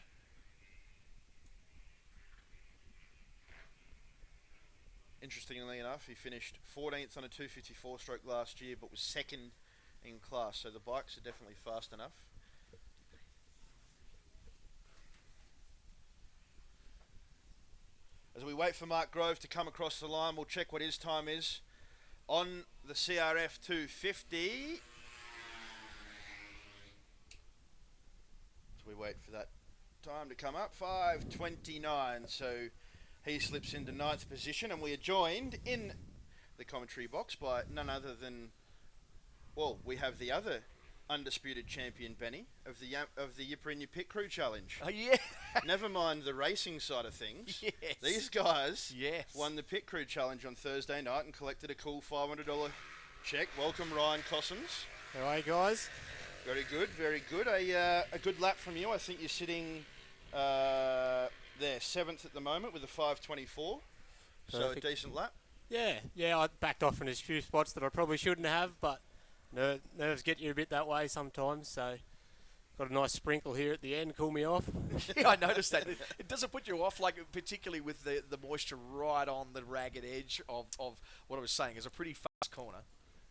Interestingly enough, he finished 14th on a 254 stroke last year, but was second in class, so the bikes are definitely fast enough. As we wait for Mark Grove to come across the line, we'll check what his time is on the CRF 250. As we wait for that time to come up, 5:29, so he slips into 9th position, and we are joined in the commentary box by none other than, well, we have the other undisputed champion, Benny, of the Yipper in Your Pit Crew Challenge. Oh, yeah. Never mind the racing side of things. Yes. These guys Yes. won the Pit Crew Challenge on Thursday night and collected a cool $500 check. Welcome, Ryan Cossins. How are you guys? Very good, very good. A good lap from you. I think you're sitting there 7th at the moment with a 5:24. So a Perfect. decent lap. Yeah, I backed off in a few spots that I probably shouldn't have, but nerves get you a bit that way sometimes, so got a nice sprinkle here at the end, cool me off. Yeah, I noticed that. It doesn't put you off, like particularly with the moisture right on the ragged edge of what I was saying. It's a pretty fast corner.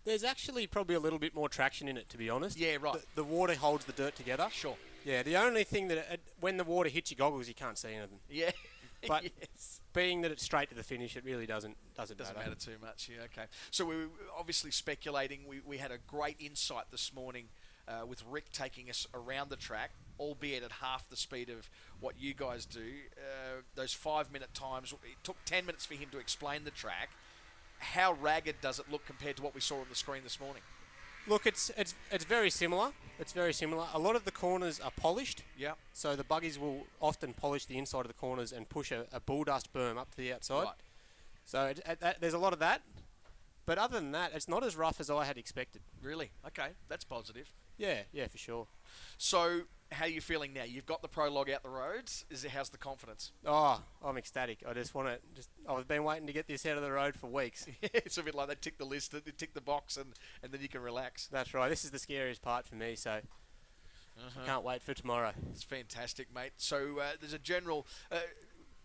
There's actually probably a little bit more traction in it, to be honest. Yeah, right. The water holds the dirt together. Sure. Yeah, the only thing that when the water hits your goggles, you can't see anything. Yeah. But yes. being that it's straight to the finish, it really doesn't matter too much. Yeah, okay. So we were obviously speculating. We had a great insight this morning with Rick taking us around the track, albeit at half the speed of what you guys do. Those 5-minute times, it took 10 minutes for him to explain the track. How ragged does it look compared to what we saw on the screen this morning? Look, it's very similar. It's very similar. A lot of the corners are polished. Yeah. So the buggies will often polish the inside of the corners and push a bull dust berm up to the outside. Right. So there's a lot of that. But other than that, it's not as rough as I had expected. Really? Okay, that's positive. Yeah, for sure. So how are you feeling now? You've got the prologue out the roads. How's the confidence? Oh, I'm ecstatic. I just want to I've been waiting to get this out of the road for weeks. It's a bit like they tick the list, they tick the box, and then you can relax. That's right. This is the scariest part for me, so I can't wait for tomorrow. It's fantastic, mate. So there's a general...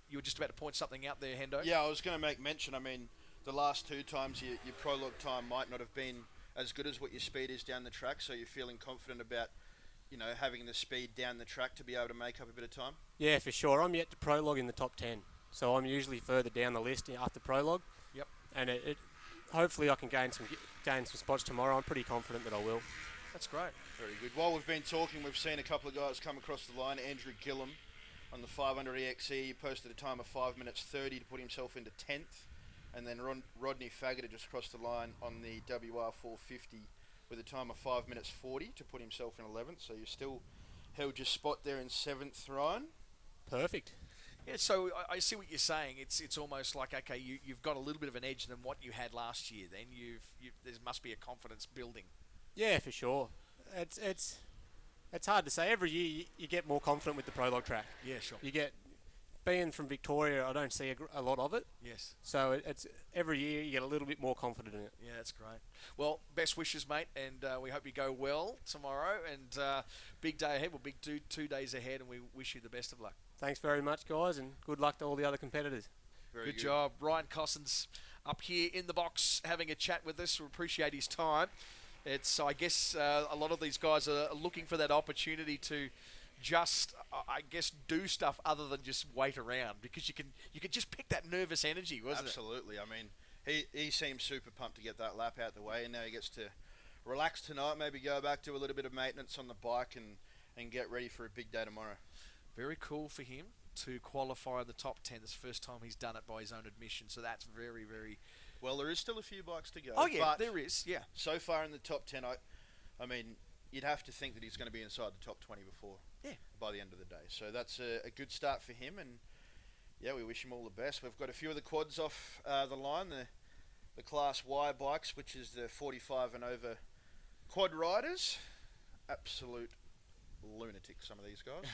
you were just about to point something out there, Hendo? Yeah, I was going to make mention. I mean, the last 2 times your prologue time might not have been as good as what your speed is down the track, so you're feeling confident about, having the speed down the track to be able to make up a bit of time? Yeah, for sure. I'm yet to prologue in the top 10, so I'm usually further down the list after prologue. Yep. And it hopefully I can gain some spots tomorrow. I'm pretty confident that I will. That's great. Very good. While we've been talking, we've seen a couple of guys come across the line. Andrew Gillum on the 500 EXE, he posted a time of 5 minutes 30 to put himself into 10th And then Rodney Faggot just crossed the line on the WR 450 with a time of 5 minutes 40 to put himself in 11th. So you still held your spot there in 7th, Ryan. Perfect. Yeah, so I see what you're saying. It's almost like, okay, you've got a little bit of an edge than what you had last year. Then there must be a confidence building. Yeah, for sure. It's hard to say. Every year you get more confident with the prologue track. Yeah, sure. You get, being from Victoria, I don't see a lot of it. Yes. So it's every year you get a little bit more confident in it. Yeah, that's great. Well, best wishes, mate, and we hope you go well tomorrow. And big day ahead. Well, big 2 days ahead, and we wish you the best of luck. Thanks very much, guys, and good luck to all the other competitors. Very good job. Ryan Cossins up here in the box having a chat with us. We appreciate his time. I guess a lot of these guys are looking for that opportunity to just, I guess, do stuff other than just wait around, because you can just pick that nervous energy, wasn't Absolutely. I mean, he seems super pumped to get that lap out the way, and now he gets to relax tonight, maybe go back to a little bit of maintenance on the bike and get ready for a big day tomorrow. Very cool for him to qualify in the top 10. It's the first time he's done it by his own admission, so that's very, very... Well, there is still a few bikes to go. Oh, yeah, but there is, yeah. So far in the top 10, I mean, you'd have to think that he's going to be inside the top 20 by the end of the day. So that's a good start for him, and yeah, we wish him all the best. We've got a few of the quads off the line, the Class Y bikes, which is the 45 and over quad riders. Absolute lunatics, some of these guys.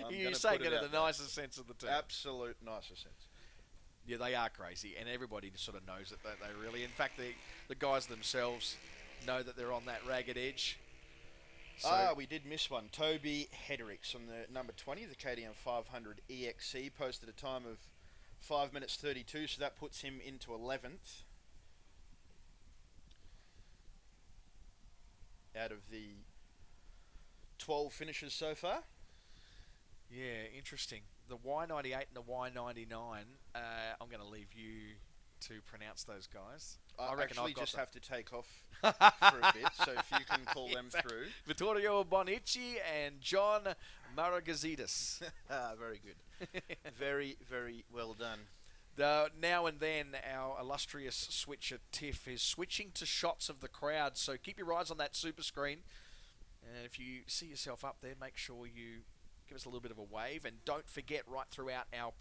You're saying it in the nicest sense of the term. Absolute nicest sense. Yeah, they are crazy, and everybody just sort of knows it, don't they, really? In fact, the guys themselves know that they're on that ragged edge. So we did miss one. Toby Hedricks on the number 20, the KTM 500 EXC, posted a time of 5 minutes 32, so that puts him into 11th. Out of the 12 finishes so far. Yeah, interesting. The Y98 and the Y99, I'm going to leave you to pronounce those guys. I reckon I've actually got just them. have to take off for a bit, so if you can call them through. Vittorio Bonici and John Maragazidis. Very good. Very, very well done. Now and then, our illustrious switcher Tiff is switching to shots of the crowd, so keep your eyes on that super screen. And if you see yourself up there, make sure you give us a little bit of a wave, and don't forget, right throughout our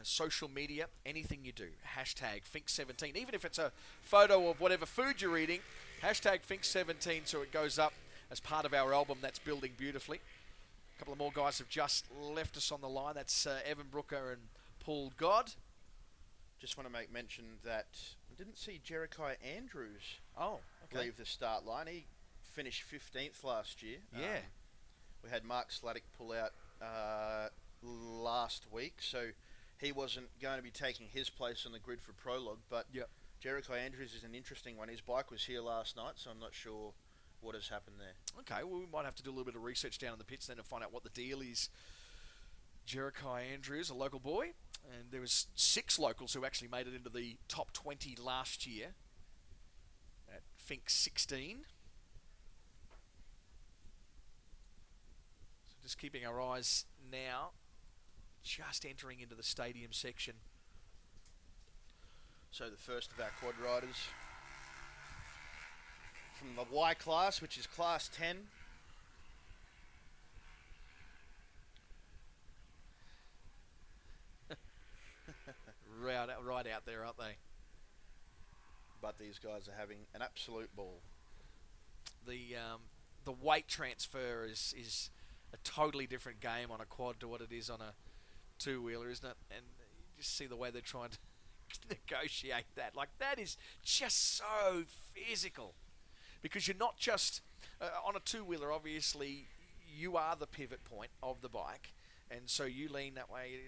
social media, anything you do, hashtag Fink17, even if it's a photo of whatever food you're eating, hashtag Fink17, so it goes up as part of our album that's building beautifully. A couple of more guys have just left us on the line. That's Evan Brooker and Paul God. Just want to make mention that I didn't see Jerikai Andrews leave the start line. He finished 15th last year. Yeah. We had Mark Sladdick pull out last week, so he wasn't going to be taking his place on the grid for prologue, but Jerikai Andrews is an interesting one. His bike was here last night, so I'm not sure what has happened there. Okay, well, we might have to do a little bit of research down in the pits then to find out what the deal is. Jerikai Andrews, a local boy, and there was 6 locals who actually made it into the top 20 last year at Fink 16. So just keeping our eyes now, just entering into the stadium section. So the first of our quad riders from the Y class, which is class 10. Right out there, aren't they? But these guys are having an absolute ball. The weight transfer is a totally different game on a quad to what it is on a two-wheeler, isn't it? And you just see the way they're trying to negotiate that. Like, that is just so physical. Because you're not just... on a two-wheeler, obviously, you are the pivot point of the bike. And so you lean that way,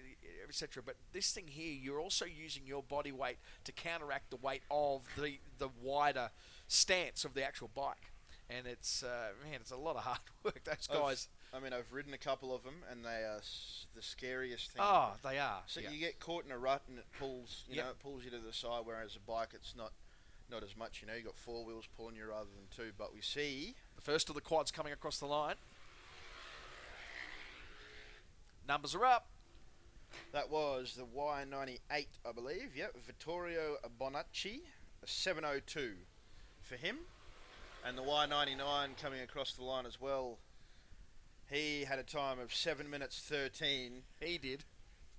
etc. But this thing here, you're also using your body weight to counteract the weight of the wider stance of the actual bike. And it's, man, it's a lot of hard work. Those guys... I've ridden a couple of them, and they are the scariest thing. Oh, they are. So you get caught in a rut, and it pulls, it pulls you to the side, whereas a bike, it's not as much. You got 4 wheels pulling you rather than 2. But we see... the first of the quads coming across the line. Numbers are up. That was the Y98, I believe. Yep, Vittorio Bonacci, a 7:02 for him. And the Y99 coming across the line as well. He had a time of 7 minutes 13. He did.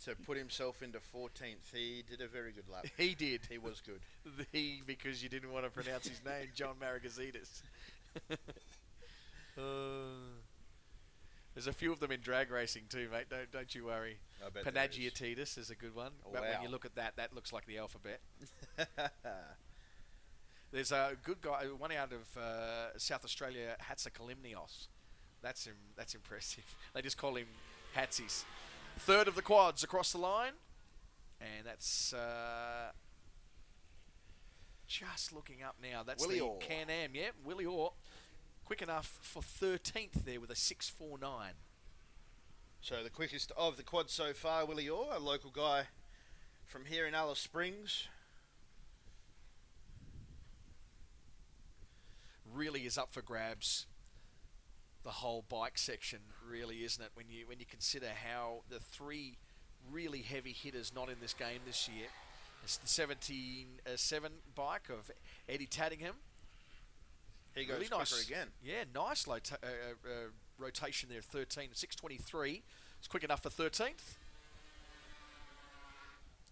To put himself into 14th. He did a very good lap. He did. He was good. Because you didn't want to pronounce his name, John Maragazidis. There's a few of them in drag racing too, mate. Don't you worry. I bet Panagiotidis is a good one. Oh, But wow. when you look at that, that looks like the alphabet. There's a good guy, one out of South Australia, Hatzikalymnios. That's impressive. They just call him Hatsies. Third of the quads across the line. And that's just looking up now. That's Willie the Orr. Can-Am, yeah. Willie Orr. Quick enough for 13th there with a 6:49. So the quickest of the quad so far, Willie Orr, a local guy from here in Alice Springs. Really is up for grabs. The whole bike section, really, isn't it? When you consider how the three really heavy hitters not in this game this year. It's the 17-7 bike of Eddie Taddingham. He goes really quicker nice again. Yeah, nice rotation there. 13, 6:23. It's quick enough for 13th.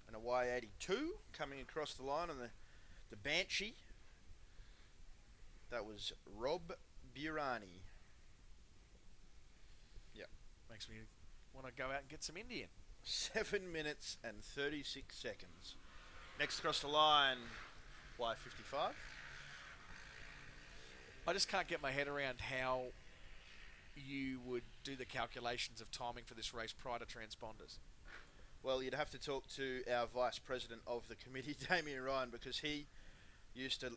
And a Y82 coming across the line on the Banshee. That was Rob Burani. Yep. Makes me want to go out and get some Indian. 7 minutes and 36 seconds. Next across the line, Y55. I just can't get my head around how you would do the calculations of timing for this race prior to transponders. Well, you'd have to talk to our vice president of the committee, Damien Ryan, because he used to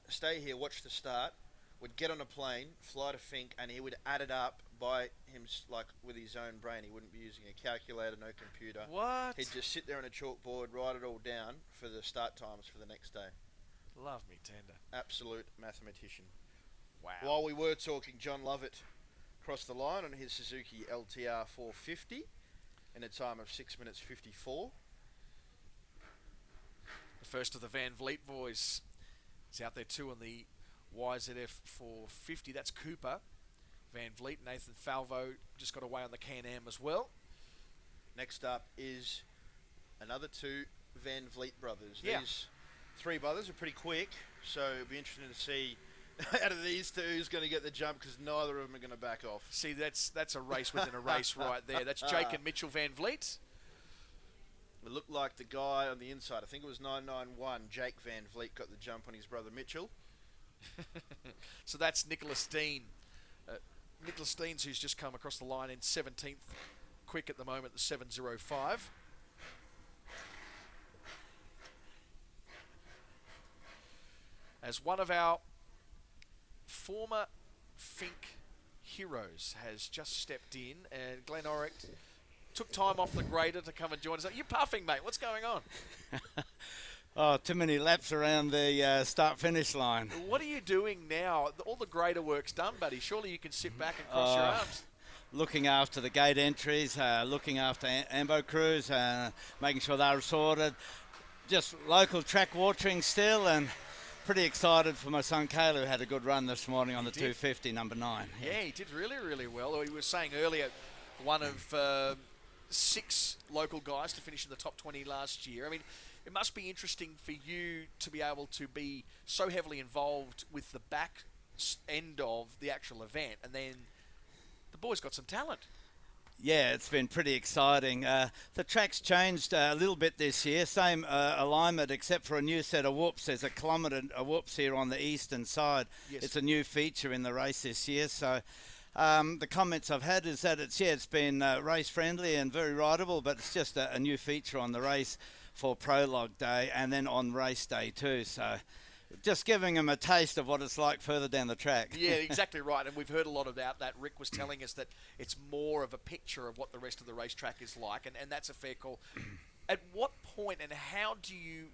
stay here, watch the start, would get on a plane, fly to Finke, and he would add it up by him, like with his own brain. He wouldn't be using a calculator, no computer. What? He'd just sit there on a chalkboard, write it all down for the start times for the next day. Love me tender. Absolute mathematician. Wow. While we were talking, John Lovett crossed the line on his Suzuki LTR 450 in a time of 6 minutes 54. The first of the Van Vliet boys is out there too on the YZF 450. That's Cooper. Van Vliet, Nathan Falvo just got away on the Can-Am as well. Next up is another two Van Vliet brothers. Yeah. These three brothers are pretty quick, so it'll be interesting to see out of these two who's going to get the jump, because neither of them are going to back off. See, that's a race within a race right there. That's Jake and Mitchell Van Vliet. It looked like the guy on the inside, I think it was 991, Jake Van Vliet, got the jump on his brother Mitchell. So that's Nicholas Dean. Nicholas Dean's who's just come across the line in 17th. Quick at the moment, the 7:05. As one of our former Finke heroes has just stepped in, and Glenn Orick took time off the grader to come and join us. You're puffing, mate. What's going on? Oh, too many laps around the start-finish line. What are you doing now? All the grader work's done, buddy. Surely you can sit back and cross your arms. Looking after the gate entries, looking after ambo crews, making sure they're sorted. Just local track watering still, and pretty excited for my son Kayla, who had a good run this morning on the 250, number 9. Yeah, he did really, really well. He was saying earlier, one of 6 local guys to finish in the top 20 last year. I mean, it must be interesting for you to be able to be so heavily involved with the back end of the actual event, and then the boy's got some talent. Yeah, it's been pretty exciting. The track's changed a little bit this year. Same alignment, except for a new set of whoops. There's a kilometre of whoops here on the eastern side. Yes. It's a new feature in the race this year. So the comments I've had is that it's been race friendly and very rideable, but it's just a new feature on the race for prologue day and then on race day too. So just giving them a taste of what it's like further down the track. Yeah, exactly right. And we've heard a lot about that. Rick was telling us that it's more of a picture of what the rest of the racetrack is like, and that's a fair call. At what point and how do you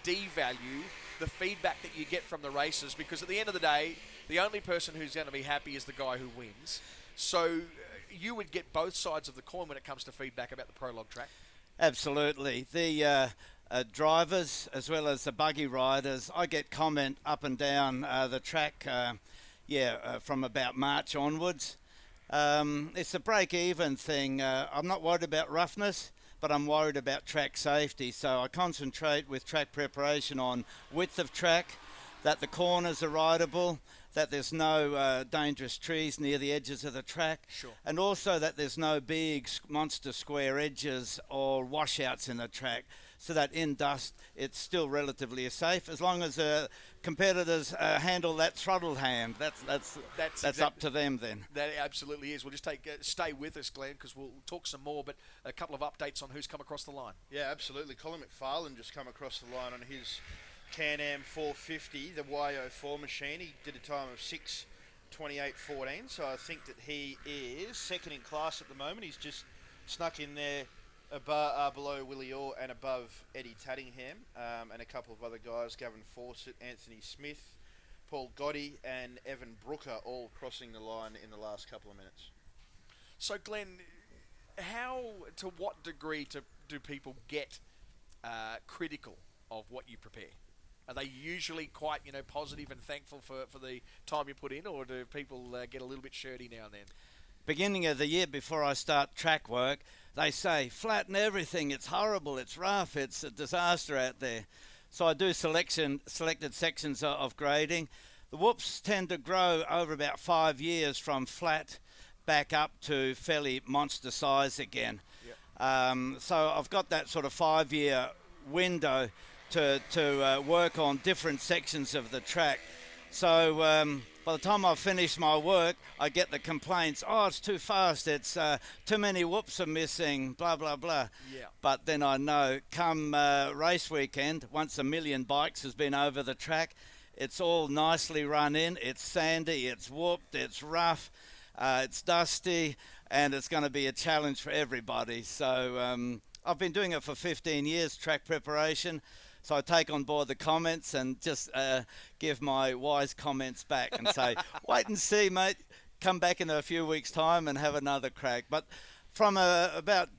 devalue the feedback that you get from the racers? Because at the end of the day, the only person who's going to be happy is the guy who wins. So you would get both sides of the coin when it comes to feedback about the prologue track. Absolutely. The drivers as well as the buggy riders, I get comment up and down the track, from about March onwards. It's a break-even thing. I'm not worried about roughness, but I'm worried about track safety. So I concentrate with track preparation on width of track, that the corners are rideable, that there's no dangerous trees near the edges of the track, and also that there's no big monster square edges or washouts in the track, so that in dust it's still relatively safe as long as competitors handle that throttle hand. That's up to them then. That absolutely is. We'll just stay with us, Glenn, because we'll talk some more, but a couple of updates on who's come across the line. Yeah, absolutely. Colin McFarlane just come across the line on his Can-Am 450, the YO4 machine. He did a time of 6:28.14, so I think that he is second in class at the moment. He's just snuck in there below Willie Orr and above Eddie Taddingham, and a couple of other guys, Gavin Fawcett, Anthony Smith, Paul Gotti and Evan Brooker, all crossing the line in the last couple of minutes. So Glenn, to what degree do people get critical of what you prepare? Are they usually quite, positive and thankful for the time you put in, or do people get a little bit shirty now and then? Beginning of the year, before I start track work, they say, flatten everything, it's horrible, it's rough, it's a disaster out there. So I do selected sections of grading. The whoops tend to grow over about 5 years from flat back up to fairly monster size again. Yep. So I've got that sort of 5-year window to work on different sections of the track. So by the time I've finished my work, I get the complaints, it's too fast, it's too many whoops are missing, blah, blah, blah. Yeah. But then I know, come race weekend, once 1 million bikes has been over the track, it's all nicely run in, it's sandy, it's whooped, it's rough, it's dusty, and it's going to be a challenge for everybody. So I've been doing it for 15 years, track preparation. So I take on board the comments and just give my wise comments back and say, wait and see, mate. Come back in a few weeks' time and have another crack. But from about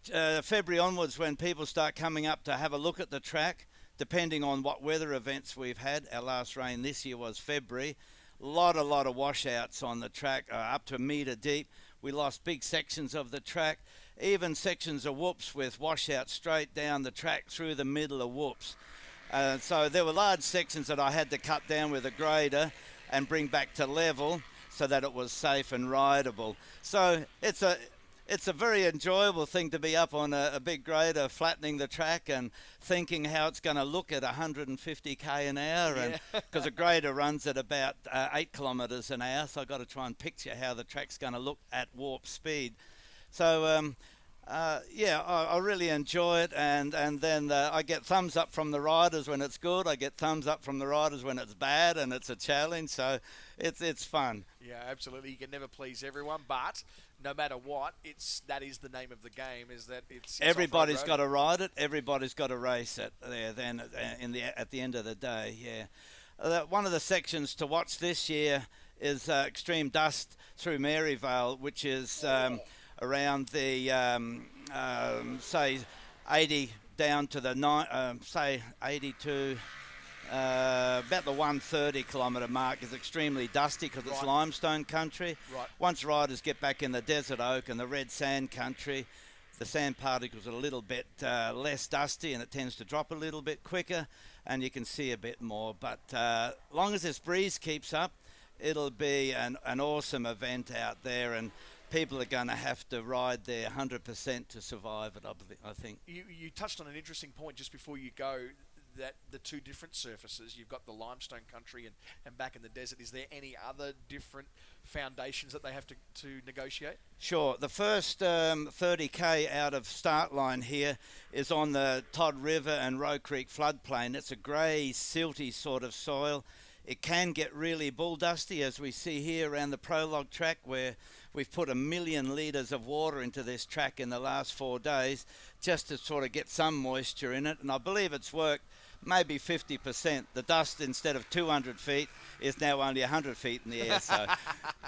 February onwards, when people start coming up to have a look at the track, depending on what weather events we've had, our last rain this year was February, a lot of washouts on the track, up to 1 metre deep. We lost big sections of the track, even sections of whoops with washouts straight down the track through the middle of whoops. So there were large sections that I had to cut down with a grader and bring back to level so that it was safe and rideable. So it's a very enjoyable thing to be up on a big grader flattening the track and thinking how it's going to look at 150k an hour, and because a grader runs at about 8 kilometres an hour, so I've got to try and picture how the track's going to look at warp speed. So I really enjoy it, and then I get thumbs up from the riders when it's good. I get thumbs up from the riders when it's bad and it's a challenge. So it's fun. Yeah, absolutely. You can never please everyone, but no matter what, that is the name of the game. Is that it's everybody's got to ride it. Everybody's got to race it. There, then at the end of the day, yeah. One of the sections to watch this year is extreme dust through Maryvale, which is around the say 80 down to the say 82 about the 130 kilometre mark is extremely dusty because it's limestone country. Right. Once riders get back in the desert oak and the red sand country, the sand particles are a little bit less dusty and it tends to drop a little bit quicker and you can see a bit more. But long as this breeze keeps up, it'll be an awesome event out there, and people are going to have to ride their 100% to survive it, I think. You touched on an interesting point just before you go, that the two different surfaces, you've got the limestone country and back in the desert. Is there any other different foundations that they have to negotiate? Sure. The first 30k out of start line here is on the Todd River and Roe Creek floodplain. It's a grey, silty sort of soil. It can get really bull dusty, as we see here around the prologue track, where we've put 1 million litres of water into this track in the last 4 days just to sort of get some moisture in it. And I believe it's worked maybe 50%. The dust, instead of 200 feet, is now only 100 feet in the air. So,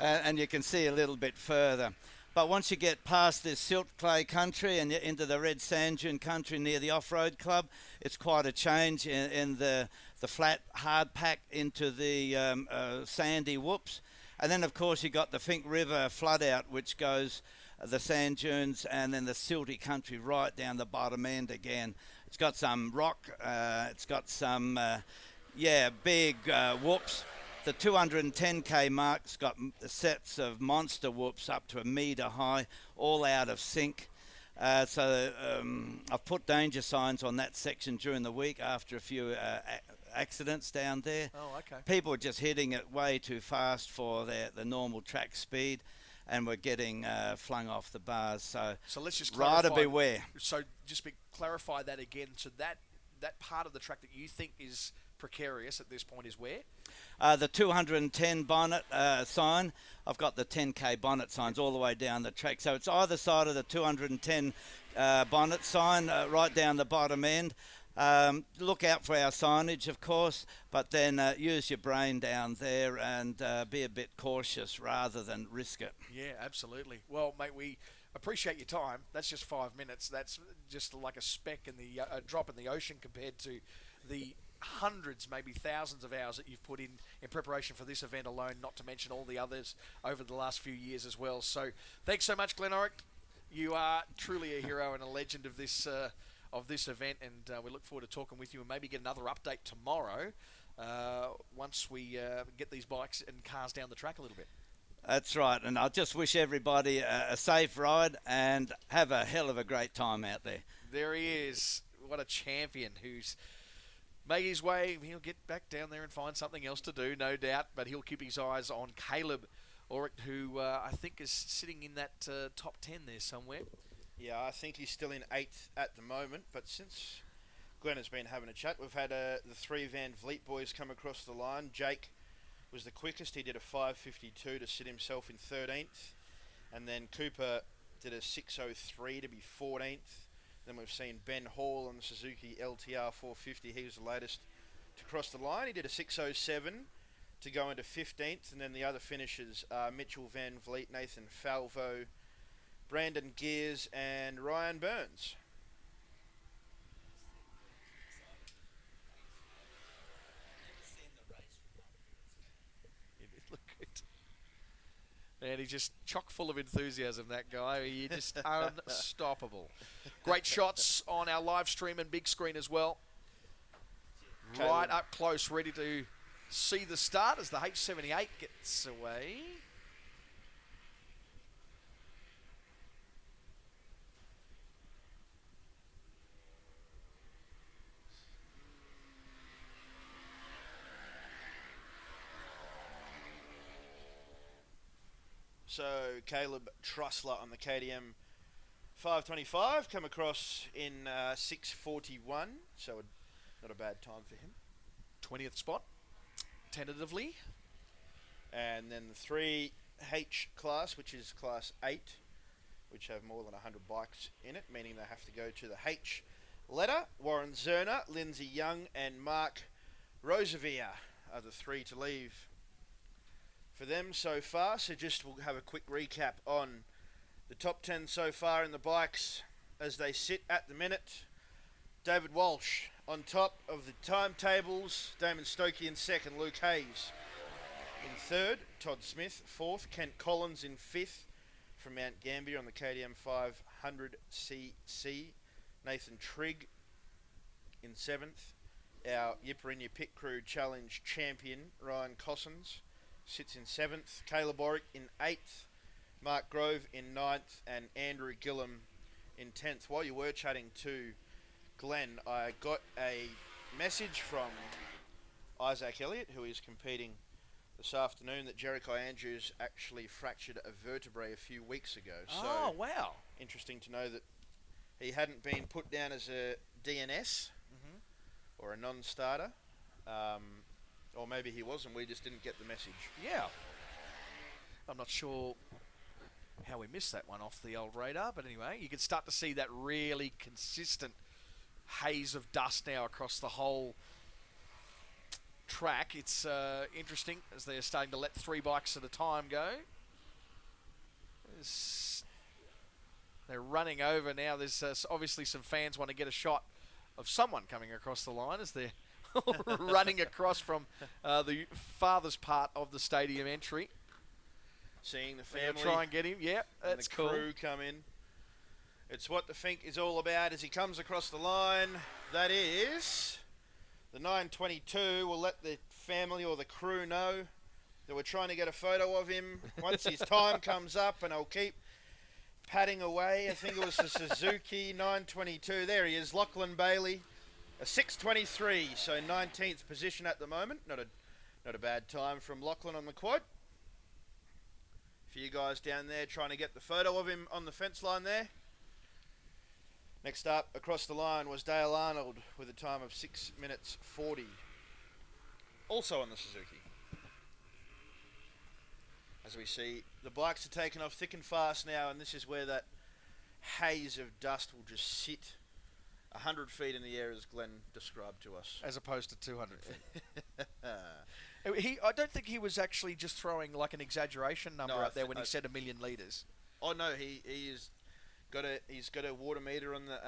and you can see a little bit further. But once you get past this silt clay country and you're into the red sand dune country near the off-road club, it's quite a change in the flat hard pack into the sandy whoops. And then, of course, you got the Finke River flood out, which goes the sand dunes and then the silty country right down the bottom end again. It's got some rock, it's got some, big whoops. The 210k mark's got sets of monster whoops up to 1 metre high, all out of sync. So I've put danger signs on that section during the week after a few accidents down there. Oh, okay. People are just hitting it way too fast for the normal track speed, and we're getting flung off the bars. So let's just clarify. Rider beware. So just clarify that again. So that part of the track that you think is precarious at this point is where? The 210 bonnet sign. I've got the 10k bonnet signs all the way down the track. So it's either side of the 210 bonnet sign, right down the bottom end. Look out for our signage, of course, but then use your brain down there and be a bit cautious rather than risk it. Yeah, absolutely. Well, mate, we appreciate your time. That's just 5 minutes. That's just like a speck in the drop in the ocean compared to the hundreds, maybe thousands of hours that you've put in preparation for this event alone, not to mention all the others over the last few years as well. So thanks so much, Glenorick. You are truly a hero and a legend of this event, and we look forward to talking with you and maybe get another update tomorrow once we get these bikes and cars down the track a little bit. That's right, and I just wish everybody a safe ride and have a hell of a great time out there. There he is. What a champion who's made his way. He'll get back down there and find something else to do, no doubt, but he'll keep his eyes on Caleb Orick, who I think is sitting in that top 10 there somewhere. Yeah, I think he's still in 8th at the moment, but since Glenn has been having a chat, we've had the 3 Van Vliet boys come across the line. Jake was the quickest. He did a 5:52 to sit himself in 13th. And then Cooper did a 6:03 to be 14th. Then we've seen Ben Hall on the Suzuki LTR 450. He was the latest to cross the line. He did a 6:07 to go into 15th. And then the other finishers are Mitchell Van Vliet, Nathan Falvo, Brandon Gears, and Ryan Burns. Look good. And he's just chock full of enthusiasm, that guy. He's just unstoppable. Great shots on our live stream and big screen as well. Caleb. Right up close, ready to see the start as the H78 gets away. So Caleb Trussler on the KTM 525 come across in 6:41, so not a bad time for him. 20th spot, tentatively. And then the 3H class, which is class 8, which have more than 100 bikes in it, meaning they have to go to the H ladder. Warren Zerner, Lindsay Young, and Mark Rosevier are the 3 to leave for them so far. So just we'll have a quick recap on the top 10 so far in the bikes as they sit at the minute. David Walsh on top of the timetables, Damon Stokey in 2nd, Luke Hayes in 3rd, Todd Smith 4th, Kent Collins in 5th from Mount Gambier on the KTM 500cc, Nathan Trigg in 7th, our Yipper in Your Pit Crew Challenge champion Ryan Cossins sits in 7th, Caleb Orick in 8th, Mark Grove in 9th, and Andrew Gillum in 10th. While you were chatting to Glenn, I got a message from Isaac Elliott, who is competing this afternoon, that Jericho Andrews actually fractured a vertebrae a few weeks ago. Oh, wow. Interesting to know that he hadn't been put down as a DNS or a non-starter. Or maybe he was and we just didn't get the message. Yeah. I'm not sure how we missed that one off the old radar, but anyway, you can start to see that really consistent haze of dust now across the whole track. It's interesting as they're starting to let 3 bikes at a time go. There's They're running over now. There's obviously some fans want to get a shot of someone coming across the line as they're running across from the farthest part of the stadium entry. Seeing the They'll family. try and get him. Yep, that's the cool. crew come in. It's what the Finke is all about as he comes across the line. That is the 922. Will let the family or the crew know that we're trying to get a photo of him once his time comes up, and I'll keep padding away. I think it was the Suzuki 922. There he is, Lachlan Bailey, a 623, so 19th position at the moment. Not a bad time from Lachlan on the quad. For you guys down there trying to get the photo of him on the fence line there. Next up across the line was Dale Arnold with a time of 6 minutes 40. Also on the Suzuki. As we see, the bikes are taking off thick and fast now, and this is where that haze of dust will just sit 100 feet in the air, as Glenn described to us. As opposed to 200 feet. I don't think he was actually just throwing like an exaggeration number up there when he said 1 million litres. Oh no, he's got a water meter on the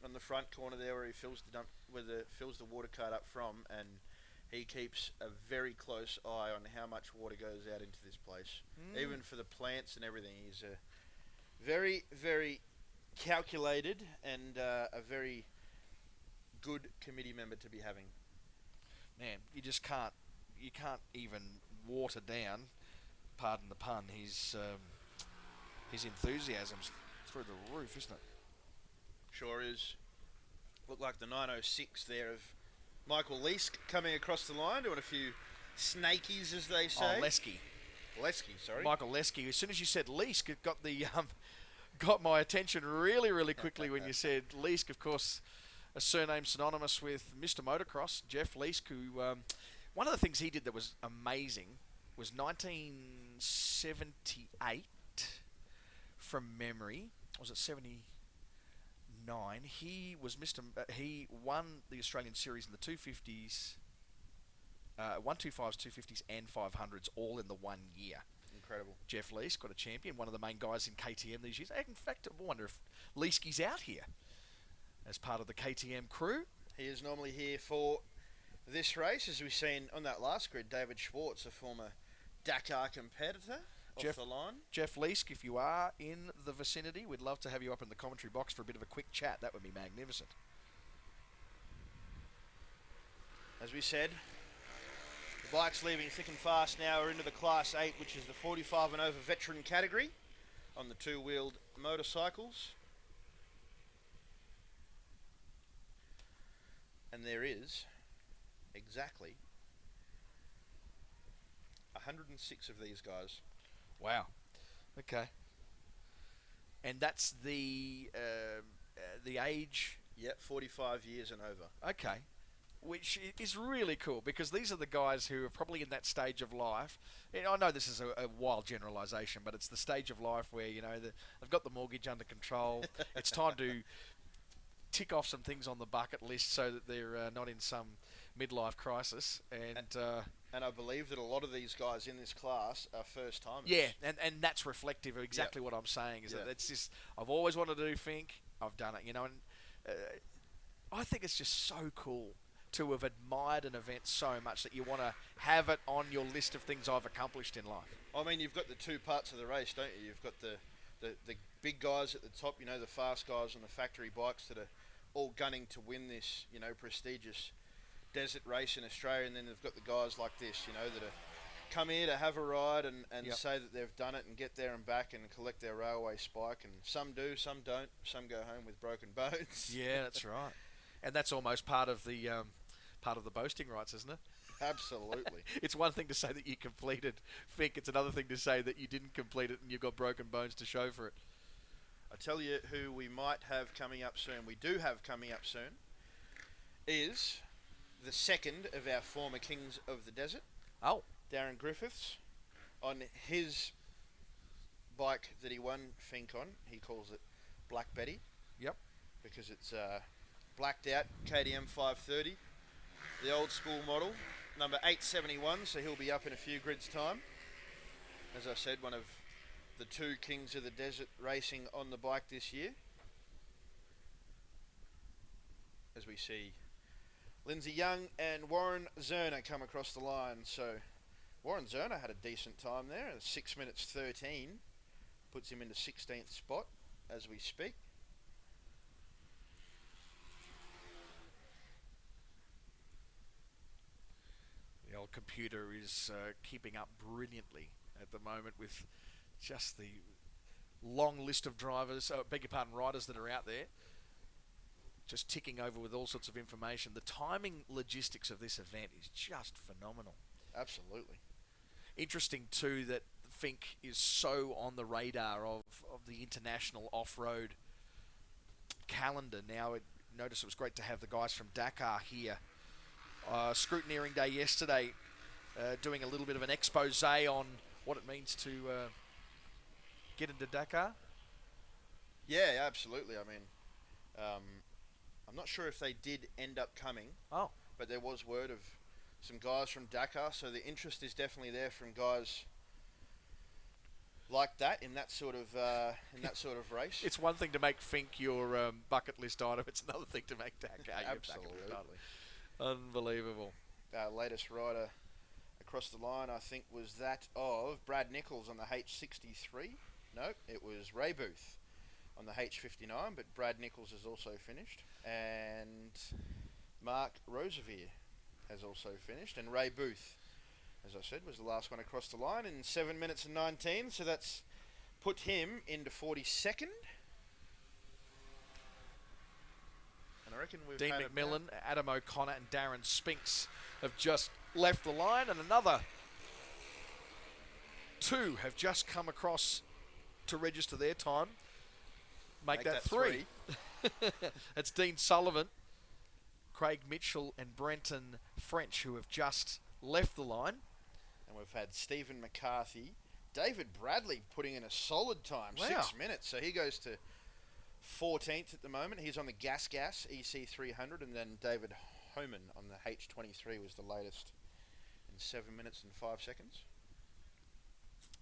on the front corner there where he fills fills the water cart up from, and he keeps a very close eye on how much water goes out into this place, even for the plants and everything. He's a very, very calculated and a very good committee member to be having. Man, you can't even water down, pardon the pun, his enthusiasm's through the roof, isn't it? Sure is. Looked like the 906 there of Michael Leask coming across the line, doing a few snakies, as they say. Oh, Lesky. Lesky, sorry. Michael Lesky. As soon as you said Leask, it got the got my attention really, really quickly when you said Leask. Of course, a surname synonymous with Mr. Motocross, Jeff Leask, who one of the things he did that was amazing was 1978, from memory. Was it 79? He was he won the Australian Series in the 250s, 125s, 250s, and 500s all in the 1 year. Incredible. Jeff Leask got a champion, one of the main guys in KTM these years. In fact, I wonder if Leasky's out here as part of the KTM crew. He is normally here for this race, as we've seen on that last grid. David Schwartz, a former Dakar competitor. Off the line. Jeff Leask, if you are in the vicinity, we'd love to have you up in the commentary box for a bit of a quick chat. That would be magnificent. As we said, the bikes leaving thick and fast now are into the Class 8, which is the 45 and over veteran category on the two-wheeled motorcycles. And there is exactly 106 of these guys. Wow. Okay. And that's the age? Yep, 45 years and over. Okay. Which is really cool, because these are the guys who are probably in that stage of life. And I know this is a wild generalisation, but it's the stage of life where, you know, they've got the mortgage under control. It's time to tick off some things on the bucket list so that they're not in some midlife crisis. And I believe that a lot of these guys in this class are first timers. Yeah, and that's reflective of exactly what I'm saying. Is that it's just, I've always wanted to do Finke, I've done it, you know, and I think it's just so cool to have admired an event so much that you want to have it on your list of things I've accomplished in life. I mean, you've got the two parts of the race, don't you? You've got the big guys at the top, you know, the fast guys on the factory bikes that are all gunning to win this, you know, prestigious desert race in Australia, and then they've got the guys like this, you know, that are come here to have a ride and say that they've done it and get there and back and collect their railway spike, and some do, some don't, some go home with broken bones. Yeah, that's right. And that's almost part of the boasting rights, isn't it? Absolutely. It's one thing to say that you completed Finke, it's another thing to say that you didn't complete it and you've got broken bones to show for it. I tell you who we might have coming up soon, we do have coming up soon, is the second of our former Kings of the Desert. Oh. Darren Griffiths, on his bike that he won Finke on. He calls it Black Betty. Yep. Because it's blacked out KTM 530. The old school model, number 871, so he'll be up in a few grids' time. As I said, one of the two kings of the desert racing on the bike this year. As we see Lindsay Young and Warren Zerner come across the line. So Warren Zerner had a decent time there, 6 minutes 13. Puts him into 16th spot as we speak. The old computer is keeping up brilliantly at the moment with just the long list of drivers, riders that are out there. Just ticking over with all sorts of information. The timing logistics of this event is just phenomenal. Absolutely. Interesting too that Finke is so on the radar of the international off-road calendar now. Notice it was great to have the guys from Dakar here. Scrutineering day yesterday, doing a little bit of an expose on what it means to get into Dakar. Yeah, absolutely. I mean, I'm not sure if they did end up coming. Oh. But there was word of some guys from Dakar, so the interest is definitely there from guys like that in that sort of race. It's one thing to make Finke your bucket list item. It's another thing to make Dakar your Absolutely. bucket list item. Unbelievable. Our latest rider across the line, I think, was that of Brad Nichols on the H63. No, it was Ray Booth on the H59, but Brad Nichols has also finished. And Mark Rosevier has also finished. And Ray Booth, as I said, was the last one across the line in 7 minutes and 19. So that's put him into 42nd. And I reckon we've Dean had McMillan, Adam O'Connor and Darren Spinks have just left the line, and another two have just come across to register their time. Make that three. It's Dean Sullivan, Craig Mitchell and Brenton French who have just left the line. And we've had Stephen McCarthy, David Bradley putting in a solid time, Wow. 6 minutes. So he goes to 14th at the moment. He's on the Gas EC300, and then David Homan on the H23 was the latest in 7 minutes and 5 seconds.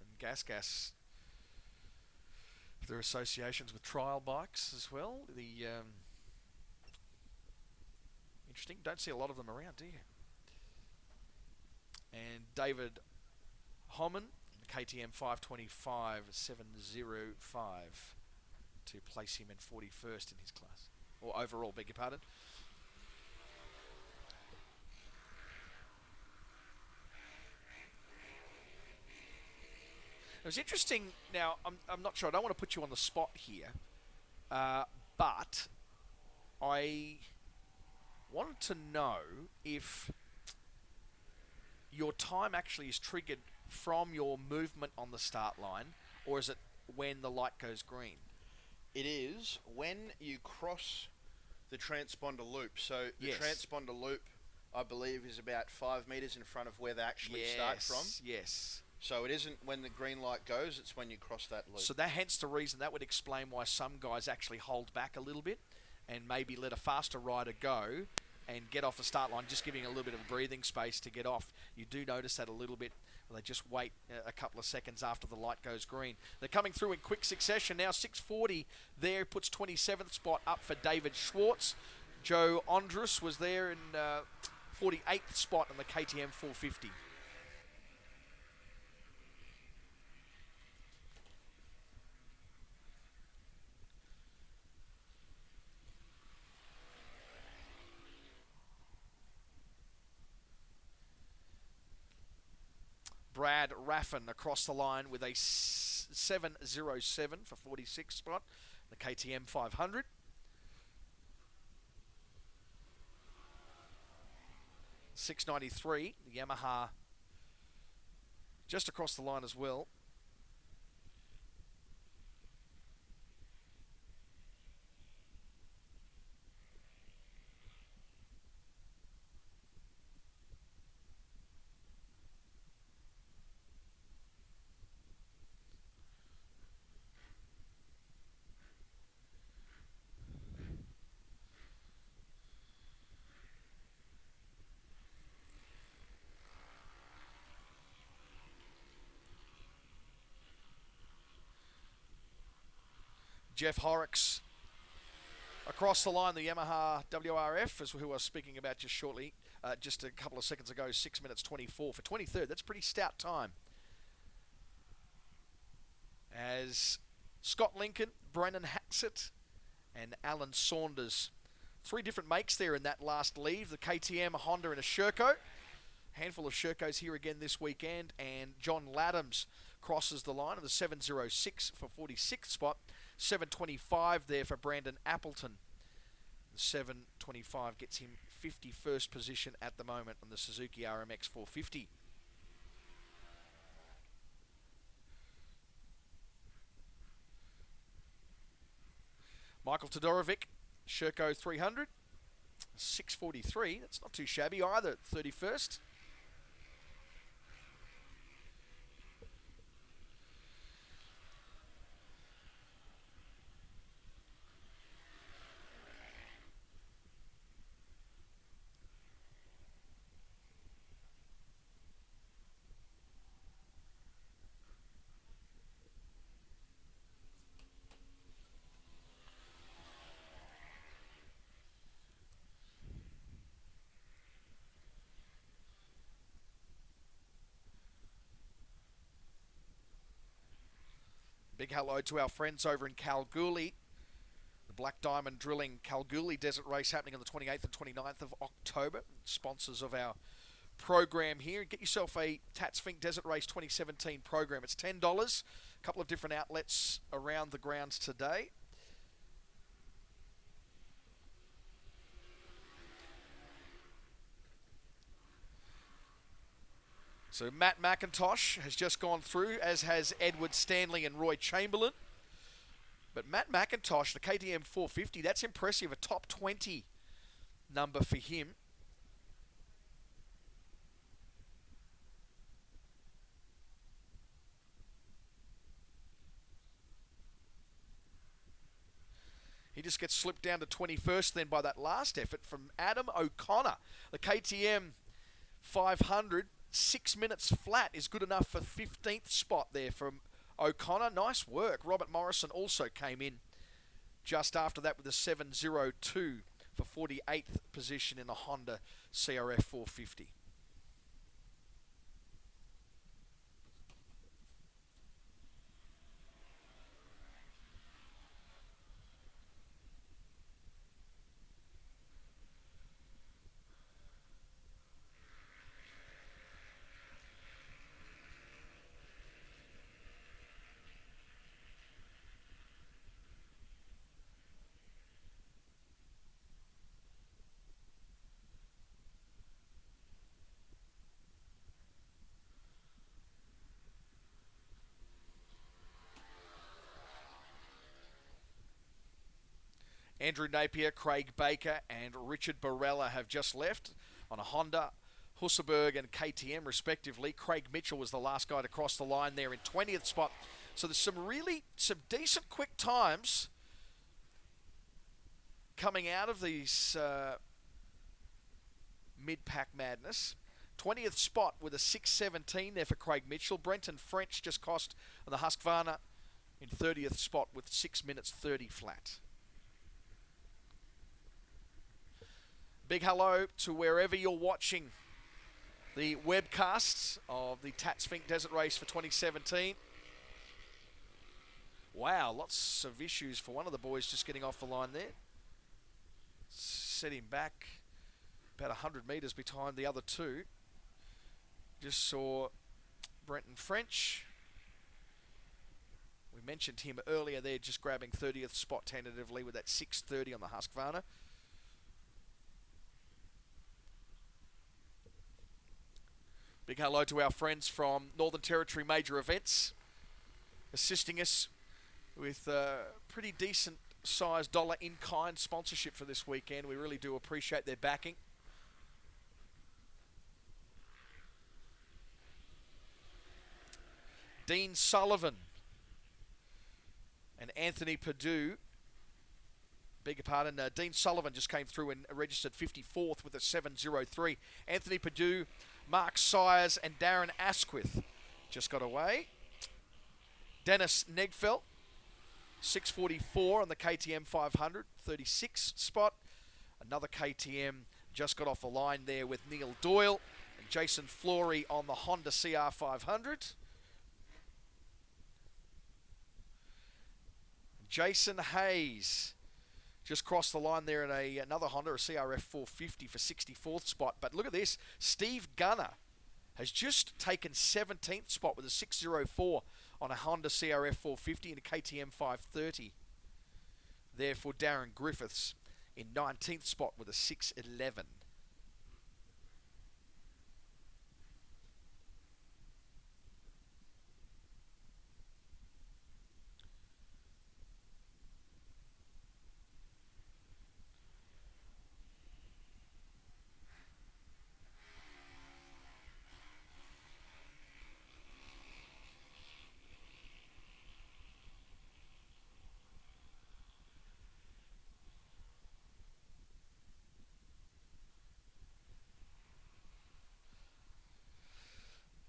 And Gas, their associations with trial bikes as well. The interesting, don't see a lot of them around, do you? And David Homan, KTM 525.705 to place him in 41st in his class, or overall, beg your pardon. It was interesting. Now, I'm not sure. I don't want to put you on the spot here, but I wanted to know if your time actually is triggered from your movement on the start line, or is it when the light goes green? It is when you cross the transponder loop. So the transponder loop, I believe, is about 5 meters in front of where they actually start from. Yes. So it isn't when the green light goes, it's when you cross that loop. So that hence the reason that would explain why some guys actually hold back a little bit and maybe let a faster rider go and get off the start line, just giving a little bit of breathing space to get off. You do notice that a little bit. They just wait a couple of seconds after the light goes green. They're coming through in quick succession now. 6:40 there puts 27th spot up for David Schwartz. Joe Andrus was there in 48th spot on the KTM 450. Brad Raffin across the line with a 7:07 for 46th spot, the KTM 500. $6.93, the Yamaha just across the line as well. Jeff Horrocks across the line, the Yamaha WRF, as who I was speaking about just shortly, just a couple of seconds ago, 6 minutes 24 for 23rd. That's a pretty stout time. As Scott Lincoln, Brennan Haxett, and Alan Saunders. 3 different makes there in that last leave. The KTM, a Honda, and a Sherco. Handful of Shercos here again this weekend. And John Laddams crosses the line of the 706 for 46th spot. 725 there for Brandon Appleton. The 725 gets him 51st position at the moment on the Suzuki RMX 450. Michael Todorovic, Sherco 300, 643. That's not too shabby either, 31st. Big hello to our friends over in Kalgoorlie. The Black Diamond Drilling Kalgoorlie Desert Race happening on the 28th and 29th of October. Sponsors of our program here. Get yourself a Tatts Finke Desert Race 2017 program. It's $10. A couple of different outlets around the grounds today. So Matt McIntosh has just gone through, as has Edward Stanley and Roy Chamberlain. But Matt McIntosh, the KTM 450, that's impressive. A top 20 number for him. He just gets slipped down to 21st then by that last effort from Adam O'Connor. The KTM 500. 6 minutes flat is good enough for 15th spot there from O'Connor. Nice work. Robert Morrison also came in just after that with a 702 for 48th position in a Honda CRF 450. Andrew Napier, Craig Baker, and Richard Barella have just left on a Honda, Husserberg, and KTM, respectively. Craig Mitchell was the last guy to cross the line there in 20th spot. So there's some decent quick times coming out of these mid-pack madness. 20th spot with a 6:17 there for Craig Mitchell. Brenton French just cost on the Husqvarna in 30th spot with 6 minutes 30 flat. Big hello to wherever you're watching the webcasts of the Tatts Finke Desert Race for 2017. Wow, lots of issues for one of the boys just getting off the line there. Set him back about 100 metres behind the other two. Just saw Brenton French. We mentioned him earlier there, just grabbing 30th spot tentatively with that 6:30 on the Husqvarna. Big hello to our friends from Northern Territory Major Events, assisting us with pretty decent sized dollar in-kind sponsorship for this weekend. We really do appreciate their backing. Dean Sullivan and Anthony Perdue. Beg your pardon, Dean Sullivan just came through and registered 54th with a 7:03. Anthony Perdue, Mark Sires, and Darren Asquith just got away. Dennis Negfeld, 6:44 on the KTM 500, 36th spot. Another KTM just got off the line there with Neil Doyle and Jason Flory on the Honda CR 500. Jason Hayes just crossed the line there in another Honda, a CRF 450 for 64th spot. But look at this, Steve Gunner has just taken 17th spot with a 604 on a Honda CRF 450 and a KTM 530. There for Darren Griffiths in 19th spot with a 611.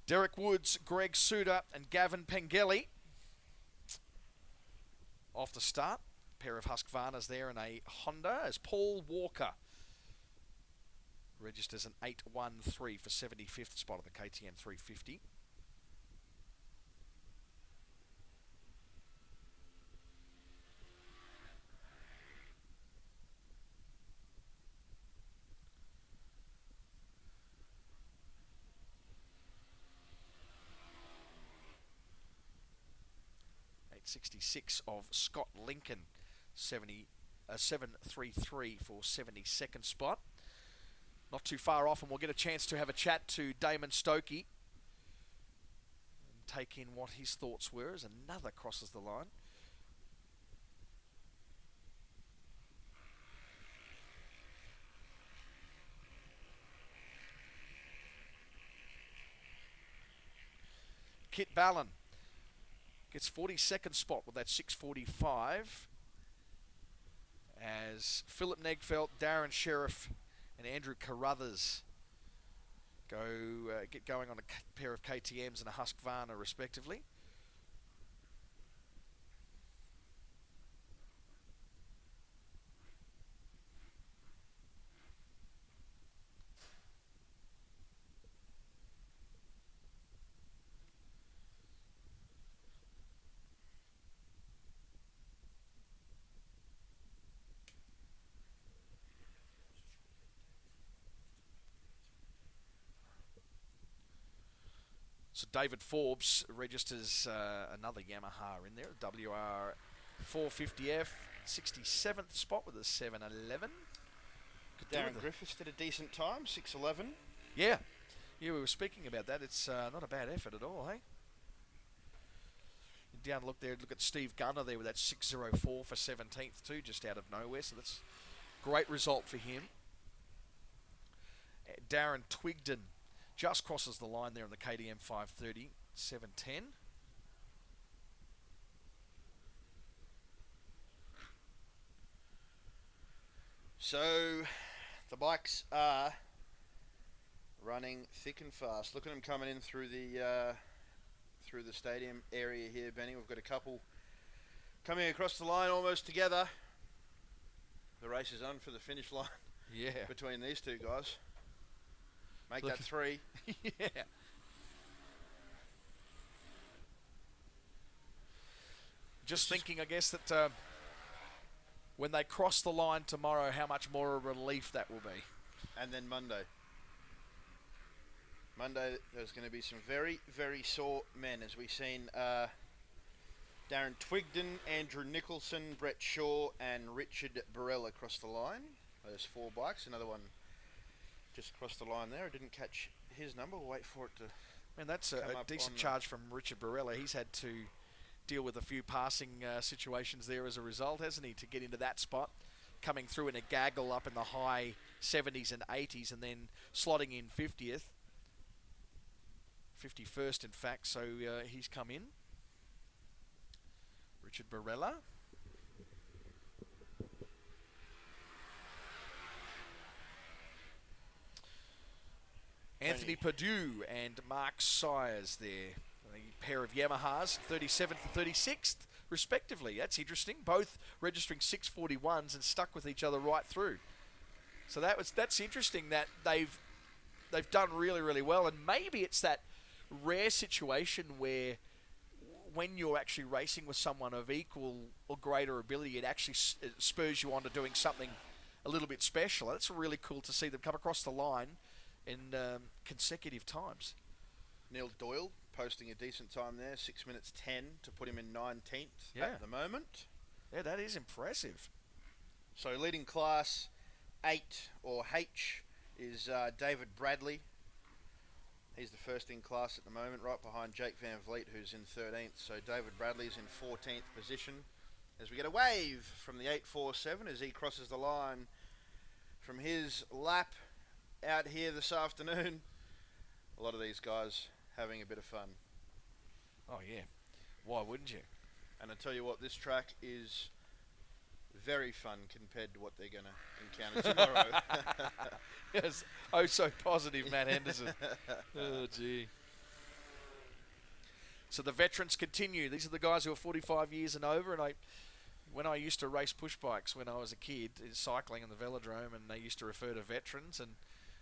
Derek Woods, Greg Suter and Gavin Pengelly off the start. A pair of Husqvarnas there in a Honda as Paul Walker registers an 813 for 75th spot of the KTM 350. .66 of Scott Lincoln, 733 for 72nd spot. Not too far off, and we'll get a chance to have a chat to Damon Stokey and take in what his thoughts were as another crosses the line. Kit Ballon gets 42nd spot with that 645 as Philip Negfeld, Darren Sheriff and Andrew Carruthers get going on a pair of KTMs and a Husqvarna respectively. So David Forbes registers another Yamaha in there, WR 450F, 67th spot with a 711. Darren Griffiths did a decent time, 611. Yeah, we were speaking about that. It's not a bad effort at all, hey? Down look there, look at Steve Gunner there with that 604 for 17th too, just out of nowhere. So that's a great result for him. Darren Twigden just crosses the line there on the KTM 530, 710. So the bikes are running thick and fast. Look at them coming in through the stadium area here, Benny. We've got a couple coming across the line almost together. The race is on for the finish line. Yeah. Between these two guys. Make that three. Yeah. Just thinking, I guess, that when they cross the line tomorrow, how much more a relief that will be. And then Monday. Monday, there's going to be some very, very sore men, as we've seen Darren Twigden, Andrew Nicholson, Brett Shaw, and Richard Burrell across the line. Those four bikes. Another one just crossed the line there. I didn't catch his number. We'll wait for it to. Man, that's a decent charge from Richard Barella. He's had to deal with a few passing situations there as a result, hasn't he, to get into that spot, coming through in a gaggle up in the high 70s and 80s and then slotting in 50th. 51st, in fact, so he's come in. Richard Barella. Anthony Perdue and Mark Sires there. A pair of Yamahas, 37th and 36th. respectively. That's interesting. Both registering 641s and stuck with each other right through. So that's interesting that they've done really, really well. And maybe it's that rare situation where when you're actually racing with someone of equal or greater ability, it actually spurs you on to doing something a little bit special. That's really cool to see them come across the line in consecutive times. Neil Doyle posting a decent time there, 6 minutes 10 to put him in 19th at the moment. Yeah, that is impressive. So leading class 8 or H is David Bradley. He's the first in class at the moment, right behind Jake Van Vliet, who's in 13th. So David Bradley's in 14th position. As we get a wave from the 847 as he crosses the line from his lap out here this afternoon. A lot of these guys having a bit of fun. Oh yeah, why wouldn't you? And I tell you what, this track is very fun compared to what they're going to encounter tomorrow. Yes, oh so positive, Matt Henderson. Oh gee. So the veterans continue. These are the guys who are 45 years and over. And when I used to race push bikes when I was a kid, cycling in the velodrome, and they used to refer to veterans, and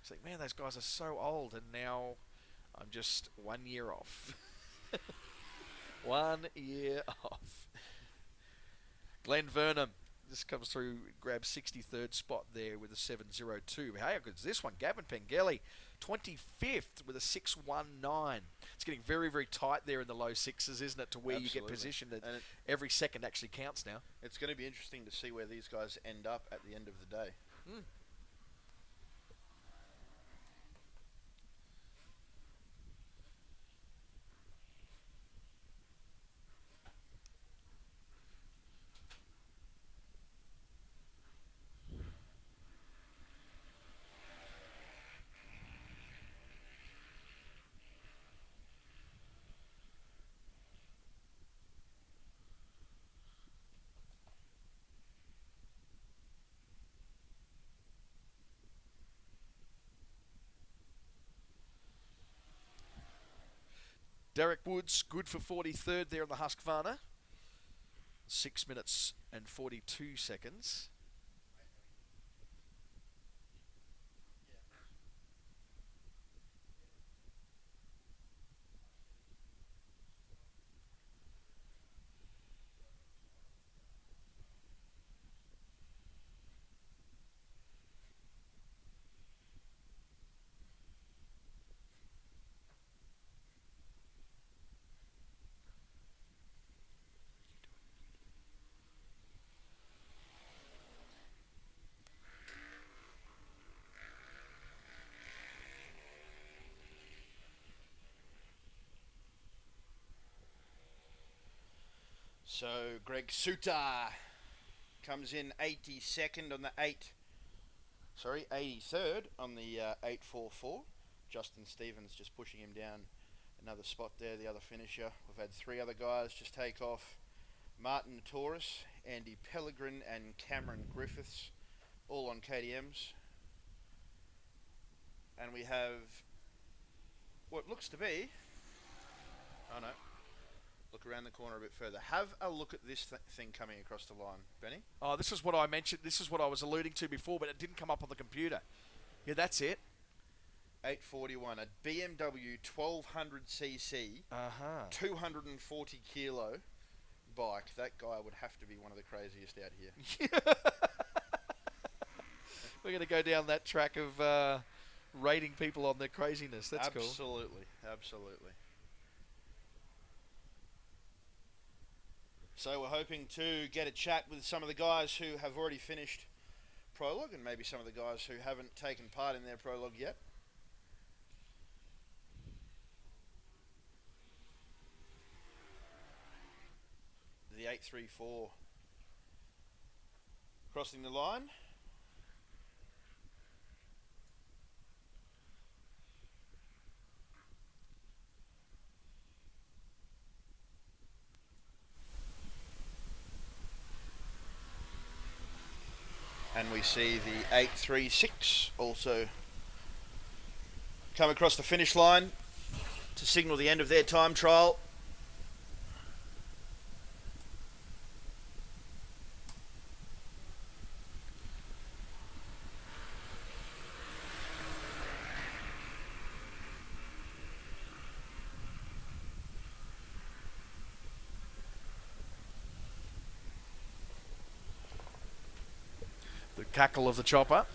it's like, man, those guys are so old, and now I'm just 1 year off. 1 year off. Glenn Vernham just comes through, grabs 63rd spot there with a 7.02. How good is this one? Gavin Pengelly, 25th with a 6.19. It's getting very, very tight there in the low sixes, isn't it, to where you get positioned. And every second actually counts now. It's going to be interesting to see where these guys end up at the end of the day. Mm. Derek Woods, good for 43rd there on the Husqvarna. 6 minutes and 42 seconds. So Greg Suter comes in 82nd on the 83rd on the 844. Justin Stevens just pushing him down another spot there, the other finisher. We've had 3 other guys just take off. Martin Taurus, Andy Pellegrin and Cameron Griffiths, all on KTMs. And we have what looks to be, oh no, look around the corner a bit further. Have a look at this thing coming across the line, Benny. Oh, this is what I mentioned. This is what I was alluding to before, but it didn't come up on the computer. Yeah, that's it. 841, a BMW 1200cc, 240 kilo bike. That guy would have to be one of the craziest out here. We're going to go down that track of rating people on their craziness. That's cool. Absolutely, absolutely. So we're hoping to get a chat with some of the guys who have already finished prologue and maybe some of the guys who haven't taken part in their prologue yet. The 834 crossing the line. And we see the 836 also come across the finish line to signal the end of their time trial. the cackle of the chopper.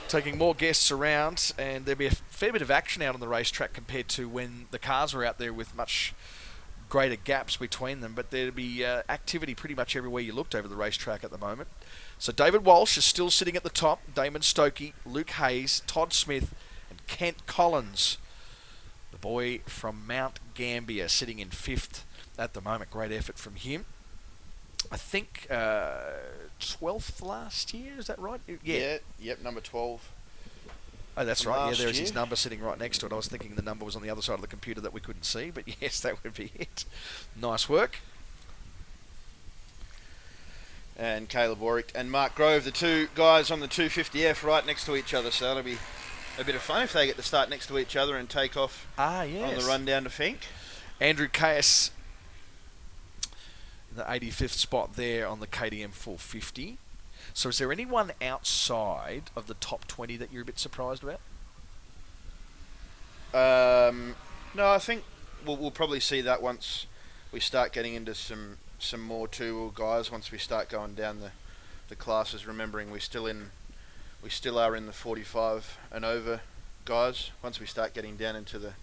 Taking more guests around, and there'll be a fair bit of action out on the racetrack compared to when the cars were out there with much greater gaps between them, but there'll be activity pretty much everywhere you looked over the racetrack at the moment. So David Walsh is still sitting at the top, Damon Stokey, Luke Hayes, Todd Smith and Kent Collins, the boy from Mount Gambier, sitting in 5th at the moment. Great effort from him. I think 12th last year, is that right? Yeah, yep, number 12. Oh, that's right. Yeah, there's year. his number sitting right next to it. I was thinking the number was on the other side of the computer that we couldn't see, but yes, that would be it. Nice work. And Caleb Warwick and Mark Grove, the two guys on the 250F right next to each other, so that'll be a bit of fun if they get to start next to each other and take off on the run down to Finke. Andrew Caius, the 85th spot there on the KTM 450. So is there anyone outside of the top 20 that you're a bit surprised about? No, I think we'll probably see that once we start getting into some more two-wheel guys, once we start going down the classes, remembering we still are in the 45 and over guys. Once we start getting down into the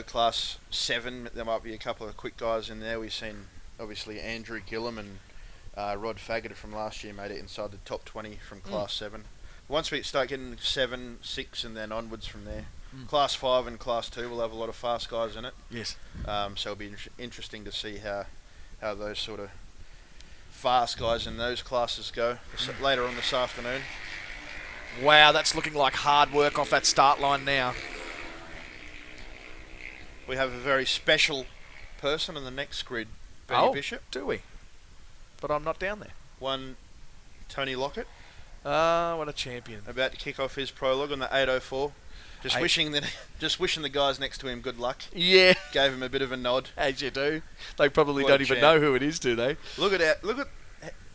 class 7, there might be a couple of quick guys in there. We've seen obviously Andrew Gillum and Rod Faggoter from last year made it inside the top 20 from class 7. Once we start getting 7, 6 and then onwards from there, class 5 and class 2 will have a lot of fast guys in it. Yes. So it'll be interesting to see how those sort of fast guys in those classes go later on this afternoon. Wow, that's looking like hard work off that start line now. We have a very special person on the next grid, Benny Bishop. Do we? But I'm not down there. One, Tony Lockett. What a champion. About to kick off his prologue on the 804. Just wishing the guys next to him good luck. Yeah. Gave him a bit of a nod. As you do. They probably don't even know who it is, do they? Look at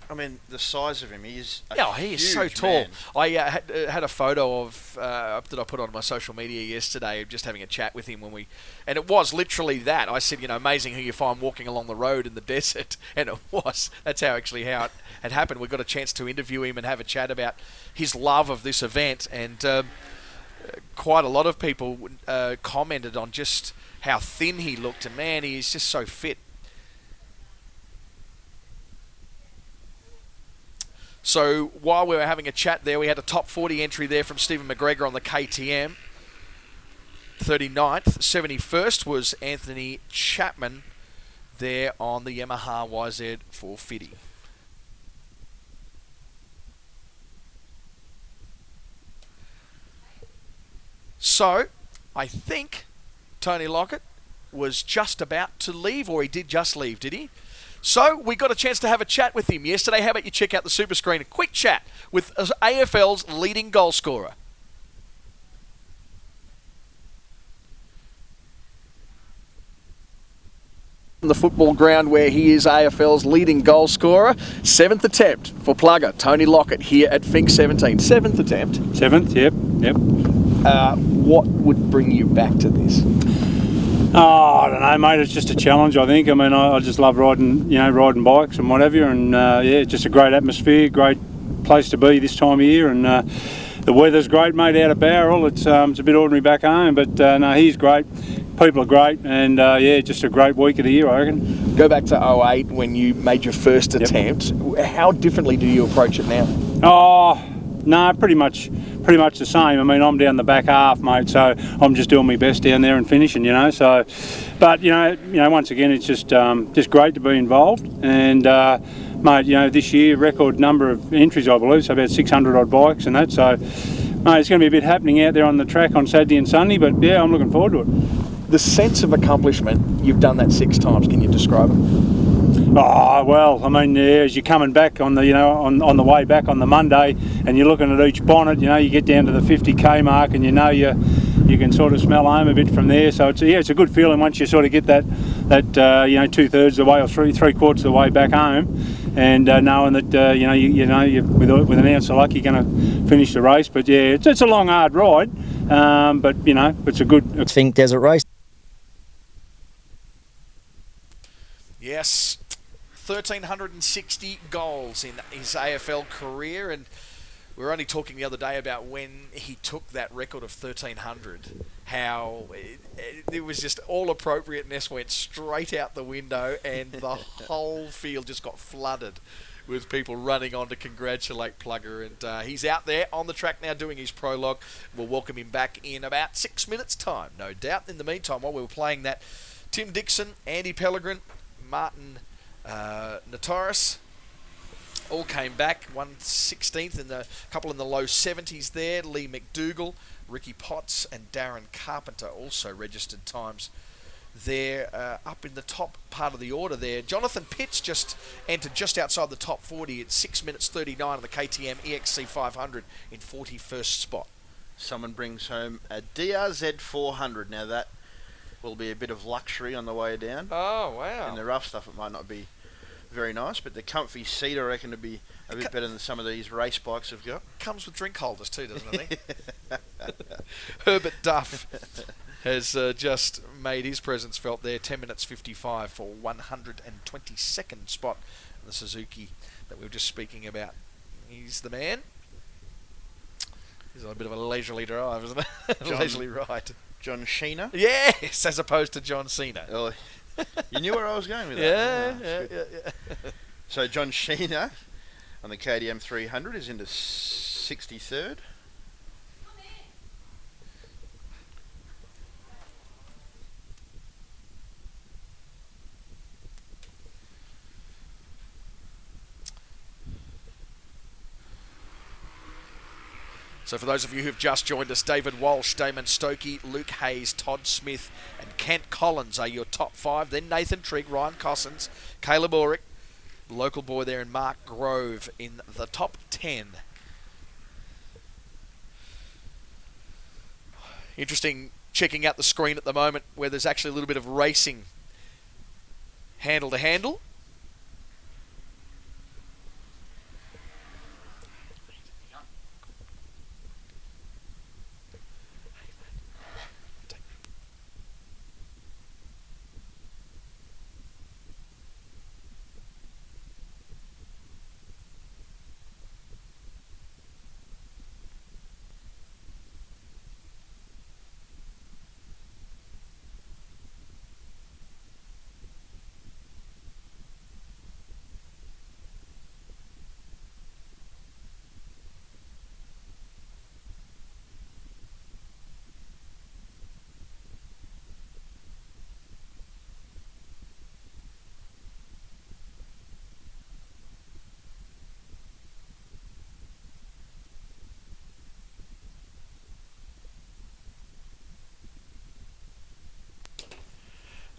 I mean, the size of him. He is he is so tall. Man. I had a photo of that I put on my social media yesterday, just having a chat with him and it was literally that. I said, amazing who you find walking along the road in the desert, and it was. That's how it had happened. We got a chance to interview him and have a chat about his love of this event, and quite a lot of people commented on just how thin he looked, and man, he is just so fit. So while we were having a chat there, we had a top 40 entry there from Stephen McGregor on the KTM. 39th. 71st was Anthony Chapman there on the Yamaha YZ 450. So I think Tony Lockett was just about to leave, or he did just leave, did he? So we got a chance to have a chat with him yesterday. How about you check out the super screen? A quick chat with AFL's leading goal scorer. On the football ground where he is AFL's leading goal scorer. 7th attempt for plugger Tony Lockett here at Finke 17. 7th attempt? 7th, yep. What would bring you back to this? Oh, I don't know, mate. It's just a challenge, I think. I mean, I just love riding bikes and whatever. And it's just a great atmosphere, great place to be this time of year. And the weather's great, mate. Out of Bowral, it's a bit ordinary back home, but no, he's great. People are great, and just a great week of the year, I reckon. Go back to 08 when you made your first attempt. How differently do you approach it now? Oh, no, pretty much the same. I mean, I'm down the back half, mate, so I'm just doing my best down there and finishing, So, but once again, it's just great to be involved. And mate, this year record number of entries, I believe, so about 600 odd bikes and that. So, mate, it's going to be a bit happening out there on the track on Saturday and Sunday. But yeah, I'm looking forward to it. The sense of accomplishment, you've done that 6 times. Can you describe it? Oh, well, I mean, as you're coming back on the, on the way back on the Monday, and you're looking at each bonnet, you get down to the 50k mark, and you can sort of smell home a bit from there. So it's a good feeling once you sort of get that 2/3 of the way or three-quarters of the way back home, and knowing that you with an ounce of luck you're going to finish the race. But yeah, it's a long, hard ride, but it's a good Finke Desert race. Yes, 1,360 goals in his AFL career, and we were only talking the other day about when he took that record of 1,300, how it was just all appropriateness went straight out the window, and the whole field just got flooded with people running on to congratulate Plugger. And he's out there on the track now doing his prologue. We'll welcome him back in about 6 minutes' time, no doubt. In the meantime, while we were playing that, Tim Dixon, Andy Pellegrin, Martin Notaris all came back. 1/16th and a couple in the low 70s there. Lee McDougall, Ricky Potts and Darren Carpenter also registered times there up in the top part of the order there. Jonathan Pitts just entered just outside the top 40 at 6 minutes 39 of the KTM EXC 500 in 41st spot. Someone brings home a DRZ 400. Now that will be a bit of luxury on the way down. Oh, wow. In the rough stuff it might not be very nice, but the comfy seat I reckon would be a bit better than some of these race bikes have got. Comes with drink holders too, doesn't it? Herbert Duff has just made his presence felt there. 10 minutes 55 for 122nd spot. The Suzuki that we were just speaking about. He's the man. He's on a bit of a leisurely drive, isn't it? Leisurely ride. John Sheena? Yes, as opposed to John Cena. Oh, you knew where I was going with that. Yeah. So John Sheena on the KTM 300 is into 63rd. So for those of you who've just joined us, David Walsh, Damon Stokey, Luke Hayes, Todd Smith and Kent Collins are your top 5. Then Nathan Trigg, Ryan Cossins, Caleb Ulrich, the local boy there, and Mark Grove in the top 10. Interesting checking out the screen at the moment where there's actually a little bit of racing handle to handle.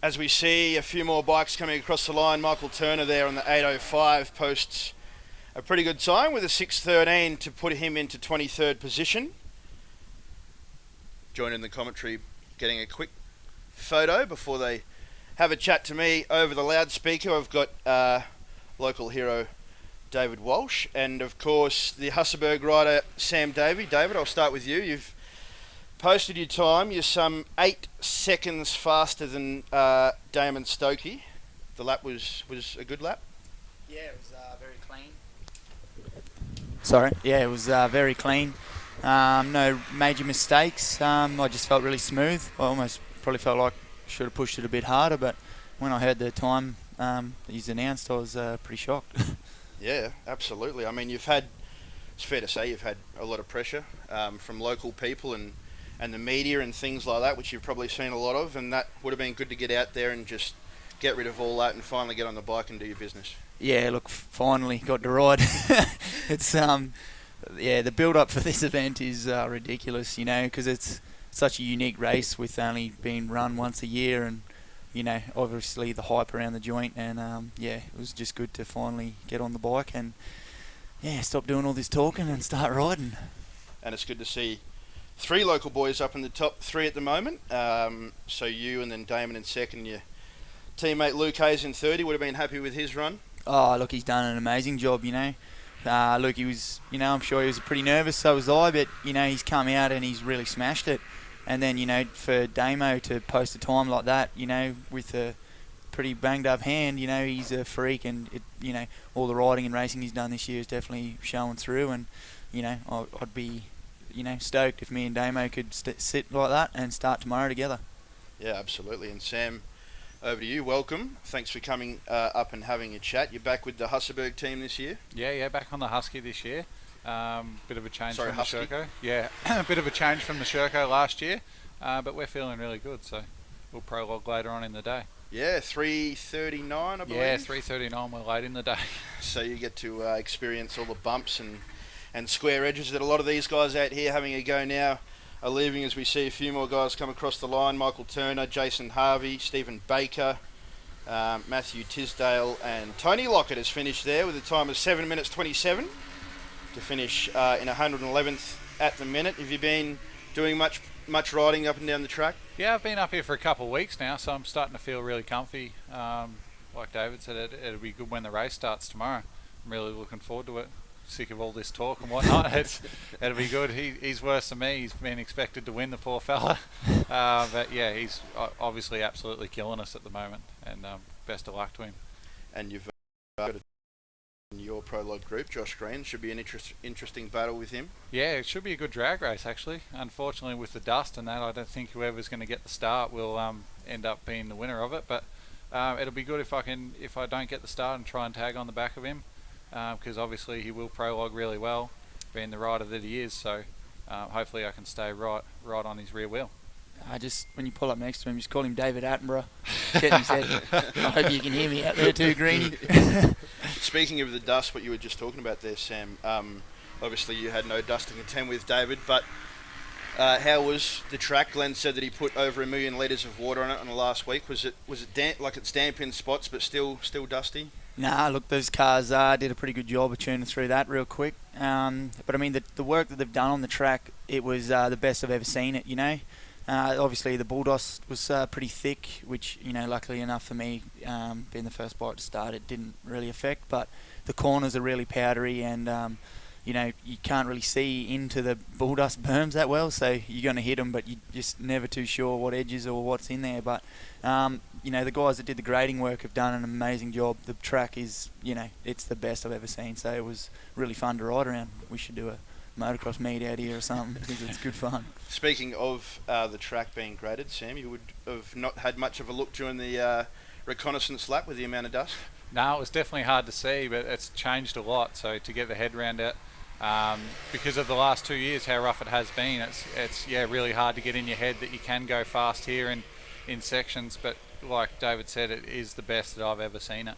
As we see a few more bikes coming across the line, Michael Turner there on the 8:05 posts a pretty good time with a 6:13 to put him into 23rd position. Joining the commentary, getting a quick photo before they have a chat to me over the loudspeaker. I've got local hero David Walsh and of course the Husserberg rider Sam Davey. David, I'll start with you. You've posted your time. You're some 8 seconds faster than Damon Stokey. The lap was a good lap? Yeah, it was very clean. Sorry. Yeah, it was very clean. No major mistakes. I just felt really smooth. I almost probably felt like I should have pushed it a bit harder, but when I heard the time that he's announced, I was pretty shocked. Yeah, absolutely. I mean, it's fair to say you've had a lot of pressure from local people and the media and things like that, which you've probably seen a lot of, and that would have been good to get out there and just get rid of all that and finally get on the bike and do your business. Yeah, look, finally got to ride. It's the build-up for this event is ridiculous, you know, because it's such a unique race with only being run once a year, and you know, obviously the hype around the joint, and it was just good to finally get on the bike and stop doing all this talking and start riding. And it's good to see 3 local boys up in the top 3 at the moment. So you and then Damon in second, your teammate Luke Hayes in 30 would have been happy with his run. Oh, look, he's done an amazing job, you know. Look, he was, you know, I'm sure he was pretty nervous, so was I, but, you know, he's come out and he's really smashed it. And then, you know, for Damo to post a time like that, you know, with a pretty banged up hand, you know, he's a freak, and you know, all the riding and racing he's done this year is definitely showing through. And you know, I'd be, you know, stoked if me and Damo could sit like that and start tomorrow together. Yeah, absolutely. And Sam, over to you. Welcome. Thanks for coming up and having a chat. You're back with the Husserberg team this year? Yeah, back on the Husky this year. Bit of a change from Husky? the Sherco. Yeah, a bit of a change from the Sherco last year, but we're feeling really good, so we'll prologue later on in the day. Yeah, 3:39, I believe. Yeah, 3:39, we're late in the day. So you get to experience all the bumps and square edges that a lot of these guys out here having a go now are leaving, as we see a few more guys come across the line. Michael Turner, Jason Harvey, Stephen Baker, Matthew Tisdale, and Tony Lockett has finished there with a time of 7 minutes 27 to finish in 111th at the minute. Have you been doing much riding up and down the track? Yeah, I've been up here for a couple of weeks now, so I'm starting to feel really comfy. Like David said, it'll be good when the race starts tomorrow. I'm really looking forward to it. Sick of all this talk and whatnot. It'll be good. He's worse than me. He's been expected to win, the poor fella. But yeah, he's obviously absolutely killing us at the moment, and best of luck to him. And you've got in your prologue group, Josh Green. Should be an interesting battle with him. Yeah, it should be a good drag race actually. Unfortunately, with the dust and that, I don't think whoever's going to get the start will end up being the winner of it. But it'll be good if I don't get the start and try and tag on the back of him. Because obviously he will prologue really well, being the rider that he is. So hopefully I can stay right on his rear wheel. When you pull up next to him, just call him David Attenborough. I hope you can hear me out there too, Greeny. Speaking of the dust, what you were just talking about there, Sam. Obviously you had no dust to contend with, David, but how was the track? Glenn said that he put over 1 million litres of water on it in the last week. Was it damp, like it's damp in spots, but still dusty? Nah, look, those cars did a pretty good job of tuning through that real quick. But I mean, the work that they've done on the track, it was the best I've ever seen it, you know. Obviously the bulldoze was pretty thick, which, you know, luckily enough for me, being the first bike to start, it didn't really affect. But the corners are really powdery, and you know, you can't really see into the bulldust berms that well, so you're going to hit them, but you're just never too sure what edges or what's in there. But you know, the guys that did the grading work have done an amazing job. The track is, you know, it's the best I've ever seen, so it was really fun to ride around. We should do a motocross meet out here or something, because it's good fun. Speaking of the track being graded, Sam, you would have not had much of a look during the reconnaissance lap with the amount of dust? No, it was definitely hard to see, but it's changed a lot, so to get the head around it, because of the last 2 years how rough it has been, it's really hard to get in your head that you can go fast here in sections. But like David said, it is the best that I've ever seen it.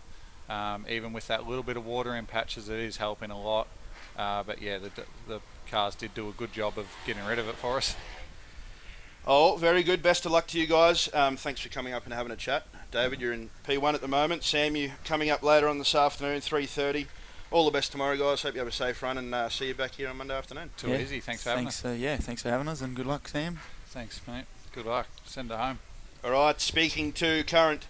Even with that little bit of water in patches, it is helping a lot. But yeah, the cars did do a good job of getting rid of it for us. Oh, very good. Best of luck to you guys. Thanks for coming up and having a chat. David, you're in P1 at the moment. Sam, you're coming up later on this afternoon, 3:30. All the best tomorrow, guys. Hope you have a safe run, and see you back here on Monday afternoon. Too easy. Thanks for having us. Thanks for having us, and good luck, Sam. Thanks, mate. Good luck. Send it home. All right, speaking to current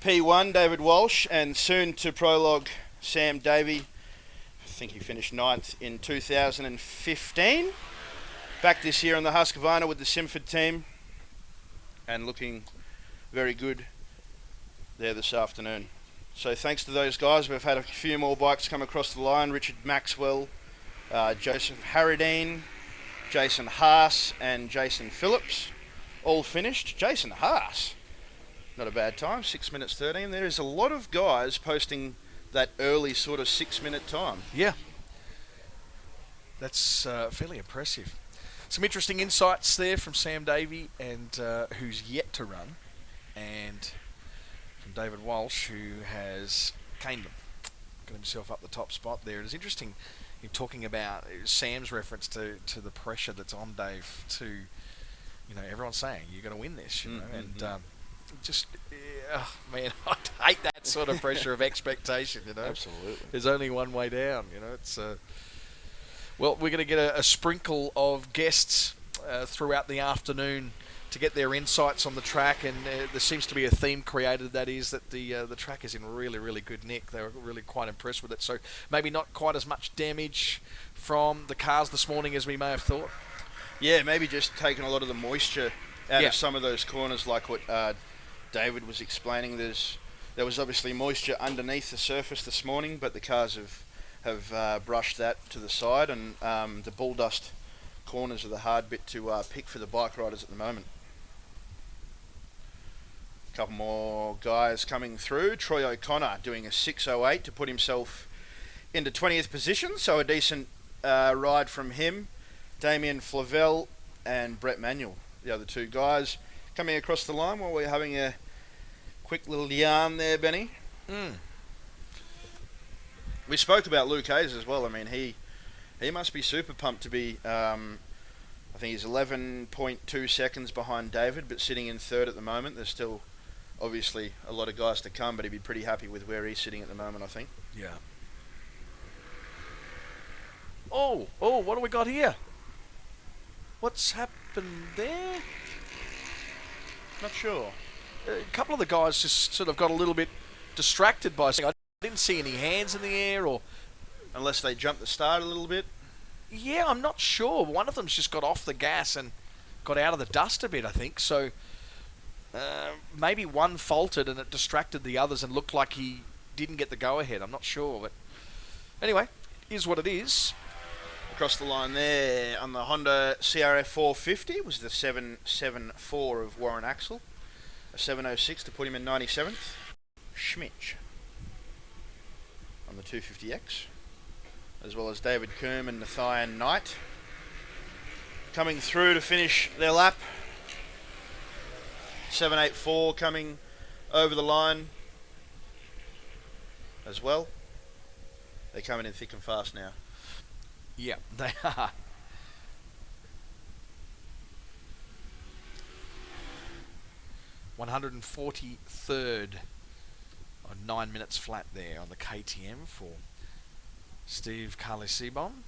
P1, David Walsh, and soon to prologue, Sam Davey. I think he finished 9th in 2015. Back this year on the Husqvarna with the Simford team, and looking very good there this afternoon. So thanks to those guys, we've had a few more bikes come across the line. Richard Maxwell, Joseph Harradine, Jason Haas, and Jason Phillips, all finished. Jason Haas, not a bad time, 6 minutes 13. There is a lot of guys posting that early sort of 6 minute time. Yeah, that's fairly impressive. Some interesting insights there from Sam Davey, and who's yet to run, and from David Walsh, who has caned them, got himself up the top spot there. It's interesting in talking about Sam's reference to the pressure that's on Dave, to, you know, everyone's saying you're going to win this, you know, and just, man, I hate that sort of pressure of expectation, you know. Absolutely. There's only one way down, you know. It's well, we're going to get a sprinkle of guests throughout the afternoon to get their insights on the track, and there seems to be a theme created, that is that the track is in really, really good nick. They were really quite impressed with it, so maybe not quite as much damage from the cars this morning as we may have thought. Yeah, maybe just taking a lot of the moisture out of some of those corners, like what David was explaining. There's There was obviously moisture underneath the surface this morning, but the cars have brushed that to the side, and the bull dust corners are the hard bit to pick for the bike riders at the moment. A couple more guys coming through. Troy O'Connor doing a 6:08 to put himself into 20th position, so a decent ride from him. Damien Flavel and Brett Manuel, the other two guys, coming across the line while we're having a quick little yarn there, Benny. We spoke about Luke Hayes as well. I mean, he must be super pumped to be, I think he's 11.2 seconds behind David, but sitting in third at the moment. There's still obviously a lot of guys to come, but he'd be pretty happy with where he's sitting at the moment, I think. Yeah. Oh, what do we got here? What's happened there? Not sure. A couple of the guys just sort of got a little bit distracted by something. I didn't see any hands in the air, or unless they jumped the start a little bit. Yeah, I'm not sure. One of them's just got off the gas and got out of the dust a bit, I think. So maybe one faltered and it distracted the others and looked like he didn't get the go-ahead. I'm not sure, but anyway, is what it is. Across the line there on the Honda CRF 450 was the 774 of Warren Axel. A 706 to put him in 97th. Schmitch on the 250X. As well as David Kerm and Nathan Knight. Coming through to finish their lap. 784 coming over the line as well. They're coming in thick and fast now. Yeah, they are. $143rd on 9 minutes flat there on the KTM for Steve Carlisibon.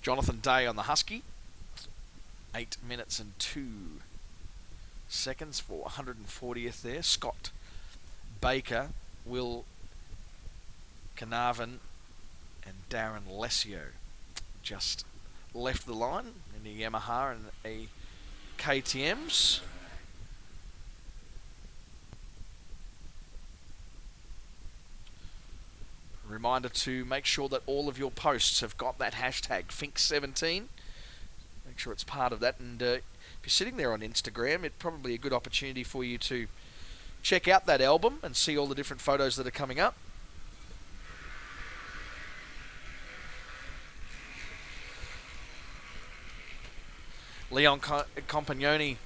Jonathan Day on the Husky, 8 minutes and 2 seconds for 140th there. Scott Baker, Will Carnarvon and Darren Lesio just left the line in the Yamaha and a KTMs. Reminder to make sure that all of your posts have got that hashtag Fink17. Make sure it's part of that. And if you're sitting there on Instagram, it's probably a good opportunity for you to check out that album and see all the different photos that are coming up. Leon Compagnoni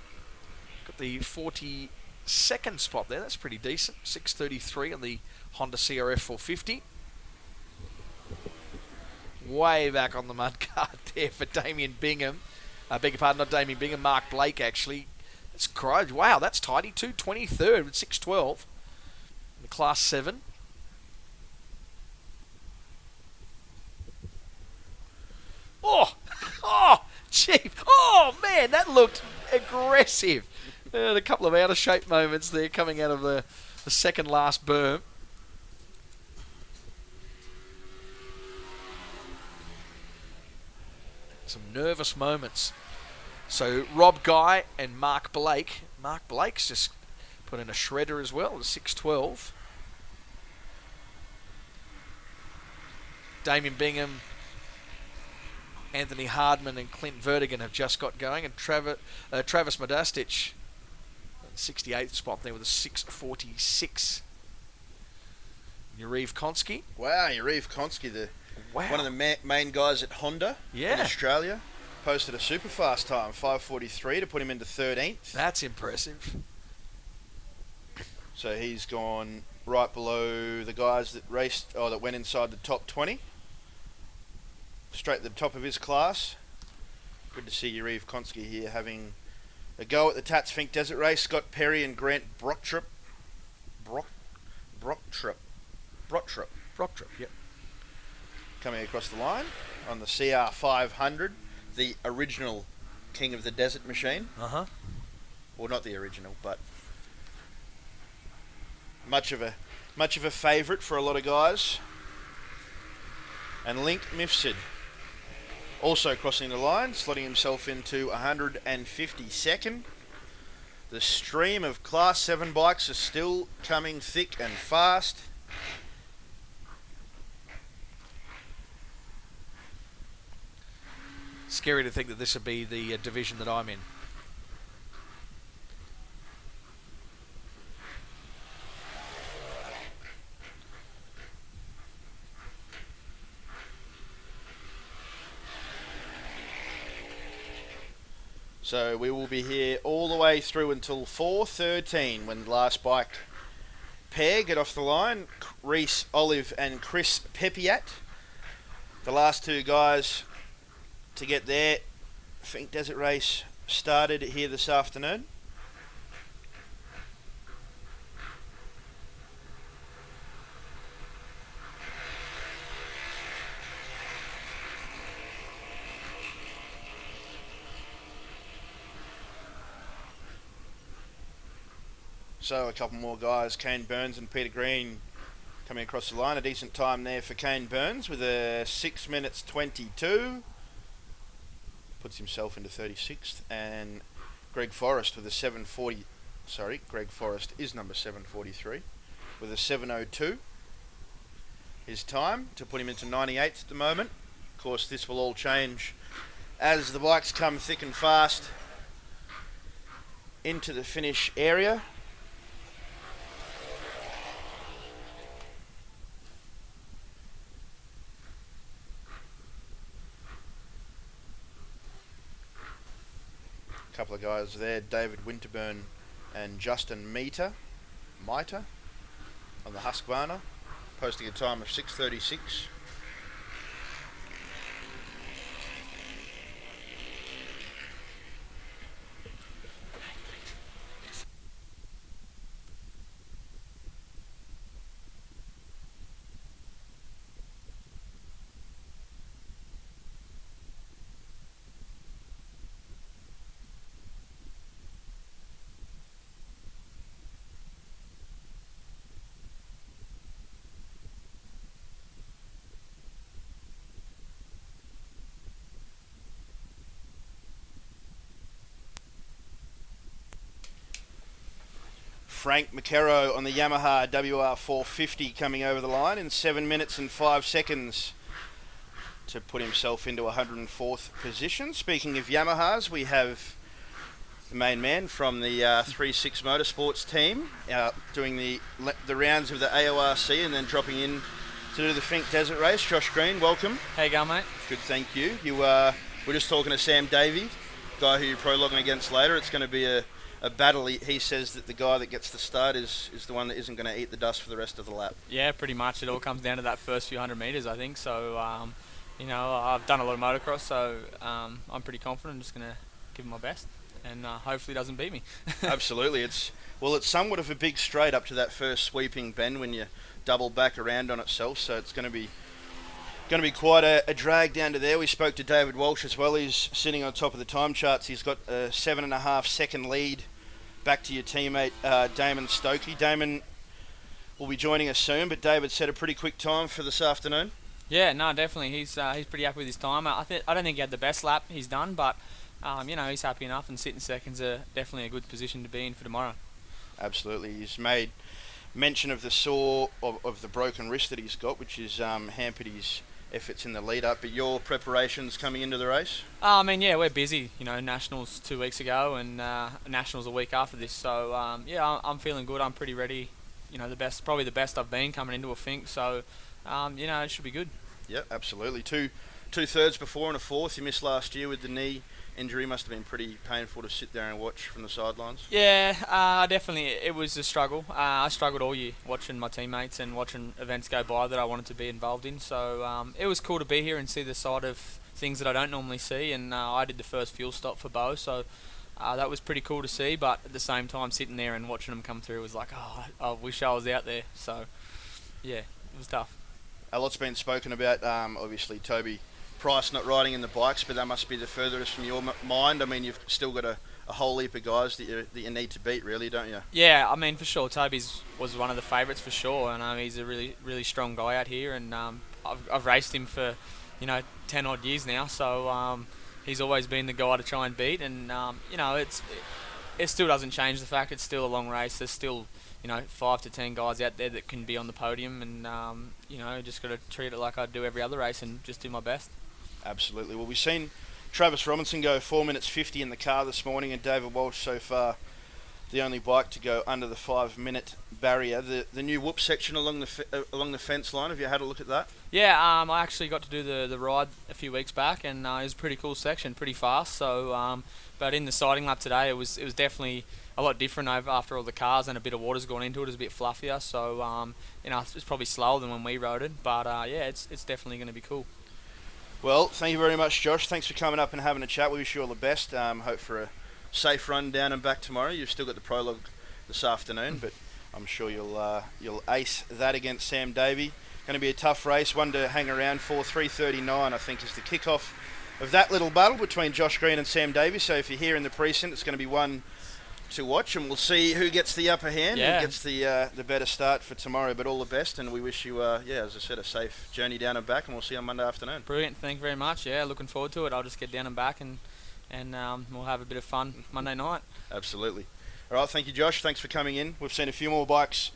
got the 42nd spot there. That's pretty decent. 6:33 on the Honda CRF 450. Way back on the mudguard there for Damien Bingham. Beg your pardon, not Damien Bingham, Mark Blake actually. That's crazy. Wow, that's tidy too. 23rd with 6:12 in the Class 7. Oh, gee. Oh, man, that looked aggressive. A couple of out-of-shape moments there coming out of the second last berm. Some nervous moments. So Rob Guy and Mark Blake. Mark Blake's just put in a shredder as well, 6:12. Damien Bingham, Anthony Hardman and Clint Vertigan have just got going, and Travis Modastich, 68th spot there with a 6:46. Yariv Konsky. Wow, Yariv Konsky, one of the main guys at Honda in Australia, posted a super fast time, 5:43 to put him into 13th. That's impressive. So he's gone right below the guys that raced, or that went inside the top 20. Straight at the top of his class. Good to see Yariv Konski here having a go at the Tatts Finke Desert Race. Scott Perry and Grant Brochtrup. Brochtrup, yep. Coming across the line on the CR 500, the original King of the Desert machine. Uh-huh. Well, not the original, but much of a favourite for a lot of guys. And Link Mifsud also crossing the line, slotting himself into 152nd. The stream of Class 7 bikes is still coming thick and fast. Scary to think that this would be the division that I'm in. So we will be here all the way through until 4:13 when the last bike pair get off the line. Reese Olive and Chris Pepiat, the last two guys to get their Finke Desert Race started here this afternoon. So a couple more guys, Kane Burns and Peter Green, coming across the line. A decent time there for Kane Burns with a 6 minutes 22. Puts himself into 36th. And Greg Forrest with a 740. Sorry, Greg Forrest is number 743 with a 702. His time to put him into 98th at the moment. Of course, this will all change as the bikes come thick and fast into the finish area. Couple of guys there, David Winterburn and Justin Mita on the Husqvarna, posting a time of 6:36. Frank McKerrow on the Yamaha WR450 coming over the line in 7 minutes and 5 seconds to put himself into 104th position. Speaking of Yamahas, we have the main man from the 3-6 Motorsports team doing the rounds of the AORC and then dropping in to do the Finke Desert Race. Josh Green, welcome. How you going, mate? Good, thank you. You we're just talking to Sam Davey, guy who you're prologuing against later. It's going to be a battle. He says that the guy that gets the start is the one that isn't going to eat the dust for the rest of the lap. Yeah, pretty much. It all comes down to that first few hundred metres, I think. So, you know, I've done a lot of motocross, so I'm pretty confident. I'm just going to give it my best, and hopefully it doesn't beat me. Absolutely. It's somewhat of a big straight up to that first sweeping bend when you double back around on itself. So it's going to be quite a drag down to there. We spoke to David Walsh as well. He's sitting on top of the time charts. He's got a 7.5 second lead back to your teammate Damon Stokey. Damon will be joining us soon, but David set a pretty quick time for this afternoon. Yeah, no, definitely. He's pretty happy with his time. I don't think he had the best lap he's done, but you know, he's happy enough, and sitting seconds are definitely a good position to be in for tomorrow. Absolutely. He's made mention of the sore of the broken wrist that he's got, which has hampered his efforts in the lead up. But your preparations coming into the race? I mean, yeah, we're busy. You know, Nationals 2 weeks ago and Nationals a week after this. So yeah, I'm feeling good. I'm pretty ready. You know, probably the best I've been coming into a Finke. So you know, it should be good. Yep, absolutely. Two thirds before and a fourth. You missed last year with the knee injury must have been pretty painful to sit there and watch from the sidelines. Yeah, definitely. It was a struggle. I struggled all year watching my teammates and watching events go by that I wanted to be involved in. So it was cool to be here and see the side of things that I don't normally see. And I did the first fuel stop for Bo, so that was pretty cool to see. But at the same time, sitting there and watching them come through was like, oh, I wish I was out there. So yeah, it was tough. A lot's been spoken about, obviously, Toby Price not riding in the bikes, but that must be the furthest from your mind. I mean, you've still got a whole heap of guys that you need to beat, really, don't you? Yeah, I mean, for sure. Toby's was one of the favourites for sure, and he's a really, really strong guy out here, and I've raced him for, 10 odd years now, so he's always been the guy to try and beat, and it still doesn't change the fact it's still a long race. There's still 5 to 10 guys out there that can be on the podium, and just got to treat it like I do every other race and just do my best. Absolutely. Well, we've seen Travis Robinson go 4 minutes 50 in the car this morning, and David Walsh so far the only bike to go under the 5-minute barrier. The new whoop section along the fence line. Have you had a look at that? Yeah, I actually got to do the ride a few weeks back, and it was a pretty cool section, pretty fast. So, but in the sighting lap today, it was definitely a lot different after all the cars and a bit of water's gone into it. It's a bit fluffier, so it's probably slower than when we rode it. But yeah, it's definitely going to be cool. Well, thank you very much, Josh. Thanks for coming up and having a chat. We wish you all the best. Hope for a safe run down and back tomorrow. You've still got the prologue this afternoon, but I'm sure you'll ace that against Sam Davey. Going to be a tough race, one to hang around for. 3:39, I think, is the kickoff of that little battle between Josh Green and Sam Davey. So if you're here in the precinct, it's going to be one to watch, and we'll see who gets the upper hand and gets the better start for tomorrow. But all the best, and we wish you, as I said, a safe journey down and back, and we'll see you on Monday afternoon. Brilliant, thank you very much. Yeah, looking forward to it. I'll just get down and back, and we'll have a bit of fun Monday night. Absolutely. All right, thank you, Josh. Thanks for coming in. We've seen a few more bikes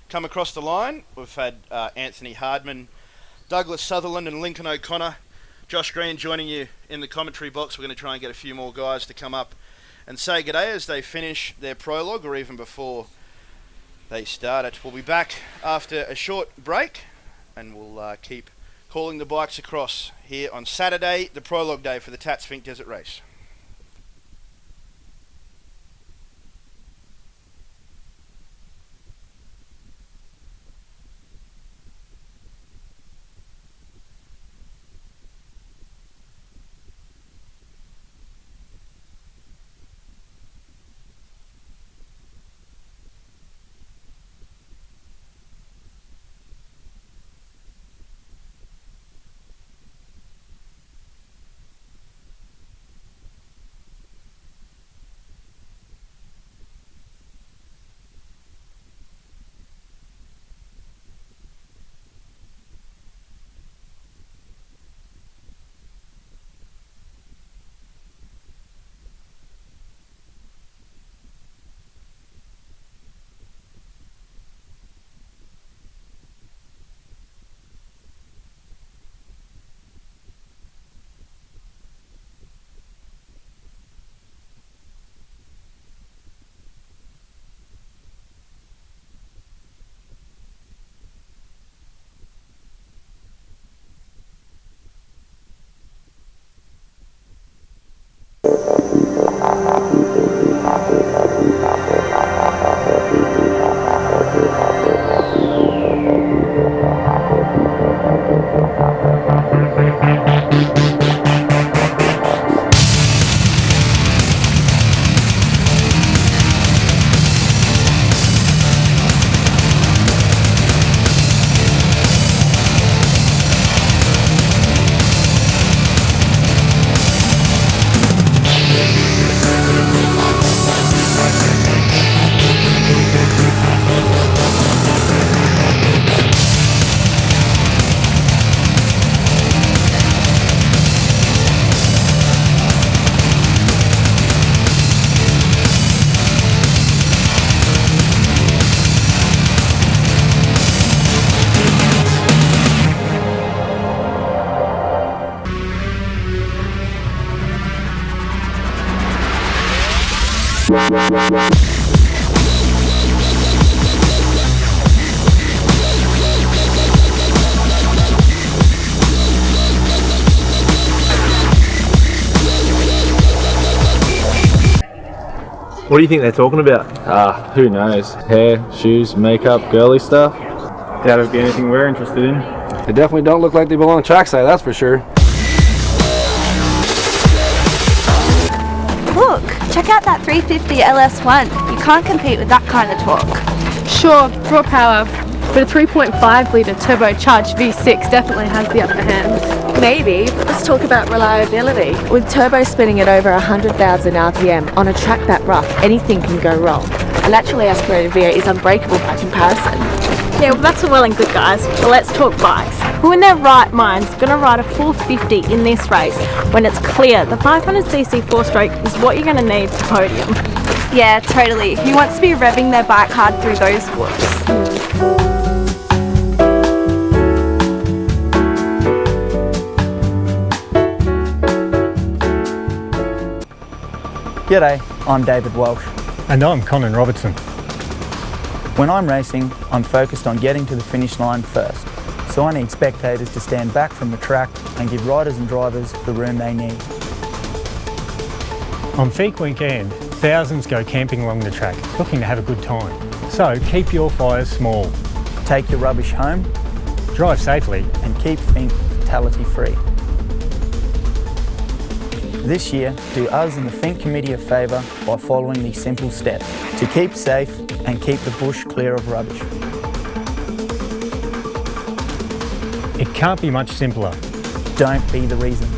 come across the line. We've had Anthony Hardman, Douglas Sutherland, and Lincoln O'Connor. Josh Green joining you in the commentary box. We're going to try and get a few more guys to come up and say g'day as they finish their prologue, or even before they start it. We'll be back after a short break, and we'll keep calling the bikes across here on Saturday, the prologue day for the Tatts Finke Desert Race. What do you think they're talking about? Who knows? Hair, shoes, makeup, girly stuff. That would be anything we're interested in. They definitely don't look like they belong on trackside, that's for sure. Look, check out that 350 LS1. You can't compete with that kind of torque. Sure, raw power, but a 3.5 litre turbocharged V6 definitely has the upper hand. Maybe, but let's talk about reliability. With turbo spinning at over 100,000 RPM on a track that rough, anything can go wrong. A naturally aspirated V8 is unbreakable by comparison. Yeah, well that's all well and good guys, but let's talk bikes. Who in their right mind's going to ride a 450 in this race when it's clear the 500cc 4-stroke is what you're going to need to podium? Yeah, totally. Who wants to be revving their bike hard through those whoops? G'day, I'm David Walsh. And I'm Colin Robertson. When I'm racing, I'm focused on getting to the finish line first, so I need spectators to stand back from the track and give riders and drivers the room they need. On Peak Weekend, thousands go camping along the track, looking to have a good time. So keep your fires small. Take your rubbish home, drive safely, and keep Finke fatality free. This year, do us and the Finke Committee a favour by following these simple steps to keep safe and keep the bush clear of rubbish. It can't be much simpler. Don't be the reason.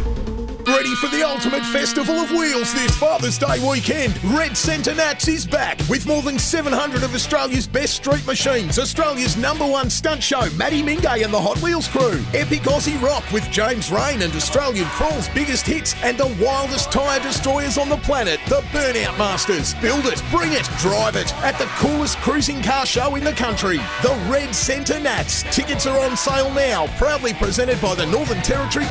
Ready for the ultimate festival of wheels this Father's Day weekend? Red Centre Nats is back with more than 700 of Australia's best street machines. Australia's #1 stunt show, Matty Mingay and the Hot Wheels crew. Epic Aussie rock with James Rain and Australian Crawl's biggest hits. And the wildest tyre destroyers on the planet, the Burnout Masters. Build it, bring it, drive it at the coolest cruising car show in the country. The Red Centre Nats. Tickets are on sale now. Proudly presented by the Northern Territory.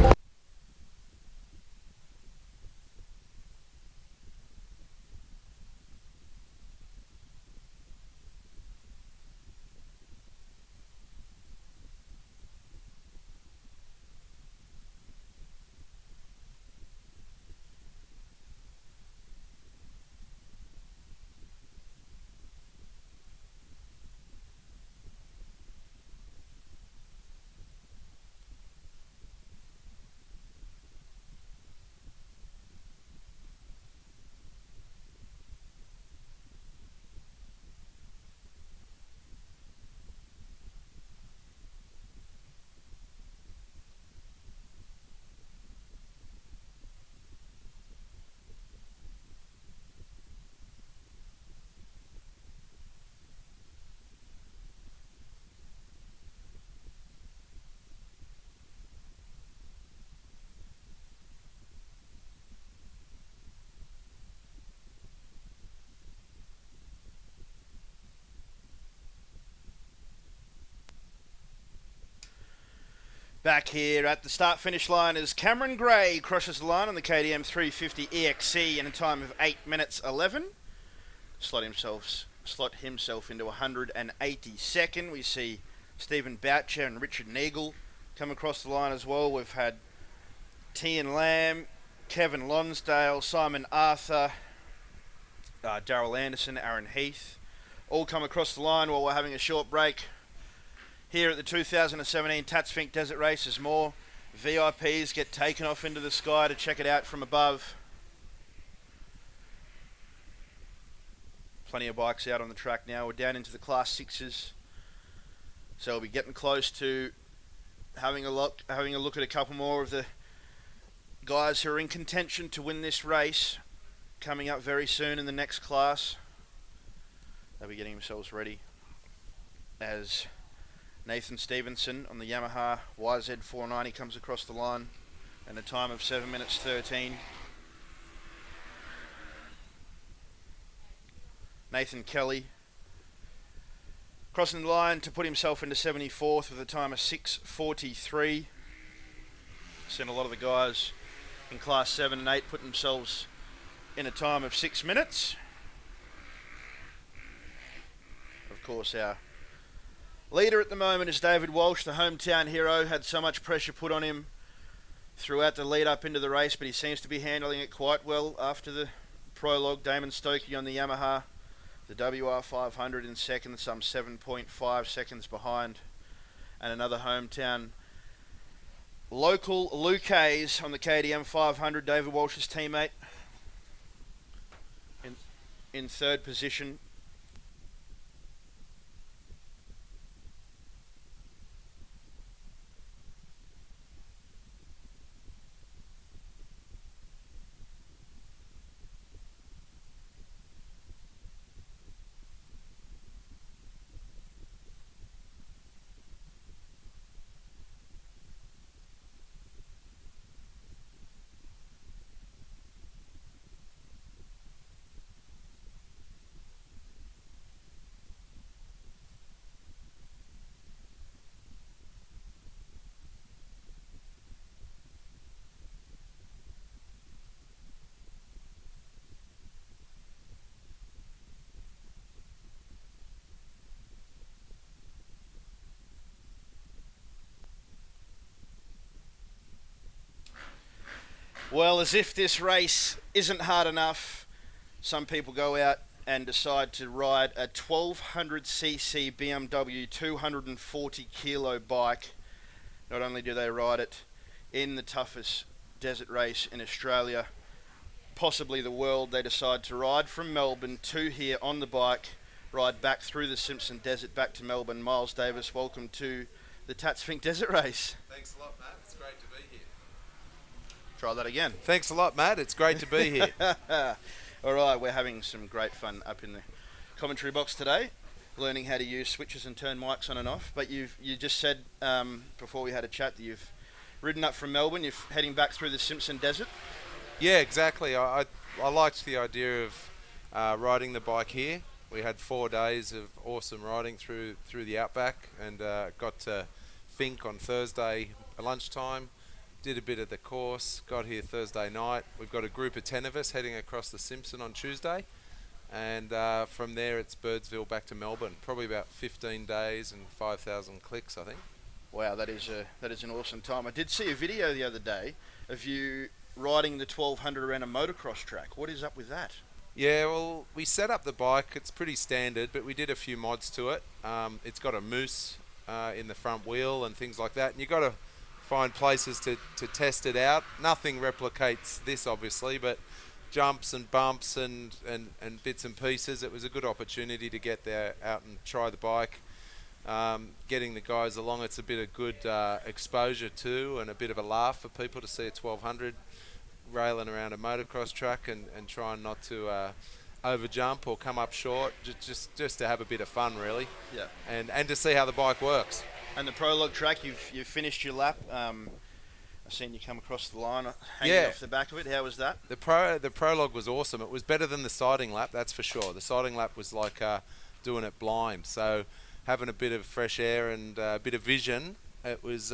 Back here at the start-finish line as Cameron Gray crosses the line on the KTM 350 EXC in a time of 8 minutes 11. Slot himself into 182nd. We see Stephen Boucher and Richard Neagle come across the line as well. We've had Tian Lamb, Kevin Lonsdale, Simon Arthur, Darrell Anderson, Aaron Heath, all come across the line while we're having a short break. Here at the 2017 Tatts Finke Desert Race, as more VIPs get taken off into the sky to check it out from above. Plenty of bikes out on the track now. We're down into the Class 6s. So we'll be getting close to having a look at a couple more of the guys who are in contention to win this race coming up very soon in the next class. They'll be getting themselves ready as Nathan Stevenson on the Yamaha YZ490 comes across the line in a time of 7 minutes 13. Nathan Kelly crossing the line to put himself into 74th with a time of 6:43. Seen a lot of the guys in Class 7 and 8 put themselves in a time of 6 minutes. Of course, our leader at the moment is David Walsh, the hometown hero. Had so much pressure put on him throughout the lead up into the race, but he seems to be handling it quite well after the Mid-prologue, Damon Stokey on the Yamaha. The WR 500 in second, some 7.5 seconds behind. And another hometown local, Luke Hayes on the KTM 500, David Walsh's teammate, in third position. Well, as if this race isn't hard enough, some people go out and decide to ride a 1200cc BMW 240 kilo bike. Not only do they ride it in the toughest desert race in Australia, possibly the world, they decide to ride from Melbourne to here on the bike, ride back through the Simpson Desert back to Melbourne. Miles Davis, welcome to the Tatts Finke Desert Race. Thanks a lot, Matt. It's great to be here. Try that again. Thanks a lot, Matt. It's great to be here. All right, we're having some great fun up in the commentary box today, learning how to use switches and turn mics on and off. But you just said before we had a chat that you've ridden up from Melbourne, you're heading back through the Simpson Desert. Yeah, exactly. I liked the idea of riding the bike here. We had 4 days of awesome riding through the outback, and got to Finke on Thursday at lunchtime. Did a bit of the course, got here Thursday night. We've got a group of 10 of us heading across the Simpson on Tuesday, and from there it's Birdsville back to Melbourne. Probably about 15 days and 5,000 clicks, I think. Wow, that is an awesome time. I did see a video the other day of you riding the 1200 around a motocross track. What is up with that? Yeah, well, we set up the bike. It's pretty standard, but we did a few mods to it. It's got a moose in the front wheel and things like that, and you got to find places to test it out. Nothing replicates this, obviously, but jumps and bumps and bits and pieces. It was a good opportunity to get there out and try the bike. Getting the guys along, it's a bit of good exposure too, and a bit of a laugh for people to see a 1200 railing around a motocross track and trying not to over jump or come up short, just to have a bit of fun, really. Yeah. And to see how the bike works. And the prologue track, you've finished your lap. I've seen you come across the line hanging off the back of it. How was that? The prologue was awesome. It was better than the siding lap, that's for sure. The siding lap was like doing it blind. So having a bit of fresh air and a bit of vision, it was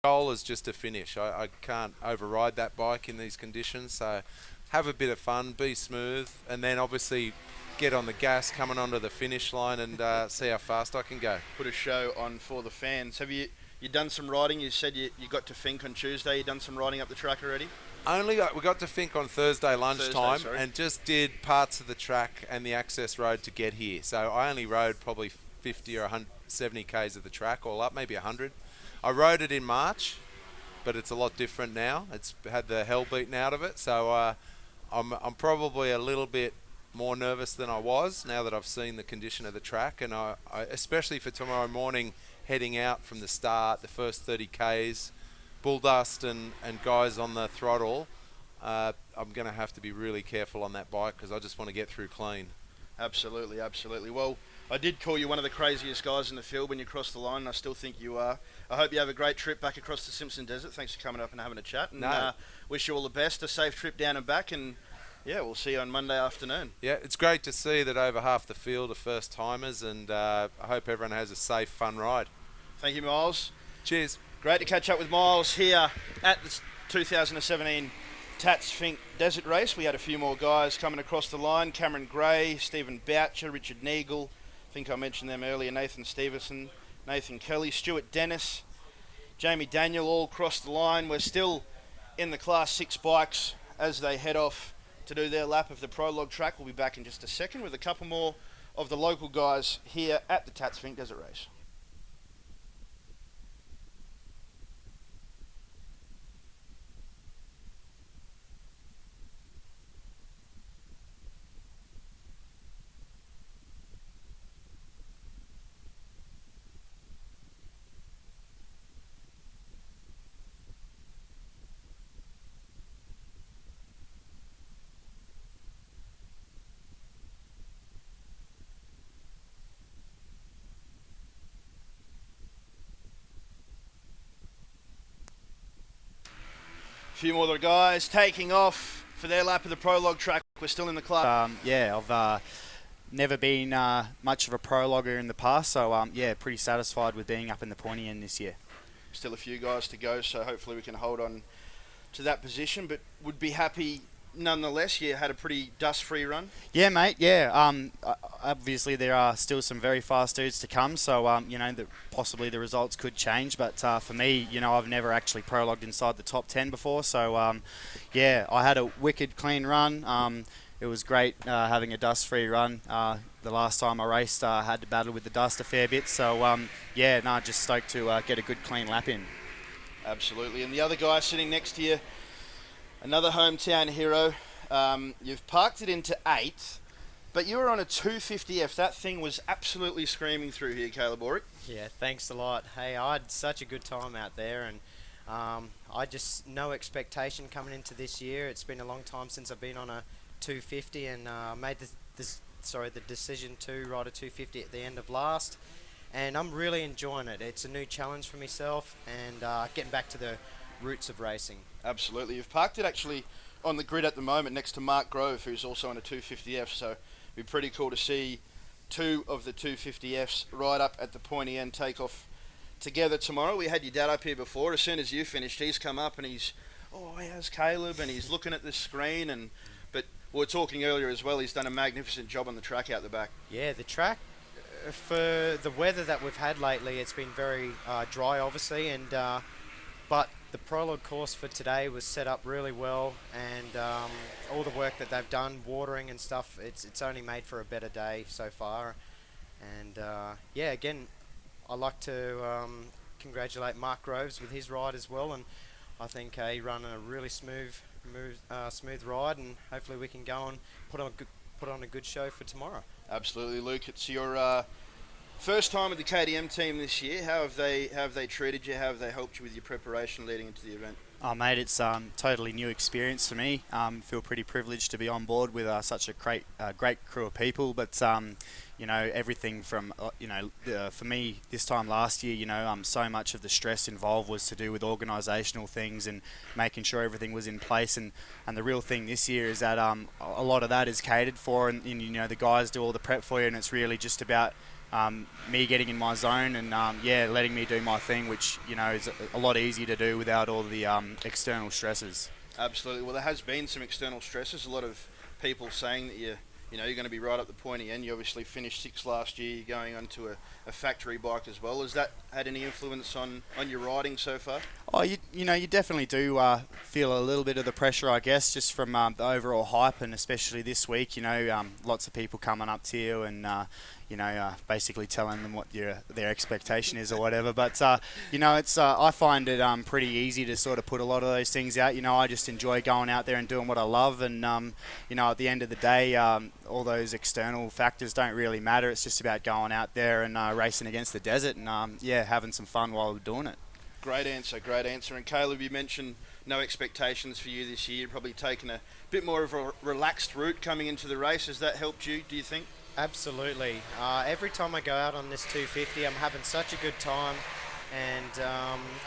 goal is just to finish. I can't override that bike in these conditions. So have a bit of fun, be smooth, and then obviously get on the gas coming onto the finish line and see how fast I can go. Put a show on for the fans. Have you done some riding? You said you got to Finke on Tuesday. You done some riding up the track already? We got to Finke on Thursday lunchtime and just did parts of the track and the access road to get here. So I only rode probably 50 or 170 k's of the track all up, maybe 100. I rode it in March, but it's a lot different now. It's had the hell beaten out of it. So I'm probably a little bit more nervous than I was now that I've seen the condition of the track, and I especially for tomorrow morning, heading out from the start, the first 30 k's, bull dust and guys on the throttle. I'm going to have to be really careful on that bike because I just want to get through clean. Absolutely, absolutely. Well, I did call you one of the craziest guys in the field when you crossed the line, and I still think you are. I hope you have a great trip back across the Simpson Desert. Thanks for coming up and having a chat, and wish you all the best, a safe trip down and back, and yeah, we'll see you on Monday afternoon. Yeah, it's great to see that over half the field are first timers, and I hope everyone has a safe, fun ride. Thank you, Miles. Cheers. Great to catch up with Miles here at the 2017 Tatts Finke Desert Race. We had a few more guys coming across the line. Cameron Gray, Stephen Boucher, Richard Neagle. I think I mentioned them earlier. Nathan Stevenson, Nathan Kelly, Stuart Dennis, Jamie Daniel all crossed the line. We're still in the Class 6 bikes as they head off to do their lap of the prologue track. We'll be back in just a second with a couple more of the local guys here at the Tatts Finke Desert Race. Few more of the guys taking off for their lap of the prologue track. We're still in the club. Yeah, I've never been much of a prologuer in the past, so yeah, pretty satisfied with being up in the pointy end this year. Still a few guys to go, so hopefully we can hold on to that position, but would be happy nonetheless. You had a pretty dust-free run. Yeah, mate. Yeah. Obviously, there are still some very fast dudes to come, so you know, possibly the results could change. But for me, you know, I've never actually prologued inside the top 10 before, so yeah, I had a wicked clean run. It was great having a dust-free run. The last time I raced, I had to battle with the dust a fair bit, so yeah, no, just stoked to get a good clean lap in. Absolutely. And the other guy sitting next to you, another hometown hero. You've parked it into 8, but you were on a 250F. That thing was absolutely screaming through here, Caleb Orick. Yeah, thanks a lot. Hey, I had such a good time out there, and I just no expectation coming into this year. It's been a long time since I've been on a 250, and made the decision to ride a 250 at the end of last, and I'm really enjoying it. It's a new challenge for myself, and getting back to the roots of racing. Absolutely. You've parked it actually on the grid at the moment next to Mark Grove, who's also on a 250F, so it'd be pretty cool to see 2 of the 250Fs right up at the pointy end take off together tomorrow. We had your dad up here before. As soon as you finished, he's come up and he's, oh, how's Caleb? And he's looking at the screen, but we were talking earlier as well, he's done a magnificent job on the track out the back. Yeah, the track, for the weather that we've had lately, it's been very dry, obviously, and but the prologue course for today was set up really well, and all the work that they've done, watering and stuff, it's only made for a better day so far. And yeah, again, I'd like to congratulate Mark Groves with his ride as well, and I think he run a really smooth ride, and hopefully we can go and put on a good show for tomorrow. Absolutely, Luke. It's your first time with the KTM team this year. How have they treated you? How have they helped you with your preparation leading into the event? Oh, mate, it's totally new experience for me. Feel pretty privileged to be on board with such a great crew of people. But you know, everything from you know, for me this time last year, you know, so much of the stress involved was to do with organisational things and making sure everything was in place. And the real thing this year is that a lot of that is catered for, and you know, the guys do all the prep for you, and it's really just about me getting in my zone and yeah, letting me do my thing, which, you know, is a lot easier to do without all the external stresses. Absolutely. Well, there has been some external stresses. A lot of people saying that you're going to be right up the pointy end. You obviously finished 6th last year. You're going onto a factory bike as well. Has that had any influence on your riding so far? Oh, you know, you definitely do feel a little bit of the pressure, I guess, just from the overall hype, and especially this week. You know, lots of people coming up to you and you know, basically telling them what their expectation is or whatever. But you know, it's I find it pretty easy to sort of put a lot of those things out. You know, I just enjoy going out there and doing what I love, and you know, at the end of the day, all those external factors don't really matter. It's just about going out there and racing against the desert, and yeah, having some fun while we're doing it. Great answer, great answer. And Caleb, you mentioned no expectations for you this year. Probably taken a bit more of a relaxed route coming into the race. Has that helped you, do you think? Absolutely. Every time I go out on this 250, I'm having such a good time, and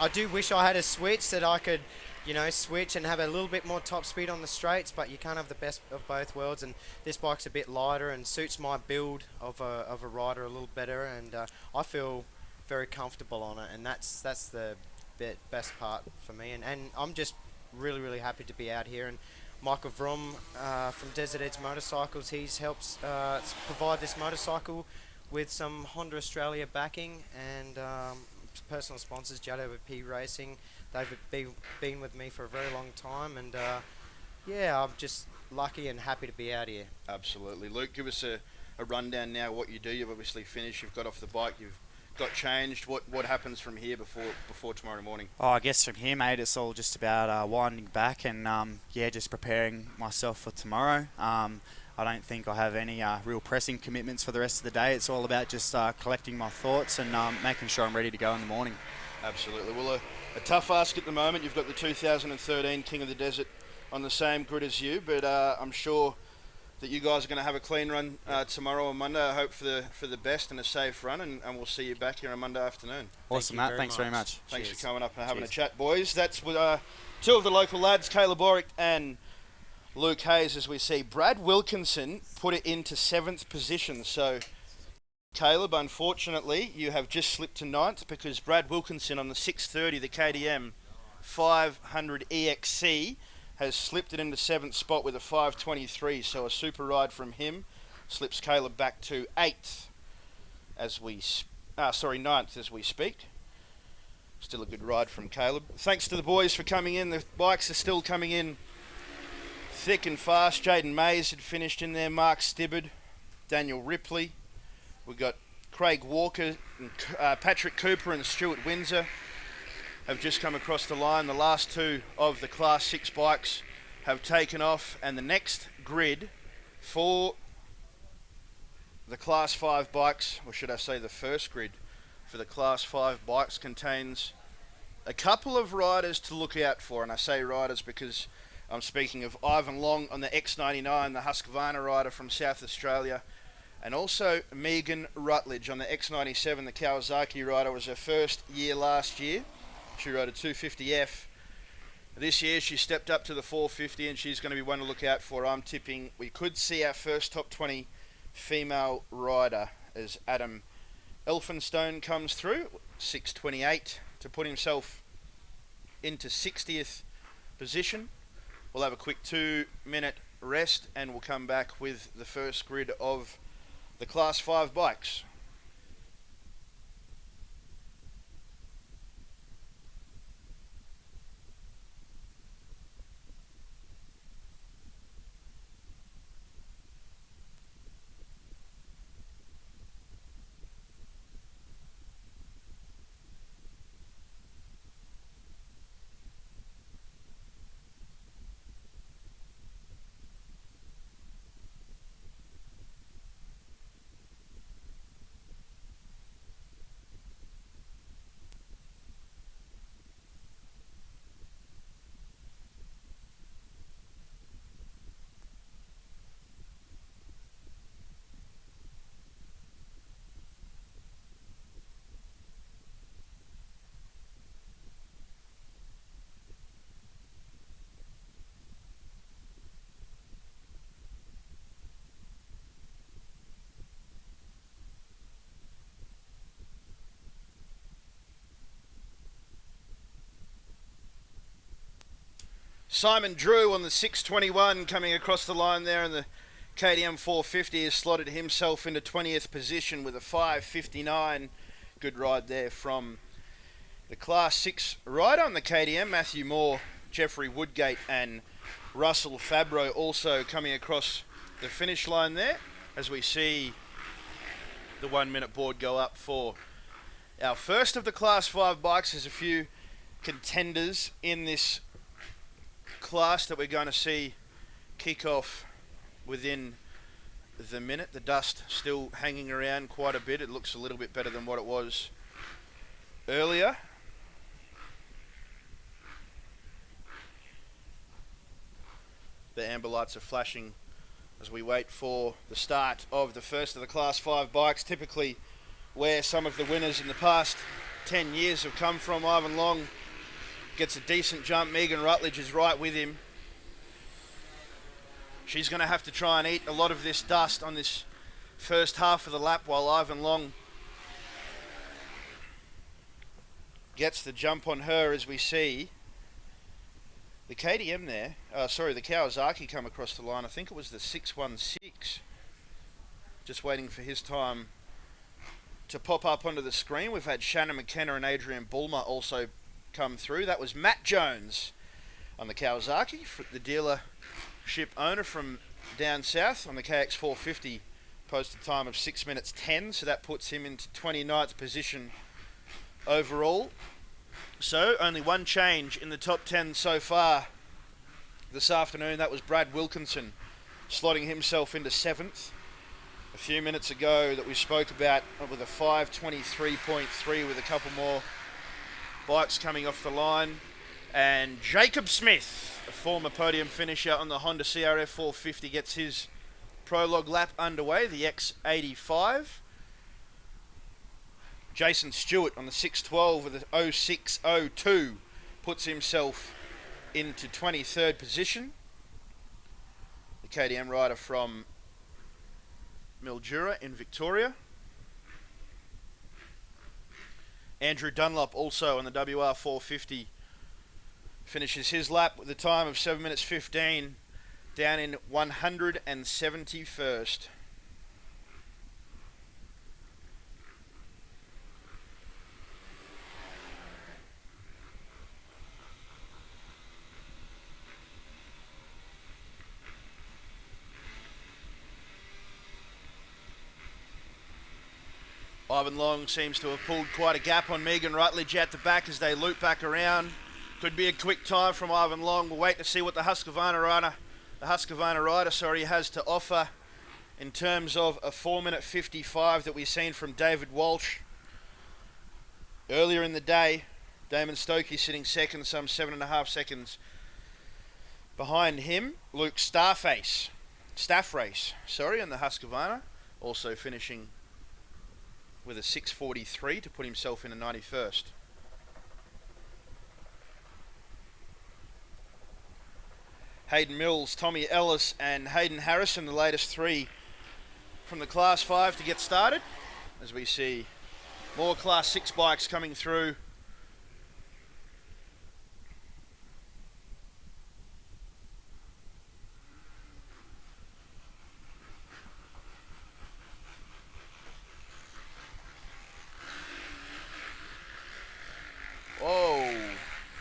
I do wish I had a switch that I could, you know, switch and have a little bit more top speed on the straights, but you can't have the best of both worlds, and this bike's a bit lighter and suits my build of a rider a little better, and I feel very comfortable on it, and that's the best part for me, and I'm just really happy to be out here. And Michael Vroom from Desert Edge Motorcycles, he's helped provide this motorcycle with some Honda Australia backing, and personal sponsors, JWP Racing. They've been with me for a very long time, and Yeah, I'm just lucky and happy to be out here. Absolutely. Luke, give us a rundown now what you do. You've obviously finished, you've got off the bike, you've got changed. What happens from here before tomorrow morning? Oh, I guess from here, mate, it's all just about winding back and yeah, just preparing myself for tomorrow. I don't think I have any real pressing commitments for the rest of the day. It's all about just collecting my thoughts and making sure I'm ready to go in the morning. Absolutely. Well, a tough ask at the moment. You've got the 2013 King of the Desert on the same grid as you, but I'm sure that you guys are going to have a clean run tomorrow on Monday. I hope for the best and a safe run, and we'll see you back here on Monday afternoon. Awesome, Matt. Thanks very much. Thanks Cheers. for coming up and having Cheers. a chat, boys. That's with two of the local lads, Caleb Borick and Luke Hayes, as we see Brad Wilkinson put it into 7th position. So, Caleb, unfortunately, you have just slipped to 9th because Brad Wilkinson on the 630, the KTM 500 EXC, has slipped it into 7th spot with a 523. So a super ride from him slips Caleb back to 8th as we, 9th as we speak. Still a good ride from Caleb. Thanks to the boys for coming in. The bikes are still coming in thick and fast. Jaden Mays had finished in there. Mark Stibbard, Daniel Ripley. We've got Craig Walker, and Patrick Cooper and Stuart Windsor have just come across the line. The last two of the Class 6 bikes have taken off, and the next grid for the Class 5 bikes, or should I say the first grid for the Class 5 bikes, contains a couple of riders to look out for. And I say riders because I'm speaking of Ivan Long on the X99, the Husqvarna rider from South Australia, and also Megan Rutledge on the X97, the Kawasaki rider. Was her first year last year. She rode a 250F. This year she stepped up to the 450, and she's going to be one to look out for. I'm tipping we could see our first top 20 female rider as Adam Elphinstone comes through, 6:28, to put himself into 60th position. We'll have a quick 2-minute rest, and we'll come back with the first grid of the Class 5 bikes. Simon Drew on the 621 coming across the line there, and the KTM 450 has slotted himself into 20th position with a 559. Good ride there from the Class 6 rider on the KTM, Matthew Moore, Jeffrey Woodgate and Russell Fabro also coming across the finish line there as we see the 1-minute board go up for our first of the Class 5 bikes. There's a few contenders in this class that we're going to see kick off within the minute. The dust still hanging around quite a bit. It looks a little bit better than what it was earlier. The amber lights are flashing as we wait for the start of the first of the Class 5 bikes. Typically where some of the winners in the past 10 years have come from. Ivan Long gets a decent jump. Megan Rutledge is right with him. She's going to have to try and eat a lot of this dust on this first half of the lap while Ivan Long gets the jump on her as we see the KTM there, the Kawasaki come across the line. I think it was the 616. Just waiting for his time to pop up onto the screen. We've had Shannon McKenna and Adrian Bulmer also come through. That was Matt Jones on the Kawasaki, the dealership owner from down south on the KX450 posted a time of 6 minutes 10, so that puts him into 29th position overall. So only one change in the top 10 so far this afternoon. That was Brad Wilkinson slotting himself into 7th. A few minutes ago that we spoke about with a 5:23.3 with a couple more bikes coming off the line. And Jacob Smith, a former podium finisher on the Honda CRF 450, gets his prologue lap underway, the X85. Jason Stewart on the 612 with a 0602 puts himself into 23rd position. The KTM rider from Mildura in Victoria. Andrew Dunlop also on the WR 450 finishes his lap with a time of 7 minutes 15, down in 171st. Ivan Long seems to have pulled quite a gap on Megan Rutledge at the back as they loop back around. Could be a quick time from Ivan Long. We'll wait to see what the Husqvarna rider has to offer in terms of a 4 minute 55 that we've seen from David Walsh. Earlier in the day, Damon Stokey sitting second, some 7.5 seconds behind him. Luke Staffrace, on the Husqvarna, also finishing with a 6:43 to put himself in a 91st. Hayden Mills, Tommy Ellis and Hayden Harrison, the latest three from the Class 5 to get started, as we see more Class 6 bikes coming through. Whoa,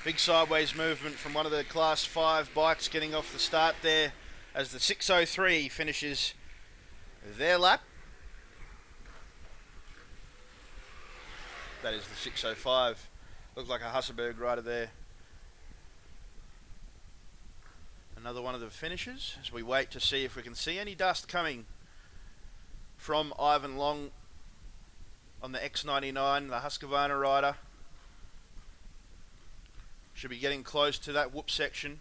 big sideways movement from one of the Class 5 bikes getting off the start there as the 603 finishes their lap. That is the 605. Looked like a Husselberg rider there. Another one of the finishes as we wait to see if we can see any dust coming from Ivan Long on the X99, the Husqvarna rider. Should be getting close to that whoop section,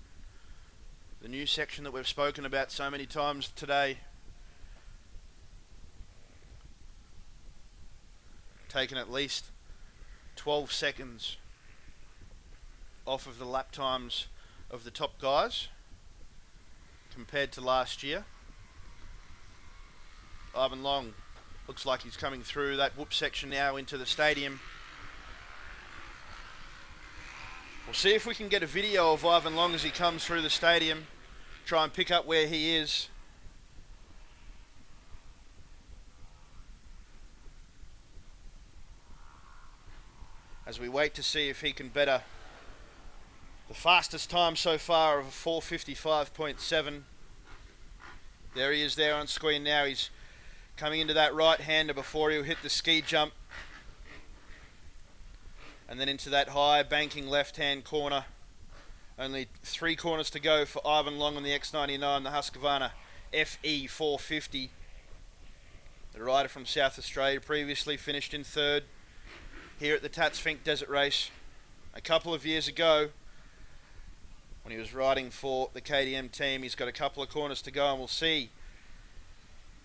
the new section that we've spoken about so many times today. Taken at least 12 seconds off of the lap times of the top guys compared to last year. Ivan Long looks like he's coming through that whoop section now into the stadium. We'll see if we can get a video of Ivan Long as he comes through the stadium, try and pick up where he is. As we wait to see if he can better the fastest time so far of a 4:55.7. There he is there on screen now. He's coming into that right-hander before he'll hit the ski jump. And then into that high banking left-hand corner. Only 3 corners to go for Ivan Long on the X99, the Husqvarna FE 450. The rider from South Australia previously finished in 3rd here at the Tatts Finke Desert Race a couple of years ago when he was riding for the KTM team. He's got a couple of corners to go and we'll see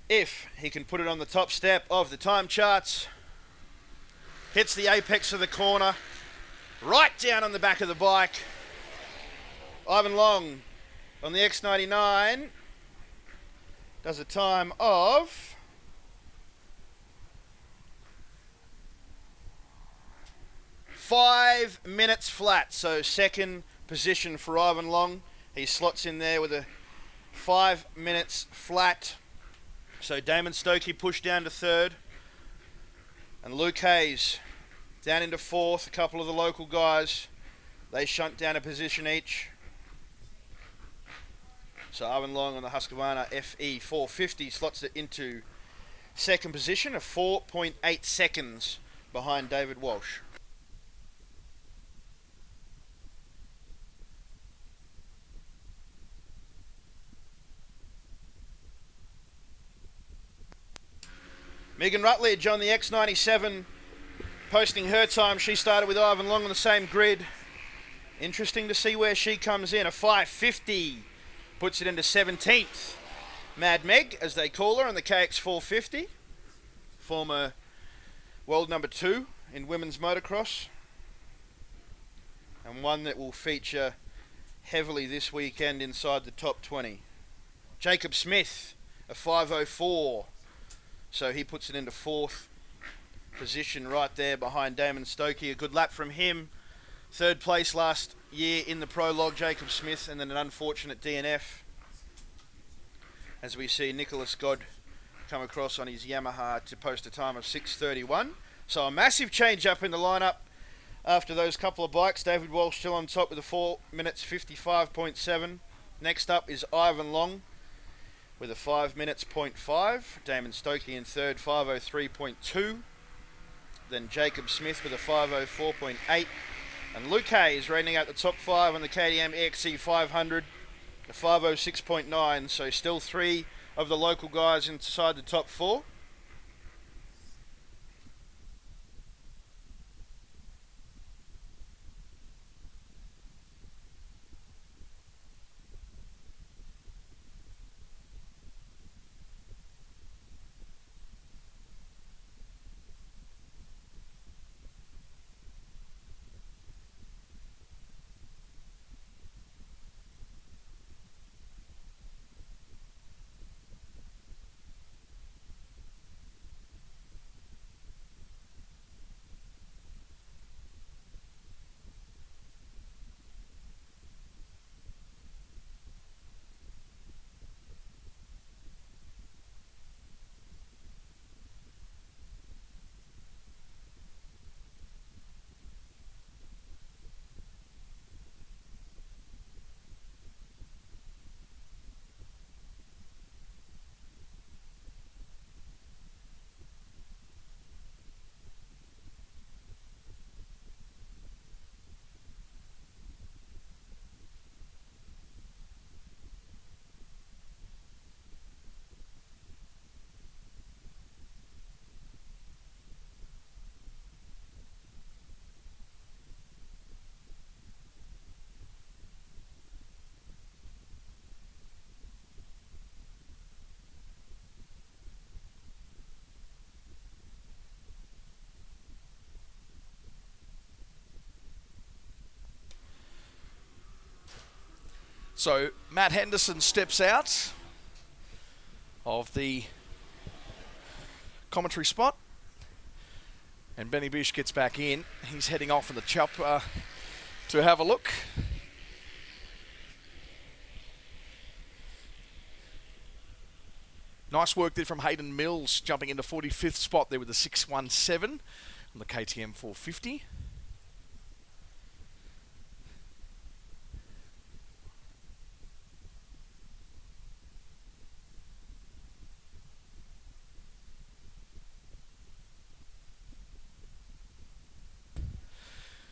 if he can put it on the top step of the time charts. Hits the apex of the corner, right down on the back of the bike. Ivan Long on the X99 does a time of 5 minutes flat. So second position for Ivan Long. He slots in there with a 5 minutes flat. So Damon Stokey pushed down to 3rd. And Luke Hayes down into 4th. A couple of the local guys, they shunt down a position each. So Owen Long on the Husqvarna FE 450 slots it into second position, of 4.8 seconds behind David Walsh. Megan Rutledge on the X97 posting her time. She started with Ivan Long on the same grid. Interesting to see where she comes in. A 550 puts it into 17th. Mad Meg, as they call her, on the KX 450. Former world number 2 in women's motocross. And one that will feature heavily this weekend inside the top 20. Jacob Smith, a 504. So he puts it into 4th position right there behind Damon Stokey. A good lap from him. 3rd place last year in the prologue, Jacob Smith, and then an unfortunate DNF. As we see Nicholas God come across on his Yamaha to post a time of 6:31. So a massive change up in the lineup after those couple of bikes. David Walsh still on top with a 4 minutes 55.7. Next up is Ivan Long with a 5 minutes 0.5. Damon Stokey in 3rd, 5:03.2. Then Jacob Smith with a 5:04.8. And Luke Hay is rating out the top 5 on the KTM EXC 500, a 5:06.9. So still 3 of the local guys inside the top 4. So Matt Henderson steps out of the commentary spot, and Benny Bish gets back in. He's heading off in the chopper to have a look. Nice work there from Hayden Mills, jumping into 45th spot there with the 617 on the KTM 450.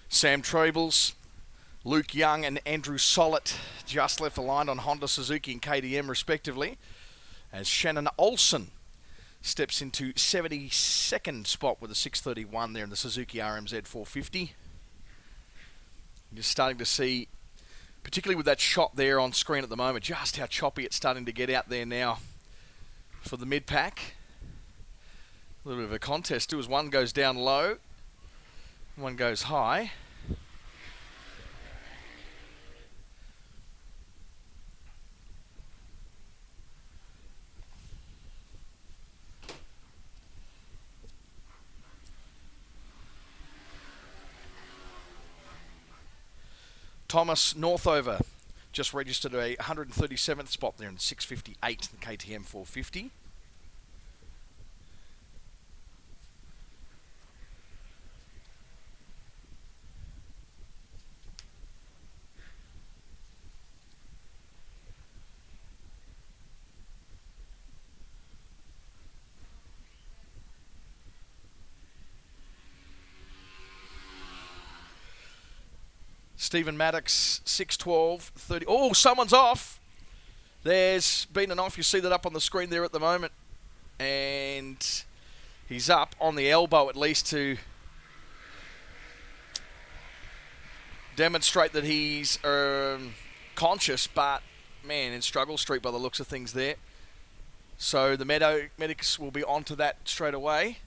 Sam Trebles, Luke Young and Andrew Sollett just left the line on Honda, Suzuki and KTM respectively, as Shannon Olsen steps into 72nd spot with a 631 there in the Suzuki RMZ 450. You're starting to see, particularly with that shot there on screen at the moment, just how choppy it's starting to get out there now for the mid-pack. A little bit of a contest too, as one goes down low, one goes high. Thomas Northover just registered a 137th spot there in 658 in the KTM 450. Stephen Maddox, 6:12:30. Oh, someone's off. There's been an off. You see that up on the screen there at the moment. And he's up on the elbow at least to demonstrate that he's conscious, but man, in struggle street by the looks of things there. So the medics will be onto that straight away.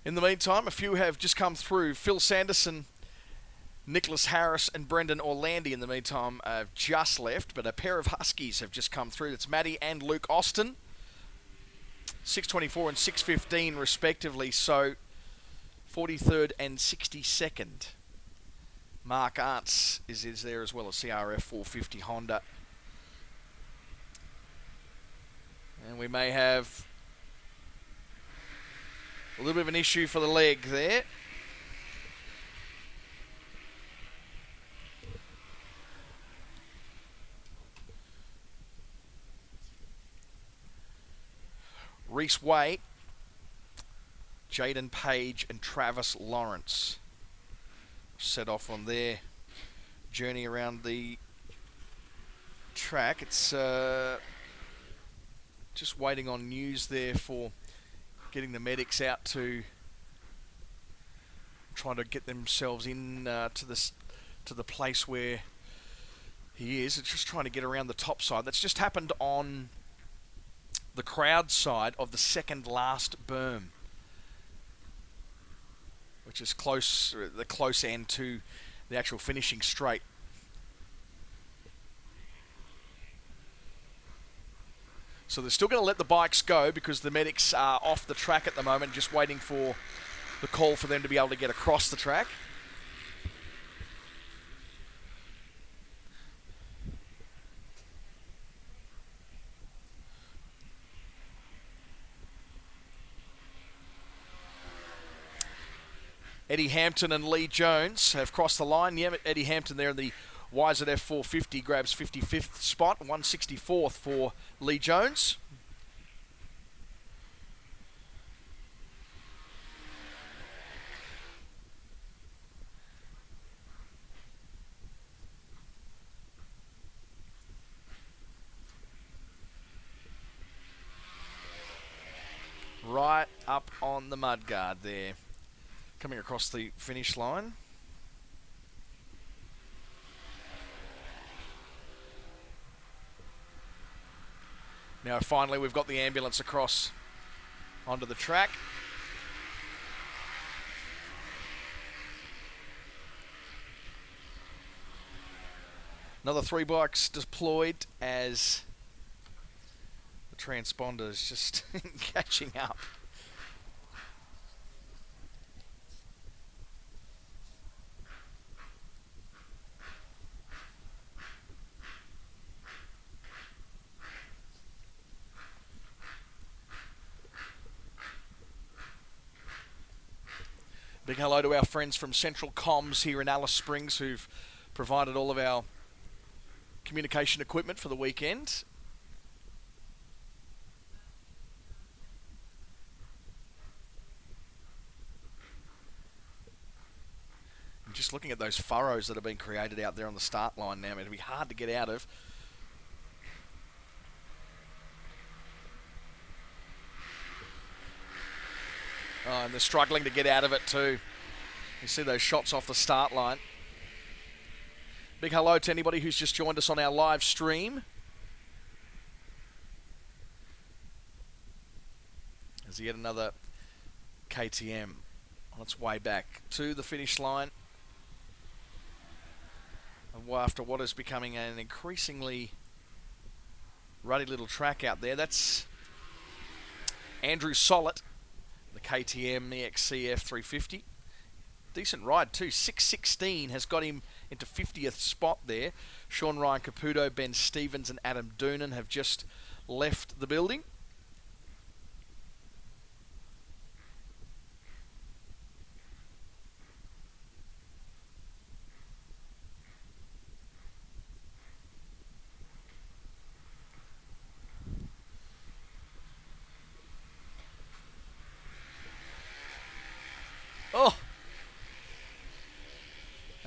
In the meantime, a few have just come through. Phil Sanderson, Nicholas Harris and Brendan Orlandi in the meantime have just left, but a pair of Huskies have just come through. That's Maddie and Luke Austin, 6:24 and 6:15 respectively, so 43rd and 62nd. Mark Arndt is there as well, a CRF 450 Honda. And we may have a little bit of an issue for the leg there. Reese Way, Jaden Page and Travis Lawrence set off on their journey around the track. It's just waiting on news there for getting the medics out to try to get themselves in to the place where he is. It's just trying to get around the top side. That's just happened on the crowd side of the second last berm, which is close, the close end to the actual finishing straight. So they're still going to let the bikes go because the medics are off the track at the moment, just waiting for the call for them to be able to get across the track. Eddie Hampton and Lee Jones have crossed the line. Yeah, Eddie Hampton there in the YZF 450 grabs 55th spot, 164th for Lee Jones. Right up on the mudguard there, coming across the finish line. Now finally we've got the ambulance across onto the track. Another 3 bikes deployed as the transponder is just catching up. Big hello to our friends from Central Comms here in Alice Springs who've provided all of our communication equipment for the weekend. I'm just looking at those furrows that have been created out there on the start line now. It'll be hard to get out of. Oh, and they're struggling to get out of it too. You see those shots off the start line. Big hello to anybody who's just joined us on our live stream. There's yet another KTM on its way back to the finish line. After what is becoming an increasingly ruddy little track out there. That's Andrew Sollett, the KTM EXCF 350. Decent ride too. 6:16 has got him into 50th spot there. Sean Ryan Caputo, Ben Stevens and Adam Doonan have just left the building.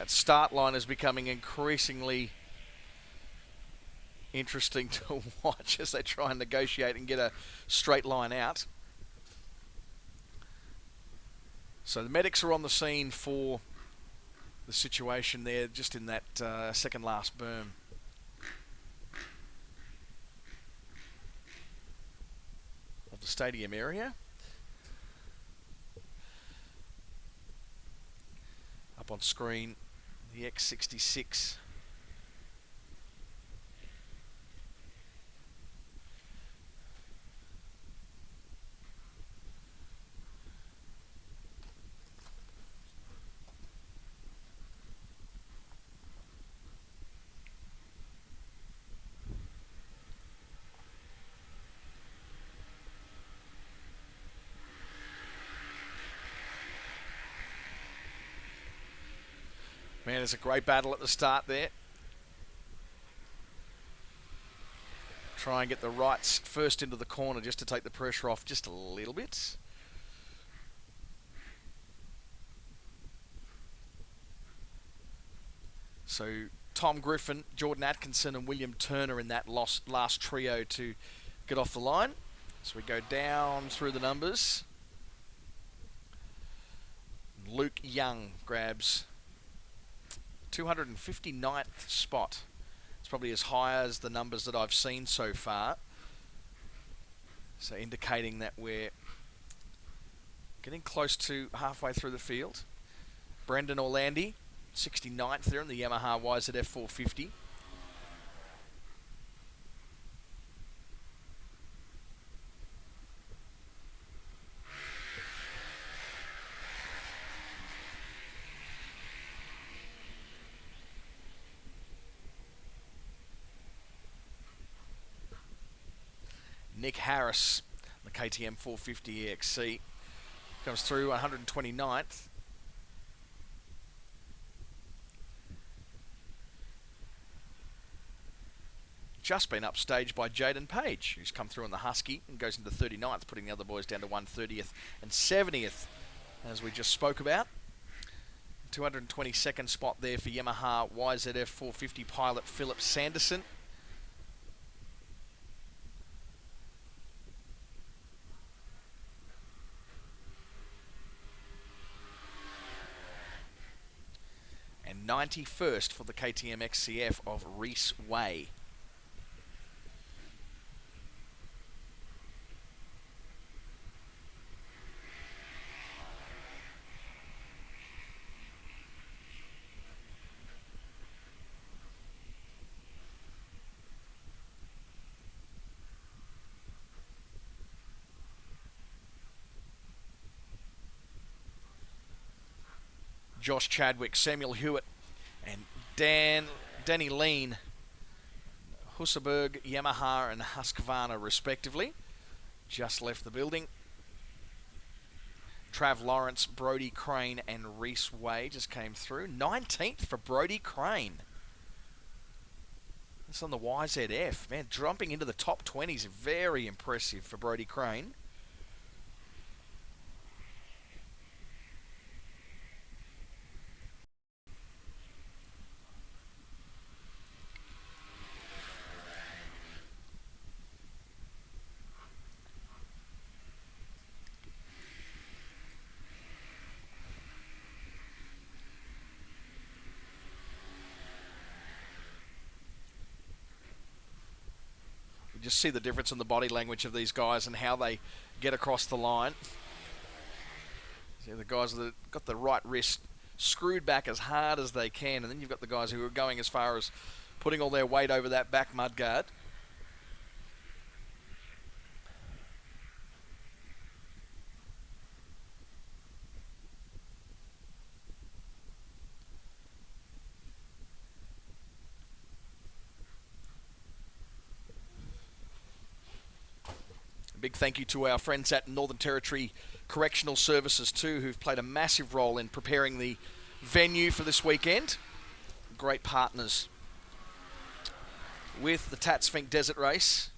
That start line is becoming increasingly interesting to watch as they try and negotiate and get a straight line out. So the medics are on the scene for the situation there, just in that second last berm. Of the stadium area. Up on screen, the X66. Man, it's a great battle at the start there. Try and get the rights first into the corner just to take the pressure off just a little bit. So Tom Griffin, Jordan Atkinson and William Turner in that last trio to get off the line. So we go down through the numbers. Luke Young grabs 259th spot. It's probably as high as the numbers that I've seen so far. So indicating that we're getting close to halfway through the field. Brendan Orlandi, 69th there in the Yamaha YZF 450. Nick Harris, the KTM 450 EXC, comes through 129th. Just been upstaged by Jaden Page, who's come through on the Husky and goes into 39th, putting the other boys down to 130th and 70th, as we just spoke about. 222nd spot there for Yamaha YZF 450 pilot Philip Sanderson. And 91st for the KTM XCF of Reese Way. Josh Chadwick, Samuel Hewitt, and Danny Lean, Husserberg, Yamaha, and Husqvarna, respectively, just left the building. Trav Lawrence, Brody Crane, and Reese Way just came through. 19th for Brody Crane. This on the YZF. Man, jumping into the top 20s, very impressive for Brody Crane. Just see the difference in the body language of these guys and how they get across the line. See the guys that got the right wrist screwed back as hard as they can, and then you've got the guys who are going as far as putting all their weight over that back mudguard. Big thank you to our friends at Northern Territory Correctional Services too, who've played a massive role in preparing the venue for this weekend. Great partners with the Tatts Finke Desert Race.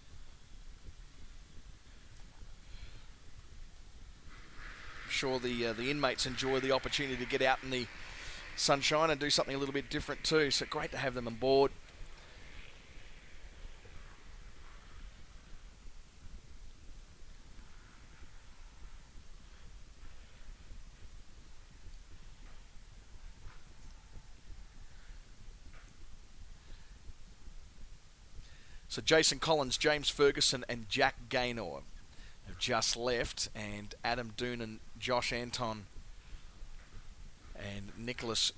I'm sure the inmates enjoy the opportunity to get out in the sunshine and do something a little bit different too. So great to have them on board. So Jason Collins, James Ferguson and Jack Gaynor have just left, and Adam Doonan, Josh Anton and Nicholas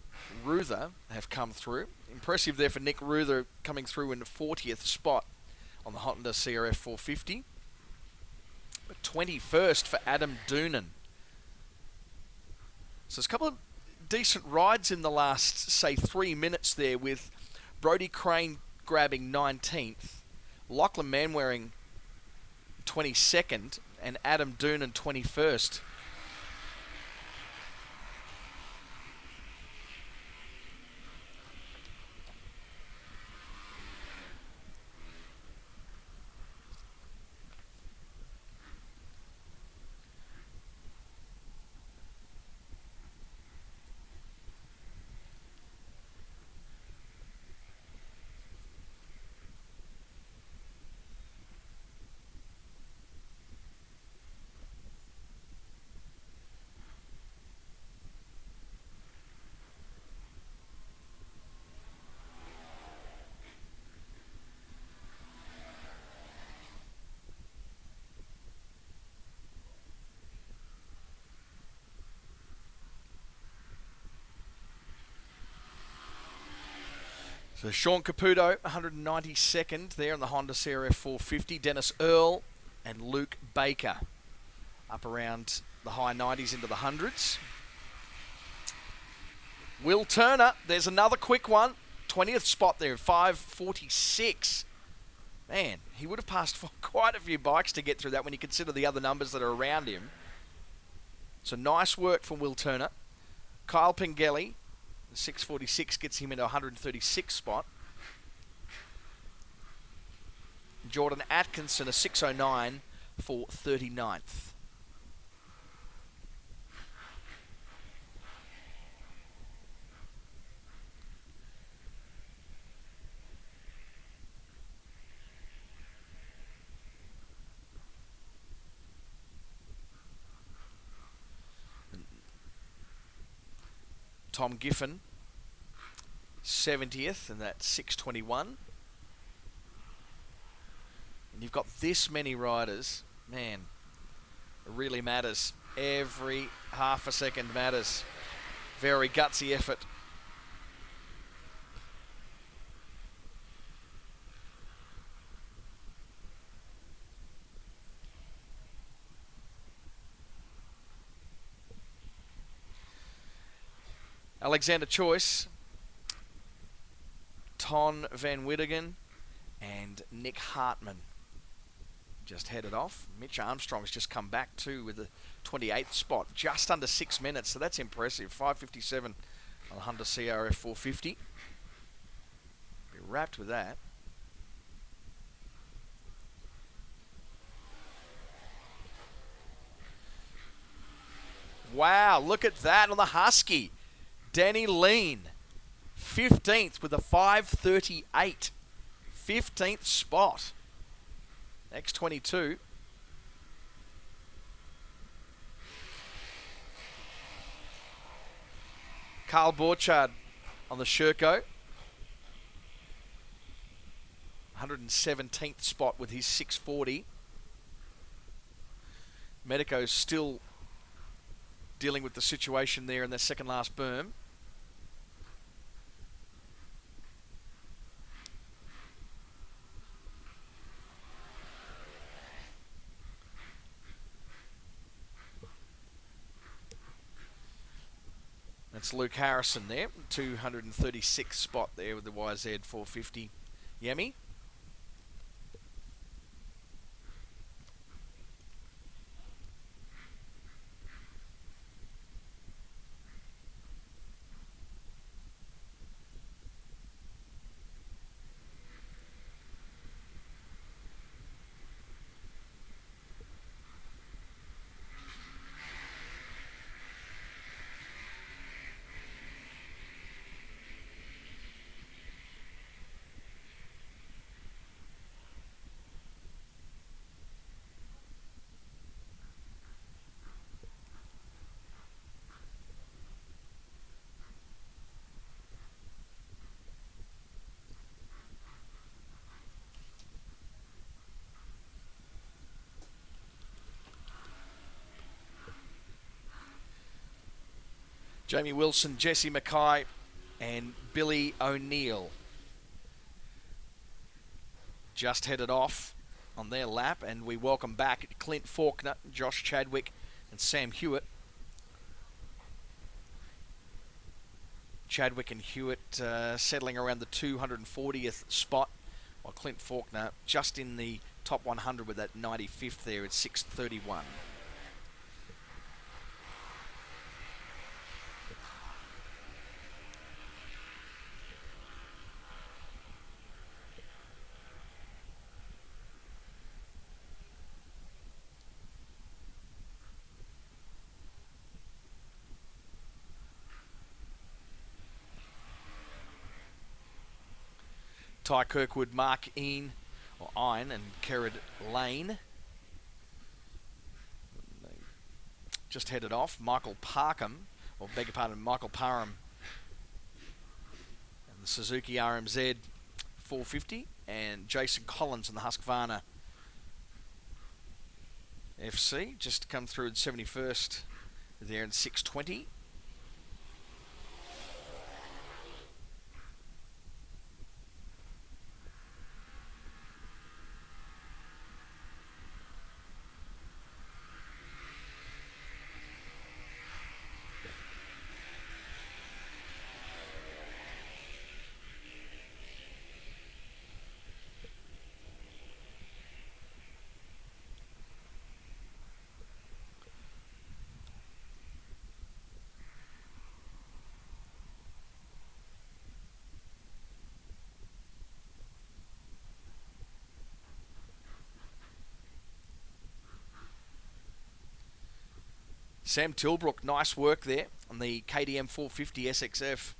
Ruther have come through. Impressive there for Nick Ruther, coming through in the 40th spot on the Honda CRF 450. But 21st for Adam Doonan. So there's a couple of decent rides in the last, say, 3 minutes there, with Brodie Crane grabbing 19th. Lachlan Manwaring 22nd and Adam Doonan 21st. So Sean Caputo, 192nd there on the Honda CRF 450. Dennis Earl and Luke Baker up around the high 90s into the hundreds. Will Turner, there's another quick one. 20th spot there, 5:46. Man, he would have passed for quite a few bikes to get through that when you consider the other numbers that are around him. So nice work from Will Turner. Kyle Pengelly, the 6:46 gets him into 136th spot. Jordan Atkinson, a 6:09 for 39th. Tom Giffen, 70th, and that's 6:21. And you've got this many riders, man, it really matters. Every half a second matters. Very gutsy effort. Alexander Choice, Ton Van Wittingen, and Nick Hartman just headed off. Mitch Armstrong's just come back too with the 28th spot, just under 6 minutes, so that's impressive. 5:57 on the Honda CRF 450. Be wrapped with that. Wow, look at that on the Husky. Danny Lean, 15th with a 5:38. 15th spot. X22. Carl Borchard on the Sherco. 117th spot with his 6:40. Medico's still dealing with the situation there in the second last berm. That's Luke Harrison there, 236th spot there with the YZ 450 Yemi. Jamie Wilson, Jesse Mackay, and Billy O'Neill just headed off on their lap, and we welcome back Clint Faulkner, Josh Chadwick, and Sam Hewitt. Chadwick and Hewitt settling around the 240th spot, while Clint Faulkner just in the top 100 with that 95th there at 6:31. Ty Kirkwood, Mark Ian, and Kerrod Lane. Just headed off. Michael Parkham, or beg your pardon, Michael Parham. And the Suzuki RMZ 450, and Jason Collins in the Husqvarna FC. Just come through in 71st there in 6:20. Sam Tilbrook, nice work there on the KTM 450 SXF.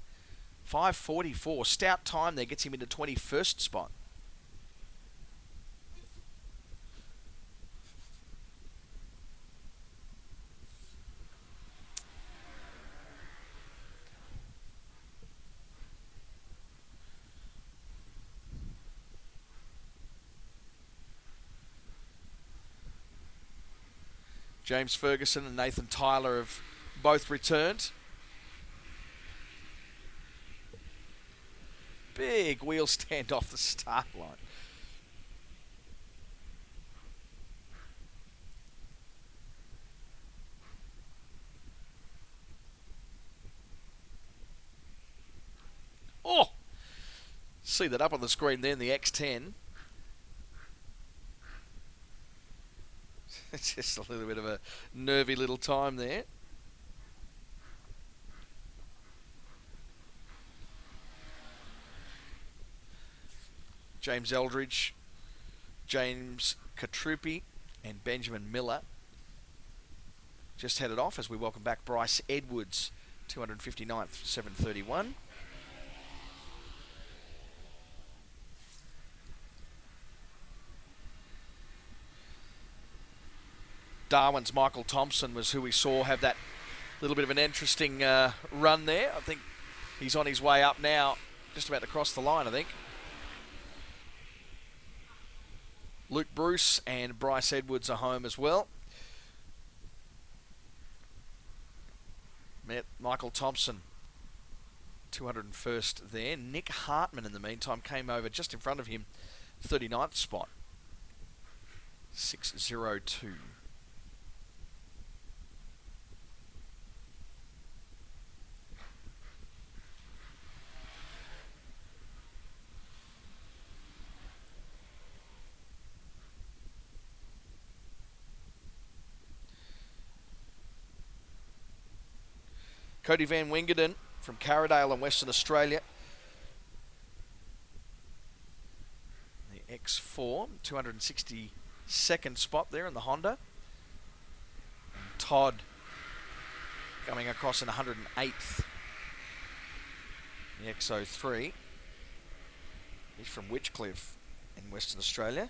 5:44, stout time there, gets him into 21st spot. James Ferguson and Nathan Tyler have both returned. Big wheel stand off the start line. Oh! See that up on the screen then, the X10. It's just a little bit of a nervy little time there. James Eldridge, James Katrupi, and Benjamin Miller just headed off as we welcome back Bryce Edwards, 259th, 7:31. Darwin's Michael Thompson was who we saw have that little bit of an interesting run there. I think he's on his way up now, just about to cross the line, I think. Luke Bruce and Bryce Edwards are home as well. Michael Thompson, 201st there. Nick Hartman, in the meantime, came over just in front of him, 39th spot, 6:02. Cody Van Wingerden from Carradale in Western Australia. The X4, 262nd spot there in the Honda. And Todd coming across in 108th. The X03. He's from Witchcliff in Western Australia.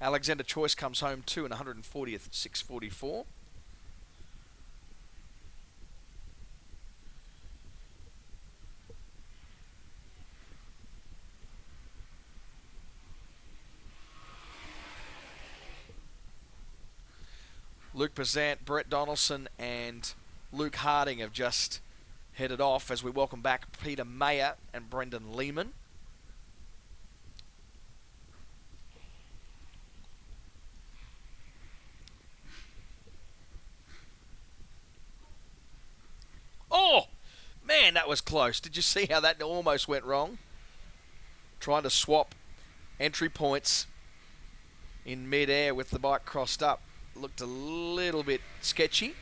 Alexander Choice comes home too in 140th at 6:44. Luke Bazant, Brett Donaldson, and Luke Harding have just headed off as we welcome back Peter Mayer and Brendan Lehman. Oh, man, that was close. Did you see how that almost went wrong? Trying to swap entry points in mid-air with the bike crossed up. Looked a little bit sketchy.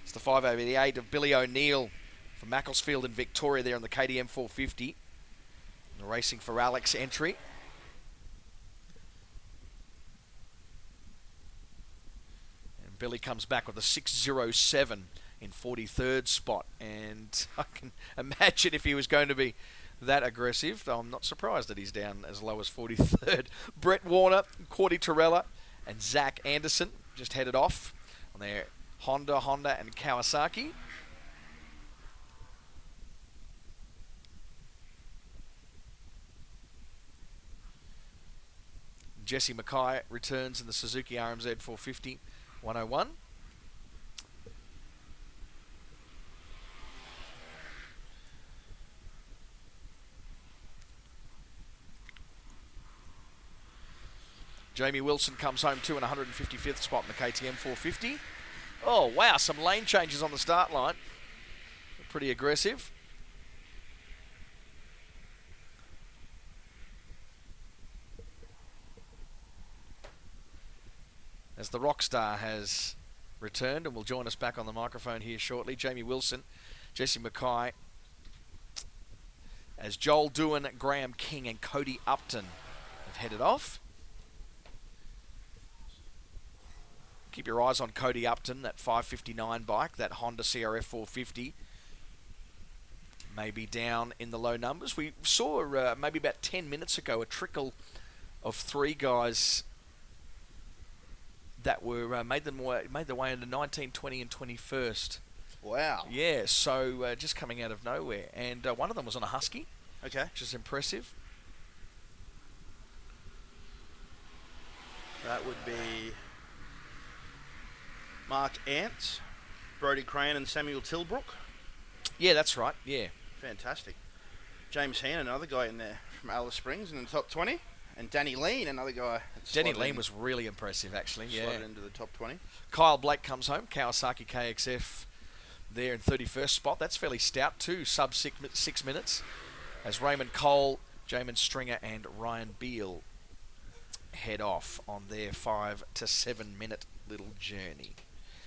It's the 588 of Billy O'Neill from Macclesfield in Victoria there on the KTM 450. The Racing for Alex entry. And Billy comes back with a 607 in 43rd spot. And I can imagine if he was going to be that aggressive, I'm not surprised that he's down as low as 43rd. Brett Warner, Cordy Torella, and Zach Anderson just headed off on their Honda, and Kawasaki. Jesse Mackay returns in the Suzuki RMZ 450 101. Jamie Wilson comes home too in 155th spot in the KTM 450. Oh, wow, some lane changes on the start line. Pretty aggressive. As the Rockstar has returned and will join us back on the microphone here shortly. Jamie Wilson, Jesse Mackay, as Joel Doohan, Graham King and Cody Upton have headed off. Keep your eyes on Cody Upton, that 559 bike, that Honda CRF 450. Maybe down in the low numbers. We saw maybe about 10 minutes ago a trickle of 3 guys that were made their way into 19, 20 and 21st. Wow. Yeah, so just coming out of nowhere. And one of them was on a Husky. Okay. Which is impressive. That would be Mark Ants, Brodie Crane and Samuel Tilbrook. Yeah, that's right. Yeah. Fantastic. James Hean, another guy in there from Alice Springs in the top 20. And Danny Lean, another guy. Danny Lean was really impressive, actually. Yeah. Slotted into the top 20. Kyle Blake comes home. Kawasaki KXF there in 31st spot. That's fairly stout too, sub 6 minutes. As Raymond Cole, Jamin Stringer and Ryan Beale head off on their 5 to 7 minute little journey.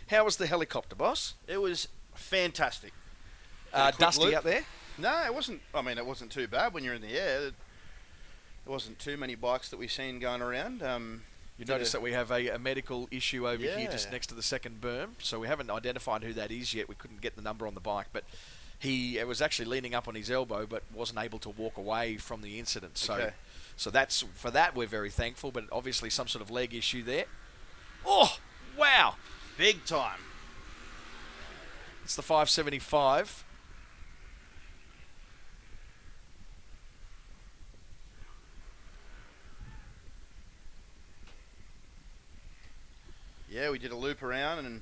How was the helicopter, boss? It was fantastic. Dusty up there? No, it wasn't. I mean, it wasn't too bad when you're in the air. There wasn't too many bikes that we've seen going around. You notice that we have a medical issue over here just next to the second berm. So we haven't identified who that is yet. We couldn't get the number on the bike. But he was actually leaning up on his elbow but wasn't able to walk away from the incident. So, so that's for that we're very thankful. But obviously some sort of leg issue there. Oh, wow. Big time. It's the 575. Yeah, we did a loop around and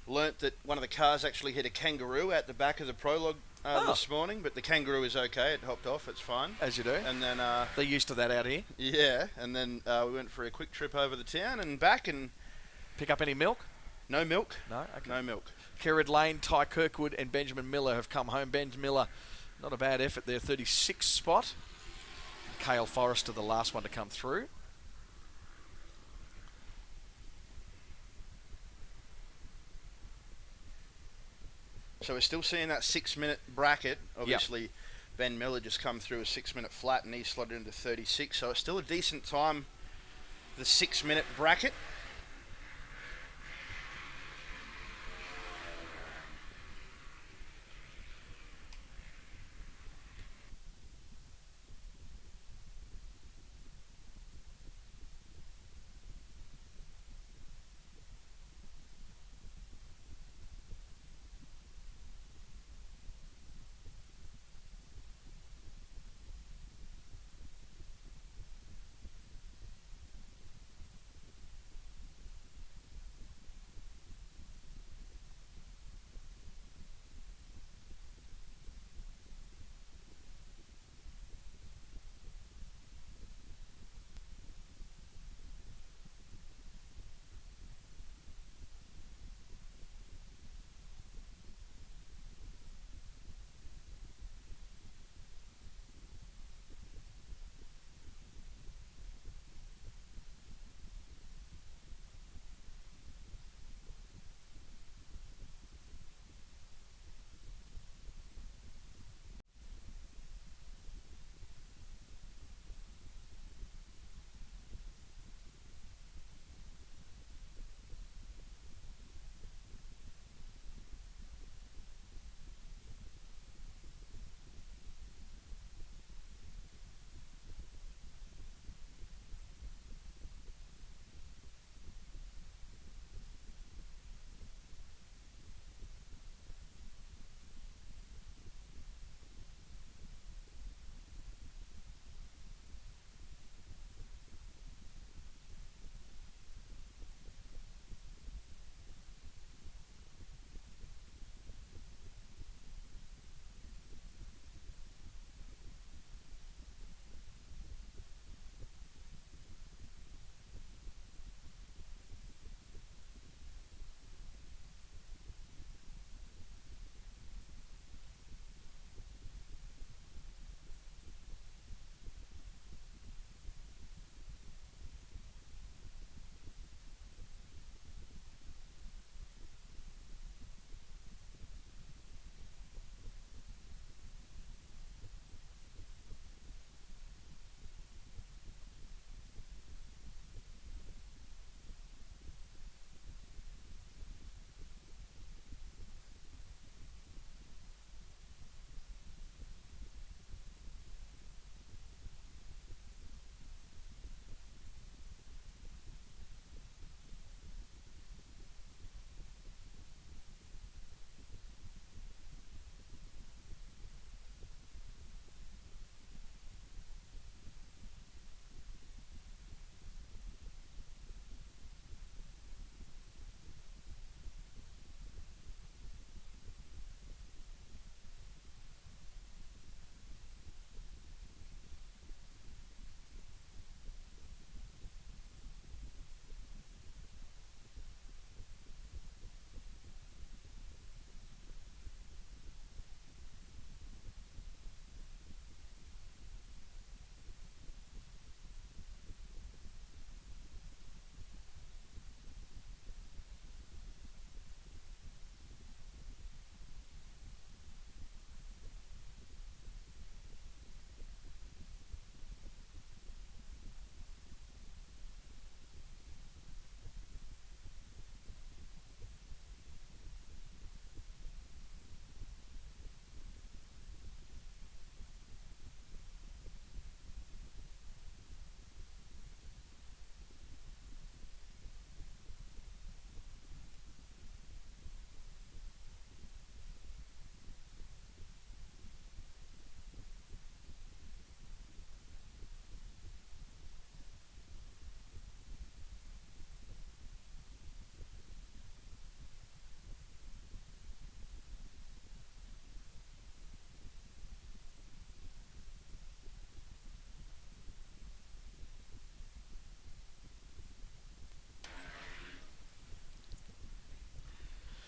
learnt that one of the cars actually hit a kangaroo at the back of the prologue this morning, but the kangaroo is okay. It hopped off. It's fine. As you do. And then they're used to that out here. Yeah, and then we went for a quick trip over the town and back and pick up any milk. No milk. No, okay. No milk. Kerrod Lane, Ty Kirkwood and Benjamin Miller have come home. Ben Miller, not a bad effort there, 36th spot. Cale Forrester, the last one to come through. So we're still seeing that 6 minute bracket. Obviously, Ben Miller just come through a 6 minute flat and he slotted into 36. So it's still a decent time, the 6 minute bracket.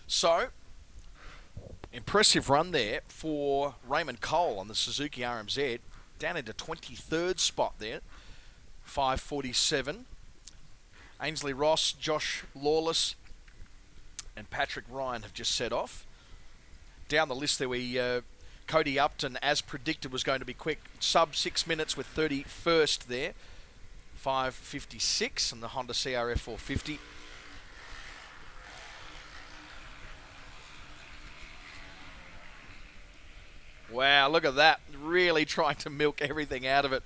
So, impressive run there for Raymond Cole on the Suzuki RMZ. Down into 23rd spot there. 5:47. Ainsley Ross, Josh Lawless, and Patrick Ryan have just set off. Down the list there, Cody Upton, as predicted, was going to be quick. Sub 6 minutes with 31st there. 5:56 on the Honda CRF 450. Wow, look at that. Really trying to milk everything out of it.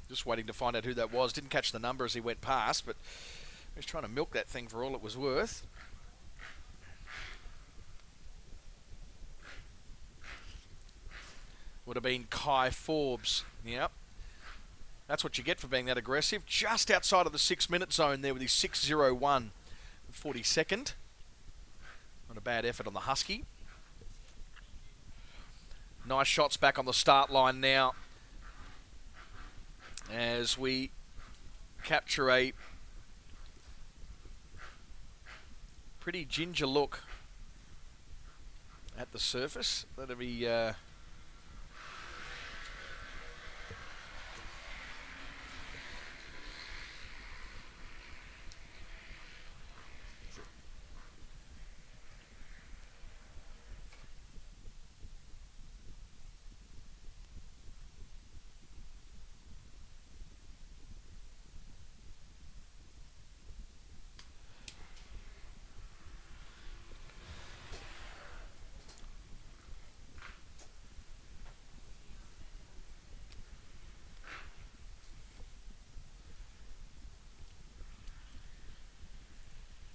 Just waiting to find out who that was. Didn't catch the number as he went past, but he was trying to milk that thing for all it was worth. Would have been Kai Forbes. Yep. That's what you get for being that aggressive. Just outside of the 6 minute zone there with his 6:01 42nd. Not a bad effort on the Husky. Nice shots back on the start line now as we capture a pretty ginger look at the surface. That'll be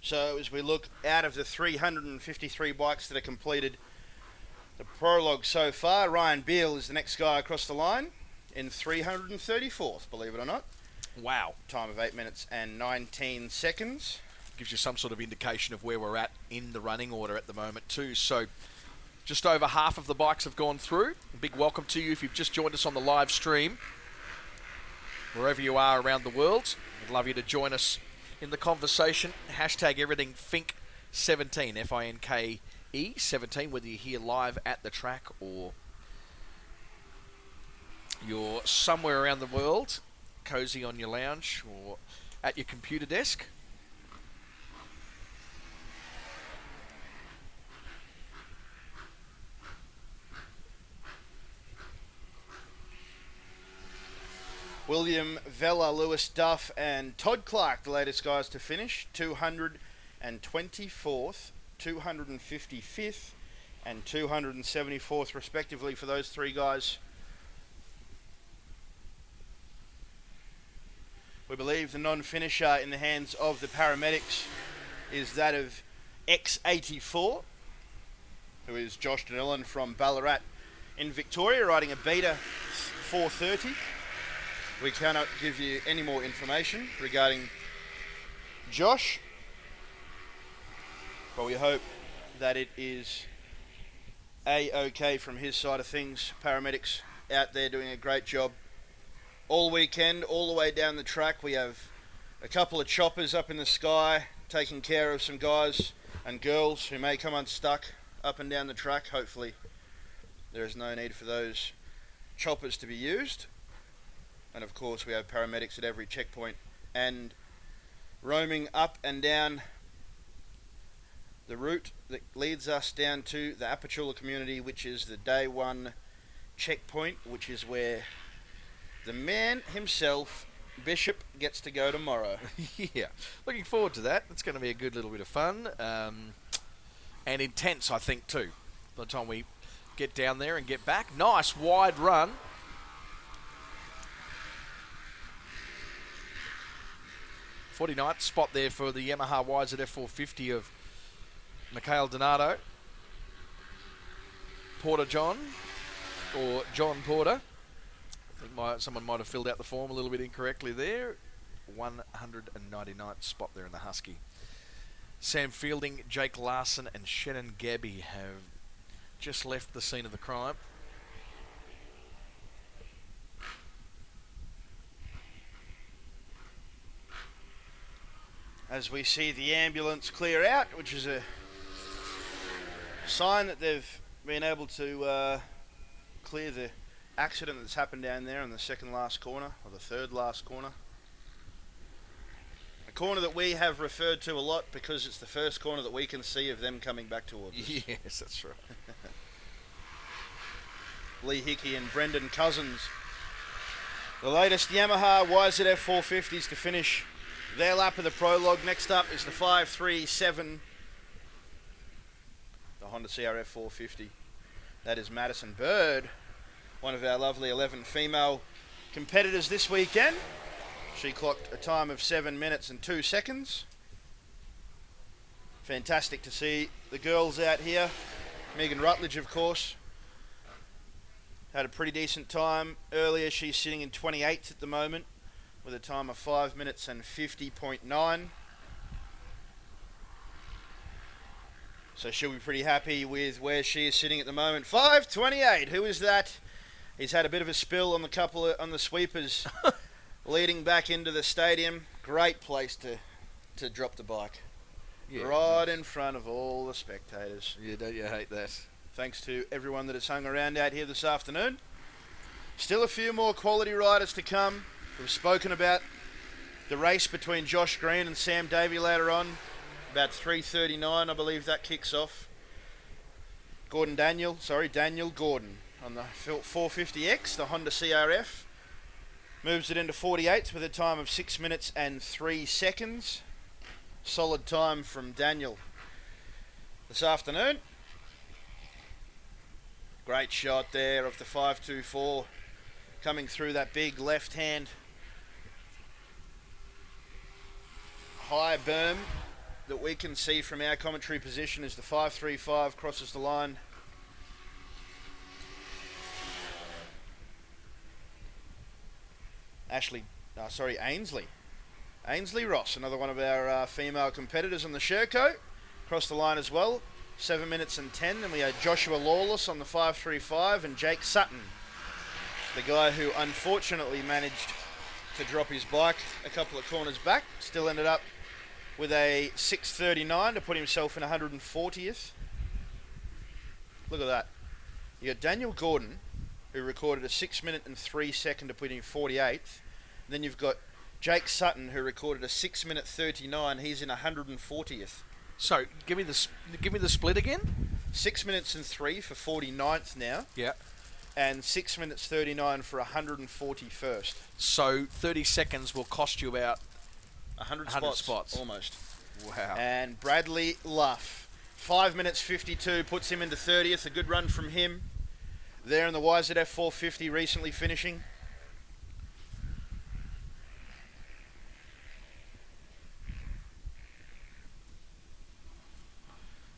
So as we look out of the 353 bikes that are completed the prologue so far, Ryan Beale is the next guy across the line in 334th, believe it or not. Wow. Time of 8 minutes and 19 seconds. Gives you some sort of indication of where we're at in the running order at the moment too. So just over half of the bikes have gone through. A big welcome to you if you've just joined us on the live stream. Wherever you are around the world, I'd love you to join us in the conversation. Hashtag everything Finke17, Finke 17, whether you're here live at the track or you're somewhere around the world, cozy on your lounge or at your computer desk. William Vella, Lewis Duff and Todd Clark, the latest guys to finish, 224th, 255th and 274th respectively for those three guys. We believe the non-finisher in the hands of the paramedics is that of X84, who is Josh Donnellan from Ballarat in Victoria, riding a Beta 430. We cannot give you any more information regarding Josh, but we hope that it is A-OK from his side of things. Paramedics out there doing a great job all weekend, all the way down the track. We have a couple of choppers up in the sky taking care of some guys and girls who may come unstuck up and down the track. Hopefully there is no need for those choppers to be used. And of course we have paramedics at every checkpoint and roaming up and down the route that leads us down to the Apachula community, which is the day one checkpoint, which is where the man himself, Bishop, gets to go tomorrow. Yeah, looking forward to that. It's going to be a good little bit of fun and intense, I think, too, by the time we get down there and get back. Nice wide run. 49th spot there for the Yamaha YZF 450 of Mikhail Donato. Porter John, or John Porter. I think someone might have filled out the form a little bit incorrectly there. 199th spot there in the Husky. Sam Fielding, Jake Larson and Shannon Gabby have just left the scene of the crime. as we see the ambulance clear out, which is a sign that they've been able to clear the accident that's happened down there in the second last corner, or the third last corner. A corner that we have referred to a lot because it's the first corner that we can see of them coming back towards us. Yes, that's right. Lee Hickey and Brendan Cousins. The latest Yamaha YZF 450s to finish their lap of the prologue. Next up is the 537, the Honda CRF 450. That is Madison Bird, one of our lovely 11 female competitors this weekend. She clocked a time of 7 minutes and 2 seconds. Fantastic to see the girls out here. Megan Rutledge, of course, had a pretty decent time earlier. She's sitting in 28th at the moment with a time of 5 minutes and 50.9. So she'll be pretty happy with where she is sitting at the moment. 5:28. Who is that? He's had a bit of a spill on the sweepers leading back into the stadium. Great place to drop the bike. Yeah, right in front of all the spectators. Yeah, don't you hate that? Thanks to everyone that has hung around out here this afternoon. Still a few more quality riders to come. We've spoken about the race between Josh Green and Sam Davey later on. About 3:39, I believe that kicks off. Daniel Gordon on the 450X, the Honda CRF. Moves it into 48th with a time of 6 minutes and 3 seconds. Solid time from Daniel this afternoon. Great shot there of the 524 coming through that big left-hand high berm that we can see from our commentary position as the 535 crosses the line. Ainsley Ross, another one of our female competitors on the Sherco, crossed the line as well. 7 minutes and 10. Then we had Joshua Lawless on the 535 and Jake Sutton, the guy who unfortunately managed to drop his bike a couple of corners back. Still ended up with a 6:39 to put himself in 140th. Look at that. You got Daniel Gordon, who recorded a 6 minute and 3 second to put him 48th. And then you've got Jake Sutton, who recorded a 6 minute 39. He's in 140th. So give me the split again. 6 minutes and 3 for 49th now. Yeah. And 6 minutes 39 for 141st. So 30 seconds will cost you about 100 spots. Almost. Wow. And Bradley Luff, 5 minutes 52, puts him into 30th. A good run from him there in the YZF 450, recently finishing.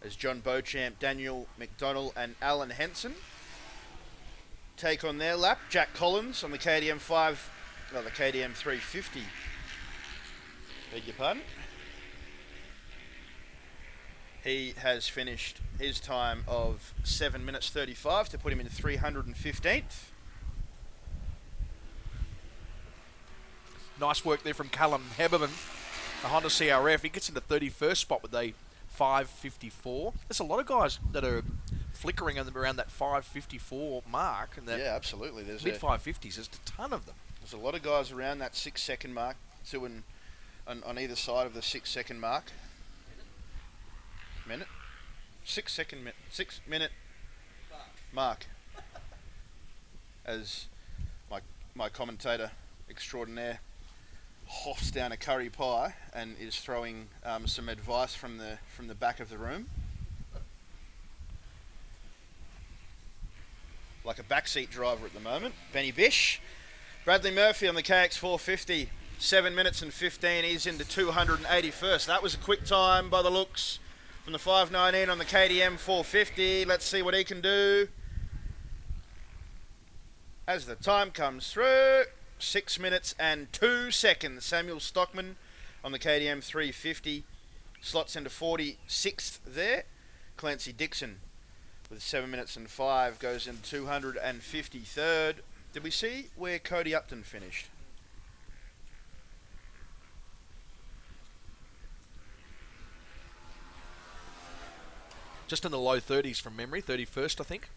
As John Beauchamp, Daniel McDonnell and Alan Henson take on their lap. Jack Collins on the KTM 350. Beg your pardon. He has finished his time of 7 minutes 35 to put him in 315th. Nice work there from Callum Heberman, the Honda CRF. He gets into 31st spot with a 5:54. There's a lot of guys that are flickering around that 5:54 mark, and that absolutely. There's mid 550s. There's a ton of them. There's a lot of guys around that 6 second mark, on either side of the 6 second mark. 6 minute mark. As my commentator extraordinaire hoffs down a curry pie and is throwing some advice from the back of the room, like a backseat driver at the moment. Benny Bish, Bradley Murphy on the KX 450, 7 minutes and 15. He's into 281st. That was a quick time by the looks from the 519 on the KTM 450. Let's see what he can do as the time comes through. 6 minutes and 2 seconds. Samuel Stockman on the KTM 350 slots into 46th there. Clancy Dixon with 7 minutes and 5 goes in 253rd. Did we see where Cody Upton finished? just in the low 30s from memory, 31st, I think.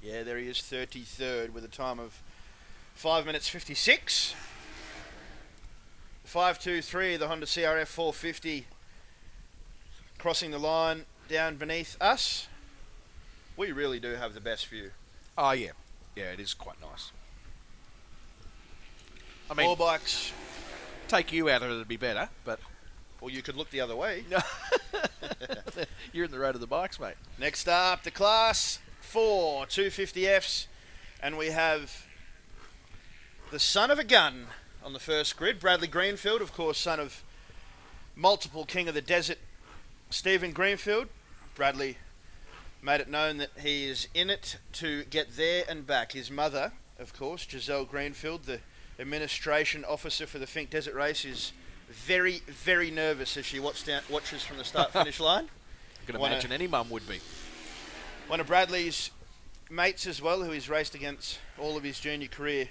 Yeah, there he is, 33rd with a time of 5 minutes 56. 5.23, the Honda CRF 450 crossing the line down beneath us. We really do have the best view. Oh, yeah. Yeah, it is quite nice. I mean, more bikes. Take you out of it, it'd be better, but... Or you could look the other way. You're in the road of the bikes, mate. Next up, the Class 4 250Fs. And we have the son of a gun on the first grid. Bradley Greenfield, of course, son of multiple King of the Desert, Stephen Greenfield. Bradley made it known that he is in it to get there and back. His mother, of course, Giselle Greenfield, the administration officer for the Finke Desert Race, is very, very nervous as she watches from the start-finish line. I can imagine any mum would be. One of Bradley's mates as well, who he's raced against all of his junior career,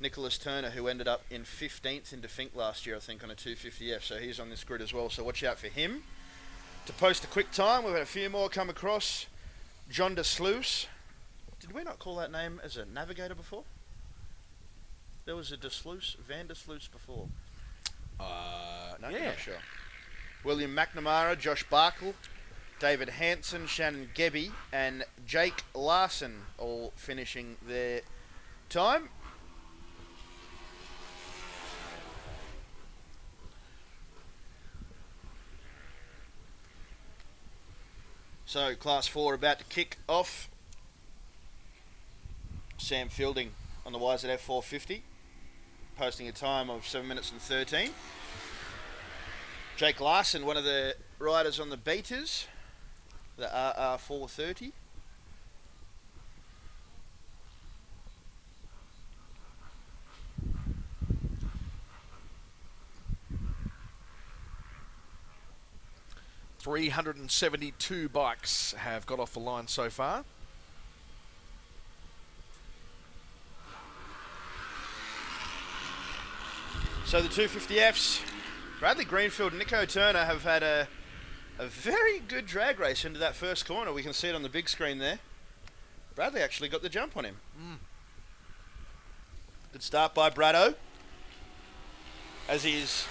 Nicholas Turner, who ended up in 15th into Finke last year, I think, on a 250F. So he's on this grid as well, so watch out for him. To post a quick time, we've had a few more come across. John de Sluis. Did we not call that name as a navigator before? There was a de Sluis, Van de Sluis before. No, yeah. Not sure. William McNamara, Josh Barkle, David Hansen, Shannon Gebby, and Jake Larson all finishing their time. So, Class 4 about to kick off. Sam Fielding on the YZF 450, posting a time of 7 minutes and 13. Jake Larson, one of the riders on the beaters, the RR 430. $372 bikes have got off the line so far. So the 250Fs, Bradley Greenfield and Nico Turner have had a very good drag race into that first corner. We can see it on the big screen there. Bradley actually got the jump on him. Good start by Brado, as he is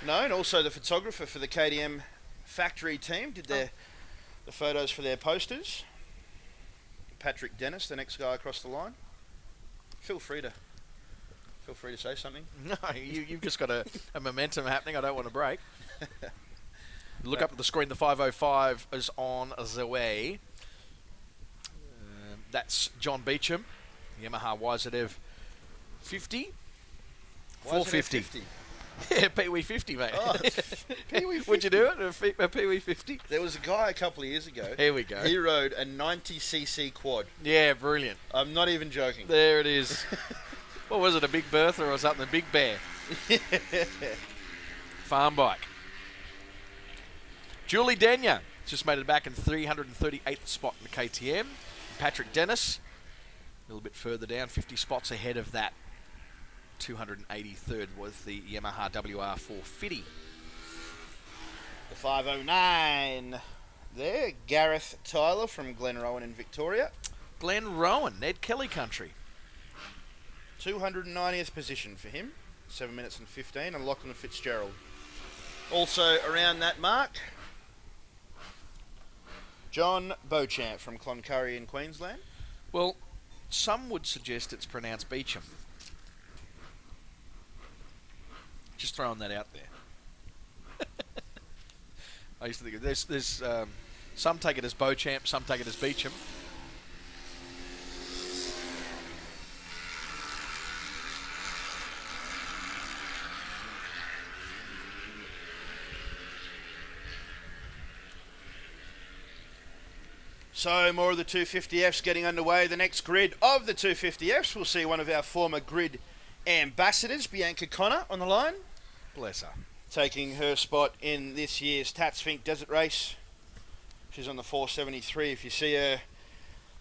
known. Also the photographer for the KTM factory team did the photos for their posters. Patrick Dennis, the next guy across the line. Feel free to say something. No, you've just got a momentum happening. I don't want to break. Look up at the screen. The 505 is on the way. That's John Beecham, Yamaha YZF 50. 450. 50. Yeah, Pee-wee 50, mate. Oh, Pee-wee 50. Would you do it? A Pee-wee 50? There was a guy a couple of years ago. Here we go. He rode a 90cc quad. Yeah, brilliant. I'm not even joking. There it is. What was it, a Big Bertha or something? A Big Bear. Farm bike. Julie Denyer just made it back in 338th spot in the KTM. Patrick Dennis, a little bit further down, 50 spots ahead of that. 283rd was the Yamaha WR450. The 509 there, Gareth Tyler from Glenrowan in Victoria. Glenrowan, Ned Kelly country. 290th position for him, 7 minutes and 15, and Lachlan Fitzgerald. Also around that mark, John Beauchamp from Cloncurry in Queensland. Well, some would suggest it's pronounced Beecham. Just throwing that out there. I used to think there's some take it as Beauchamp, some take it as Beecham. So more of the 250Fs getting underway. The next grid of the 250Fs, we'll see one of our former grid ambassadors, Bianca Connor, on the line. Bless her. Taking her spot in this year's Tatts Finke Desert Race. She's on the 473. If you see her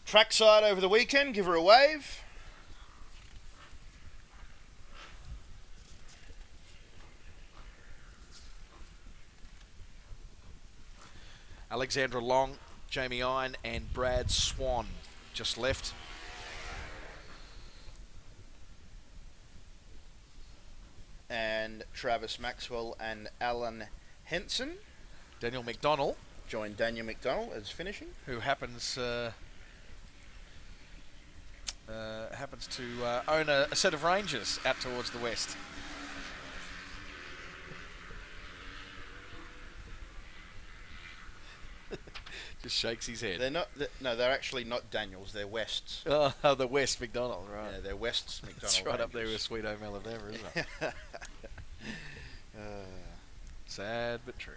trackside over the weekend, give her a wave. Alexandra Long Jamie Iron and Brad Swan just left. And Travis Maxwell and Alan Henson. Daniel McDonnell. Joined Daniel McDonnell as finishing. Who happens to own a set of Rangers out towards the west. Just shakes his head. They're not. They're actually not Daniels. They're Wests. Oh, the West McDonald, right? Yeah, they're Wests McDonald. It's right up there Rangers. with Sweet Home Alabama, isn't it? Sad but true.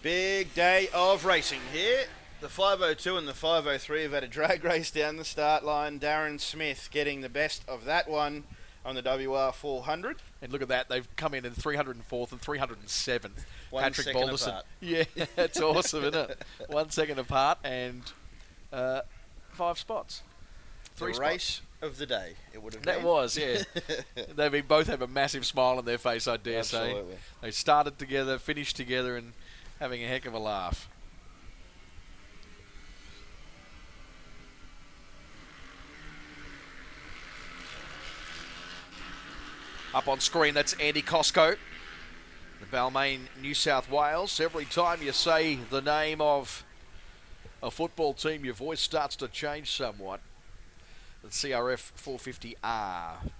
Big day of racing here. The 502 and the 503 have had a drag race down the start line. Darren Smith getting the best of that one on the WR 400. And look at that, they've come in 304th and 307th. 1 Patrick second Balderson. apart. Yeah, that's awesome, isn't it? 1 second apart and 5 spots. The 3 spots. race of the day, it would have been. That was, yeah. They both have a massive smile on their face, I dare Absolutely. say. They started together, finished together, and having a heck of a laugh. Up on screen, that's Andy Cosco, the Balmain, New South Wales. Every time you say the name of a football team, your voice starts to change somewhat. The CRF 450R.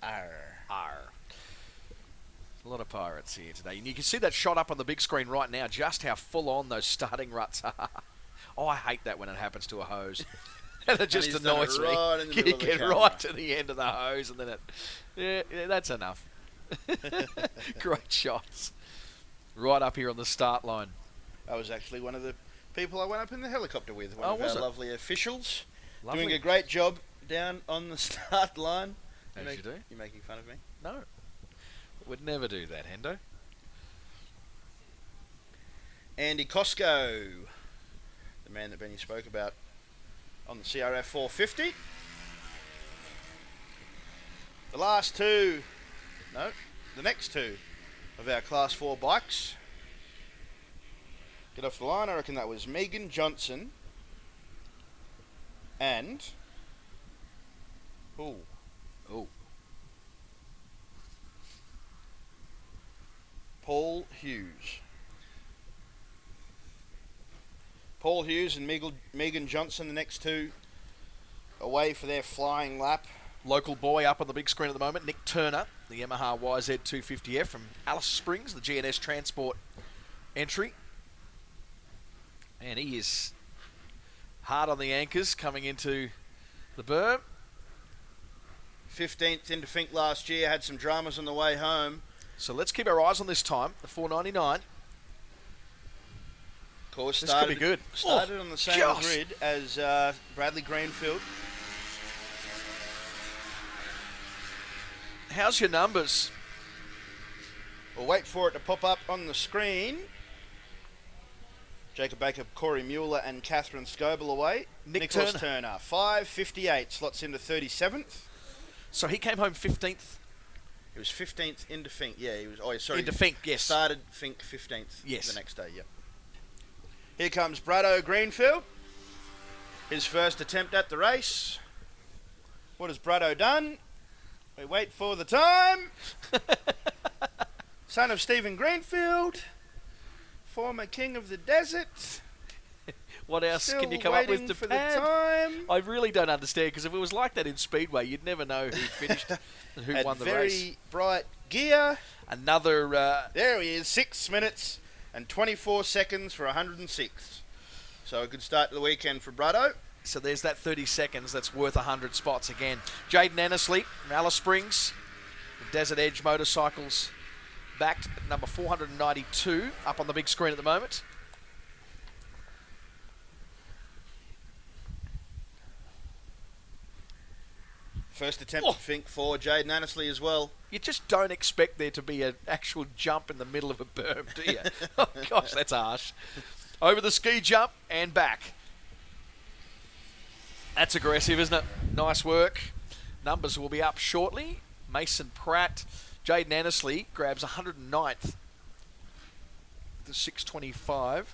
R. A lot of pirates here today. And you can see that shot up on the big screen right now, just how full on those starting ruts are. Oh, I hate that when it happens to a hose. And it just he's done annoys it me. right in the You middle of the get camera. right to the end of the hose and then it... Yeah, that's enough. Great shots. Right up here on the start line. I was actually one of the people I went up in the helicopter with. One Oh, of was our it? lovely officials. Lovely. Doing a great job down on the start line. As you do. You're making fun of me? No. Would never do that, Hendo. Andy Cosco, the man that Benny spoke about on the CRF 450. The last two, the next two of our Class 4 bikes get off the line. I reckon that was Megan Johnson and Paul Hughes. Paul Hughes and Megan Johnson, the next two, away for their flying lap. Local boy up on the big screen at the moment, Nick Turner, the Yamaha YZ250F from Alice Springs, the GNS Transport entry. And he is hard on the anchors coming into the berm. 15th into Fink last year, had some dramas on the way home. So let's keep our eyes on this time, the 499. Of course, This could be good. Started Oh, on the same gosh. grid as Bradley Greenfield. How's your numbers? We'll wait for it to pop up on the screen. Jacob Baker, Corey Mueller and Catherine Scoble away. Nick Nicholas Turner. Turner, 5:58, slots into 37th. So he came home 15th. He was 15th into Fink. Yeah, he was. Oh, sorry. Into Fink, yes. Started Fink 15th. Yes. The next day. Yep. Here comes Brado Greenfield. His first attempt at the race. What has Brado done? We wait for the time. Son of Stephen Greenfield, former king of the desert. What else Still can you come up with waiting to for pad? the time. I really don't understand, because if it was like that in Speedway, you'd never know who finished and who Had won the very race. bright gear. Another... There he is, 6 minutes and 24 seconds for 106th. So a good start to the weekend for Brado. So there's that 30 seconds that's worth 100 spots again. Jaden Annesley from Alice Springs, the Desert Edge Motorcycles, backed at number 492, up on the big screen at the moment. First attempt at Fink for Jaden Annesley as well. You just don't expect there to be an actual jump in the middle of a berm, do you? Oh, gosh, that's harsh. Over the ski jump and back. That's aggressive, isn't it? Nice work. Numbers will be up shortly. Mason Pratt, Jaden Annesley grabs 109th. the 625.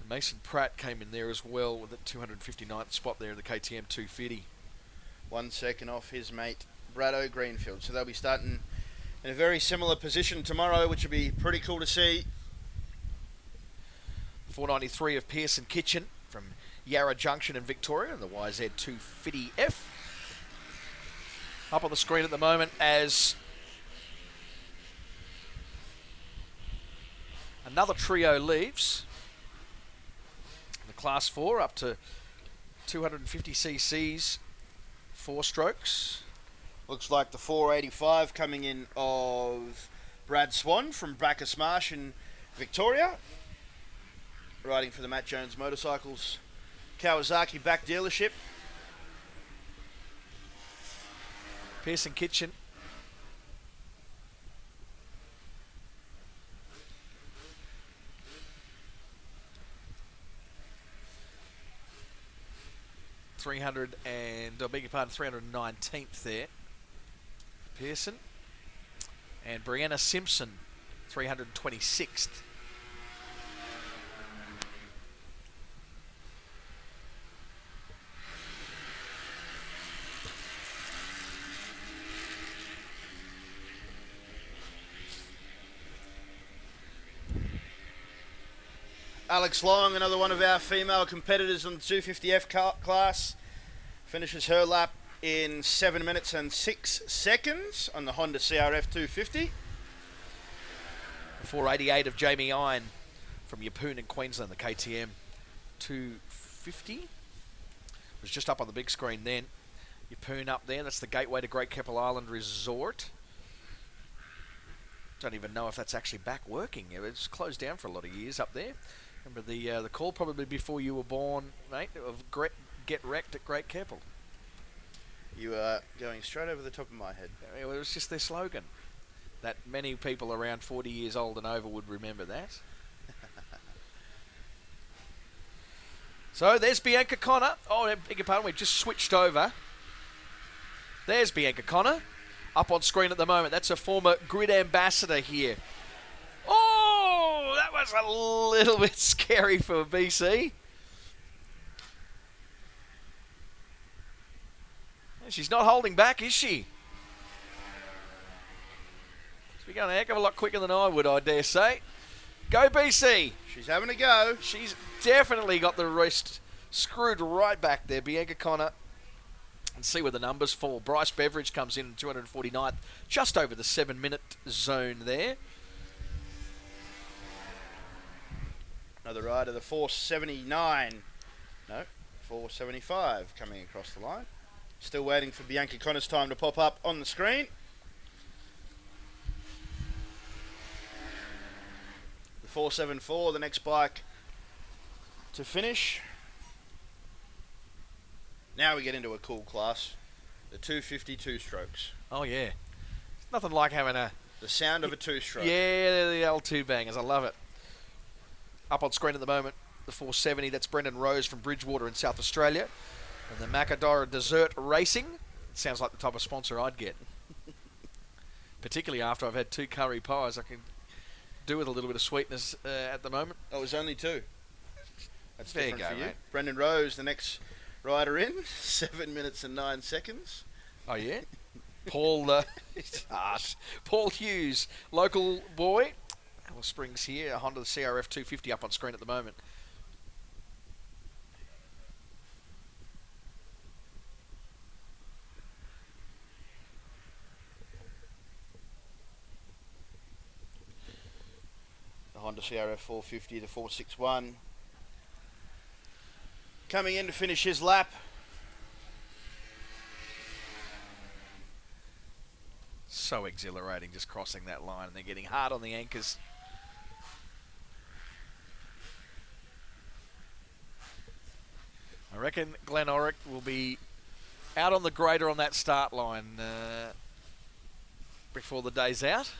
And Mason Pratt came in there as well with the 259th spot there in the KTM 250. 1 second off his mate Brado Greenfield. So they'll be starting in a very similar position tomorrow, which will be pretty cool to see. 493 of Pearson Kitchen from Yarra Junction in Victoria and the YZ250F. Up on the screen at the moment as another trio leaves. The Class 4 up to 250 cc's, 4 strokes. Looks like the 485 coming in of Brad Swan from Bacchus Marsh in Victoria. Riding for the Matt Jones Motorcycles Kawasaki back dealership. Pearson Kitchen. I beg your pardon, 319th there. Pearson. And Brianna Simpson, 326th. Alex Long, another one of our female competitors on the 250F class, finishes her lap in 7 minutes and 6 seconds on the Honda CRF 250. 488 of Jamie Iron from Yeppoon in Queensland, the KTM 250. Was just up on the big screen then. Yeppoon up there, that's the gateway to Great Keppel Island Resort. Don't even know if that's actually back working. It's closed down for a lot of years up there. Remember the call probably before you were born, mate, of Get Wrecked at Great Keppel. You are going straight over the top of my head. It was just their slogan. That many people around 40 years old and over would remember that. So there's Bianca Connor. Oh, I beg your pardon, we just switched over. There's Bianca Connor. Up on screen at the moment. That's a former grid ambassador here. Oh, that was a little bit scary for BC. She's not holding back, is she? She's going a heck of a lot quicker than I would, I dare say. Go BC. She's having a go. She's definitely got the wrist screwed right back there, Bianca Connor. And see where the numbers fall. Bryce Beveridge comes in 249th, just over the 7-minute zone there. Another rider, the 479. No, 475 coming across the line. Still waiting for Bianca Connor's time to pop up on the screen. The 474, the next bike to finish. Now we get into a cool class. The 250 two-strokes. Oh, yeah. It's nothing like having the sound of a two-stroke. Yeah, the old two-bangers. I love it. Up on screen at the moment, the 470. That's Brendan Rose from Bridgewater in South Australia. And the Macadora Dessert Racing. It sounds like the type of sponsor I'd get. Particularly after I've had 2 curry pies. I can do with a little bit of sweetness at the moment. Oh, it was only 2. That's there different you go, for you. mate. Brendan Rose, the next rider in. 7 minutes and 9 seconds. Oh, yeah? Paul Paul Hughes, local boy. Alice Springs here, a Honda CRF 250 up on screen at the moment. The Honda CRF 450 to 461. Coming in to finish his lap. So exhilarating just crossing that line, and they're getting hard on the anchors. I reckon Glenn Orick will be out on the grader on that start line before the day's out.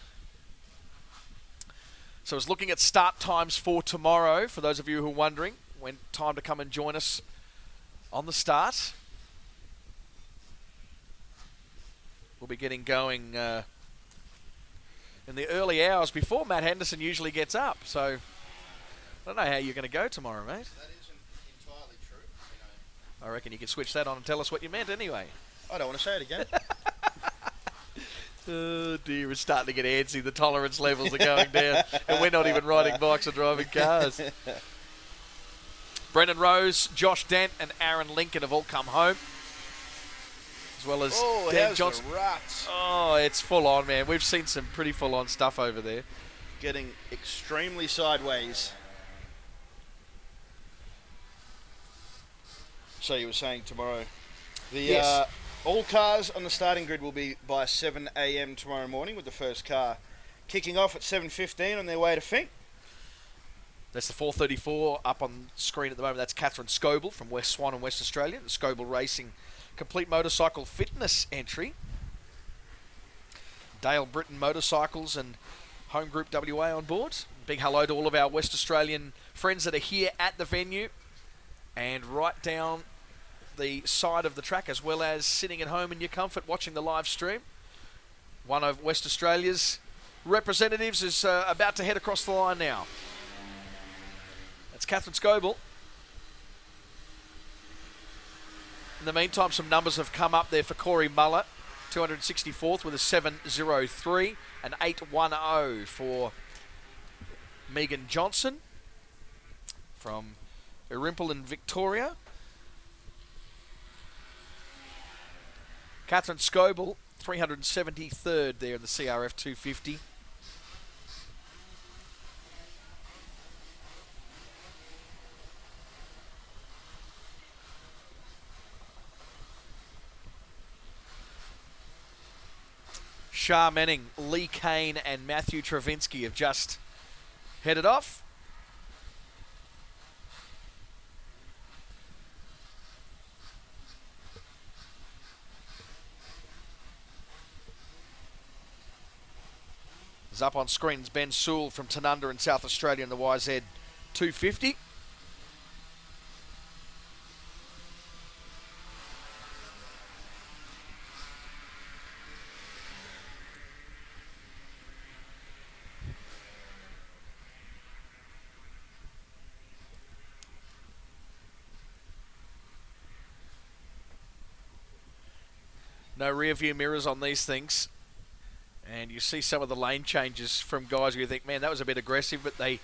So I was looking at start times for tomorrow, for those of you who are wondering, when time to come and join us on the start. We'll be getting going in the early hours before Matt Henderson usually gets up. So I don't know how you're going to go tomorrow, mate. That isn't entirely true. I reckon you can switch that on and tell us what you meant anyway. I don't want to say it again. Oh dear, it's starting to get antsy. The tolerance levels are going down, and we're not even riding bikes or driving cars. Brendan Rose, Josh Dent, and Aaron Lincoln have all come home, as well as Dan Johnson. The ruts. Oh, it's full on, man. We've seen some pretty full on stuff over there. Getting extremely sideways. So you were saying tomorrow, Yes. All cars on the starting grid will be by 7 a.m. tomorrow morning, with the first car kicking off at 7:15 on their way to Fink. That's the 434 up on screen at the moment. That's Catherine Scoble from West Swan in West Australia. The Scoble Racing Complete Motorcycle Fitness entry. Dale Britton Motorcycles and Home Group WA on board. Big hello to all of our West Australian friends that are here at the venue and right down the side of the track, as well as sitting at home in your comfort watching the live stream. One of West Australia's representatives is about to head across the line now. That's Catherine Scoble. In the meantime, some numbers have come up there for Corey Muller, 264th with a 7:03, and 8:10 for Megan Johnson from Irimple in Victoria. Catherine Scoble, 373rd there in the CRF 250. Shah Manning, Lee Kane and Matthew Travinsky have just headed off. Is up on screens Ben Sewell from Tanunda in South Australia in the YZ 250. No rear view mirrors on these things. And you see some of the lane changes from guys who you think, man, that was a bit aggressive, but they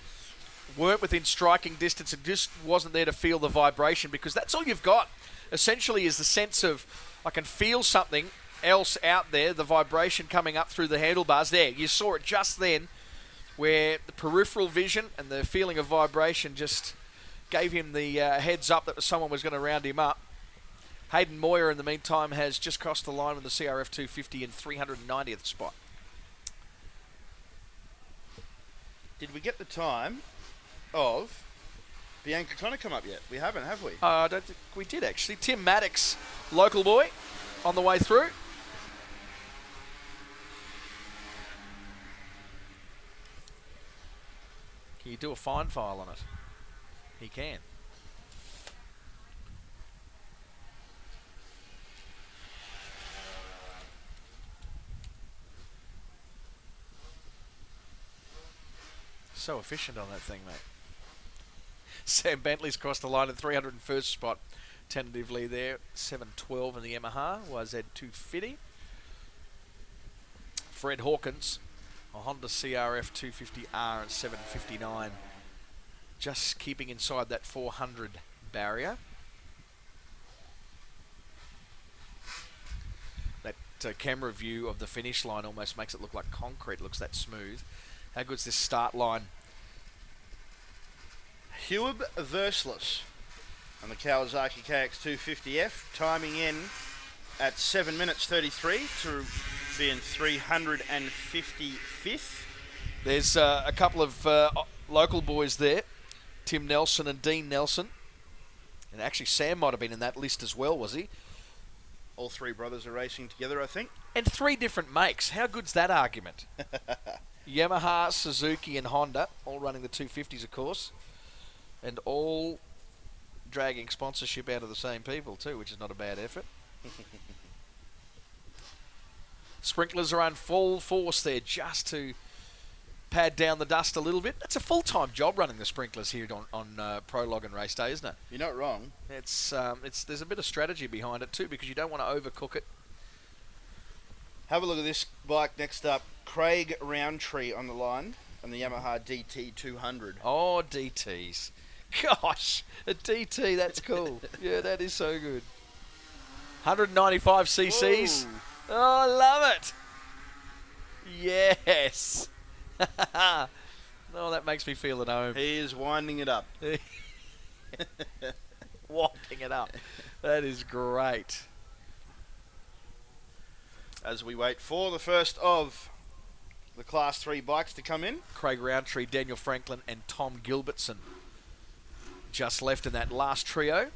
weren't within striking distance and just wasn't there to feel the vibration, because that's all you've got, essentially, is the sense of, I can feel something else out there, the vibration coming up through the handlebars. There, you saw it just then, where the peripheral vision and the feeling of vibration just gave him the heads up that someone was going to round him up. Hayden Moyer, in the meantime, has just crossed the line with the CRF 250 in 390th spot. Did we get the time of Bianca Connor come up yet? We haven't, have we? I don't think we did, actually. Tim Maddox, local boy, on the way through. Can you do a fine file on it? He can. So efficient on that thing, mate. Sam Bentley's crossed the line at 301st spot, tentatively there. 7:12 in the Yamaha, YZ 250. Fred Hawkins, a Honda CRF 250R at 7:59. Just keeping inside that 400 barrier. That camera view of the finish line almost makes it look like concrete. It looks that smooth. How good's this start line? Hewib Versless on the Kawasaki KX250F, timing in at 7 minutes 33 to be in 355th. There's a couple of local boys there, Tim Nelson and Dean Nelson. And actually Sam might have been in that list as well, was he? All three brothers are racing together, I think. And three different makes. How good's that argument? Yamaha, Suzuki and Honda, all running the 250s, of course. And all dragging sponsorship out of the same people too, which is not a bad effort. Sprinklers are on full force there just to pad down the dust a little bit. It's a full-time job running the sprinklers here on Prologue and race day, isn't it? You're not wrong. It's there's a bit of strategy behind it too, because you don't want to overcook it. Have a look at this bike next up. Craig Roundtree on the line on the Yamaha DT 200. Oh, DTs. Gosh, a DT, that's cool. Yeah, that is so good. 195 cc's. Whoa. Oh, I love it. Yes. Oh, that makes me feel at home. He is winding it up. Winding it up. That is great. As we wait for the first of the Class 3 bikes to come in. Craig Roundtree, Daniel Franklin and Tom Gilbertson just left in that last trio.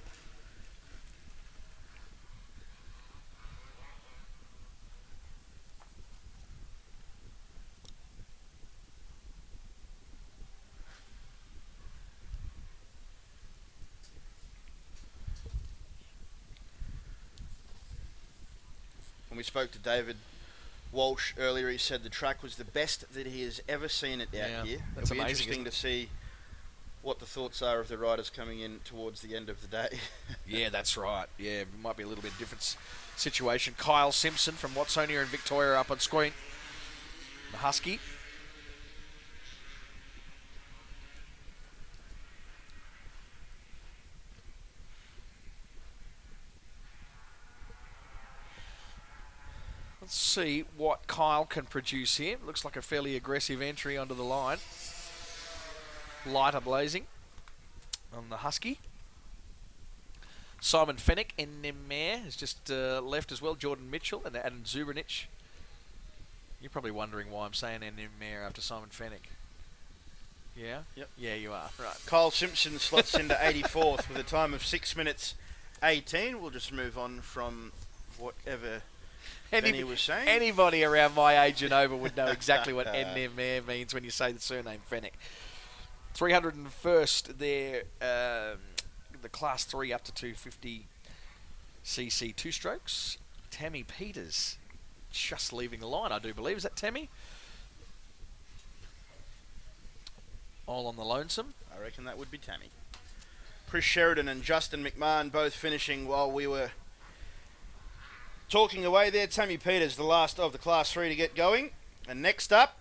When we spoke to David Walsh earlier, he said the track was the best that he has ever seen it out here. That's It'll be amazing, interesting to see what the thoughts are of the riders coming in towards the end of the day. Yeah, that's right. Yeah, it might be a little bit different situation. Kyle Simpson from Watsonia in Victoria up on screen. The Husky. Let's see what Kyle can produce here. Looks like a fairly aggressive entry onto the line. Lighter blazing on the Husky. Simon Fennick in Nemare has just left as well. Jordan Mitchell and Adam Zubrinich. You're probably wondering why I'm saying Nemare after Simon Fennick. Yeah? Yep. Yeah, you are. Right. Kyle Simpson slots into 84th with a time of 6 minutes 18. We'll just move on from whatever Benny was saying. Anybody around my age and over would know exactly what Nemare means when you say the surname Fennick. 301st there, the Class 3 up to 250cc two-strokes. Tammy Peters just leaving the line, I do believe. Is that Tammy? All on the lonesome. I reckon that would be Tammy. Chris Sheridan and Justin McMahon both finishing while we were talking away there. Tammy Peters, the last of the Class 3 to get going. And next up,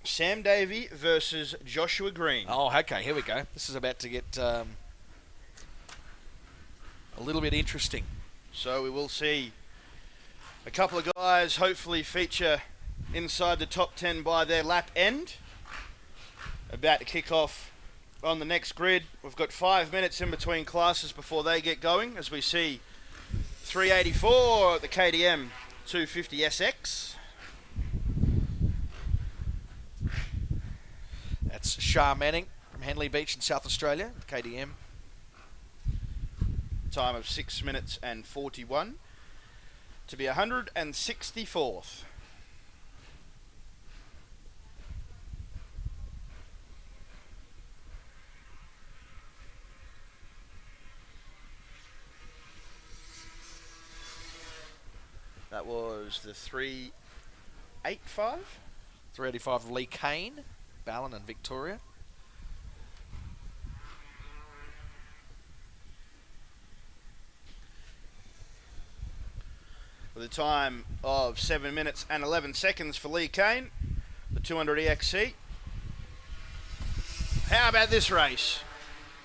Sam Davey versus Joshua Green. Oh, okay, here we go. This is about to get a little bit interesting. So we will see a couple of guys hopefully feature inside the top 10 by their lap end. About to kick off on the next grid. We've got 5 minutes in between classes before they get going, as we see 384 at the KTM 250 SX. That's Shah Manning from Henley Beach in South Australia, KTM. Time of 6 minutes and 41 to be 164th. That was the 385. 385 of Lee Kane, Ballon and Victoria. With a time of 7 minutes and 11 seconds for Lee Kane, the 200 EXC. How about this race?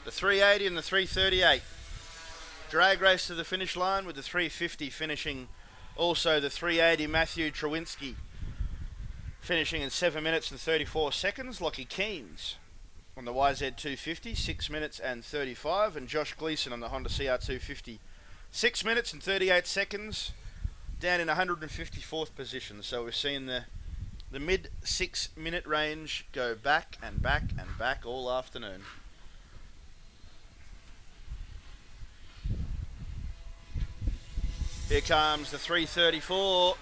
The 380 and the 338. Drag race to the finish line with the 350 finishing. Also the 380 Matthew Trewinski finishing in 7 minutes and 34 seconds. Lockie Keynes on the YZ250, 6 minutes and 35. And Josh Gleason on the Honda CR250, 6 minutes and 38 seconds. Down in 154th position. So we're seeing the mid 6 minute range go back and back and back all afternoon. Here comes the 334.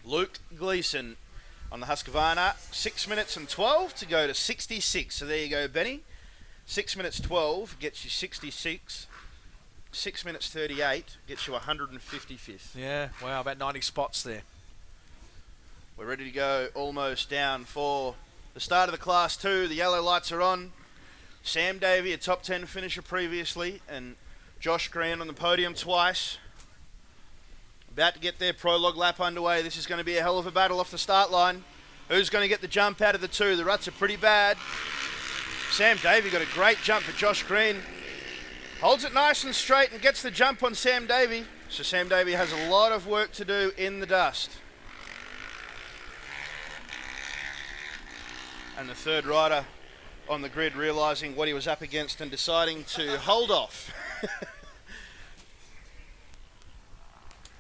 Luke Gleason on the Husqvarna, 6 minutes and 12 to go to 66. So there you go, Benny. 6 minutes 12 gets you 66. 6 minutes 38 gets you 155th. Yeah, wow, about 90 spots there. We're ready to go, almost down for the start of the Class 2. The yellow lights are on. Sam Davey, a top 10 finisher previously, and Josh Green on the podium twice. About to get their prologue lap underway. This is going to be a hell of a battle off the start line. Who's going to get the jump out of the two? The ruts are pretty bad. Sam Davey got a great jump at Josh Green. Holds it nice and straight and gets the jump on Sam Davey. So Sam Davey has a lot of work to do in the dust. And the third rider on the grid realising what he was up against and deciding to hold off.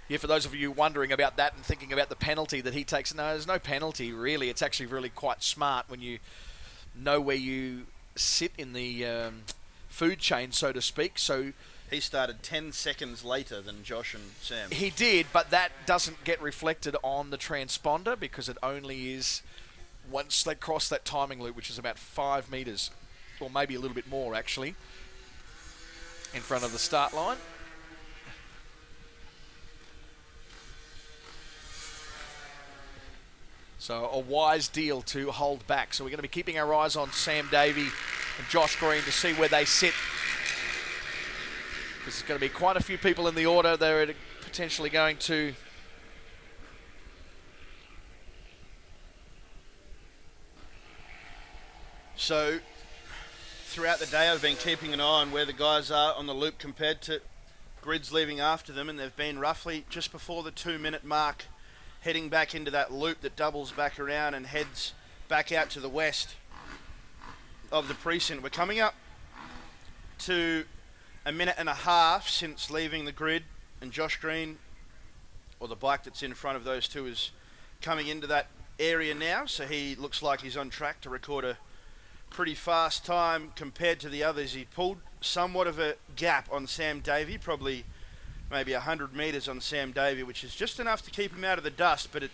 Yeah, for those of you wondering about that and thinking about the penalty that he takes, no, there's no penalty really. It's actually really quite smart when you know where you sit in the food chain, so to speak. So he started 10 seconds later than Josh and Sam. He did, but that doesn't get reflected on the transponder because it only is once they cross that timing loop, which is about 5 metres, or maybe a little bit more actually, in front of the start line. So a wise deal to hold back. So we're going to be keeping our eyes on Sam Davey and Josh Green to see where they sit. Because there's going to be quite a few people in the order. They're potentially going to So throughout the day I've been keeping an eye on where the guys are on the loop compared to grids leaving after them, and they've been roughly just before the 2-minute mark, heading back into that loop that doubles back around and heads back out to the west of the precinct. We're coming up to a minute and a half since leaving the grid, and Josh Green, or the bike that's in front of those two, is coming into that area now, so he looks like he's on track to record a pretty fast time compared to the others. He pulled somewhat of a gap on Sam Davey, probably maybe 100 metres on Sam Davey, which is just enough to keep him out of the dust, but it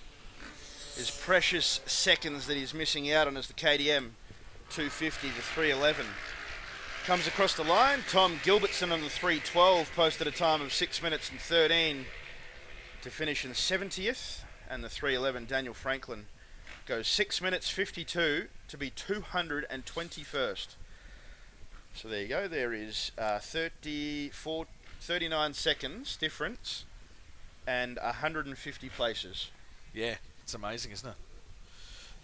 is precious seconds that he's missing out on as the KTM 250 to 311 comes across the line. Tom Gilbertson on the 312 posted a time of 6 minutes and 13 to finish in 70th, and the 311 Daniel Franklin goes 6 minutes 52 to be 221st. So there you go. There is 39 seconds difference and 150 places. Yeah, it's amazing, isn't it?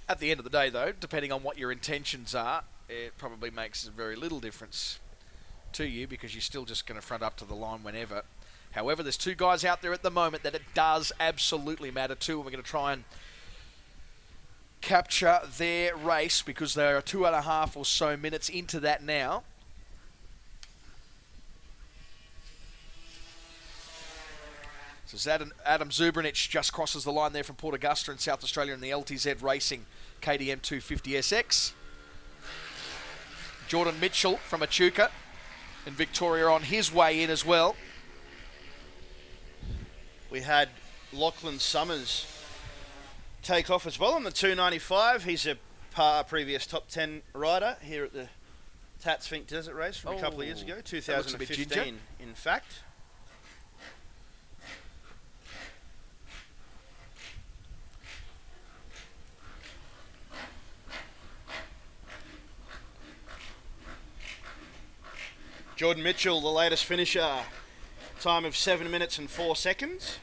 At the end of the day, though, depending on what your intentions are, it probably makes very little difference to you because you're still just going to front up to the line whenever. However, there's two guys out there at the moment that it does absolutely matter to, and we're going to try and capture their race because they are 2.5 or so minutes into that now. So Adam Zubrinich just crosses the line there from Port Augusta in South Australia in the LTZ Racing KTM 250SX. Jordan Mitchell from Echuca in Victoria on his way in as well. We had Lachlan Summers take off as well on the 295. He's a previous top 10 rider here at the Tatts Finke Desert Race from a couple of years ago, 2015 in fact. Jordan Mitchell, the latest finisher, time of 7 minutes and 4 seconds.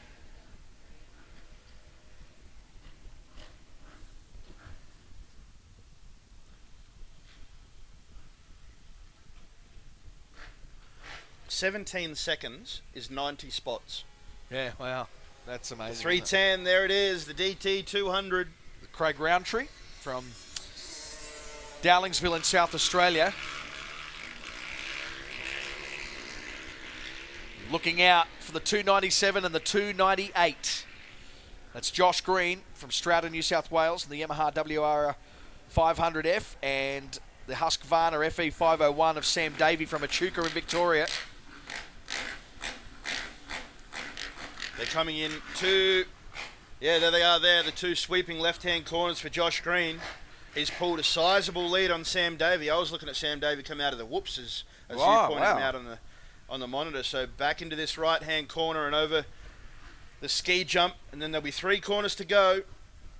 "17 seconds is 90 spots. Yeah, wow. That's amazing. 310, there it is, the DT 200. Craig Roundtree from Dowlingsville in South Australia. Looking out for the 297 and the 298. That's Josh Green from Strata, New South Wales, and the Yamaha WR 500F, and the Husqvarna FE 501 of Sam Davey from Echuca in Victoria. They're coming in to, yeah, there they are there, the two sweeping left-hand corners for Josh Green. He's pulled a sizable lead on Sam Davey. I was looking at Sam Davey come out of the whoops as you pointed him out on the monitor. So back into this right-hand corner and over the ski jump, and then there'll be 3 corners to go.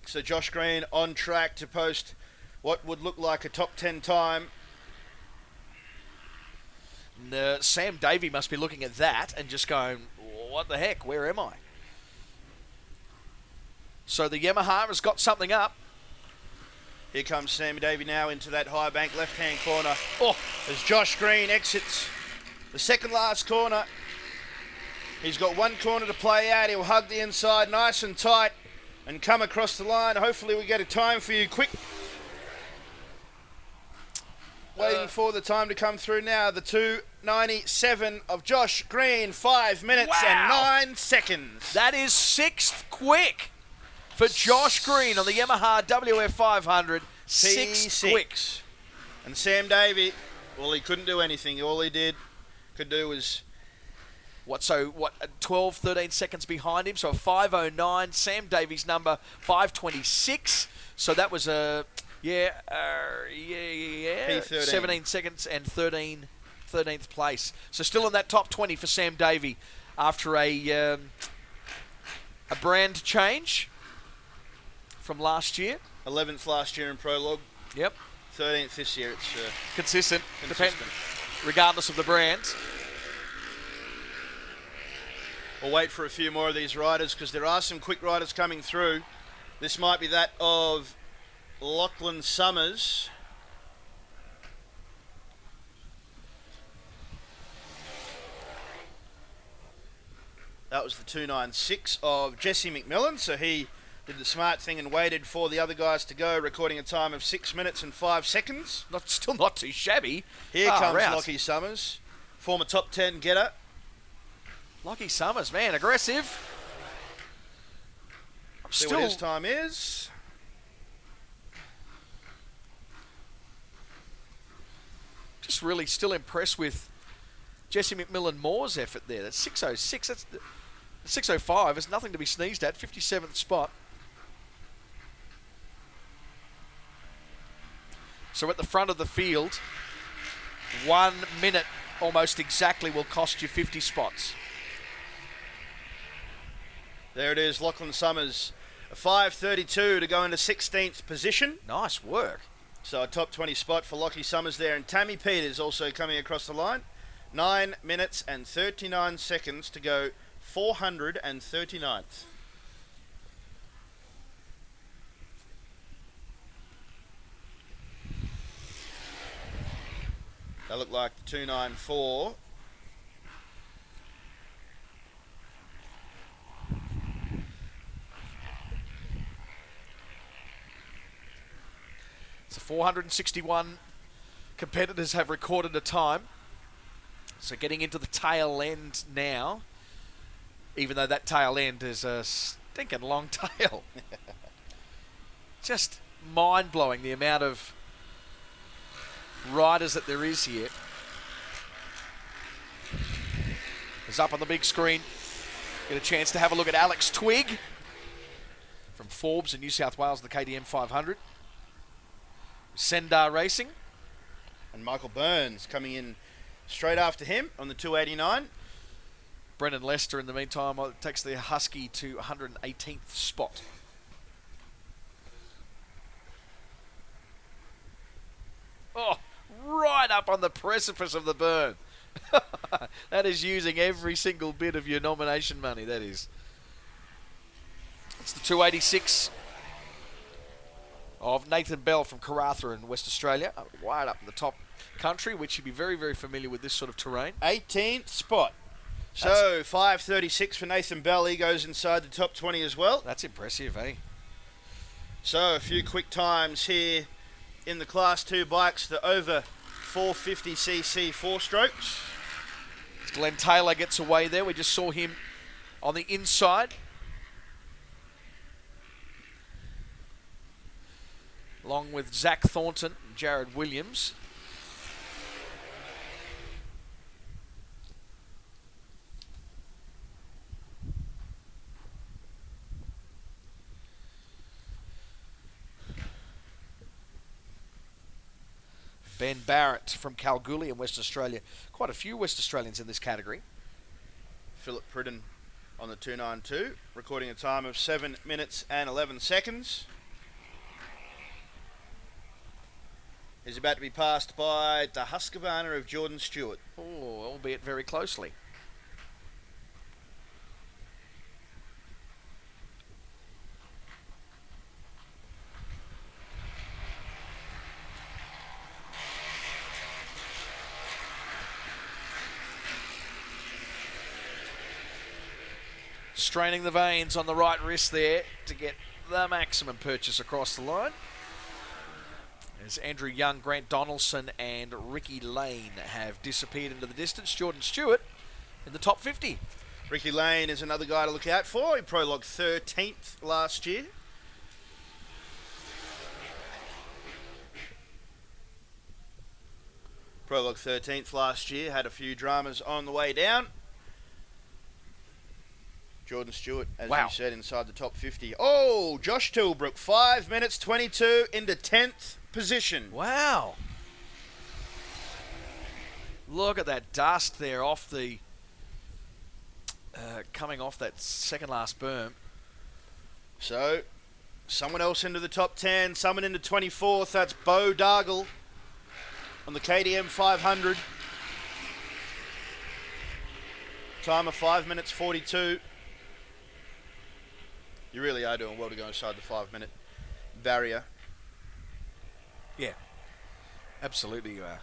So Josh Green on track to post what would look like a top 10 time. And, Sam Davey must be looking at that and just going, what the heck, where am I? So the Yamaha has got something up. Here comes Sam Davey now into that high bank left-hand corner. Oh, as Josh Green exits the second last corner. He's got 1 corner to play out. He'll hug the inside nice and tight and come across the line. Hopefully we get a time for you quick. Waiting for the time to come through now. The 2:97 of Josh Green. 5 minutes and 9 seconds. That is 6th quick for Josh Green on the Yamaha WF 500. 6 quicks. And Sam Davey, well, he couldn't do anything. All he could do was... 12, 13 seconds behind him. So a 5:09. Sam Davies' number 5:26. So that was a... P13. 17 seconds and 13th place. So still in that top 20 for Sam Davey after a brand change from last year. 11th last year in Prologue. Yep. 13th this year. It's consistent. Regardless of the brand. We'll wait for a few more of these riders because there are some quick riders coming through. This might be that of Lachlan Summers. That was the 2:96 of Jesse McMillan. So he did the smart thing and waited for the other guys to go, recording a time of 6 minutes and 5 seconds. Still not too shabby. Here comes Lockie Summers, former top 10 getter. Lockie Summers, man, aggressive. See what his time is. Just really still impressed with Jesse McMillan Moore's effort there. That's 6:06. That's 6:05. It's nothing to be sneezed at. 57th spot. So at the front of the field, 1 minute almost exactly will cost you 50 spots. There it is, Lachlan Summers. A 5:32 to go into 16th position. Nice work. So a top 20 spot for Lockie Summers there. And Tammy Peters also coming across the line. 9 minutes and 39 seconds to go 439th. That looked like the 294. So 461 competitors have recorded a time. So getting into the tail end now, even though that tail end is a stinking long tail. Just mind-blowing the amount of riders that there is here. It's up on the big screen. Get a chance to have a look at Alex Twigg from Forbes in New South Wales, the KTM 500. Sendar Racing. And Michael Burns coming in straight after him on the 289. Brendan Lester, in the meantime, takes the Husky to 118th spot. Oh, right up on the precipice of the burn. That is using every single bit of your nomination money, that is. It's the 286 of Nathan Bell from Karratha in West Australia, right up in the top country, which you'd be very, very familiar with this sort of terrain. 18th spot. So 5:36 for Nathan Bell. He goes inside the top 20 as well. That's impressive, eh? So a few quick times here in the Class 2 bikes, the over 450cc 4-strokes. Glenn Taylor gets away there. We just saw him on the inside. Along with Zach Thornton and Jared Williams. Ben Barrett from Kalgoorlie in West Australia. Quite a few West Australians in this category. Philip Pridden on the 292, recording a time of 7 minutes and 11 seconds. He's about to be passed by the Husqvarna of Jordan Stewart. Oh, albeit very closely. Straining the veins on the right wrist there to get the maximum purchase across the line. As Andrew Young, Grant Donaldson and Ricky Lane have disappeared into the distance. Jordan Stewart in the top 50. Ricky Lane is another guy to look out for. He prologued 13th last year. Prologue 13th last year, had a few dramas on the way down. Jordan Stewart, as you said, inside the top 50. Oh, Josh Tilbrook, 5 minutes 22 into 10th position. Wow. Look at that dust there off the, coming off that second last berm. So, someone else into the top 10, someone into 24th. That's Bo Dargle on the KTM 500. Time of 5 minutes 42. You really are doing well to go inside the 5 minute barrier. Yeah, absolutely you are.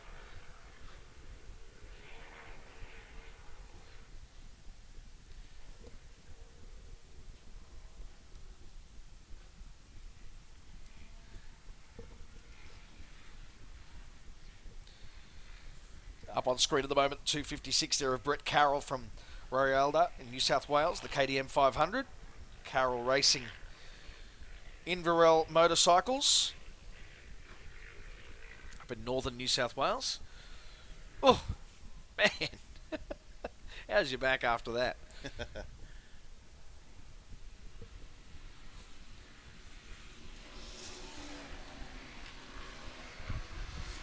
Up on screen at the moment, 2:56 there of Brett Carroll from Royalda in New South Wales, the KTM 500. Carroll racing Inverell Motorcycles up in northern New South Wales. Oh, man. How's your back after that?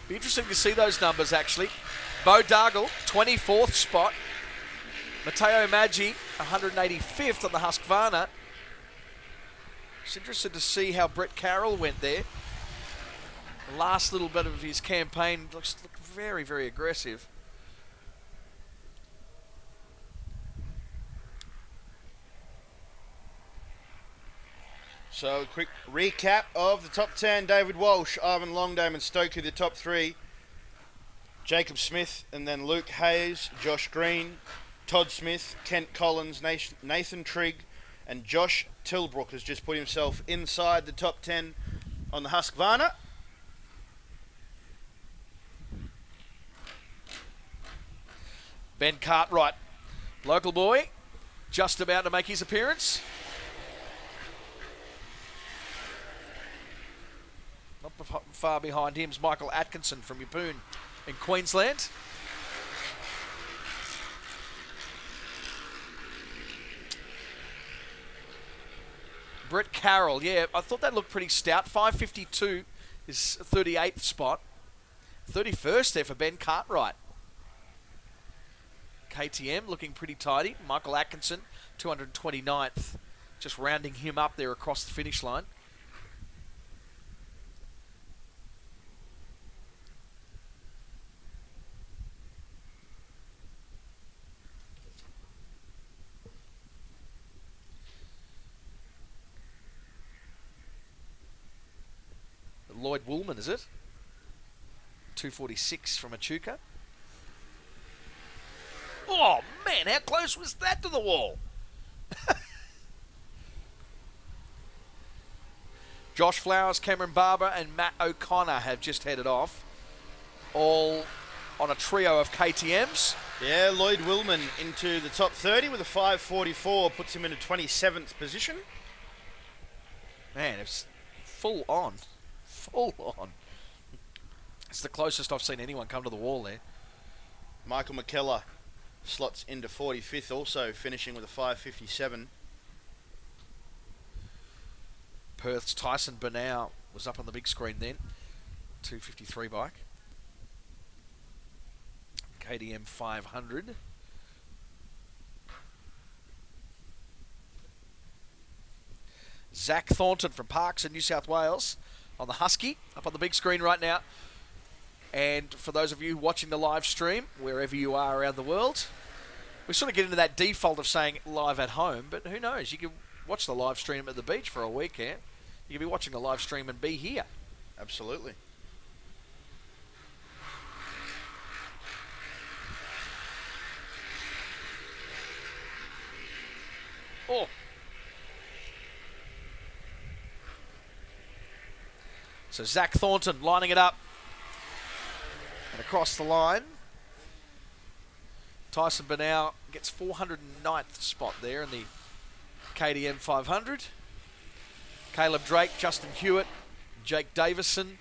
Be interesting to see those numbers, actually. Bo Dargle, 24th spot. Matteo Maggi, 185th on the Husqvarna. It's interested to see how Brett Carroll went there. The last little bit of his campaign looks very, very aggressive. So, a quick recap of the top 10. David Walsh, Ivan Longdame and Stokey, the top 3. Jacob Smith and then Luke Hayes, Josh Green, Todd Smith, Kent Collins, Nathan Trigg, and Josh Tilbrook has just put himself inside the top 10 on the Husqvarna. Ben Cartwright, local boy, just about to make his appearance. Not far behind him is Michael Atkinson from Yeppoon in Queensland. Brett Carroll, yeah, I thought that looked pretty stout. 5:52 is 38th spot. 31st there for Ben Cartwright. KTM looking pretty tidy. Michael Atkinson, 229th. Just rounding him up there across the finish line. Lloyd Woolman, is it? 246 from Echuca. Oh, man, how close was that to the wall? Josh Flowers, Cameron Barber, and Matt O'Connor have just headed off. All on a trio of KTMs. Yeah, Lloyd Willman into the top 30 with a 5:44, puts him in a 27th position. Man, it's full on. Full on. It's the closest I've seen anyone come to the wall there. Michael McKellar slots into 45th, also finishing with a 5:57. Perth's Tyson Bernau was up on the big screen then. 2:53 bike. KTM 500. Zach Thornton from Parks in New South Wales on the Husky, up on the big screen right now. And for those of you watching the live stream, wherever you are around the world, we sort of get into that default of saying live at home, but who knows? You can watch the live stream at the beach for a weekend. You can be watching a live stream and be here. Absolutely. Oh. So Zach Thornton lining it up. And across the line. Tyson Banau gets 409th spot there in the KTM 500. Caleb Drake, Justin Hewitt, Jake Davison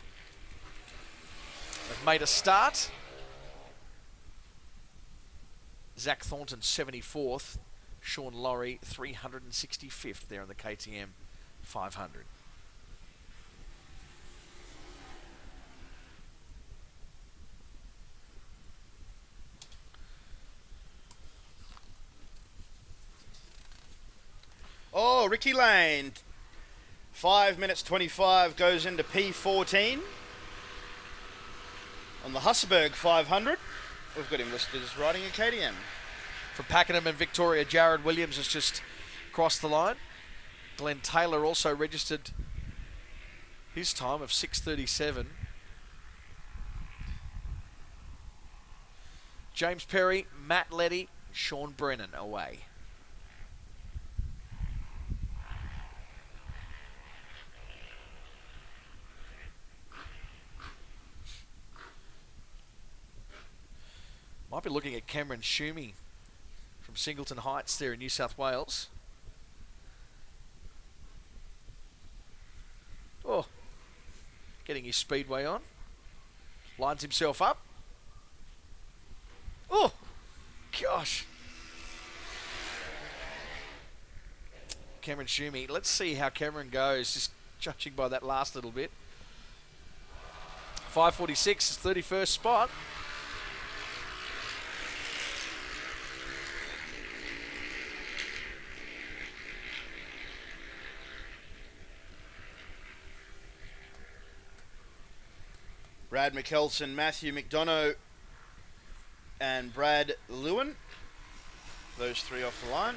have made a start. Zach Thornton 74th. Sean Laurie 365th there in the KTM 500. Oh, Ricky Lane. 5 minutes 25 goes into P14. On the Husserberg 500, we've got him listed as riding a KTM. From Pakenham and Victoria, Jared Williams has just crossed the line. Glenn Taylor also registered his time of 6:37. James Perry, Matt Letty, Sean Brennan away. Might be looking at Cameron Schumi from Singleton Heights there in New South Wales. Oh, getting his speedway on. Lines himself up. Oh, gosh. Cameron Schumi. Let's see how Cameron goes, just judging by that last little bit. 5:46 is 31st spot. Brad McKelson, Matthew McDonough, and Brad Lewin. Those three off the line.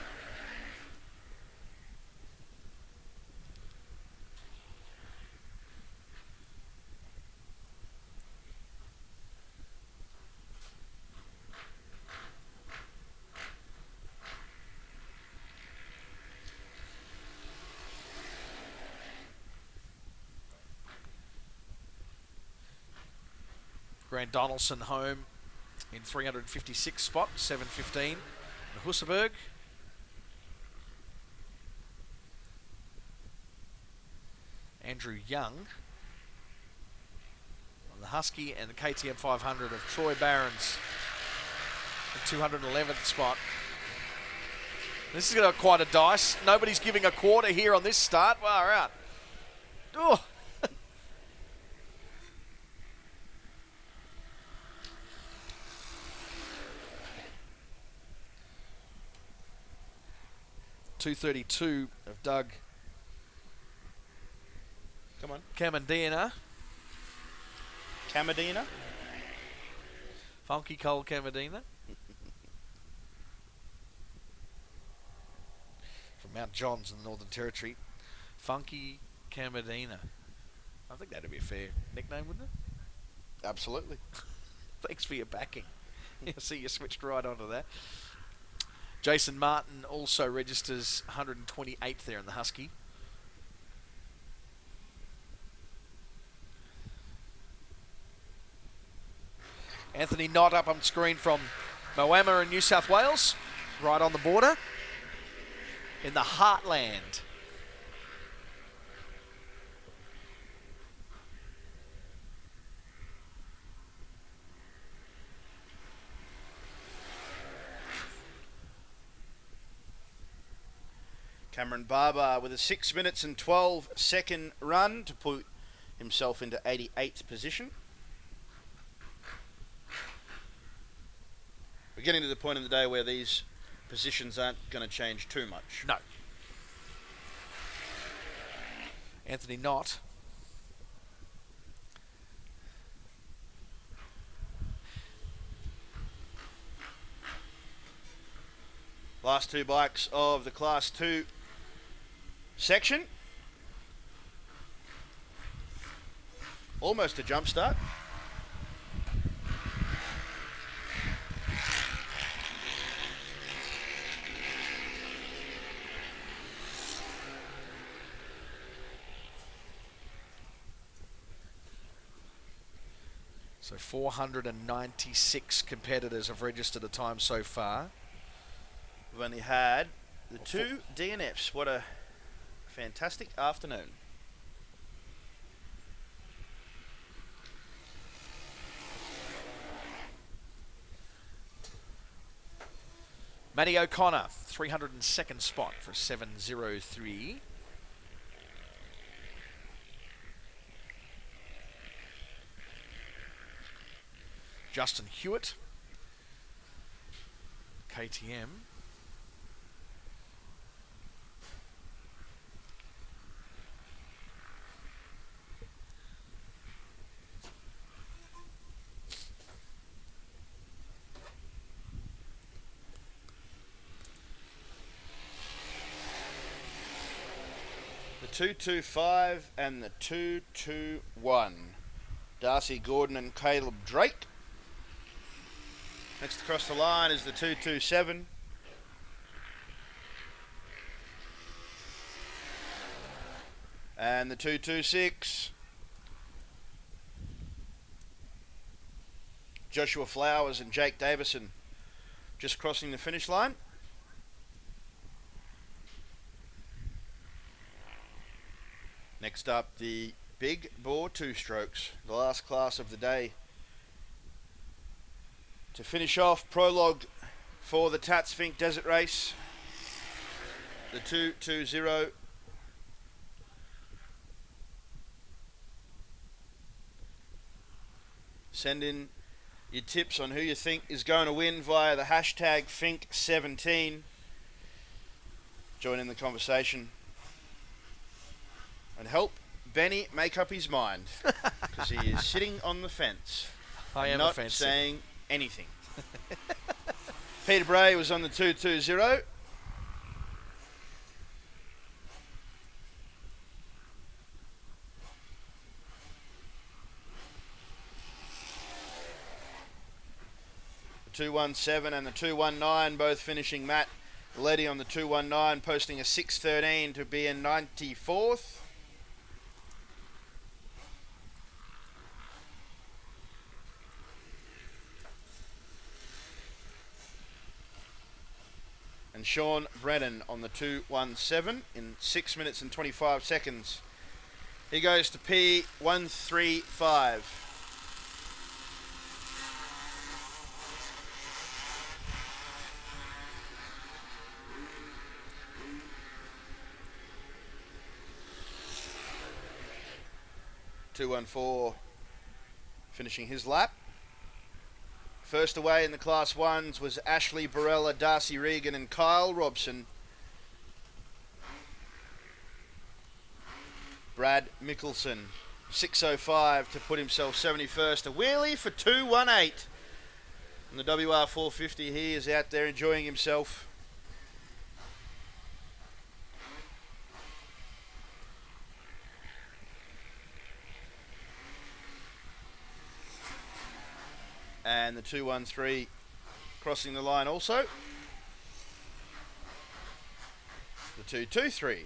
Grant Donaldson home in 356 spot, 7:15. And Husserberg. Andrew Young on the Husky, and the KTM 500 of Troy Barons in 211th spot. This is going to be quite a dice. Nobody's giving a quarter here on this start. Far out. Oh. .232 of Doug. Come on. Camadina. Camadina. Funky Cole Camadina. From Mount Johns in the Northern Territory. Funky Camadina. I think that'd be a fair nickname, wouldn't it? Absolutely. Thanks for your backing. I see you switched right onto that. Jason Martin also registers 128th there in the Husky. Anthony Knott up on screen from Moama in New South Wales, right on the border, in the heartland. Cameron Barber with a 6 minutes and 12 second run to put himself into 88th position. We're getting to the point in the day where these positions aren't going to change too much. No. Anthony Knott. Last two bikes of the Class 2 section. Almost a jump start. So 496 competitors have registered a time so far. We've only had the 2 DNFs. What a fantastic afternoon. Matty O'Connor, 302nd spot for 7:03. Justin Hewitt, KTM. The 225 and the 221. Darcy Gordon and Caleb Drake. Next across the line is the 227. And the 226. Joshua Flowers and Jake Davison just crossing the finish line. Next up, the big bore two-strokes, the last class of the day. To finish off, prologue for the Tatts Finke Desert Race, the 220. Send in your tips on who you think is going to win via the hashtag Fink17. Join in the conversation and help Benny make up his mind, because he is sitting on the fence. I am not offensive. saying anything. Peter Bray was on the 220. The 217 and the 219 both finishing. Matt Leddy on the 219 posting a 6:13 to be in 94th. And Sean Brennan on the 217 in 6 minutes and 25 seconds. He goes to P135. .214 finishing his lap. First away in the Class 1s was Ashley Barella, Darcy Regan and Kyle Robson. Brad Mickelson, 6:05 to put himself 71st. A wheelie for 2:18. And the WR450, he is out there enjoying himself. And the 213 crossing the line also. The 223.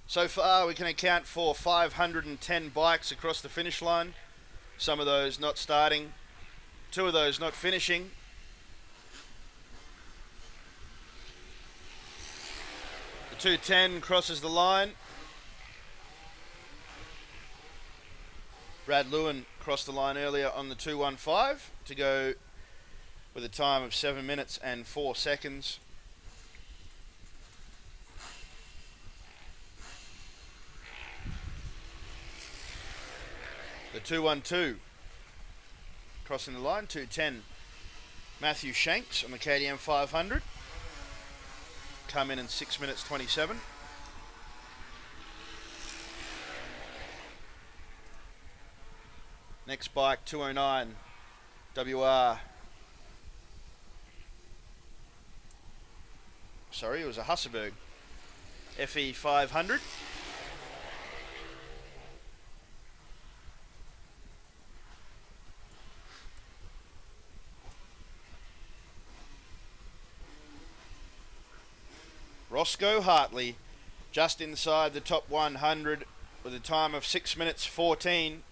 So far, we can account for 510 bikes across the finish line. Some of those not starting, 2 of those not finishing. 2:10 crosses the line. Brad Lewin crossed the line earlier on the 2:15 to go with a time of 7 minutes and 4 seconds. The 2:12 crossing the line, 2:10. Matthew Shanks on the KTM 500. Come in 6 minutes 27. Next bike, 2:09, WR. Sorry, it was a Husserberg. FE 500. Roscoe Hartley, just inside the top 100 with a time of 6 minutes 14.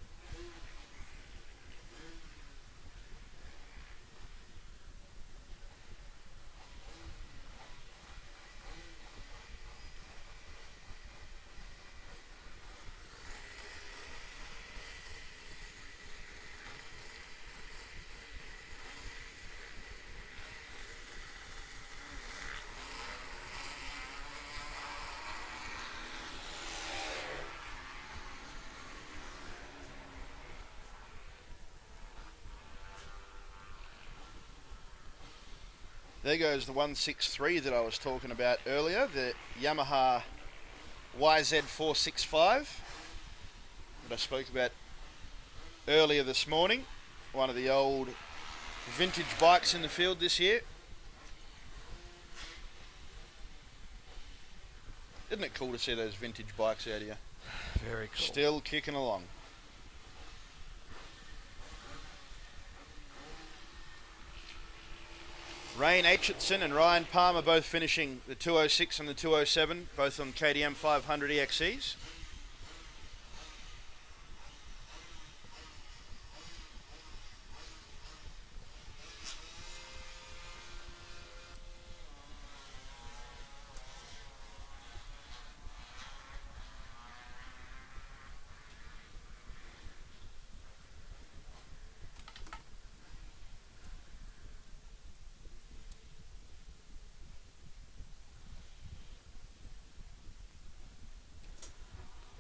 There goes the 163 that I was talking about earlier, the Yamaha YZ465 that I spoke about earlier this morning. One of the old vintage bikes in the field this year. Isn't it cool to see those vintage bikes out here? Very cool. Still kicking along. Rain Aitchison and Ryan Palmer both finishing the 2:06 and the 2:07, both on KTM 500 EXCs.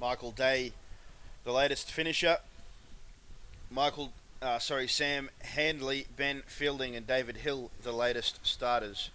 Michael Day, the latest finisher. Sam Handley, Ben Fielding and David Hill, the latest starters.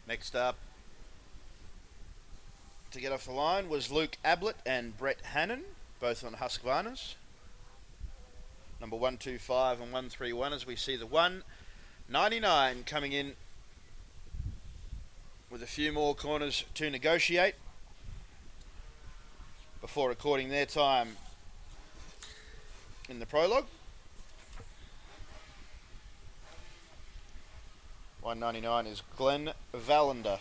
Next up to get off the line was Luke Ablett and Brett Hannon, both on Husqvarnas. Number 125 and 131 as we see the 199 coming in with a few more corners to negotiate before recording their time in the prologue. 199 is Glenn Vallander.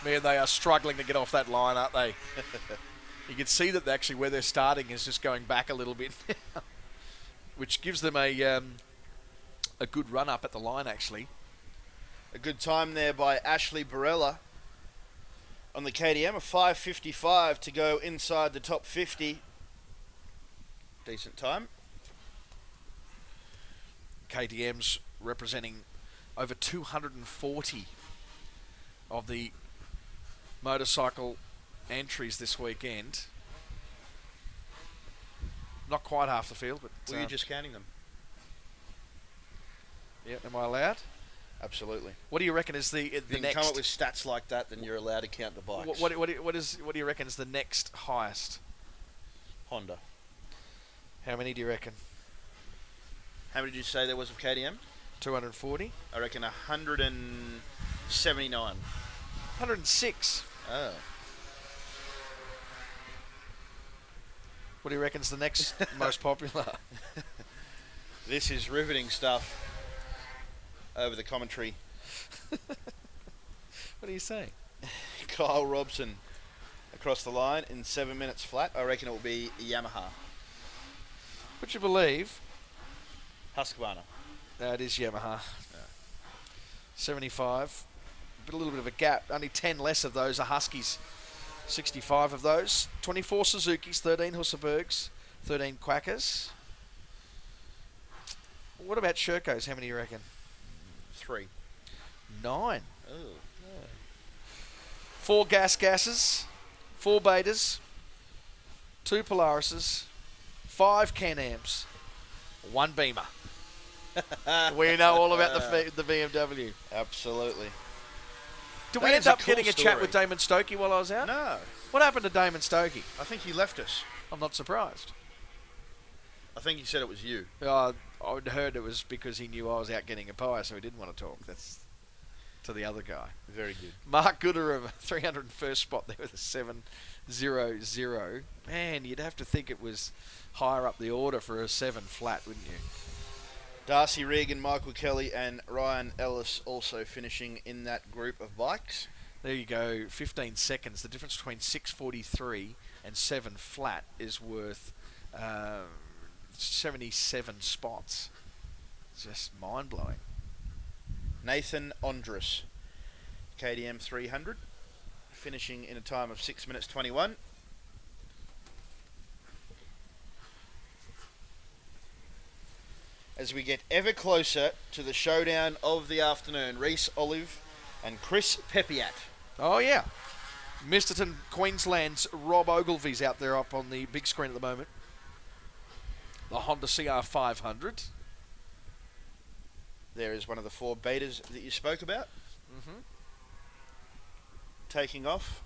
Man, they are struggling to get off that line, aren't they? You can see that actually where they're starting is just going back a little bit, which gives them a good run up at the line, actually. A good time there by Ashley Barella on the KTM, a 5:55 to go inside the top 50. Decent time. KTM's representing over 240 of the motorcycle entries this weekend. Not quite half the field, but... Were you just counting them? Yeah, am I allowed? Absolutely. What do you reckon is the If you next... can come up with stats like that, then you're allowed to count the bikes. What do you reckon is the next highest? Honda. How many do you reckon? How many did you say there was of KTM? 240. I reckon 179. 106. Oh. What do you reckon's the next most popular? This is riveting stuff over the commentary. What are you saying? Kyle Robson across the line in 7 minutes flat. I reckon it will be Yamaha. Would you believe? Husqvarna. That is Yamaha. 75. But a little bit of a gap. Only 10 less of those are Huskies. 65 of those. 24 Suzukis, 13 Hussabergs, 13 Quackers. What about Sherkos? How many do you reckon? 3. 9. Oh. 4 Gases, 4 Betas, 2 Polarises, 5 Can-Ams, 1 Beamer. We know all about the BMW. Absolutely. Did we end up getting a chat with Damon Stokey while I was out? No. What happened to Damon Stokey? I think he left us. I'm not surprised. I think he said it was you. I'd heard it was because he knew I was out getting a pie, so he didn't want to talk. That's to the other guy. Very good. Mark Gooder of 301st spot there with a 7.00. Man, you'd have to think it was higher up the order for a 7 flat, wouldn't you? Darcy Regan, Michael Kelly and Ryan Ellis also finishing in that group of bikes. There you go, 15 seconds. The difference between 6.43 and 7 flat is worth 77 spots. It's just mind-blowing. Nathan Ondras, KTM 300, finishing in a time of 6 minutes 21. As we get ever closer to the showdown of the afternoon, Reece Olive and Chris Pepiat. Oh, yeah. Misterton, Queensland's Rob Ogilvy's out there up on the big screen at the moment. The Honda CR500. There is one of the 4 betas that you spoke about. Taking off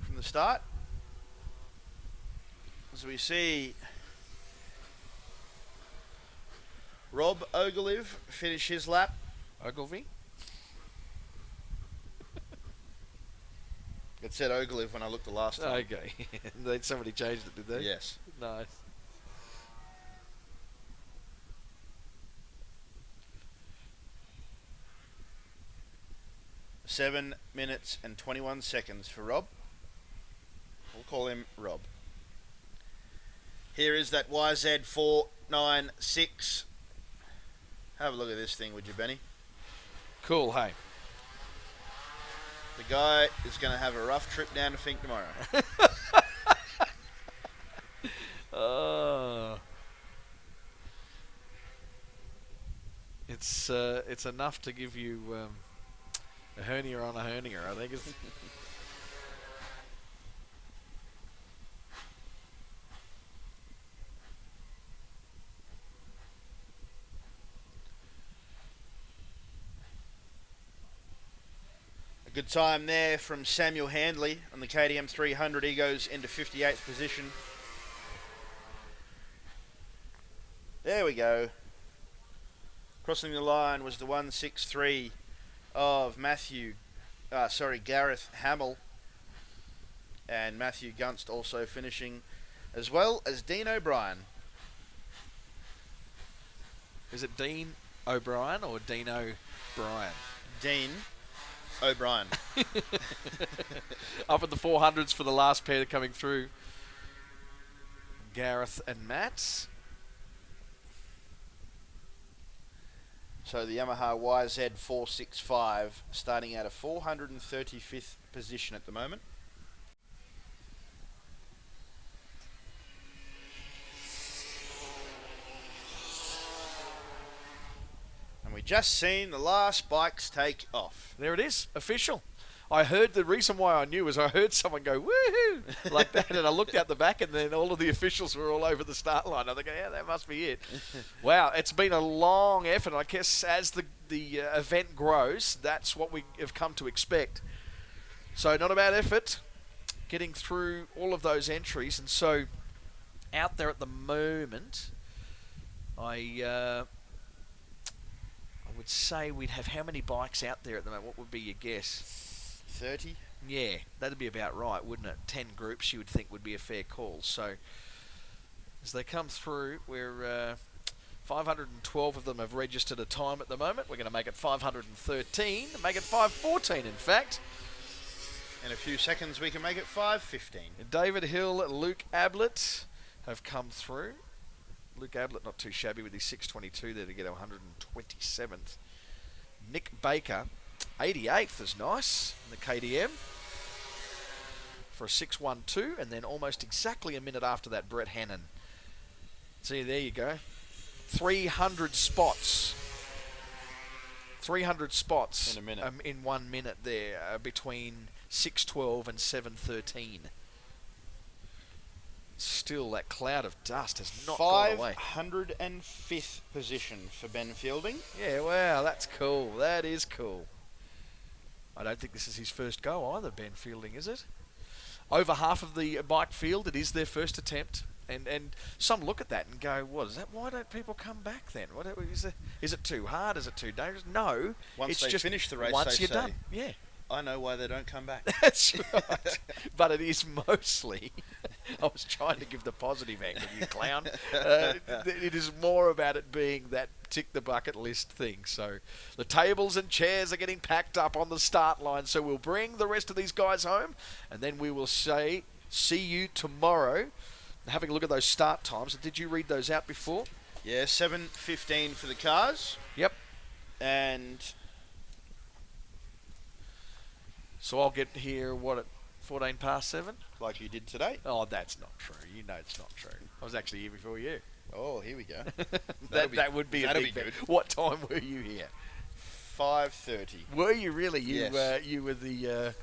from the start. As we see Rob Ogilvy finish his lap. Ogilvy? It said Ogilvy when I looked the last time. Okay. Somebody changed it, did they? Yes. Nice. Seven minutes and 21 seconds for Rob. We'll call him Rob. Here is that YZ496. Have a look at this thing, would you, Benny? Cool, hey. The guy is going to have a rough trip down to Fink tomorrow. It's enough to give you a hernia on a hernia, I think. A good time there from Samuel Handley on the KTM 300. He goes into 58th position. There we go. Crossing the line was the 163 of Gareth Hamill. And Matthew Gunst also finishing, as well as Dean O'Brien. Is it Dean O'Brien or Dino Bryan? Dean O'Brien. Up at the 400s for the last pair coming through. Gareth and Matt. So the Yamaha YZ465 starting at a 435th position at the moment. And we just seen the last bikes take off. There it is, official. I heard the reason why I knew was I heard someone go woohoo like that, and I looked out the back, and then all of the officials were all over the start line. I think, yeah, that must be it. Wow, it's been a long effort. I guess as the event grows, that's what we have come to expect. So not a bad effort getting through all of those entries, and so out there at the moment, I would say we'd have how many bikes out there at the moment? What would be your guess? 30? Yeah, that'd be about right, wouldn't it? 10 groups you would think would be a fair call. So as they come through, we're 512 of them have registered a time at the moment. We're going to make it 513, make it 514 in fact. In a few seconds we can make it 5:15. David Hill, Luke Ablett have come through. Luke Ablett not too shabby with his 622 there to get 127th. Nick Baker, 88th is nice in the KDM for a 612, and then almost exactly a minute after that, Brett Hannon. See, there you go. 300 spots. 300 spots in a minute. In 1 minute there, between 6:12 and 7:13. Still, that cloud of dust has not gone away. 505th position for Ben Fielding. Yeah, wow, that's cool. That is cool. I don't think this is his first go either, Ben Fielding, is it? Over half of the bike field, it is their first attempt. And some look at that and go, what is that? Why don't people come back then? What is it too hard? Is it too dangerous? No. Once they finish the race, once they you're say, done. Yeah. I know why they don't come back. That's right. But it is mostly, I was trying to give the positive angle, you clown. It is more about it being that tick the bucket list thing. So the tables and chairs are getting packed up on the start line. So we'll bring the rest of these guys home, and then we will say, see you tomorrow. Having a look at those start times. Did you read those out before? Yeah, 7:15 for the cars. Yep. And so I'll get here, what, at 14 past 7? Like you did today? Oh, that's not true. You know it's not true. I was actually here before you. Oh, here we go. that would be a big bet. What time were you here? 5:30. Were you really? Yes. You were the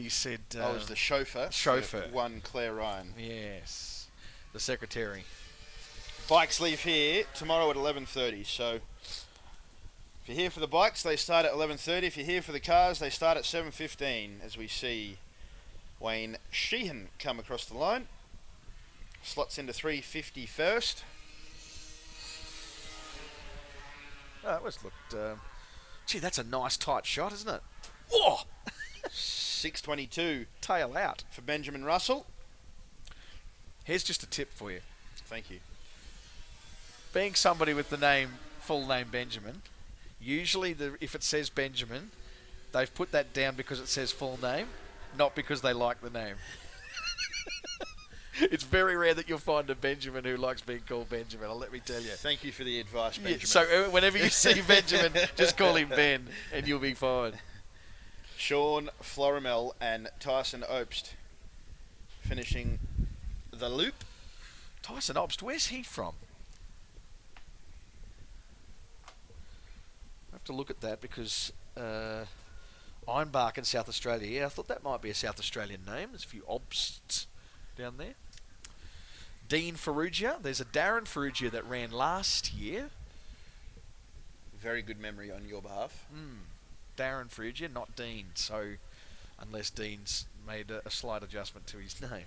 said... I was the chauffeur. Chauffeur. One Claire Ryan. Yes. The secretary. Bikes leave here tomorrow at 11:30, so if you're here for the bikes, they start at 11:30. If you're here for the cars, they start at 7:15, as we see Wayne Sheehan come across the line. Slots into 350 first. Oh, it was looked... gee, that's a nice tight shot, isn't it? Whoa! 6:22. Tail out. For Benjamin Russell. Here's just a tip for you. Thank you. Being somebody with the full name Benjamin, usually if it says Benjamin, they've put that down because it says full name, not because they like the name. It's very rare that you'll find a Benjamin who likes being called Benjamin, let me tell you. Thank you for the advice, Benjamin. Yeah, so whenever you see Benjamin, just call him Ben and you'll be fine. Sean Florimel and Tyson Obst finishing the loop. Tyson Obst, where's he from? I have to look at that because Ironbark in South Australia. Yeah, I thought that might be a South Australian name. There's a few Obsts down there. Dean Ferrugia. There's a Darren Ferrugia that ran last year. Very good memory on your behalf. Darren Ferrugia, not Dean. So, unless Dean's made a slight adjustment to his name.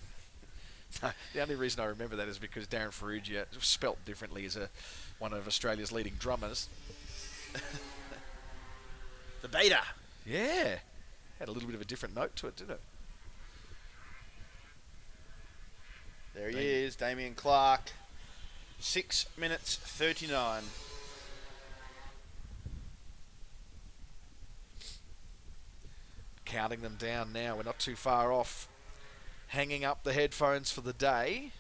No, the only reason I remember that is because Darren Ferrugia, spelt differently, is one of Australia's leading drummers. The Beta. Yeah. Had a little bit of a different note to it, didn't it? There he is, Damien Clark. 6 minutes 39. Counting them down now. We're not too far off. Hanging up the headphones for the day.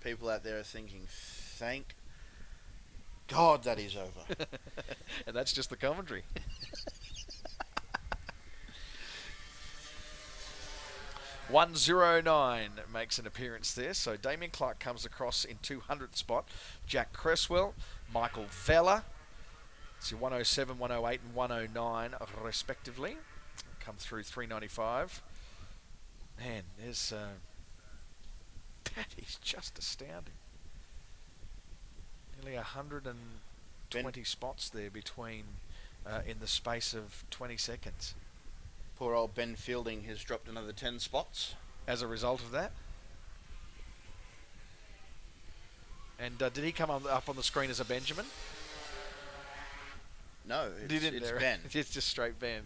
People out there are thinking, thank God that is over. And that's just the commentary. 109 makes an appearance there. So Damien Clark comes across in 200th spot. Jack Cresswell, Michael Vella. So 107, 108 and 109 respectively. come through 395. Man, there's that is just astounding. Nearly 120 spots there between in the space of 20 seconds. Poor old Ben Fielding has dropped another 10 spots. As a result of that. And did he come up on the screen as a Benjamin? No, it's Ben. It's just straight Ben.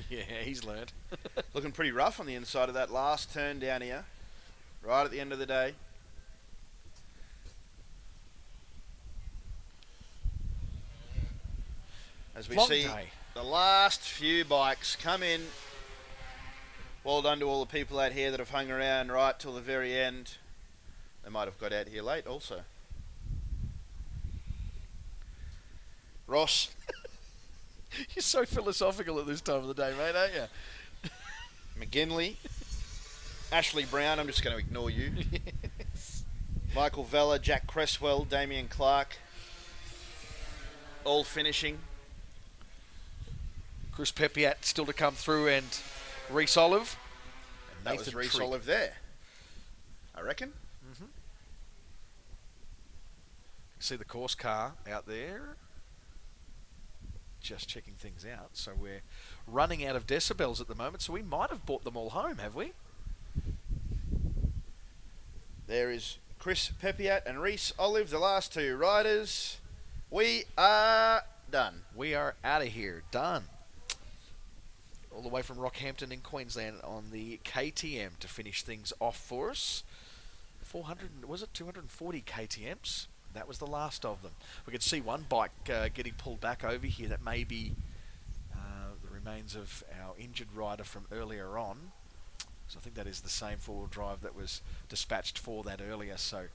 Yeah, he's learned. Looking pretty rough on the inside of that last turn down here. Right at the end of the day. As we see the last few bikes come in. Well done to all the people out here that have hung around right till the very end. They might have got out here late also. Ross. You're so philosophical at this time of the day, mate, aren't you? McGinley. Ashley Brown, I'm just going to ignore you. Yes. Michael Vella, Jack Cresswell, Damien Clark. All finishing. Chris Pepiat still to come through, and Reese Olive. And that was Reese Olive there, I reckon. Mm-hmm. See the course car out there. Just checking things out. So we're running out of decibels at the moment, so we might have brought them all home, have we? There is Chris Pepiat and Reese Olive, the last two riders. We are done. We are out of here. Done. All the way from Rockhampton in Queensland on the KTM to finish things off for us. 240 KTMs? That was the last of them. We could see one bike getting pulled back over here. That may be the remains of our injured rider from earlier on. So I think that is the same four-wheel drive that was dispatched for that earlier. So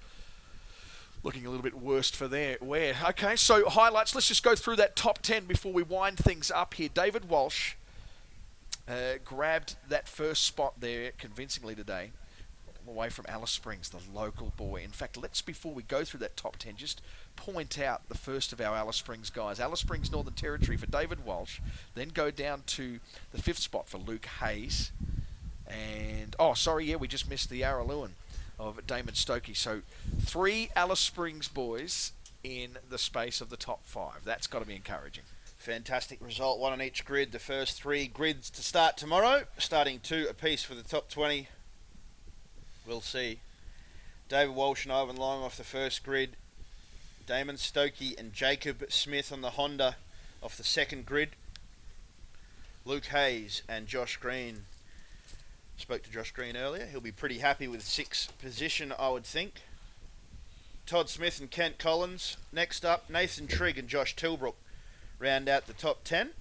looking a little bit worse for their wear. Okay, so highlights. Let's just go through that top 10 before we wind things up here. David Walsh grabbed that first spot there convincingly today. Away from Alice Springs, the local boy. In fact, let's, before we go through that top 10, just point out the first of our Alice Springs guys. Alice Springs Northern Territory for David Walsh. Then go down to the 5th spot for Luke Hayes. And, we just missed the Araluen of Damon Stokey. So 3 Alice Springs boys in the space of the top 5. That's got to be encouraging. Fantastic result, 1 on each grid. The first 3 grids to start tomorrow, starting 2 apiece for the top 20. We'll see. David Walsh and Ivan Long off the first grid. Damon Stokey and Jacob Smith on the Honda off the second grid. Luke Hayes and Josh Green. Spoke to Josh Green earlier. He'll be pretty happy with 6th position, I would think. Todd Smith and Kent Collins. Next up, Nathan Trigg and Josh Tilbrook round out the top 10.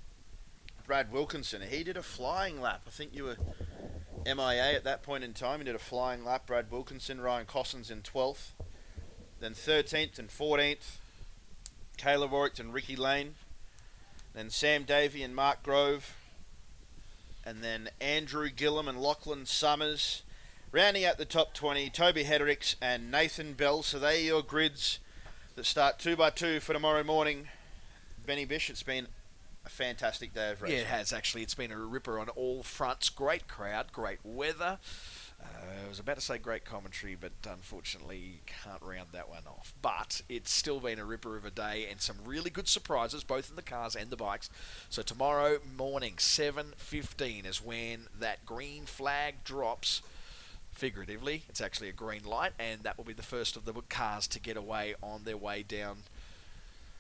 Brad Wilkinson, he did a flying lap. I think you were MIA at that point in time. He did a flying lap. Brad Wilkinson, Ryan Cossins in 12th. Then 13th and 14th, Caleb Orict and Ricky Lane. Then Sam Davey and Mark Grove. And then Andrew Gillum and Lachlan Summers. Rounding out the top 20, Toby Hedricks and Nathan Bell. So they are your grids that start 2 by 2 for tomorrow morning. Benny Bish, it's been a fantastic day of racing. Yeah, it has actually. It's been a ripper on all fronts. Great crowd, great weather. I was about to say great commentary, but unfortunately can't round that one off. But it's still been a ripper of a day and some really good surprises, both in the cars and the bikes. So tomorrow morning, 7:15 is when that green flag drops. Figuratively, it's actually a green light, and that will be the first of the cars to get away on their way down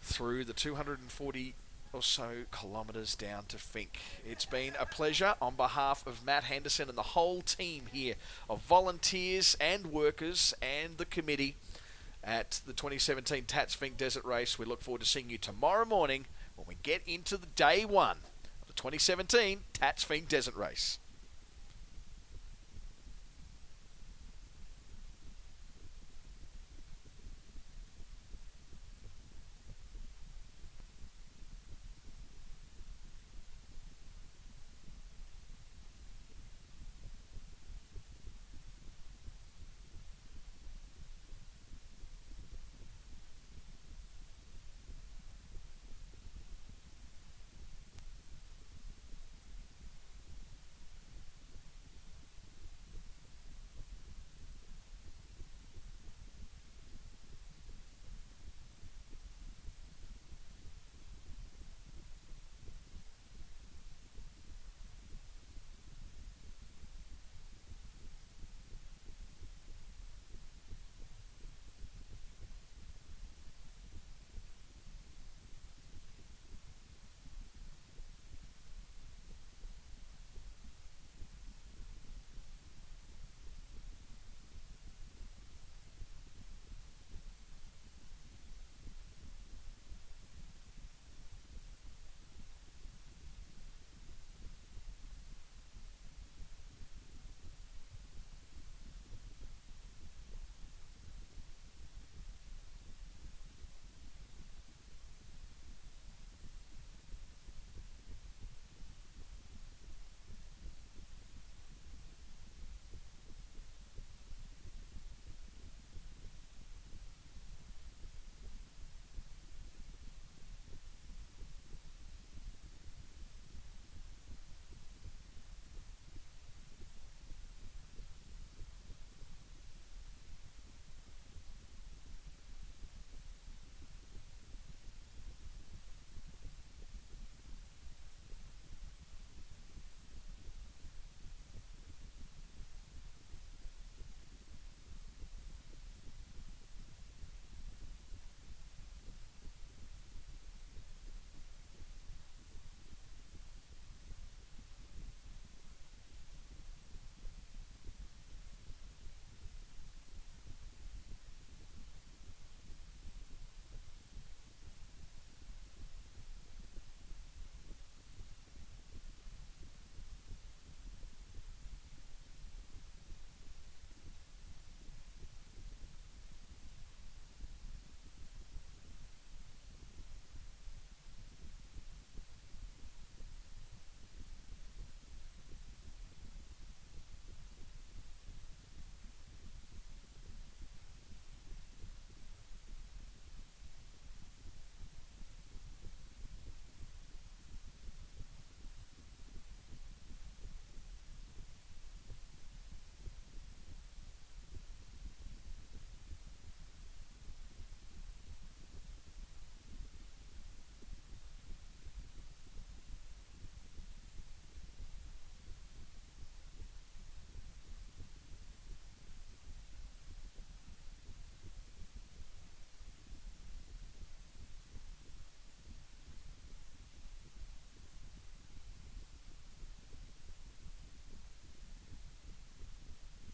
through the 240 or so kilometres down to Finke. It's been a pleasure on behalf of Matt Henderson and the whole team here of volunteers and workers and the committee at the 2017 Tatts Finke Desert Race. We look forward to seeing you tomorrow morning when we get into the day 1 of the 2017 Tatts Finke Desert Race.